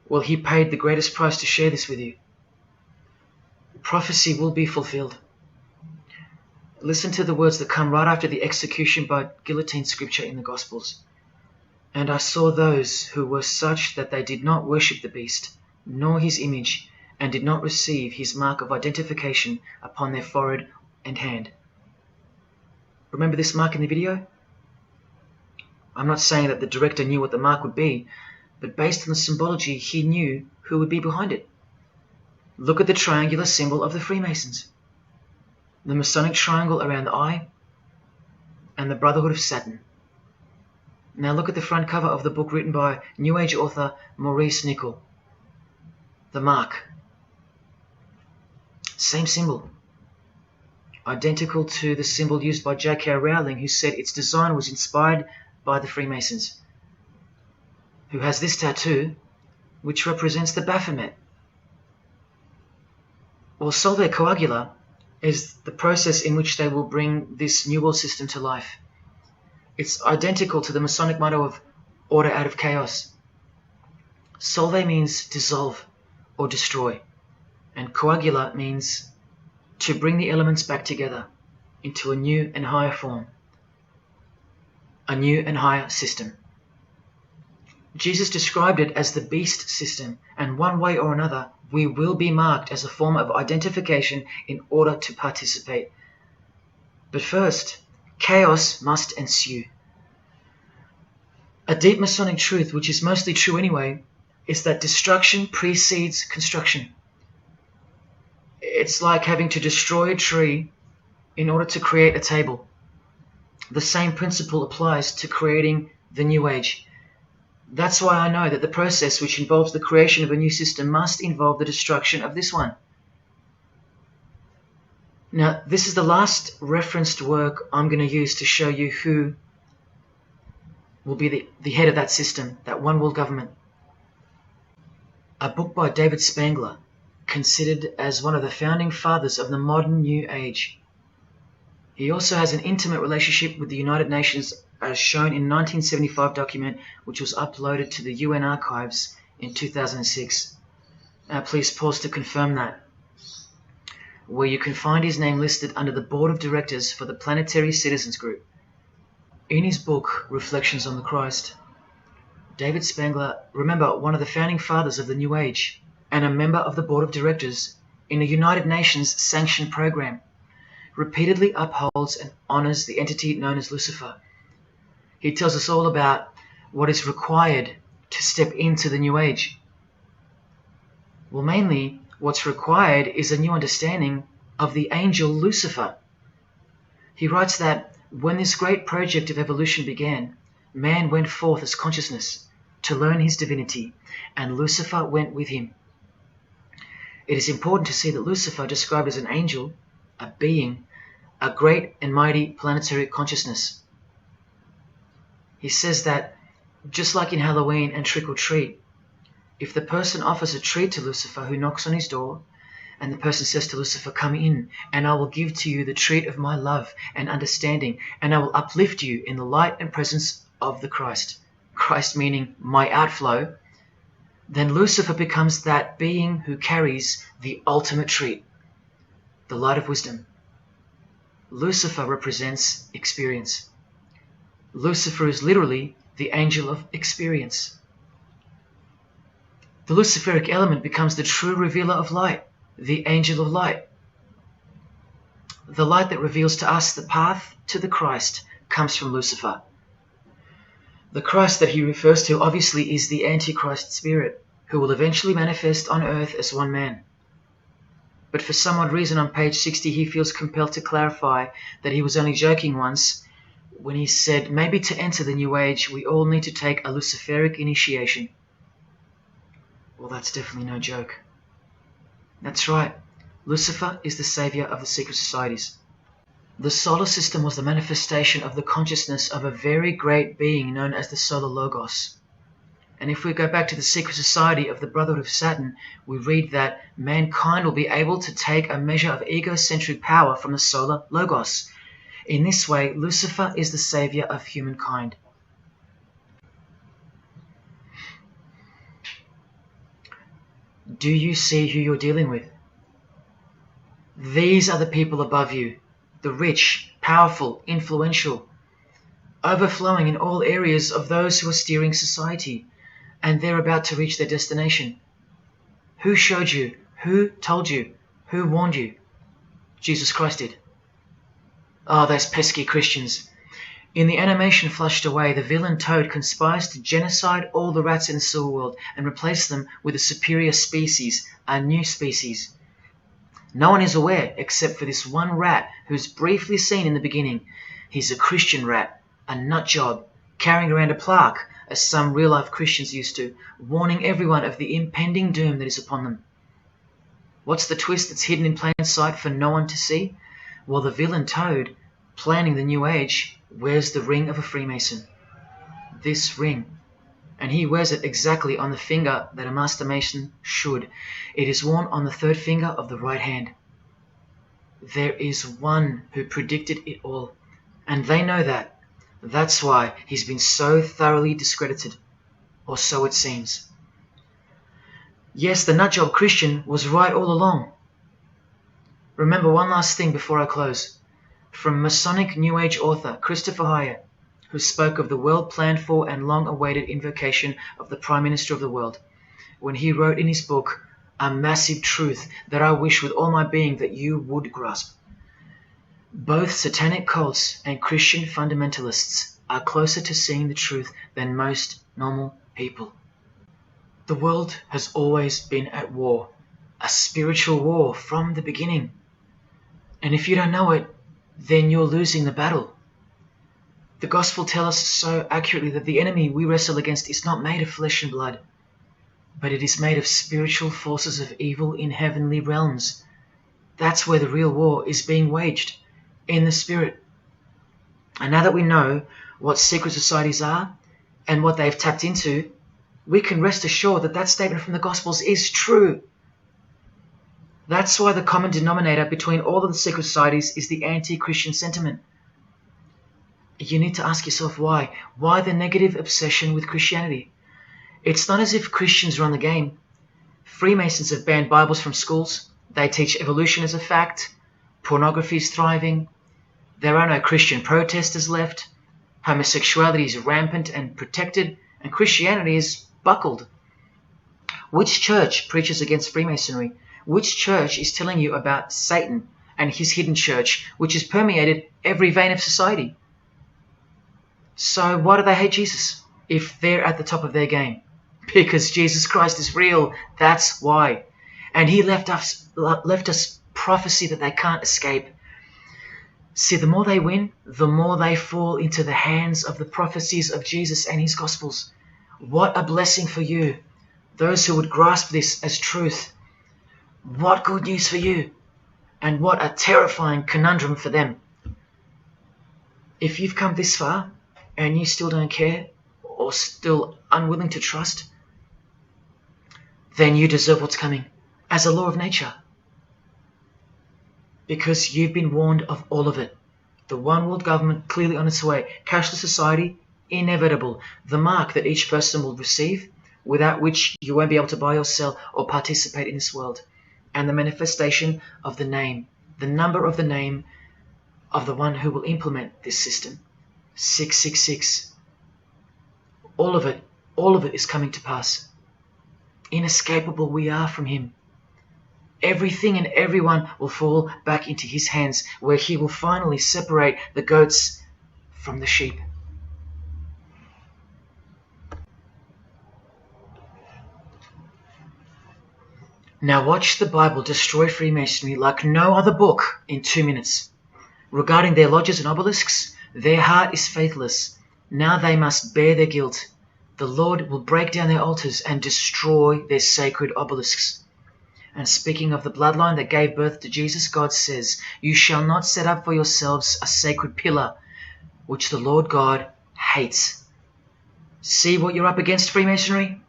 well, he paid the greatest price to share this with you. Prophecy will be fulfilled. Listen to the words that come right after the execution by guillotine scripture in the Gospels. And I saw those who were such that they did not worship the beast, nor his image, and did not receive his mark of identification upon their forehead and hand. Remember this mark in the video? I'm not saying that the director knew what the mark would be, but based on the symbology, he knew who would be behind it. Look at the triangular symbol of the Freemasons. The Masonic triangle around the eye, and the Brotherhood of Saturn. Now look at the front cover of the book written by New Age author Maurice Nicoll. The mark. Same symbol. Identical to the symbol used by J.K. Rowling, who said its design was inspired by the Freemasons. Who has this tattoo, which represents the Baphomet. Well, Solve Coagula is the process in which they will bring this New World system to life. It's identical to the Masonic motto of order out of chaos. Solve means dissolve or destroy, and coagula means to bring the elements back together into a new and higher form, a new and higher system. Jesus described it as the beast system, and one way or another, we will be marked as a form of identification in order to participate. But first, chaos must ensue. A deep Masonic truth, which is mostly true anyway, is that destruction precedes construction. It's like having to destroy a tree in order to create a table. The same principle applies to creating the New Age. That's why I know that the process which involves the creation of a new system must involve the destruction of this one. Now, this is the last referenced work I'm going to use to show you who will be the head of that system, that one world government. A book by David Spangler, considered as one of the founding fathers of the modern New Age. He also has an intimate relationship with the United Nations, as shown in 1975 document which was uploaded to the UN archives in 2006. Please pause to confirm that, where you can find his name listed under the Board of Directors for the Planetary Citizens Group. In his book, Reflections on the Christ, David Spangler, remember, one of the founding fathers of the New Age and a member of the Board of Directors in a United Nations sanctioned program, repeatedly upholds and honors the entity known as Lucifer. He tells us all about what is required to step into the New Age. Well, mainly, what's required is a new understanding of the angel Lucifer. He writes that when this great project of evolution began, man went forth as consciousness to learn his divinity, and Lucifer went with him. It is important to see that Lucifer, described as an angel, a being, a great and mighty planetary consciousness. He says that Just like in Halloween and trick or treat, if the person offers a treat to Lucifer who knocks on his door, and the person says to Lucifer, "Come in, and I will give to you the treat of my love and understanding, and I will uplift you in the light and presence of the Christ," Christ meaning my outflow, then Lucifer becomes that being who carries the ultimate treat, the light of wisdom. Lucifer represents experience. Lucifer is literally the angel of experience. The Luciferic element becomes the true revealer of light, the angel of light. The light that reveals to us the path to the Christ comes from Lucifer. The Christ that he refers to obviously is the Antichrist spirit, who will eventually manifest on earth as one man. But for some odd reason on page 60 he feels compelled to clarify that he was only joking once when he said maybe to enter the New Age we all need to take a Luciferic initiation. Well, that's definitely no joke. That's right, Lucifer is the savior of the secret societies. The solar system was the manifestation of the consciousness of a very great being known as the Solar Logos. And if we go back to the secret society of the Brotherhood of Saturn, we read that mankind will be able to take a measure of egocentric power from the Solar Logos. In this way, Lucifer is the savior of humankind. Do you see who you're dealing with? These are the people above you, the rich, powerful, influential, overflowing in all areas of those who are steering society, and they're about to reach their destination. Who showed you? Who told you? Who warned you? Jesus Christ did. Oh, those pesky Christians. In the animation flushed away, the villain Toad conspires to genocide all the rats in the sewer world and replace them with a superior species, a new species. No one is aware except for this one rat who's briefly seen in the beginning. He's a Christian rat, a nut job, carrying around a plaque, as some real-life Christians used to, warning everyone of the impending doom that is upon them. What's the twist that's hidden in plain sight for no one to see? Well, the villain Toad, planning the New Age, wears the ring of a Freemason. This ring. And he wears it exactly on the finger that a Master Mason should. It is worn on the third finger of the right hand. There is one who predicted it all, and they know that. That's why he's been so thoroughly discredited, or so it seems. Yes, the nutjob Christian was right all along. Remember one last thing before I close. From Masonic New Age author Christopher Hyatt, who spoke of the well-planned-for and long-awaited invocation of the Prime Minister of the world, when he wrote in his book, "A massive truth that I wish with all my being that you would grasp. Both satanic cults and Christian fundamentalists are closer to seeing the truth than most normal people. The world has always been at war, a spiritual war from the beginning. And if you don't know it, then you're losing the battle. The Gospel tells us so accurately that the enemy we wrestle against is not made of flesh and blood, but it is made of spiritual forces of evil in heavenly realms. That's where the real war is being waged, in the spirit. And now that we know what secret societies are and what they've tapped into, we can rest assured that that statement from the Gospels is true. That's why the common denominator between all of the secret societies is the anti-Christian sentiment. You need to ask yourself why. Why the negative obsession with Christianity? It's not as if Christians run the game. Freemasons have banned Bibles from schools. They teach evolution as a fact. Pornography is thriving. There are no Christian protesters left. Homosexuality is rampant and protected, and Christianity is buckled. Which church preaches against Freemasonry? Which church is telling you about Satan and his hidden church, which has permeated every vein of society? So why do they hate Jesus if they're at the top of their game? Because Jesus Christ is real, that's why. And he left us prophecy that they can't escape. See, the more they win, the more they fall into the hands of the prophecies of Jesus and his Gospels. What a blessing for you, those who would grasp this as truth. What good news for you, and what a terrifying conundrum for them. If you've come this far and you still don't care, or still unwilling to trust, then you deserve what's coming as a law of nature. Because you've been warned of all of it. The one world government clearly on its way. Cashless society, inevitable. The mark that each person will receive, without which you won't be able to buy or sell or participate in this world. And the manifestation of the name, the number of the name of the one who will implement this system. 666. All of it is coming to pass. Inescapable we are from him. Everything and everyone will fall back into his hands, where he will finally separate the goats from the sheep. Now watch the Bible destroy Freemasonry like no other book in 2 minutes. Regarding their lodges and obelisks, their heart is faithless. Now they must bear their guilt. The Lord will break down their altars and destroy their sacred obelisks. And speaking of the bloodline that gave birth to Jesus, God says, "You shall not set up for yourselves a sacred pillar, which the Lord God hates." See what you're up against, Freemasonry?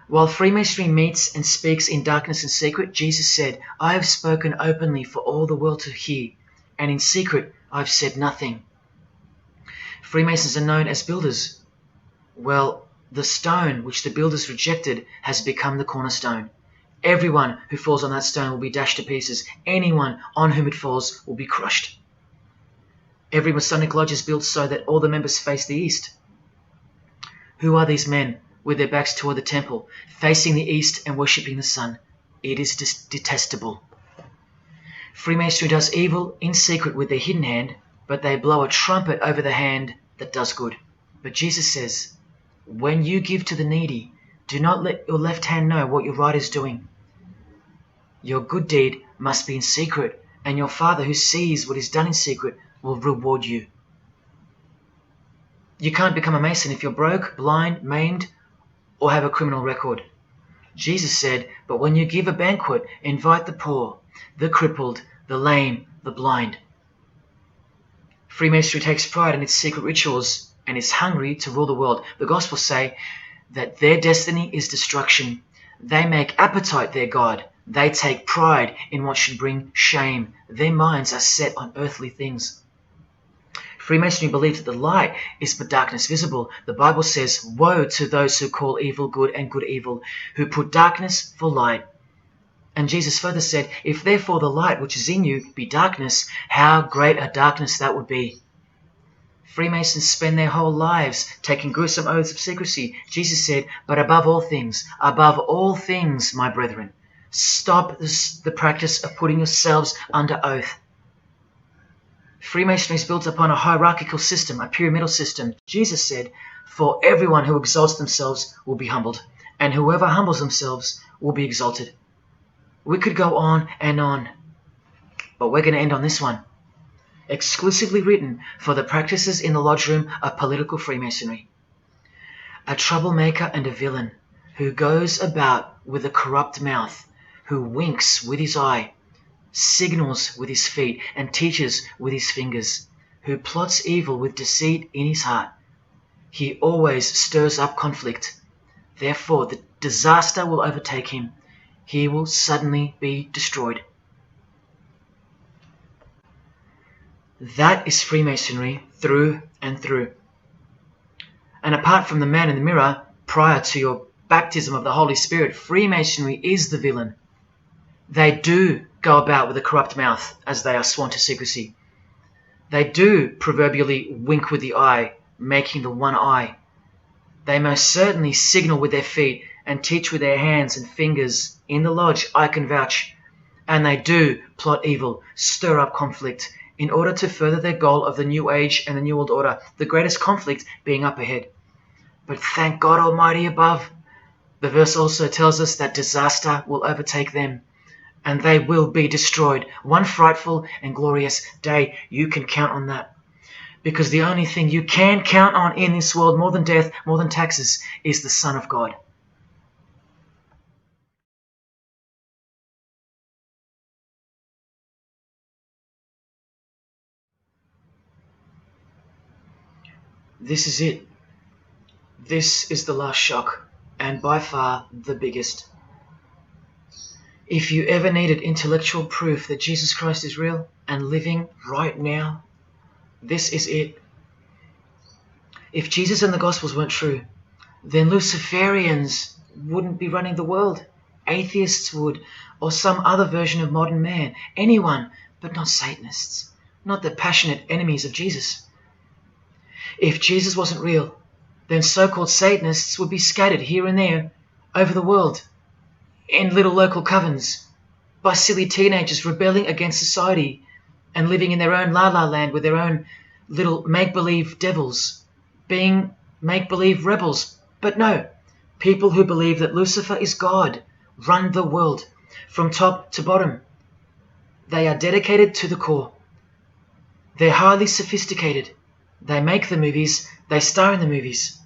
While Freemasonry meets and speaks in darkness and secret, Jesus said, "I have spoken openly for all the world to hear, and in secret I've said nothing." Freemasons are known as builders. Well, the stone which the builders rejected has become the cornerstone. Everyone who falls on that stone will be dashed to pieces. Anyone on whom it falls will be crushed. Every Masonic lodge is built so that all the members face the east. Who are these men with their backs toward the temple, facing the east and worshipping the sun? It is detestable. Freemasonry does evil in secret with their hidden hand, but they blow a trumpet over the hand that does good. But Jesus says, when you give to the needy, do not let your left hand know what your right is doing. Your good deed must be in secret, and your Father who sees what is done in secret will reward you. You can't become a Mason if you're broke, blind, maimed, or have a criminal record. Jesus said, but when you give a banquet, invite the poor, the crippled, the lame, the blind. Freemasonry takes pride in its secret rituals and is hungry to rule the world. The Gospels say that their destiny is destruction. They make appetite their God. They take pride in what should bring shame. Their minds are set on earthly things. Freemasonry believes that the light is but darkness visible. The Bible says, woe to those who call evil good and good evil, who put darkness for light. And Jesus further said, if therefore the light which is in you be darkness, how great a darkness that would be. Freemasons spend their whole lives taking gruesome oaths of secrecy. Jesus said, but above all things, my brethren, stop the practice of putting yourselves under oath. Freemasonry is built upon a hierarchical system, a pyramidal system. Jesus said, for everyone who exalts themselves will be humbled, and whoever humbles themselves will be exalted. We could go on and on, but we're going to end on this one. Exclusively written for the practices in the lodge room of political Freemasonry. A troublemaker and a villain who goes about with a corrupt mouth, who winks with his eye, signals with his feet, and teaches with his fingers, who plots evil with deceit in his heart. He always stirs up conflict. Therefore, the disaster will overtake him. He will suddenly be destroyed. That is Freemasonry through and through. And apart from the man in the mirror, prior to your baptism of the Holy Spirit, Freemasonry is the villain. They do go about with a corrupt mouth as they are sworn to secrecy. They do proverbially wink with the eye, making the one eye. They most certainly signal with their feet and teach with their hands and fingers. In the lodge, I can vouch. And they do plot evil, stir up conflict, in order to further their goal of the New Age and the New World Order, the greatest conflict being up ahead. But thank God Almighty above, the verse also tells us that disaster will overtake them, and they will be destroyed. One frightful and glorious day, you can count on that. Because the only thing you can count on in this world, more than death, more than taxes, is the Son of God. This is it. This is the last shock, and by far the biggest. If you ever needed intellectual proof that Jesus Christ is real and living right now, this is it. If Jesus and the Gospels weren't true, then Luciferians wouldn't be running the world. Atheists would, or some other version of modern man. Anyone, but not Satanists, not the passionate enemies of Jesus. If Jesus wasn't real, then so-called Satanists would be scattered here and there over the world in little local covens by silly teenagers rebelling against society and living in their own la-la land with their own little make-believe devils, being make-believe rebels. But no, people who believe that Lucifer is God run the world from top to bottom. They are dedicated to the core. They're highly sophisticated. They make the movies, they star in the movies.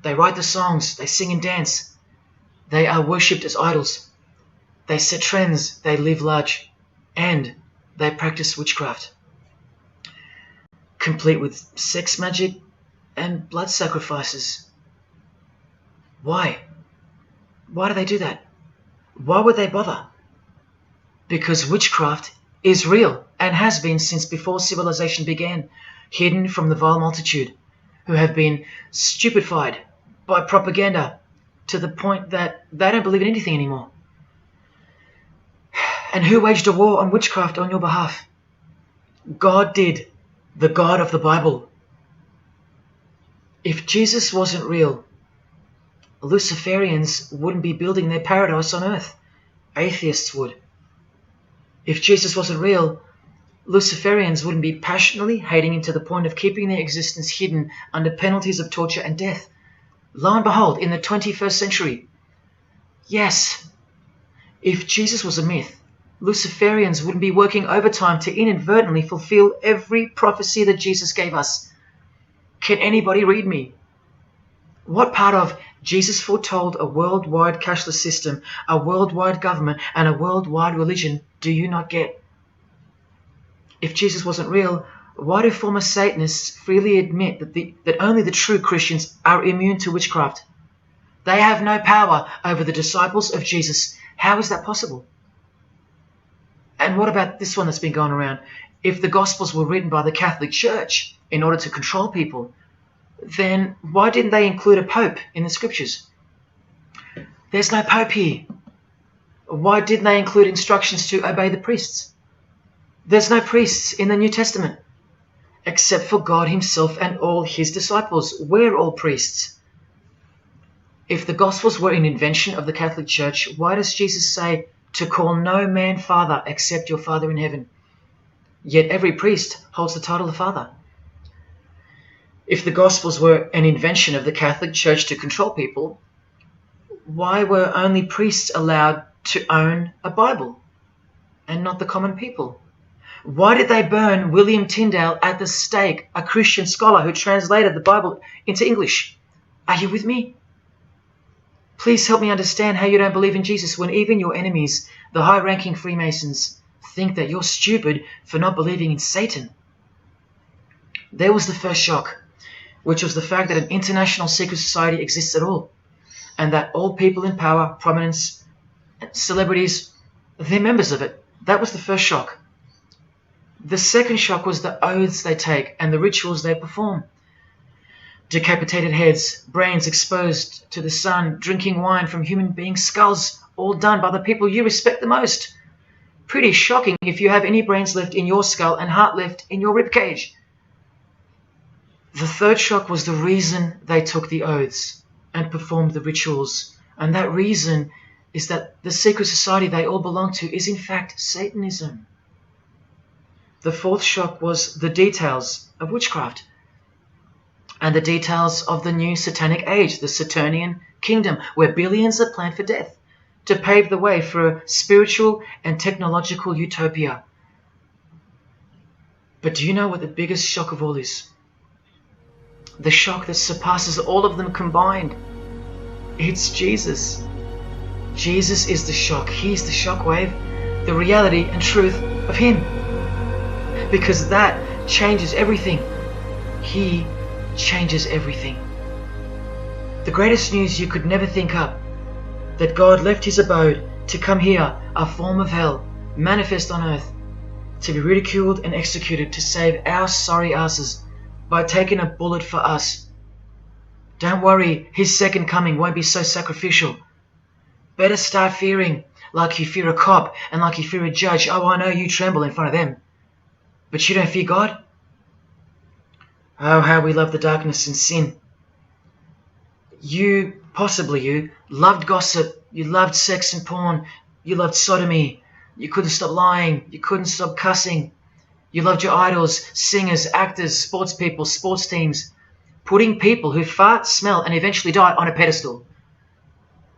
They write the songs, they sing and dance. They are worshipped as idols. They set trends, they live large, and they practice witchcraft, complete with sex magic and blood sacrifices. Why? Why do they do that? Why would they bother? Because witchcraft is real and has been since before civilization began, hidden from the vile multitude who have been stupefied by propaganda to the point that they don't believe in anything anymore. And who waged a war on witchcraft on your behalf? God did, the God of the Bible. If Jesus wasn't real, Luciferians wouldn't be building their paradise on earth. Atheists would. If Jesus wasn't real, Luciferians wouldn't be passionately hating him to the point of keeping their existence hidden under penalties of torture and death. Lo and behold, in the 21st century, yes, if Jesus was a myth, Luciferians wouldn't be working overtime to inadvertently fulfill every prophecy that Jesus gave us. Can anybody read me? What part of Jesus foretold a worldwide cashless system, a worldwide government, and a worldwide religion do you not get? If Jesus wasn't real, why do former Satanists freely admit that only the true Christians are immune to witchcraft? They have no power over the disciples of Jesus. How is that possible? And what about this one that's been going around? If the Gospels were written by the Catholic Church in order to control people, then why didn't they include a Pope in the Scriptures? There's no Pope here. Why didn't they include instructions to obey the priests? There's no priests in the New Testament, except for God himself and all his disciples. We're all priests. If the Gospels were an invention of the Catholic Church, why does Jesus say to call no man Father except your Father in heaven? Yet every priest holds the title of Father. If the Gospels were an invention of the Catholic Church to control people, why were only priests allowed to own a Bible and not the common people? Why did they burn William Tyndale at the stake, a Christian scholar who translated the Bible into English? Are you with me? Please help me understand how you don't believe in Jesus when even your enemies, the high-ranking Freemasons, think that you're stupid for not believing in Satan. There was the first shock, which was the fact that an international secret society exists at all, and that all people in power, prominence, celebrities, they're members of it. That was the first shock. The second shock was the oaths they take and the rituals they perform. Decapitated heads, brains exposed to the sun, drinking wine from human beings' skulls, all done by the people you respect the most. Pretty shocking if you have any brains left in your skull and heart left in your ribcage. The third shock was the reason they took the oaths and performed the rituals, and that reason is that the secret society they all belong to is in fact Satanism. The fourth shock was the details of witchcraft and the details of the new satanic age, the Saturnian kingdom, where billions are planned for death to pave the way for a spiritual and technological utopia. But do you know what the biggest shock of all is? The shock that surpasses all of them combined. It's Jesus. Jesus is the shock. He's the shockwave, the reality and truth of him. Because that changes everything. He changes everything. The greatest news you could never think up, that God left his abode to come here, a form of hell, manifest on earth, to be ridiculed and executed to save our sorry asses by taking a bullet for us. Don't worry, his second coming won't be so sacrificial. Better start fearing like you fear a cop and like you fear a judge. Oh, I know you tremble in front of them. But you don't fear God? Oh, how we love the darkness and sin. Possibly you, loved gossip, you loved sex and porn, you loved sodomy, you couldn't stop lying, you couldn't stop cussing, you loved your idols, singers, actors, sports people, sports teams, putting people who fart, smell and eventually die on a pedestal.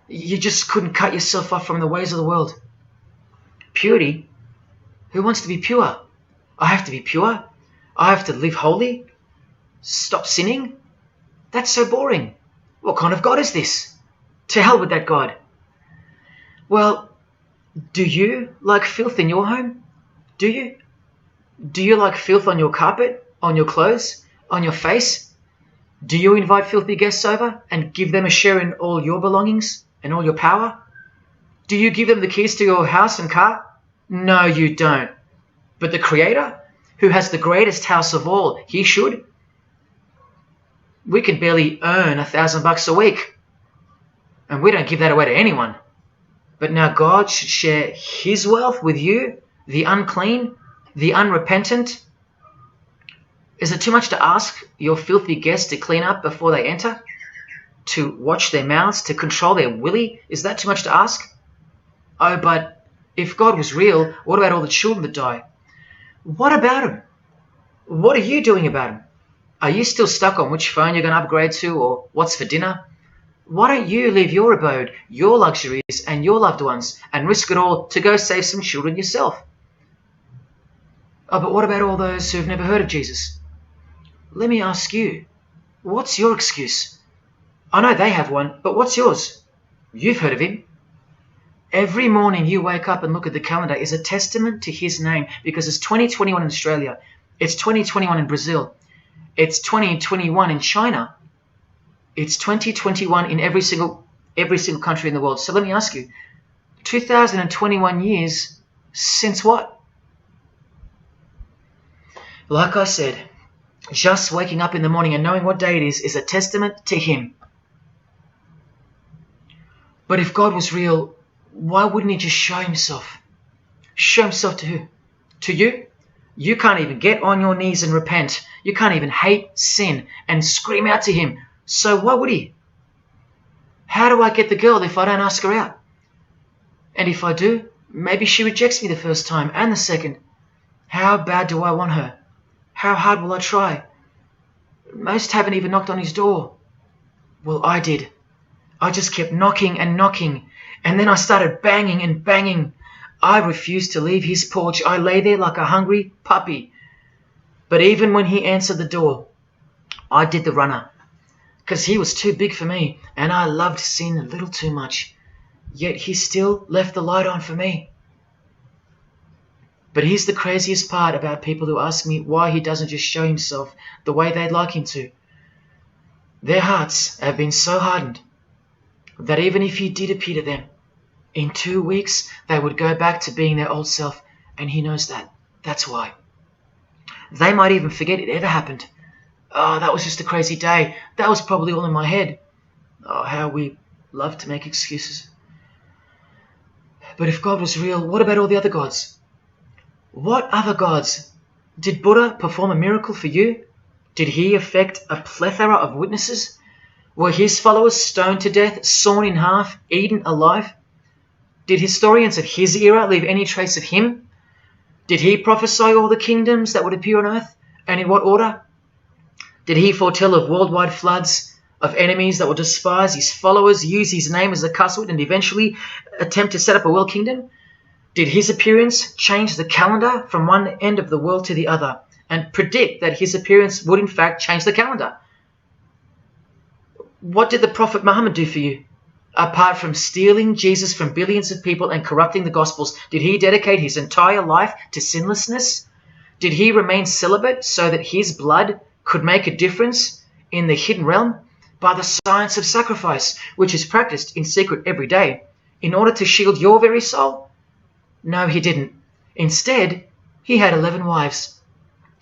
You just couldn't cut yourself off from the ways of the world. Purity? Who wants to be pure? I have to be pure? I have to live holy? Stop sinning? That's so boring. What kind of God is this? To hell with that God. Well, do you like filth in your home? Do you? Do you like filth on your carpet, on your clothes, on your face? Do you invite filthy guests over and give them a share in all your belongings and all your power? Do you give them the keys to your house and car? No, you don't. But the Creator, who has the greatest house of all, he should. We can barely earn $1,000 a week, and we don't give that away to anyone. But now God should share his wealth with you, the unclean, the unrepentant. Is it too much to ask your filthy guests to clean up before they enter? To watch their mouths, to control their willy? Is that too much to ask? Oh, but if God was real, what about all the children that die? What about them? What are you doing about them? Are you still stuck on which phone you're going to upgrade to or what's for dinner? Why don't you leave your abode, your luxuries and your loved ones and risk it all to go save some children yourself? Oh, but what about all those who've never heard of Jesus? Let me ask you, what's your excuse? I know they have one, but what's yours? You've heard of him. Every morning you wake up and look at the calendar is a testament to his name, because it's 2021 in Australia, it's 2021 in Brazil, it's 2021 in China, it's 2021 in every single country in the world. So let me ask you, 2021 years since what? Like I said, just waking up in the morning and knowing what day it is a testament to him. But if God was real, why wouldn't he just show himself? Show himself to who? To you? You can't even get on your knees and repent. You can't even hate sin and scream out to him. So why would he? How do I get the girl if I don't ask her out? And if I do, maybe she rejects me the first time and the second. How bad do I want her? How hard will I try? Most haven't even knocked on his door. Well, I did. I just kept knocking and knocking, and then I started banging and banging. I refused to leave his porch. I lay there like a hungry puppy. But even when he answered the door, I did the runner, because he was too big for me, and I loved sin a little too much. Yet he still left the light on for me. But here's the craziest part about people who ask me why he doesn't just show himself the way they'd like him to. Their hearts have been so hardened that even if he did appear to them, in 2 weeks they would go back to being their old self, and he knows that. That's why. They might even forget it ever happened. Oh, that was just a crazy day. That was probably all in my head. Oh, how we love to make excuses. But if God was real, what about all the other gods? What other gods? Did Buddha perform a miracle for you? Did he affect a plethora of witnesses? Were his followers stoned to death, sawn in half, eaten alive? Did historians of his era leave any trace of him? Did he prophesy all the kingdoms that would appear on earth, and in what order? Did he foretell of worldwide floods, of enemies that would despise his followers, use his name as a cuss word, and eventually attempt to set up a world kingdom? Did his appearance change the calendar from one end of the world to the other, and predict that his appearance would in fact change the calendar? What did the Prophet Muhammad do for you? Apart from stealing Jesus from billions of people and corrupting the Gospels, did he dedicate his entire life to sinlessness? Did he remain celibate so that his blood could make a difference in the hidden realm? by the science of sacrifice, which is practiced in secret every day, in order to shield your very soul? No, he didn't. Instead, he had 11 wives.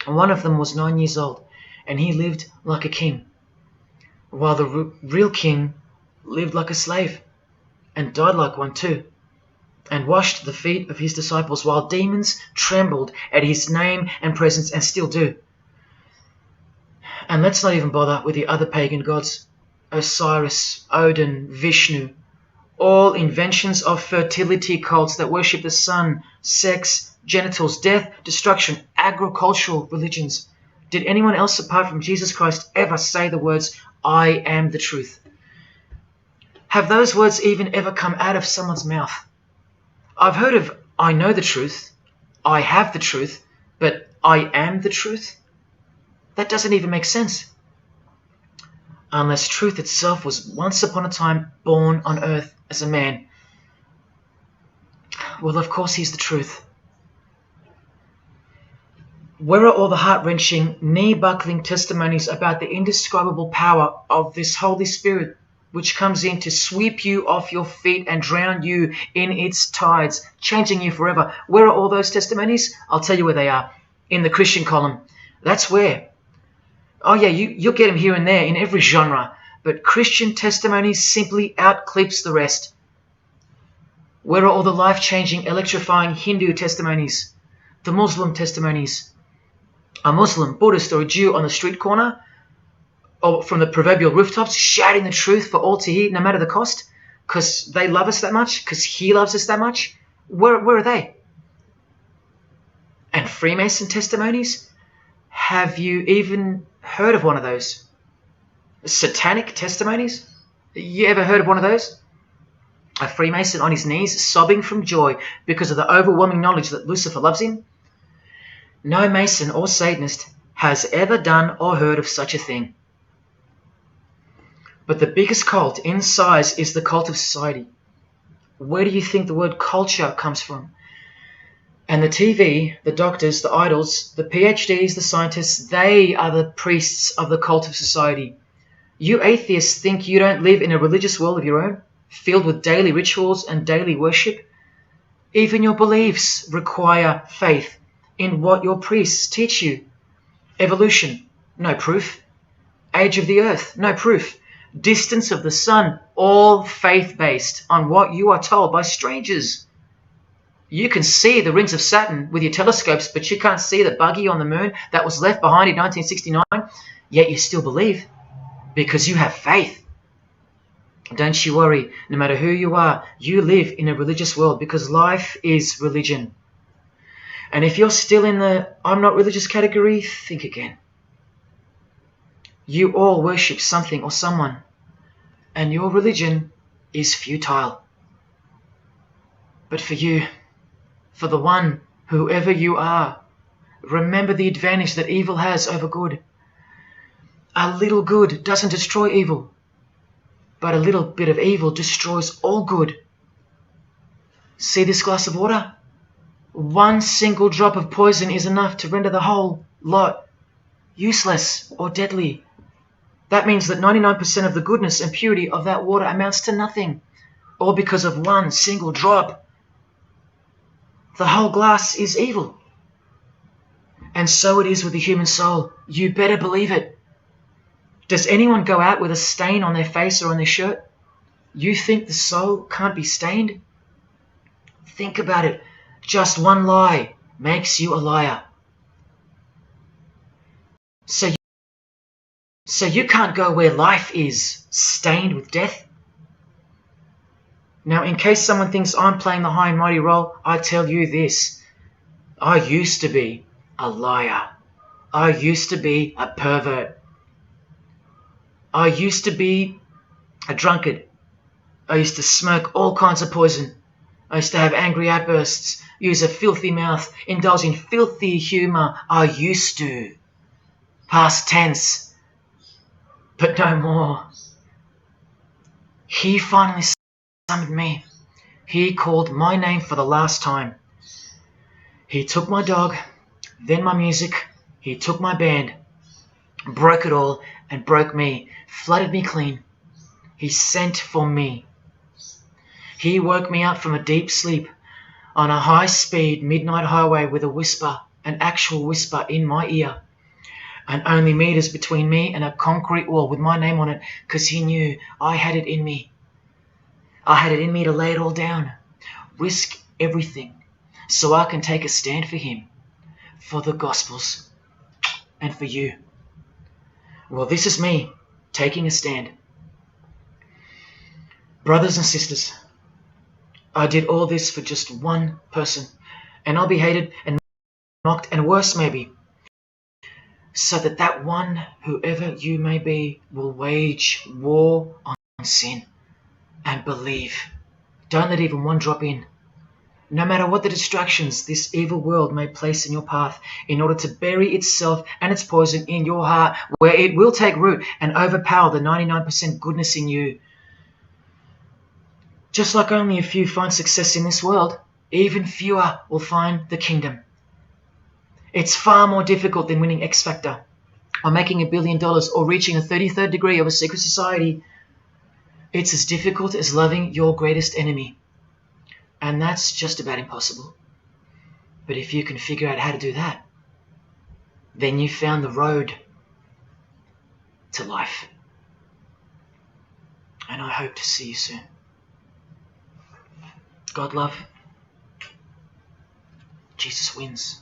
One of them was 9 years old, and he lived like a king, while the real king lived like a slave, and died like one too, and washed the feet of his disciples, while demons trembled at his name and presence, and still do. And let's not even bother with the other pagan gods, Osiris, Odin, Vishnu, all inventions of fertility cults that worship the sun, sex, genitals, death, destruction, agricultural religions. Did anyone else apart from Jesus Christ ever say the words, "I am the truth"? Have those words even ever come out of someone's mouth? I've heard of "I know the truth," "I have the truth," but "I am the truth"? That doesn't even make sense. Unless truth itself was once upon a time born on earth as a man. Well, of course he's the truth. Where are all the heart-wrenching, knee-buckling testimonies about the indescribable power of this Holy Spirit, which comes in to sweep you off your feet and drown you in its tides, changing you forever? Where are all those testimonies? I'll tell you where they are. In the Christian column. That's where. Oh yeah, you'll get them here and there in every genre, but Christian testimonies simply outclips the rest. Where are all the life-changing, electrifying Hindu testimonies? The Muslim testimonies? A Muslim, Buddhist, or a Jew on the street corner, or from the proverbial rooftops, shouting the truth for all to hear, no matter the cost, because they love us that much, because he loves us that much? Where are they? And Freemason testimonies? Have you even heard of one of those? Satanic testimonies? You ever heard of one of those? A Freemason on his knees sobbing from joy because of the overwhelming knowledge that Lucifer loves him? No Mason or Satanist has ever done or heard of such a thing. But the biggest cult in size is the cult of society. Where do you think the word culture comes from? And the TV, the doctors, the idols, the PhDs, the scientists, they are the priests of the cult of society. You atheists think you don't live in a religious world of your own, filled with daily rituals and daily worship? Even your beliefs require faith in what your priests teach you. Evolution, no proof. Age of the earth, no proof. Distance of the sun, all faith-based on what you are told by strangers. You can see the rings of Saturn with your telescopes, but you can't see the buggy on the moon that was left behind in 1969, yet you still believe, because you have faith. Don't you worry, no matter who you are, you live in a religious world, because life is religion. And if you're still in the "I'm not religious" category, think again. You all worship something or someone, and your religion is futile. But for you, for the one, whoever you are, remember the advantage that evil has over good. A little good doesn't destroy evil, but a little bit of evil destroys all good. See this glass of water? One single drop of poison is enough to render the whole lot useless or deadly. That means that 99% of the goodness and purity of that water amounts to nothing, all because of one single drop. The whole glass is evil. And so it is with the human soul. You better believe it. Does anyone go out with a stain on their face or on their shirt? You think the soul can't be stained? Think about it. Just one lie makes you a liar. So you can't go where life is stained with death? Now, in case someone thinks I'm playing the high and mighty role, I tell you this. I used to be a liar. I used to be a pervert. I used to be a drunkard. I used to smoke all kinds of poison. I used to have angry outbursts, use a filthy mouth, indulge in filthy humor. I used to. Past tense. But no more. He finally summoned me. He called my name for the last time. He took my dog, then my music. He took my band, broke it all, and broke me, flooded me clean. He sent for me. He woke me up from a deep sleep on a high-speed midnight highway with a whisper, an actual whisper in my ear, and only meters between me and a concrete wall with my name on it, because he knew I had it in me. I had it in me to lay it all down, risk everything, so I can take a stand for him, for the Gospels, and for you. Well, this is me taking a stand. Brothers and sisters, I did all this for just one person, and I'll be hated and mocked and worse maybe, so that that one, whoever you may be, will wage war on sin and believe. Don't let even one drop in. No matter what the distractions this evil world may place in your path, in order to bury itself and its poison in your heart, where it will take root and overpower the 99% goodness in you. Just like only a few find success in this world, even fewer will find the kingdom. It's far more difficult than winning X Factor, or making $1 billion, or reaching a 33rd degree of a secret society. It's as difficult as loving your greatest enemy. And that's just about impossible. But if you can figure out how to do that, then you found the road to life. And I hope to see you soon. God love. Jesus wins.